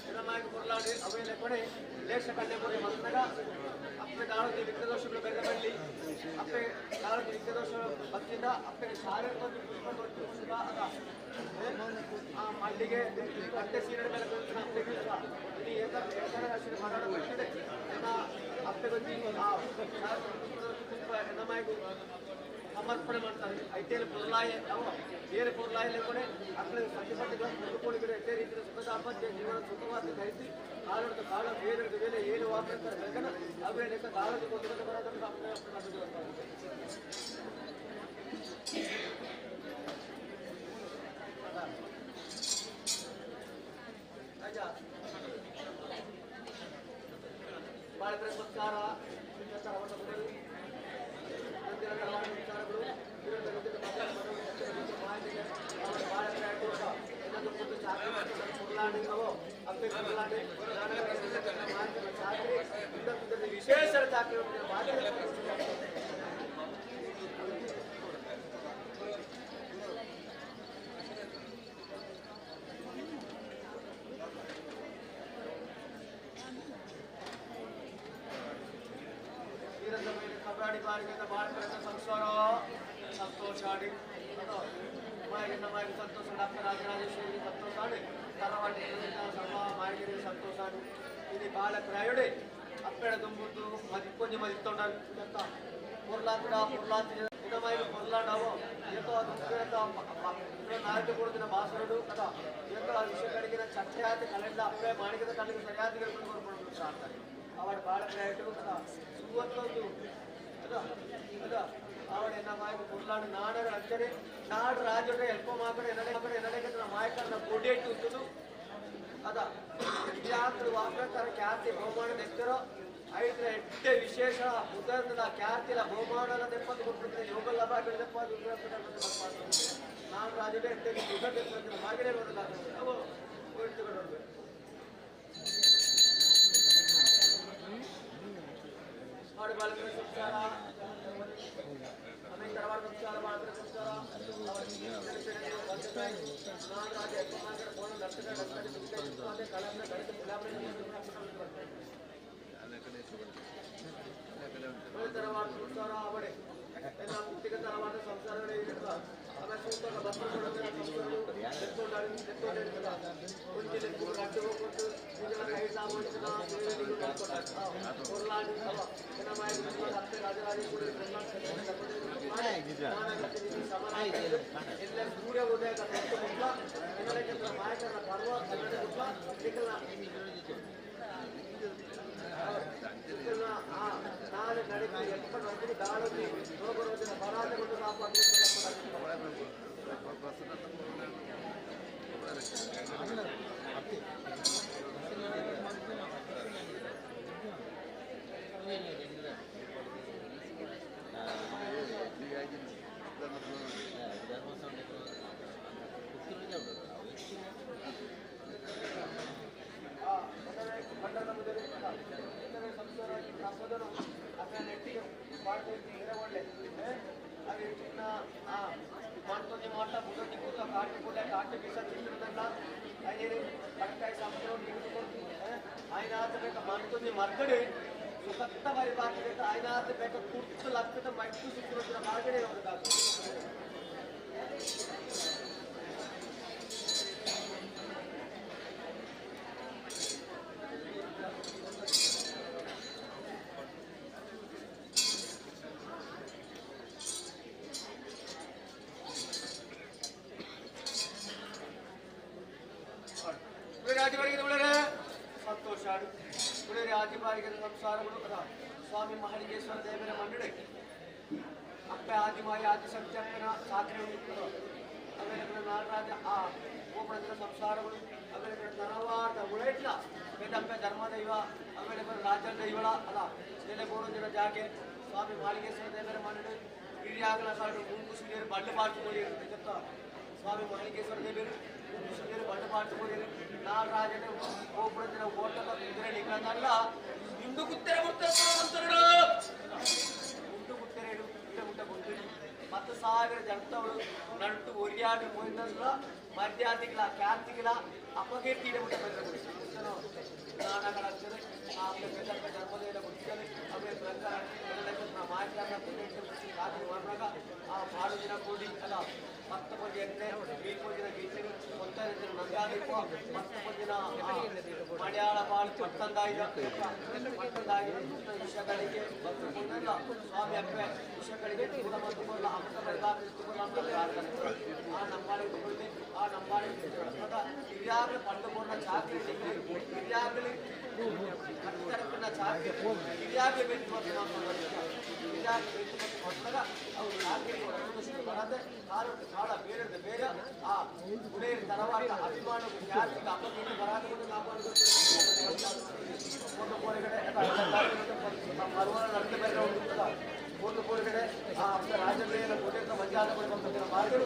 एना माय कुर्लाने अवेले कोडे लेश कन्ने कोडे मननगा अपने दारो दी विक्रदोषಗಳು ಬೆರಗಬಳ್ಳಿ अपने दारो दी विक्रदोषಗಳು ಬತ್ತಿಂದ अपने ಸಾರೆ ಒಂದು ಪುಷ್ಪ ಕೊಟ್ಟು ಸುಧಾ ಅದ ಆ ಮಲ್ಲಿಗೆ ಕಟ್ಟೆ ಸೀರೆ ಮೇಲೆ ಕುಳಿತು अपने ಏಕರ ರಾಶಿ ಮಾಡಲು ಬಿಟ್ಟಿದೆ ಎನ್ನ अपने ಬಂದಿ ಆ ನಮಗೆ ಸಮರ್ಪಣೆ ಮಾಡ್ತಾರೆ ಐತೇಲೆ ಪುರ್ಲಾಯ ನಾವು ಬೇರೆ ಪುರ್ಲಾಯಲೆ ಕೊನೆ ಅక్కడ ಸಂಧಿಪಟ್ಟಿಗೆ ಮುಡುಕೋಳಿಗೆ ಇದೇ ರೀತಿಯ ಸುಖ ದಾಂಪತ್ಯ ಜೀವನ ಸುಖವಾಗಿ ಬಯಸಿ ಆರೋಗ್ಯದ ಕಾಲ ಬೇರೆ ವೇಳೆ ಏನು ವಾಗ್ತಾರೆ ಬೆಳಗನ ಅವೇ ಲೆಕ್ಕ ಕಾಲದ ಕೊಟ್ಟು ಬರೋದನ್ನು ಬಾಳ ಸಂಸ್ಕಾರ ವಿಚಾರಗಳು ವಿಶೇಷ ಕಬಡ್ಡಿ ಬಾರಿಗೆ ಭಾರತ ಸಂಸಾರ ಸಂತೋಷಾಡಿ ಮಾಯಿಗೆ ಸಂತೋಷ ಡಾಕ್ಟರ್ ರಾಜರಾಜೇಶ್ವರಿ ಸಂತೋಷಾಡಿ ತರವಾಡಿ ಸಭಾ ಮಾಯಿಗೆ ಸಂತೋಷಾಡು ఇది బాల ప్రాయుడే అక్కడ దుమ్ముతూ మదికొంచెం మదితోండారు చెత్త పొర్లాకుడా పొర్లాతి ఇదమైలు పొర్లాడావో ఏదో దుఃఖేత నాయకు కొడుతున్న బాసరుడు కదా ఏదో విషయం కడిగిన చట్టయాతి కలెండ అప్పుడే మాణికత కళ్ళకి సరియాది గడుపుని కోరుకుంటున్నారు ಅವಳ ಬಾಳ ಪ್ರಾಯುಡು కదా ಸುವತ್ತೊಂದು ಅದ ಅದ ಅವಳ ಎನ್ನ ಮಾಯಕ ಪುರ್ಲಾಡು ನಾಡರ ಅಚ್ಚರೆ ನಾಡು ರಾಜರು ಎಲ್ಪ ಮಾಕಡೆ ಎನಡೆ ಮಾಯಕನ್ನ ಕೊಡಿಯಟ್ಟು ಉಂಟು ಅದ ವಿದ್ಯಾರ್ಥಿ ವಾಕ್ಯತರ ಖ್ಯಾತಿ ಬಹುಮಾನ ನೆಚ್ಚರೋ ಐದ್ರ ಎಡ್ಡೆ ವಿಶೇಷ ಉದಾಹರಣದ ಖ್ಯಾತಿಲ ಬಹುಮಾನದ ನೆಪ್ಪದು ಕೊಟ್ಟಿದ್ರೆ ಯೋಗ ಲಭಾಗಳು ನೆಪ್ಪದು ನಾನು ರಾಜರೇ ಎಡ್ಡೆ ಉದಾಹರಣೆ ಮಾಗಡೆ ಬರಲ್ಲ ಅವು ಕೊಡ್ತುಕೊಂಡು और बालक संस्कार हमें तरवार संस्कार बालक संस्कार और राज कुमार फोन लक्ष्य लक्ष्य कलम में गणित तरवार संस्कार आवड़े ಎಲ್ಲ ಮುಕ್ತಿಗೆ ತರವಾದ ಸಂಸಾರಗಳೇ ಇರಲ್ಲ ಆಗ ಸೂತ್ರ ಬಸ್ಸುಗಳು ಮುಂಚಿನ ಗಡ್ಡೆ ಹೋಗ್ಬಿಟ್ಟು ಇದೆಲ್ಲ ಕೈ ಸಾಮೋದಿನ ಕೊರ್ಲಾಡಿ ಹತ್ತೆ ರಾಜರಾಜೇಶ್ವರಿ ಎಲ್ಲ ಸೂರ್ಯ ಉದಯ ಮಾಯಕರ ಪರ್ವ ನಾಳೆ ನಡೆದು ಎಪ್ಪತ್ತು ವರ್ಷದ ಗಾಳಿ ಹೋಗೋದಿನ ಪರಾಜಗೊಂಡು ಮರ್ಗಡೆ ಸತ್ತ ಬಾರಿ ಬಾಕಿ ಆಯ್ನ ಬೇಕಾ ಕುರ್ತು ಲಕ್ಷದ ಮಟ್ಟು ಸುತ್ತಿನ ಮಾರ್ಗಡೆ ಹೋಗಬೇಕು ಸಂತೋಷಾಡು ಪುಣೆ ಆದಿಮಾರಿಗೆ ಸಂಸಾರಗಳು ಸ್ವಾಮಿ ಮಹಾಲಿಂಗೇಶ್ವರ ದೇವರ ಮನ್ನಡೆ ಅಪ್ಪ ಆದಿಮಾಯ ಆದಿಸತ್ಯಪ್ಪನ ಸಾಧನೆ ಆಮೇಲೆ ನಾಡರಾಜ ಆ ಗೋಪುರದ ಸಂಸಾರಗಳು ಆಮೇಲೆ ತರವಾದ ಉಳೇಟ್ಲ ಬೇದಪ್ಪ ಧರ್ಮದೈವ ಆಮೇಲೆ ರಾಜ ದೈವಳ ಅದ ನೆಲೆ ಬೋರಂಜನ ಜಾಗೆ ಸ್ವಾಮಿ ಮಾಳಿಗೇಶ್ವರ ದೇವರ ಮನೆ ಹಿರಿಯಾಗಲ ಕಾಡು ಮುಂಗು ಸುರಿಯರು ಬಂಡು ಪಾಡ್ಕೊಳ್ಳಿ ಅಂತ ಸ್ವಾಮಿ ಮಾಳಿಗೇಶ್ವರ ದೇವರು ಮುಂಗು ಸುರಿಯರು ಬಂಡು ಪಾಡ್ಕೊಳ್ಳಿ ನಾಡರಾಜನ ಗೋಪುರದ ಓಟದ ಕುದುರೆ ನಿಕ್ಕಂದಲ್ಲ ಇಂದು ಕುತ್ತೆರೆ ಮುಟ್ಟರು ಮುಂಡು ಕುತ್ತೆರೆಡು ಮುಟ್ಟ ಕೊಟ್ಟಿರು 10,000 ಜನತವಳು ನಟ್ಟು ಒರಿಯಾಡು ಹೋಯ್ತಲ್ಲ ಮಧ್ಯಾಹ್ನಿಗಳ ಕ್ಯಾಂತಿಗಳ ಅಪಕೀರ್ತಿಯ ಮುಟ್ಟ ಬಂದರು ನಾಡಗಳಾಗ್ತದೆ ಆ ಬೆದಪ್ಪ ಧರ್ಮದೇವರ ಗುಡಿಸಲು ಅವೇ ಪ್ರಕಾರ ಮಾಹಿತಿಯನ್ನು ಮಾಡಿದಾಗ ಆ ಬಾಳು ದಿನ ಕೂಡಿ ಅಲ್ಲ 10 ಮಂದಿ ಎಣ್ಣೆ 20 ಮಂದಿನ ಗೀಚರು 1 ನಂಗಾದೀಪ 10 ಮಂದಿನ ಮಲಯಾಳ ಬಾಳು ಪಟ್ಟಂದಾಗಿದೆ ವಿಷಯಗಳಿಗೆ ಒಂದಲ್ಲ ಸ್ವಾಮಿ ಅಪ್ಪೆ ವಿಷಯಗಳಿಗೆ ಮತ್ತು ಆ ನಂಬಾಳಿ ತಗೊಳ್ಳಿ ಆ ನಂಬಾಳಿ ಹಿರಿಯಾಗಲೂ ಪಂಡು ಬೋರ್ನ ಚಾಕರಿ ಹಿರಿಯಾಗಲಿ ಕಟ್ಟಡಕ್ಕನ್ನ ಚಾಕರಿ ಹಿರಿಯಾಗಲೇ ಬೇಕು ಹಿರಿಯಾಗಿ ಬೇಕು ಕೊಟ್ಟಾಗ ಅವ್ರು ಚಾಕರಿ ಬರದೆ ಕಾಲ ಬೇರೆ ಬೇರೆ ಆ ಗುಡೇ ತರವಾದ ಅಭಿಮಾನ ಜಾತಿಗೆ ಅಪಕೀರ್ತಿ ಬರಾಕೊಂಡು ಕಾಪಾಡುವುದು ಒಂದು ಕೋರಿಗಡೆ ಪರ್ವತ ನಡೆದ ಬೇರೆ ಹೋಗುತ್ತದ ಒಂದು ಕೋರಿಗಡೆ ಆ ರಾಜಕೀಯ ಕೋಟೆಯ ಮಂಜಾದ ಬರುವಂತಹ ಮಾರ್ಗಗಳು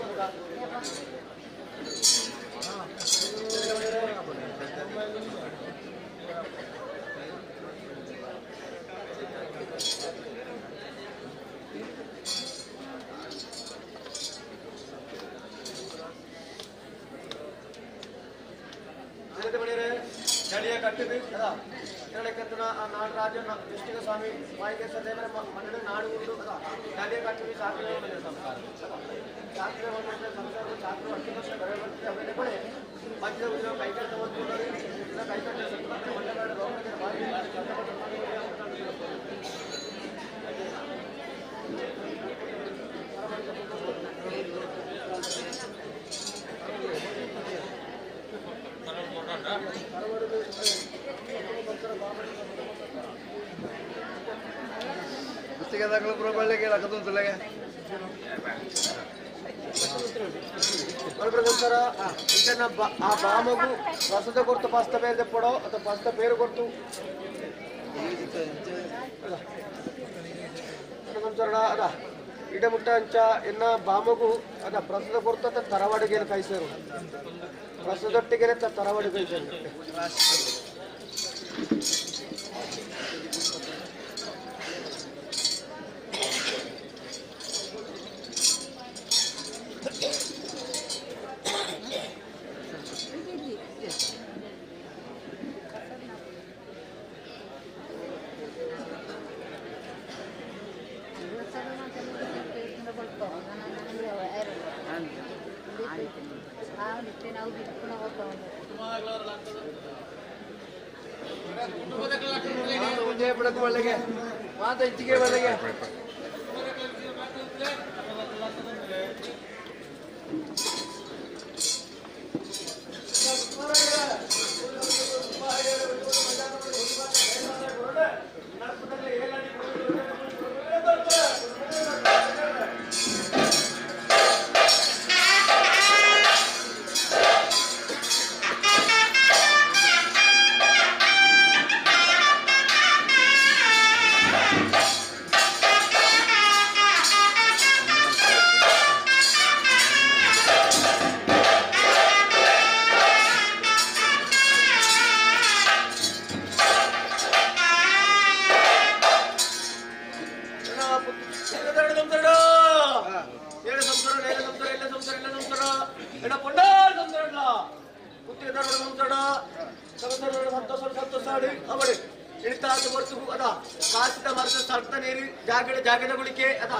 ಚಳಿಯ ಕಟ್ಟಿದೆ ಅದ ಹೇಳಕ್ಕಂತನ ಆ ನಾಡರಾಜ ಕೃಷ್ಣ ಸ್ವಾಮಿ ಮಾಳಿಗೇಶ್ವರ ದೇವರ ಮನೆ ನಾಡು ಉಂಟು ಅದ ಚಳಿಯ ಕಟ್ಟಿದೆ ಸಾಕರೆ ಸಾಕರೆ ಸಂಸಾರ ಸಾಕರು 10 ವರ್ಷ ಬರಬೇಕು ಆಮೇಲೆ ಕೂಡ ಮಧ್ಯ ಉದ್ಯೋಗ ಕೈಕಟ್ಟ ಬಂದು ಕೈಕಟ್ಟ ಮಂಡಲ ఆ బామకు వసత కొరత పస్త పేరు చెప్పడం అతను పస్త పేరు కొరతు ಅದ ಇಡಮುಟ್ಟ ಅಂಚ ಎನ್ನ ಬಾಮಗು ಅದ ಪ್ರಸದ ಕೊರತ ತರವಾಡಿಗೆ ಕೈಸೇರು ಪ್ರಸದೊಟ್ಟಿಗೆ ತರವಾಡಿ ಕೈಸೇರು ಒಳಗೆ ಮಾತ ಹೆಚ್ಚಿಗೆ ಒಳಗೆ ಜಾಗದಗಳಿಗೆ ಅದ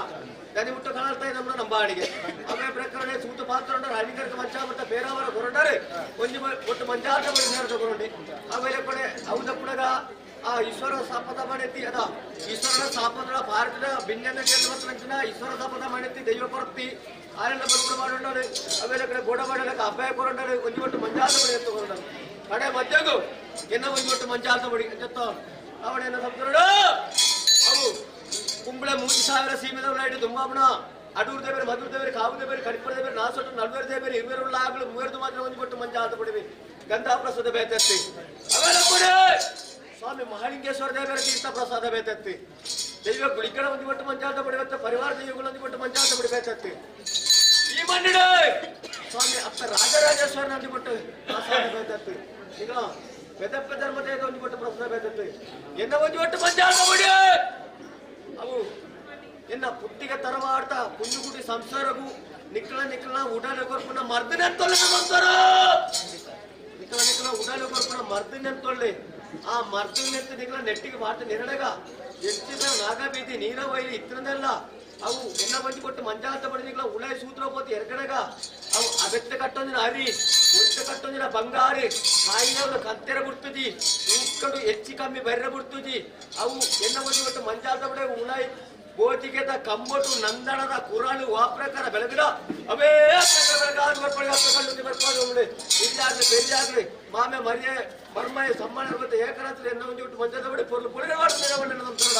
ಗದಿ ಮುಟ್ಟ ಕಾಣ್ತಾ ಇದೆ ನಮ್ಮ ನಂಬಾಡಿಗೆ ಅವೇ ಪ್ರಕರಣ ಸೂತ ಪಾತ್ರ ರಾಣಿಕರ್ಕ ಮಂಚಾಮೃತ ಬೇರವರ ಹೊರಡರೆ ಒಂಜಿ ಒಟ್ಟು ಮಂಜಾಟ ಬಳಿ ತಗೊಂಡು ಆಮೇಲೆ ಕೊನೆ ಹೌದ ಪುಣಗ ಆ ಈಶ್ವರ ಸಾಪದ ಮನೆತಿ ಅದ ಈಶ್ವರನ ಸಾಪದ ಭಾರತದ ಭಿನ್ನ ಕೇಂದ್ರ ಈಶ್ವರ ಸಾಪದ ಮನೆತಿ ದೈವ ಕೊರತಿ ಆರೆಲ್ಲ ಬಲ್ಪುಡ ಮಾಡೋಣ ಆಮೇಲೆ ಕಡೆ ಗೋಡ ಮಾಡಲಕ್ಕೆ ಅಭಯ ಕೊರೊಂಡರೆ ಒಂಜಿ ಒಟ್ಟು ಮಂಜಾಟ ಬಳಿ ತಗೊಂಡು ಕಡೆ ಮಧ್ಯಗೂ ಎನ್ನ ಒಂಜಿ ಒಟ್ಟು ಮಂಜಾಟ ಬಳಿ ಅಂತ ಅವನೇನ ಸಂಪೂರ್ಣ ಅವು ಕುಂಬಳೆ 3,000 ಸೀಮೆದವರ ಇಟ್ಟು ತುಂಬಾಬಣ ಅಡೂರ್ದೇ ಬೇರೆ ಮಧುರ್ದೇ ಬೇರೆ ಕಾವುದೇ ಬೇರೆ ಕಡಿಪಡದೇ ಬೇರೆ ನಾಸೊಟ್ಟು ನಲ್ವರದೇ ಬೇರೆ ಇರುವೆರುಳ್ಳ ಆಗಲು ಮೂವರದು ಮಾತ್ರ ಒಂದು ಕೊಟ್ಟು ಮಂಜ ಆತ ಪಡಿವಿ ಗಂಧಾ ಪ್ರಸಾದ ಬೇತತ್ತಿ ಅವೆಲ್ಲ ಕೊಡಿ ಸ್ವಾಮಿ ಮಹಾಲಿಂಗೇಶ್ವರ ದೇವರ ತೀರ್ಥ ಪ್ರಸಾದ ಬೇತತ್ತಿ ದೈವ ಗುಳಿಕಡ ಒಂದು ಕೊಟ್ಟು ಮಂಜ ಆತ ಪಡಿವತ್ತ ಪರಿವಾರ ದೈವಗಳು ಒಂದು ಕೊಟ್ಟು ಮಂಜ ಆತ ಪಡಿಬೇತತ್ತಿ ಈ ಮಣ್ಣಿಡ ಸ್ವಾಮಿ ಅಪ್ಪ ರಾಜರಾಜೇಶ್ವರನ ಒಂದು ಕೊಟ್ಟು ಪ್ರಸಾದ ಬೇತತ್ತಿ ಈಗ ಬೆದಪ್ಪ ಧರ್ಮದ ಒಂದು ಕೊಟ್ಟು ಪ್ರಸಾದ ಬೇತತ್ತಿ ಎನ್ನ ಒಂದು ಕೊಟ್ಟು ಮಂಜ ಆತ ಪಡಿ ಅವು ಎನ್ನ ಪುಟ್ಟಿಗೆ ತರವಾಡ್ತಾ ಕುಂದುಗುಡಿ ಸಂಸಾರಗೂ ನಿಕ್ಕಳ ಉಡಾಲೆ ಕೊರ್ಪುನ ಮರ್ದಿನ ತೊಳ್ಳೆ ಸಂಸಾರ ನಿಕ್ಕಳ ಉಡಾಲೆ ಕೊರ್ಪುನ ಮರ್ದಿನ ತೊಳ್ಳೆ ಆ ಮರ್ದಿನ ನಿಕ್ಕಳ ನೆಟ್ಟಿಗೆ ಬಾಟ ನೆರಳಗ ಹೆಚ್ಚಿನ ನಾಗ ಬೀದಿ ನೀರ ವೈಲಿ ಇತ್ತರದಲ್ಲ ಅವು ಎನ್ನ ಬಂದಿ ಕೊಟ್ಟು ಮಂಜಾತ ಬಡಿದಿಗಳ ಉಳಾಯಿ ಸೂತ್ರ ಹೋತಿ ಎರಗಡಗ ಅವು ಅಗತ್ಯ ಕಟ್ಟೊಂದಿನ ಹರಿ ಒಟ್ಟು ಕಟ್ಟೊಂದಿನ ಬಂಗಾರಿ ಕಾಯಿನ ಕತ್ತೆರ ಬಿಡ್ತದಿ ಉಕ್ಕಡು ಹೆಚ್ಚಿ ಕಮ್ಮಿ ಬರ್ರೆ ಬಿಡ್ತದಿ ಅವು ಎನ್ನ ಬಂದಿ ಕೊಟ್ಟು ಮಂಜಾತ ಬಡ ಉಳಾಯಿ ಗೋತಿಗೆದ ಕಂಬಟು ನಂದಣದ ಕುರಾಳು ವಾಪ್ರಕಾರ ಬೆಳಗಿದ ಅವೇ ಇಲ್ಲಾಗ್ಲಿ ಬೆಲ್ಲಾಗ್ಲಿ ಮಾಮೆ ಮರಿಯೆ ಮರ್ಮಯ ಸಮ್ಮಾನ ಬರುತ್ತೆ ಏಕರಾತ್ರಿ ಎನ್ನ ಒಂದು ಬಿಟ್ಟು ಮಂಜದ ಬಡಿ ಪೊರ್ಲು ಪುಡಿಗೆ ಮಾಡ್ತಾರೆ ನಂತರ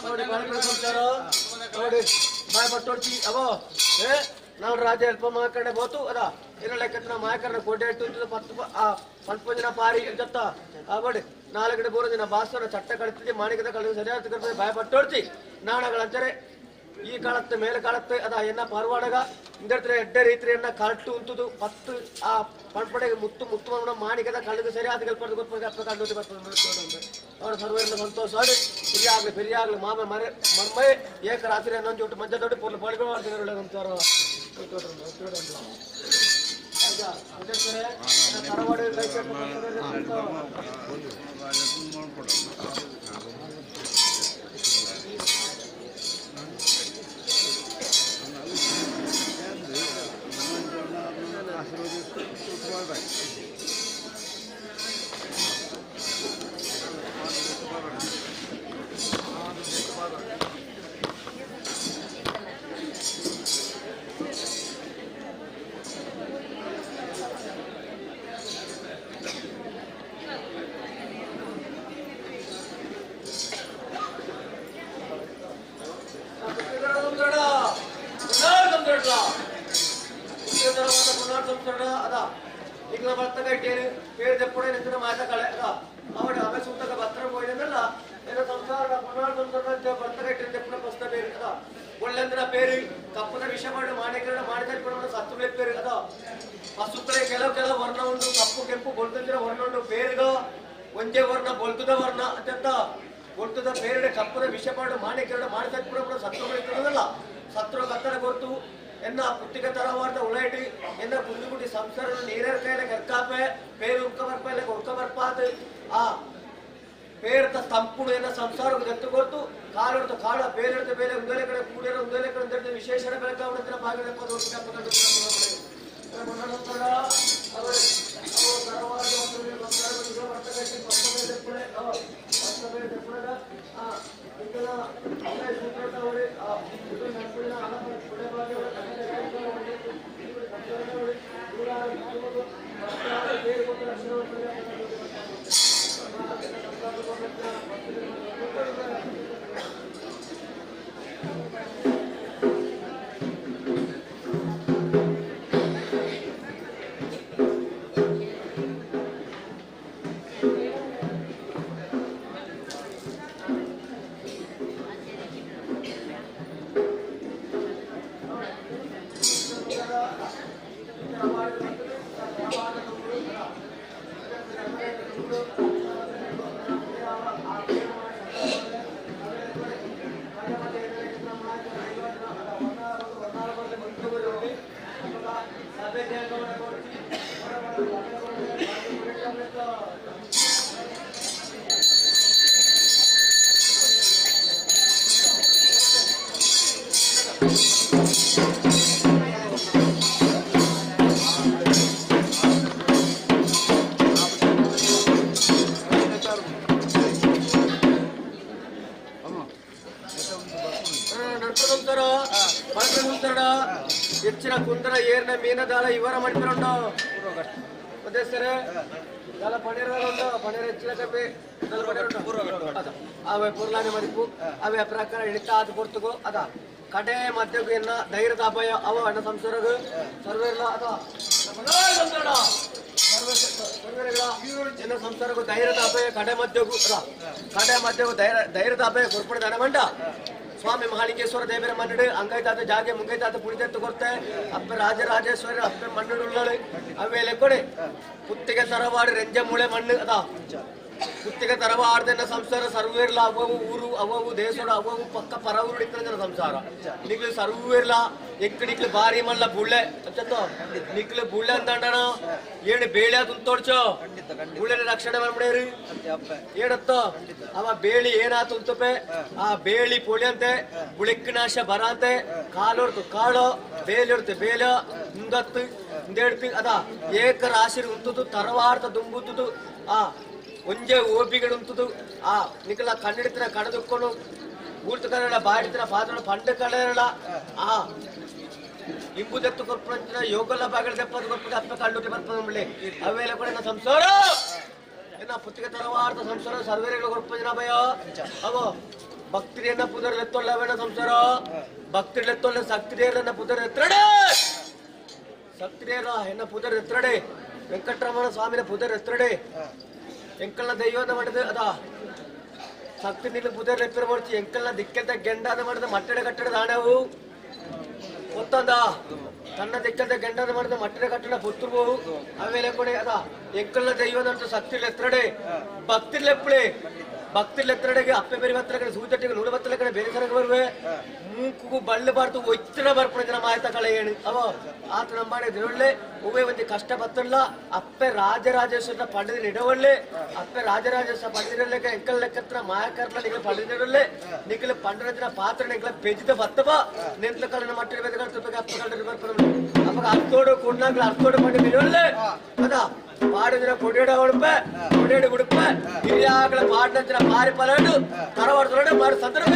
ನೋಡಿ ನೋಡಿ ಮಾಯ ಪಟ್ಟೋಡ್ತಿ ಅವೋ ನಾವು ರಾಜ ಅಲ್ಪ ಮಾಕಡೆ ಬೋತು ಅದ ಏನೋ ಲೆಕ್ಕ ಮಾಯಕರಣ ಕೋಟೆ ಇಟ್ಟು ಪಂಚ ಪಾರಿ ಜತ್ತ ಬಡಿ ನಾಲ್ಕಡೆ ಬೋರ ದಿನ ಭಾಸ್ಕರ ಚಟ್ಟ ಕಳಿಸ್ತಿದ್ದೆ ಮಾಣಿಕದ ಕಳೆದು ಸರಿಯಾದ ಕರ್ತದೆ ಬಾಯ ಪಟ್ಟೋಡ್ತಿ ನಾಣಗಳಂತಾರೆ ಈ ಕಾಲತ್ತೆ ಮೇಲೆ ಕಾಲತ್ತೆ ಅದ ಎನ್ನ ಪರ್ವಾಡಗ ಇಂದರ್ತ್ರೆ ಎಡ್ಡೆ ರೀತಿಯನ್ನ ಕರೆಕ್ಟ್ ಉಂಟುದು ಪತ್ತು ಆ ಪಡ್ಪಡೆಗೆ ಮುತ್ತು ಮುತ್ತು ಮಾಣಿಕದ ಕಳೆದು ಸರಿಯಾದ ಕಲ್ಪದ್ದು ಗೊತ್ತ ಅಪ್ಪ ಕಂಡು ಬರ್ತದೆ ಅವರ ಸರ್ವರಿಂದ ಸಂತೋಷ ಆಡಿ ಹಿರಿಯಾಗ್ಲಿ ಬೆರಿಯಾಗ್ಲಿ ಮಾಮೆ ಮರೆ ಮರ್ಮೆ ಏಕ ರಾತ್ರಿ ಅನ್ನೊಂದು ಜೊಟ್ಟು ಮಧ್ಯ ದೊಡ್ಡ ಪೂರ್ಣ ಬಳಿಗಳು ಮಾಡ್ತಿದ್ದಾರೆ ಅಂತಾರ ತರವಾಡಿ ಅದ ಈಗ ಭಕ್ತಗ ಇಟ್ಟೇನು పేరు చెప్పుడే నిన్న మాత కళ ఆవిడ ఆమె సూతక భద్రం పోయినదಲ್ಲ ఏదో సంసార పునాడు సంసార భక్తಗ ఇట్టిన చెప్పున పస్త పేరు కదా ಒಳ್ಳೆಂದ್ರ పేరు ಕಪ್ಪದ ವಿಷ ಮಾಡಿ ಮಾಣಿಕರಣ ಮಾಡಿದ ಕೂಡ ಸತ್ತುಳೆ పేరు కదా ಪಸುತ್ರೆ ಕೆಲವು ವರ್ಣ ಉಂಟು ಕಪ್ಪು ಕೆಂಪು ಬೊಲ್ತಿದ್ರೆ ವರ್ಣ ಉಂಟು పేరుగా ಒಂದೇ ವರ್ಣ ಬೊಲ್ತದ ವರ್ಣ ಅಂತ ಬೊಲ್ತದ పేరుಡೆ ಕಪ್ಪದ ವಿಷ ಮಾಡಿ ಮಾಣಿಕರಣ ಮಾಡಿದ ಕೂಡ ಸತ್ತುಳೆ ಇರ್ತದಲ್ಲ ಸತ್ರು ಕತ್ತರ ಗೊತ್ತು ಎನ್ನ ಪುಟ್ಟಿಗೆ ತರವಾದ ಉಳೈಟಿ ಎನ್ನ ಕುಂದುಗುಡಿ ಸಂಸಾರ ನೀರರ ಕೈಲೆ ಕರ್ಕಾಪೆ ಪೇರು ಉಕ್ಕ ಬರ್ಪೈಲೆ ಕೊಡ್ಕ ಬರ್ಪಾತ ಆ ಪೇರ್ತ ತಂಪುಡು ಎನ್ನ ಸಂಸಾರಕ್ಕೆ ದತ್ತು ಗೊತ್ತು ಕಾಲುಡ್ತ ಕಾಡ ಬೇರೆಡ್ತ ಬೇರೆ ಉಂದಲೆ ಕಡೆ ಕೂಡಿರ ಉಂದಲೆ ಕಡೆ ವಿಶೇಷಣ ಬೆಳಕಾವಣತ್ರ ಭಾಗದ ಹೆಚ್ಚಿನ ಕುಂದರ ಏರ್ನ ಮೀನದಾಳ ಇವರ ಮಾಡಿಕೊಂಡು ಉದ್ದೇಶರೇ చాలా పనిరలో పనిర ఇచ్చిన కప్పి అవి పుర్లాని మరిపు అవి ప్రకార ఇడిತಾ ಅದು ಕೊಡ್ತಗೋ ಅದ ಕಡೆ ಮಧ್ಯಗೂ ಎನ್ನ ಧೈರ್ಯದ ಅಭಯ ಅವ ಅಣ್ಣ ಸಂಸಾರಗ ಸರ್ವೇರ್ಲ ಅದ ಸರ್ವೇರ್ಗಳ ಎನ್ನ ಸಂಸಾರಗೂ ಧೈರ್ಯದ ಅಭಯ ಕಡೆ ಮಧ್ಯಗೂ ಅದ ಕಡೆ ಮಧ್ಯಗೂ ಧೈರ್ಯದ ಅಭಯ ಕೊರ್ಪಡೆ ದನಮಂಡ ಸ್ವಾಮಿ ಮಹಾಲಿಂಗೇಶ್ವರ ದೇವರ ಮನ್ನಡು ಅಂಗೈತಾದ ಜಾಗೆ ಮುಂಗೈತಾದ ಪುಡಿದೆತ್ತು ಕೊಡ್ತೆ ಅಪ್ಪ ರಾಜರಾಜೇಶ್ವರ ಅಪ್ಪ ಮನ್ನಡು ಉಳ್ಳಳು ಅವೇಲೆ ಕೊಡೆ ಪುತ್ತಿಗೆ ತರವಾಡು ರೆಂಜೆ ಮೂಳೆ ಮಣ್ಣು ಅದ ಪುತ್ತಿಗೆ ತರವಾಡ್ದನ್ನ ಸಂಸಾರ ಸರ್ವೇರ್ಲ ಅವವು ಊರು ಅವವು ದೇಶೋಡ ಅವವು ಪಕ್ಕ ಪರವರು ನಿಕ್ಕಿನ ಸಂಸಾರ ನಿಕ್ಲು ಸರ್ವೇರ್ಲ ಎಕ್ಕಡಿಕ್ಲು ಭಾರಿ ಮಲ್ಲ ಬುಳ್ಳೆ ಅಚ್ಚತ್ತೋ ನಿಕ್ಲು ಬುಳ್ಳೆ ಅಂತಂಡಣ ಏನು ಬೇಳೆ ತುಂತೋಡ್ಚೋ ಬುಳ್ಳೆನ ರಕ್ಷಣೆ ಮಾಡ್ಬಿಡೇರಿ ಏನತ್ತೋ ಅವ ಬೇಳಿ ಏನಾತು ಅಂತಪೆ ಆ ಬೇಳಿ ಪೊಳಿ ಅಂತೆ ಬುಳಿಕ್ನಾಶ ಬರ ಅಂತೆ ಕಾಲೊಡ್ತು ಕಾಳು ಬೇಲಿಡ್ತು ಬೇಲ ಮುಂದತ್ತು ಹಿಂದೆಡ್ತು ಅದ ಏಕ ರಾಶಿ ಉಂತದು ತರವಾರ್ತ ದುಂಬುತ್ತದು ಆ ಒಂಜೆ ಓಪಿಗಳು ಉಂತದು ಆ ನಿಕಲ ಕಣ್ಣಿಡ್ತಿನ ಕಡದುಕೊಂಡು ಊರ್ತ ಕನ್ನಡ ಬಾಡಿತಿನ ಪಾತ್ರ ಪಂಡ ಕಳೆರಳ ಆ ಇಂಬುದೆತ್ತು ಕೊರ್ಪಂಚಿನ ಯೋಗಲ ಬಾಗಿಲು ತೆಪ್ಪದು ಕೊರ್ಪಕ್ಕೆ ಅಪ್ಪ ಕಳ್ಳುಟಿ ಬರ್ಪದೆ ಅವೆಲ್ಲ ಕೂಡ ಸಂಸಾರ ಏನ ಪುತ್ತಿಗೆ ತರವಾರ್ತ ಸಂಸಾರ ಸರ್ವೇರಿಗಳು ಕೊರ್ಪಂಚಿನ ಭಯ ಅವೋ ಭಕ್ತಿರಿಯನ್ನ ಪುದರ್ ಎತ್ತೊಳ್ಳವೇನ ಸಂಸಾರ ಭಕ್ತಿಲೆತ್ತೊಳ್ಳೆ ಸಕ್ತಿರಿಯರನ್ನ ಪುದರ್ ಎತ್ತಡೆ ಸಕ್ತಿರಿಯರ ಎನ್ನ ಪುದರ್ ಎತ್ತಡೆ ವೆಂಕಟರಮಣ ಸ್ವಾಮಿನ ಪುದರ್ ಎತ್ತಡೆ ಎಂಕಲ್ನ ದೈವದ ಮಾಡಿದ ಅದ ಸಕ್ತಿ ನಿಲ್ ಪುದರ್ ಎತ್ತರ ಮಾಡ್ತಿ ಎಂಕಲ್ನ ದಿಕ್ಕಂತ ಗೆಂಡಾದ ಮಾಡಿದ ಮಟ್ಟಡ ಕಟ್ಟಡದ ಆಣವು ಗೊತ್ತಂದ ತನ್ನ ದಿಕ್ಕಂತ ಗೆಂಡಾದ ಮಾಡಿದ ಮಟ್ಟಡ ಕಟ್ಟಡ ಪುತ್ತರು ಅವೇಲೆ ಕೊಡೆ ಅದ ಎಂಕಲ್ನ ದೈವದ ಸಕ್ತಿ ಎತ್ತಡೆ ಭಕ್ತಿ ಲೆಪ್ಪಳೆ ಭಕ್ತಿ ಲೆತ್ತಡೆಗೆ ಅಪ್ಪೆ ಬೇರೆ ಹತ್ರ ಕಡೆ ಸೂಚಟ್ಟಿಗೆ ನೂರ ಬತ್ತಲ ಕಡೆ ಬೇರೆ ಕಡೆ ಬರುವೆ ಮೂಕು ಬಳ್ಳು ಬಾರ್ದು ಒತ್ತಿನ ಬರ್ಪಣೆ ಜನ ಮಾಯ್ತ ಕಳೆ ಏನು ಅವ ಆತ ನಂಬಾಡಿದ್ರೆ ಒಳ್ಳೆ ಉವೆ ಒಂದು ಕಷ್ಟ ಬತ್ತಲ್ಲ ಅಪ್ಪೆ ರಾಜರಾಜೇಶ್ವರ ಪಂಡಿತ ಇಡವಳ್ಳೆ ಅಪ್ಪೆ ರಾಜರಾಜೇಶ್ವರ ಪಂಡಿತ ಎಂಕಲ್ ಲೆಕ್ಕತ್ರ ಮಾಯಕರ್ಲ ನಿಗಲ ಪಂಡಿತ ನಿಗಲ ಪಂಡಿತರ ಪಾತ್ರ ನಿಗಲ ಪೆಜಿದ ಬತ್ತವ ನೆಂತ ಕಡೆ ಮಟ್ಟಿನ ಬೆದಗಡ್ತಬೇಕು ಅಪ್ಪ ಕಡೆ ಬರ್ಕೊಂಡು ಅವಾಗ ಅರ್ಥೋಡು ಕೊಂಡಾಗ್ಲ ಅರ್ಥೋಡು ಪಂಡಿತ ಇಡವಳ್ಳೆ ಅದ ಪಾಡಿದ್ರ ಕೊಡಿಯಡ ಉಡುಪ ಕೊಡಿಯಡ ಉಡುಪ ಹಿರಿಯಾಗಳ ಪಾಡಿನ ಮಾರಿ ಪಲಾಡು ತರವಾಡ್ದೊಳಡೆ ಮಾಡಿ ಸಂದರ್ಭ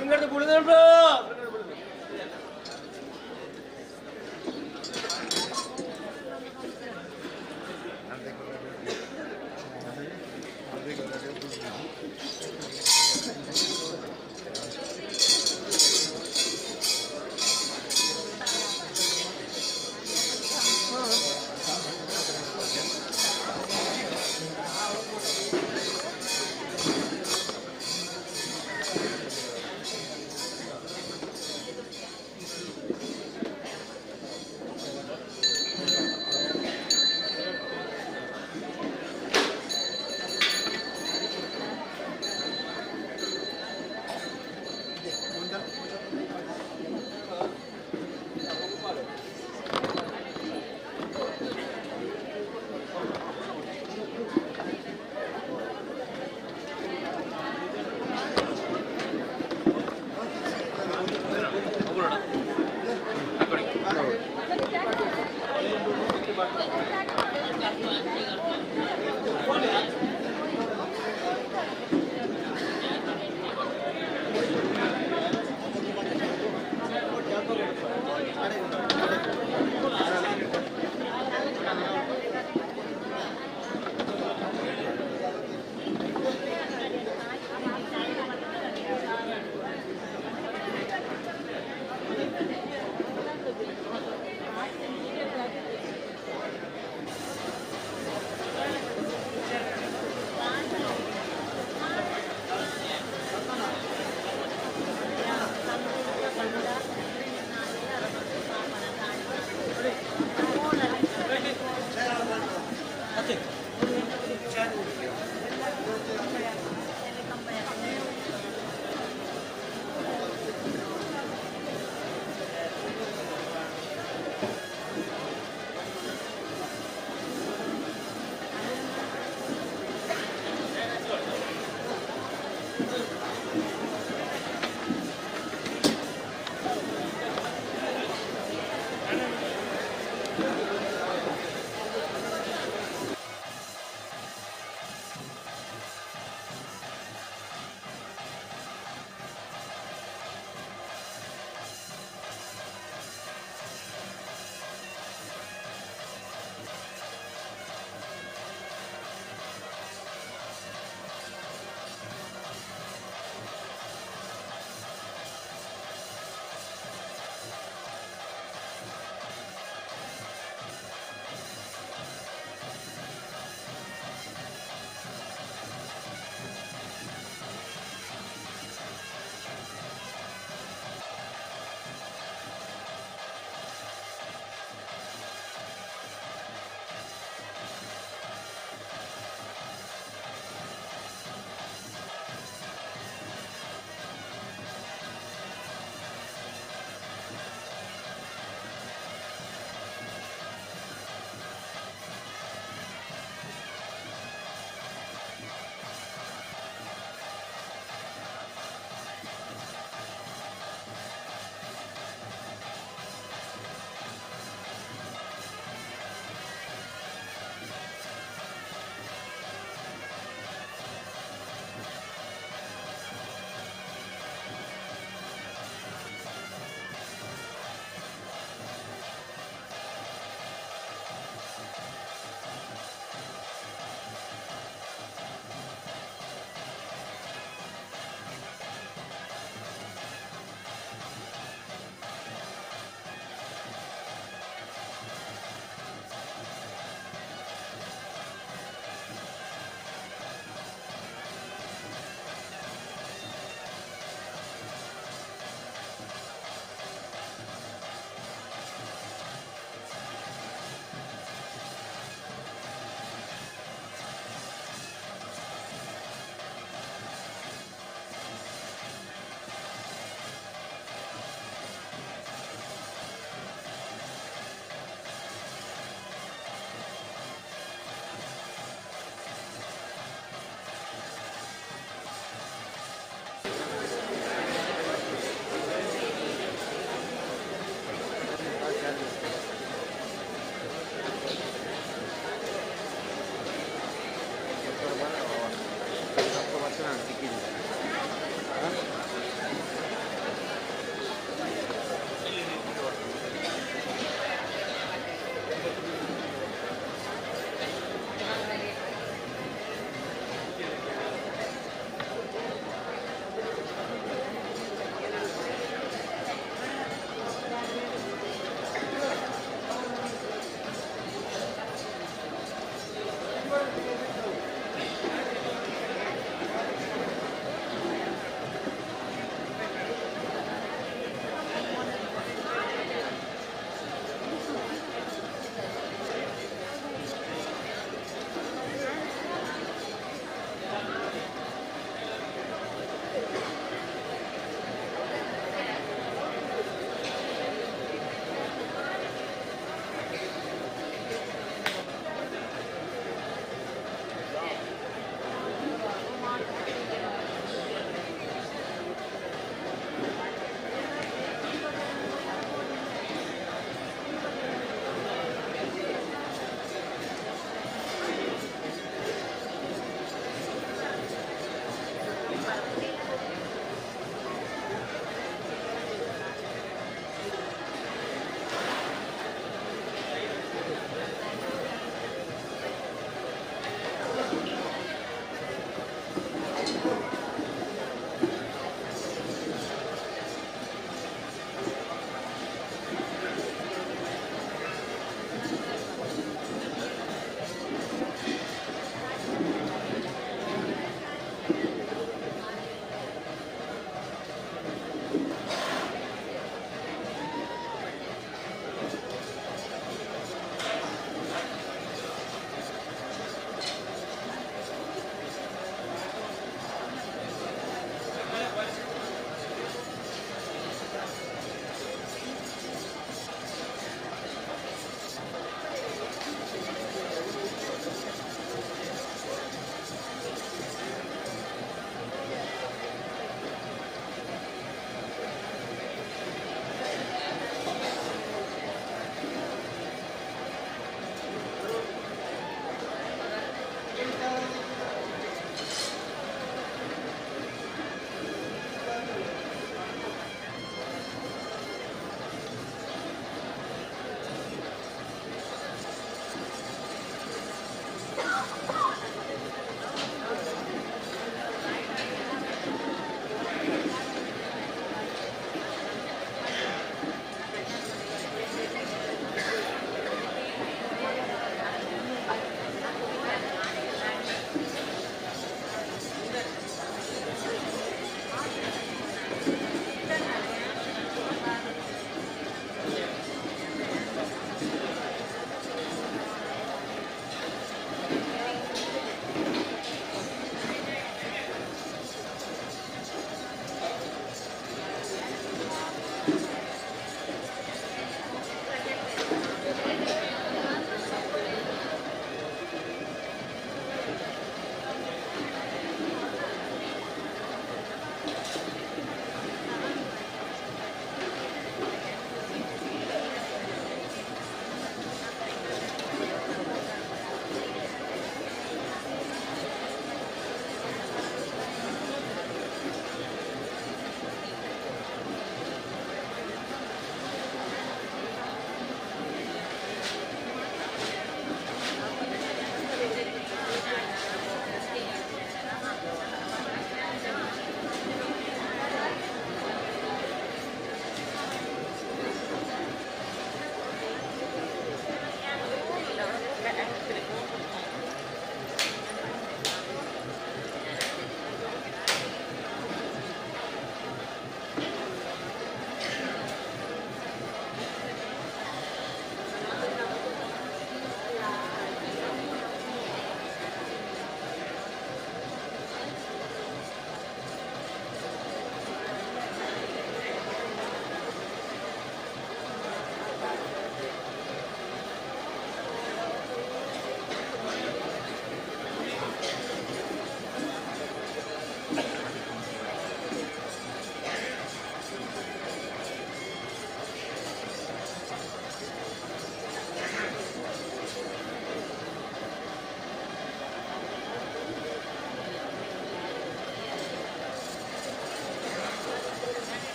ನಿಮ್ಗೆ ಬುಳಿದ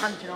ಅಂಚಿನ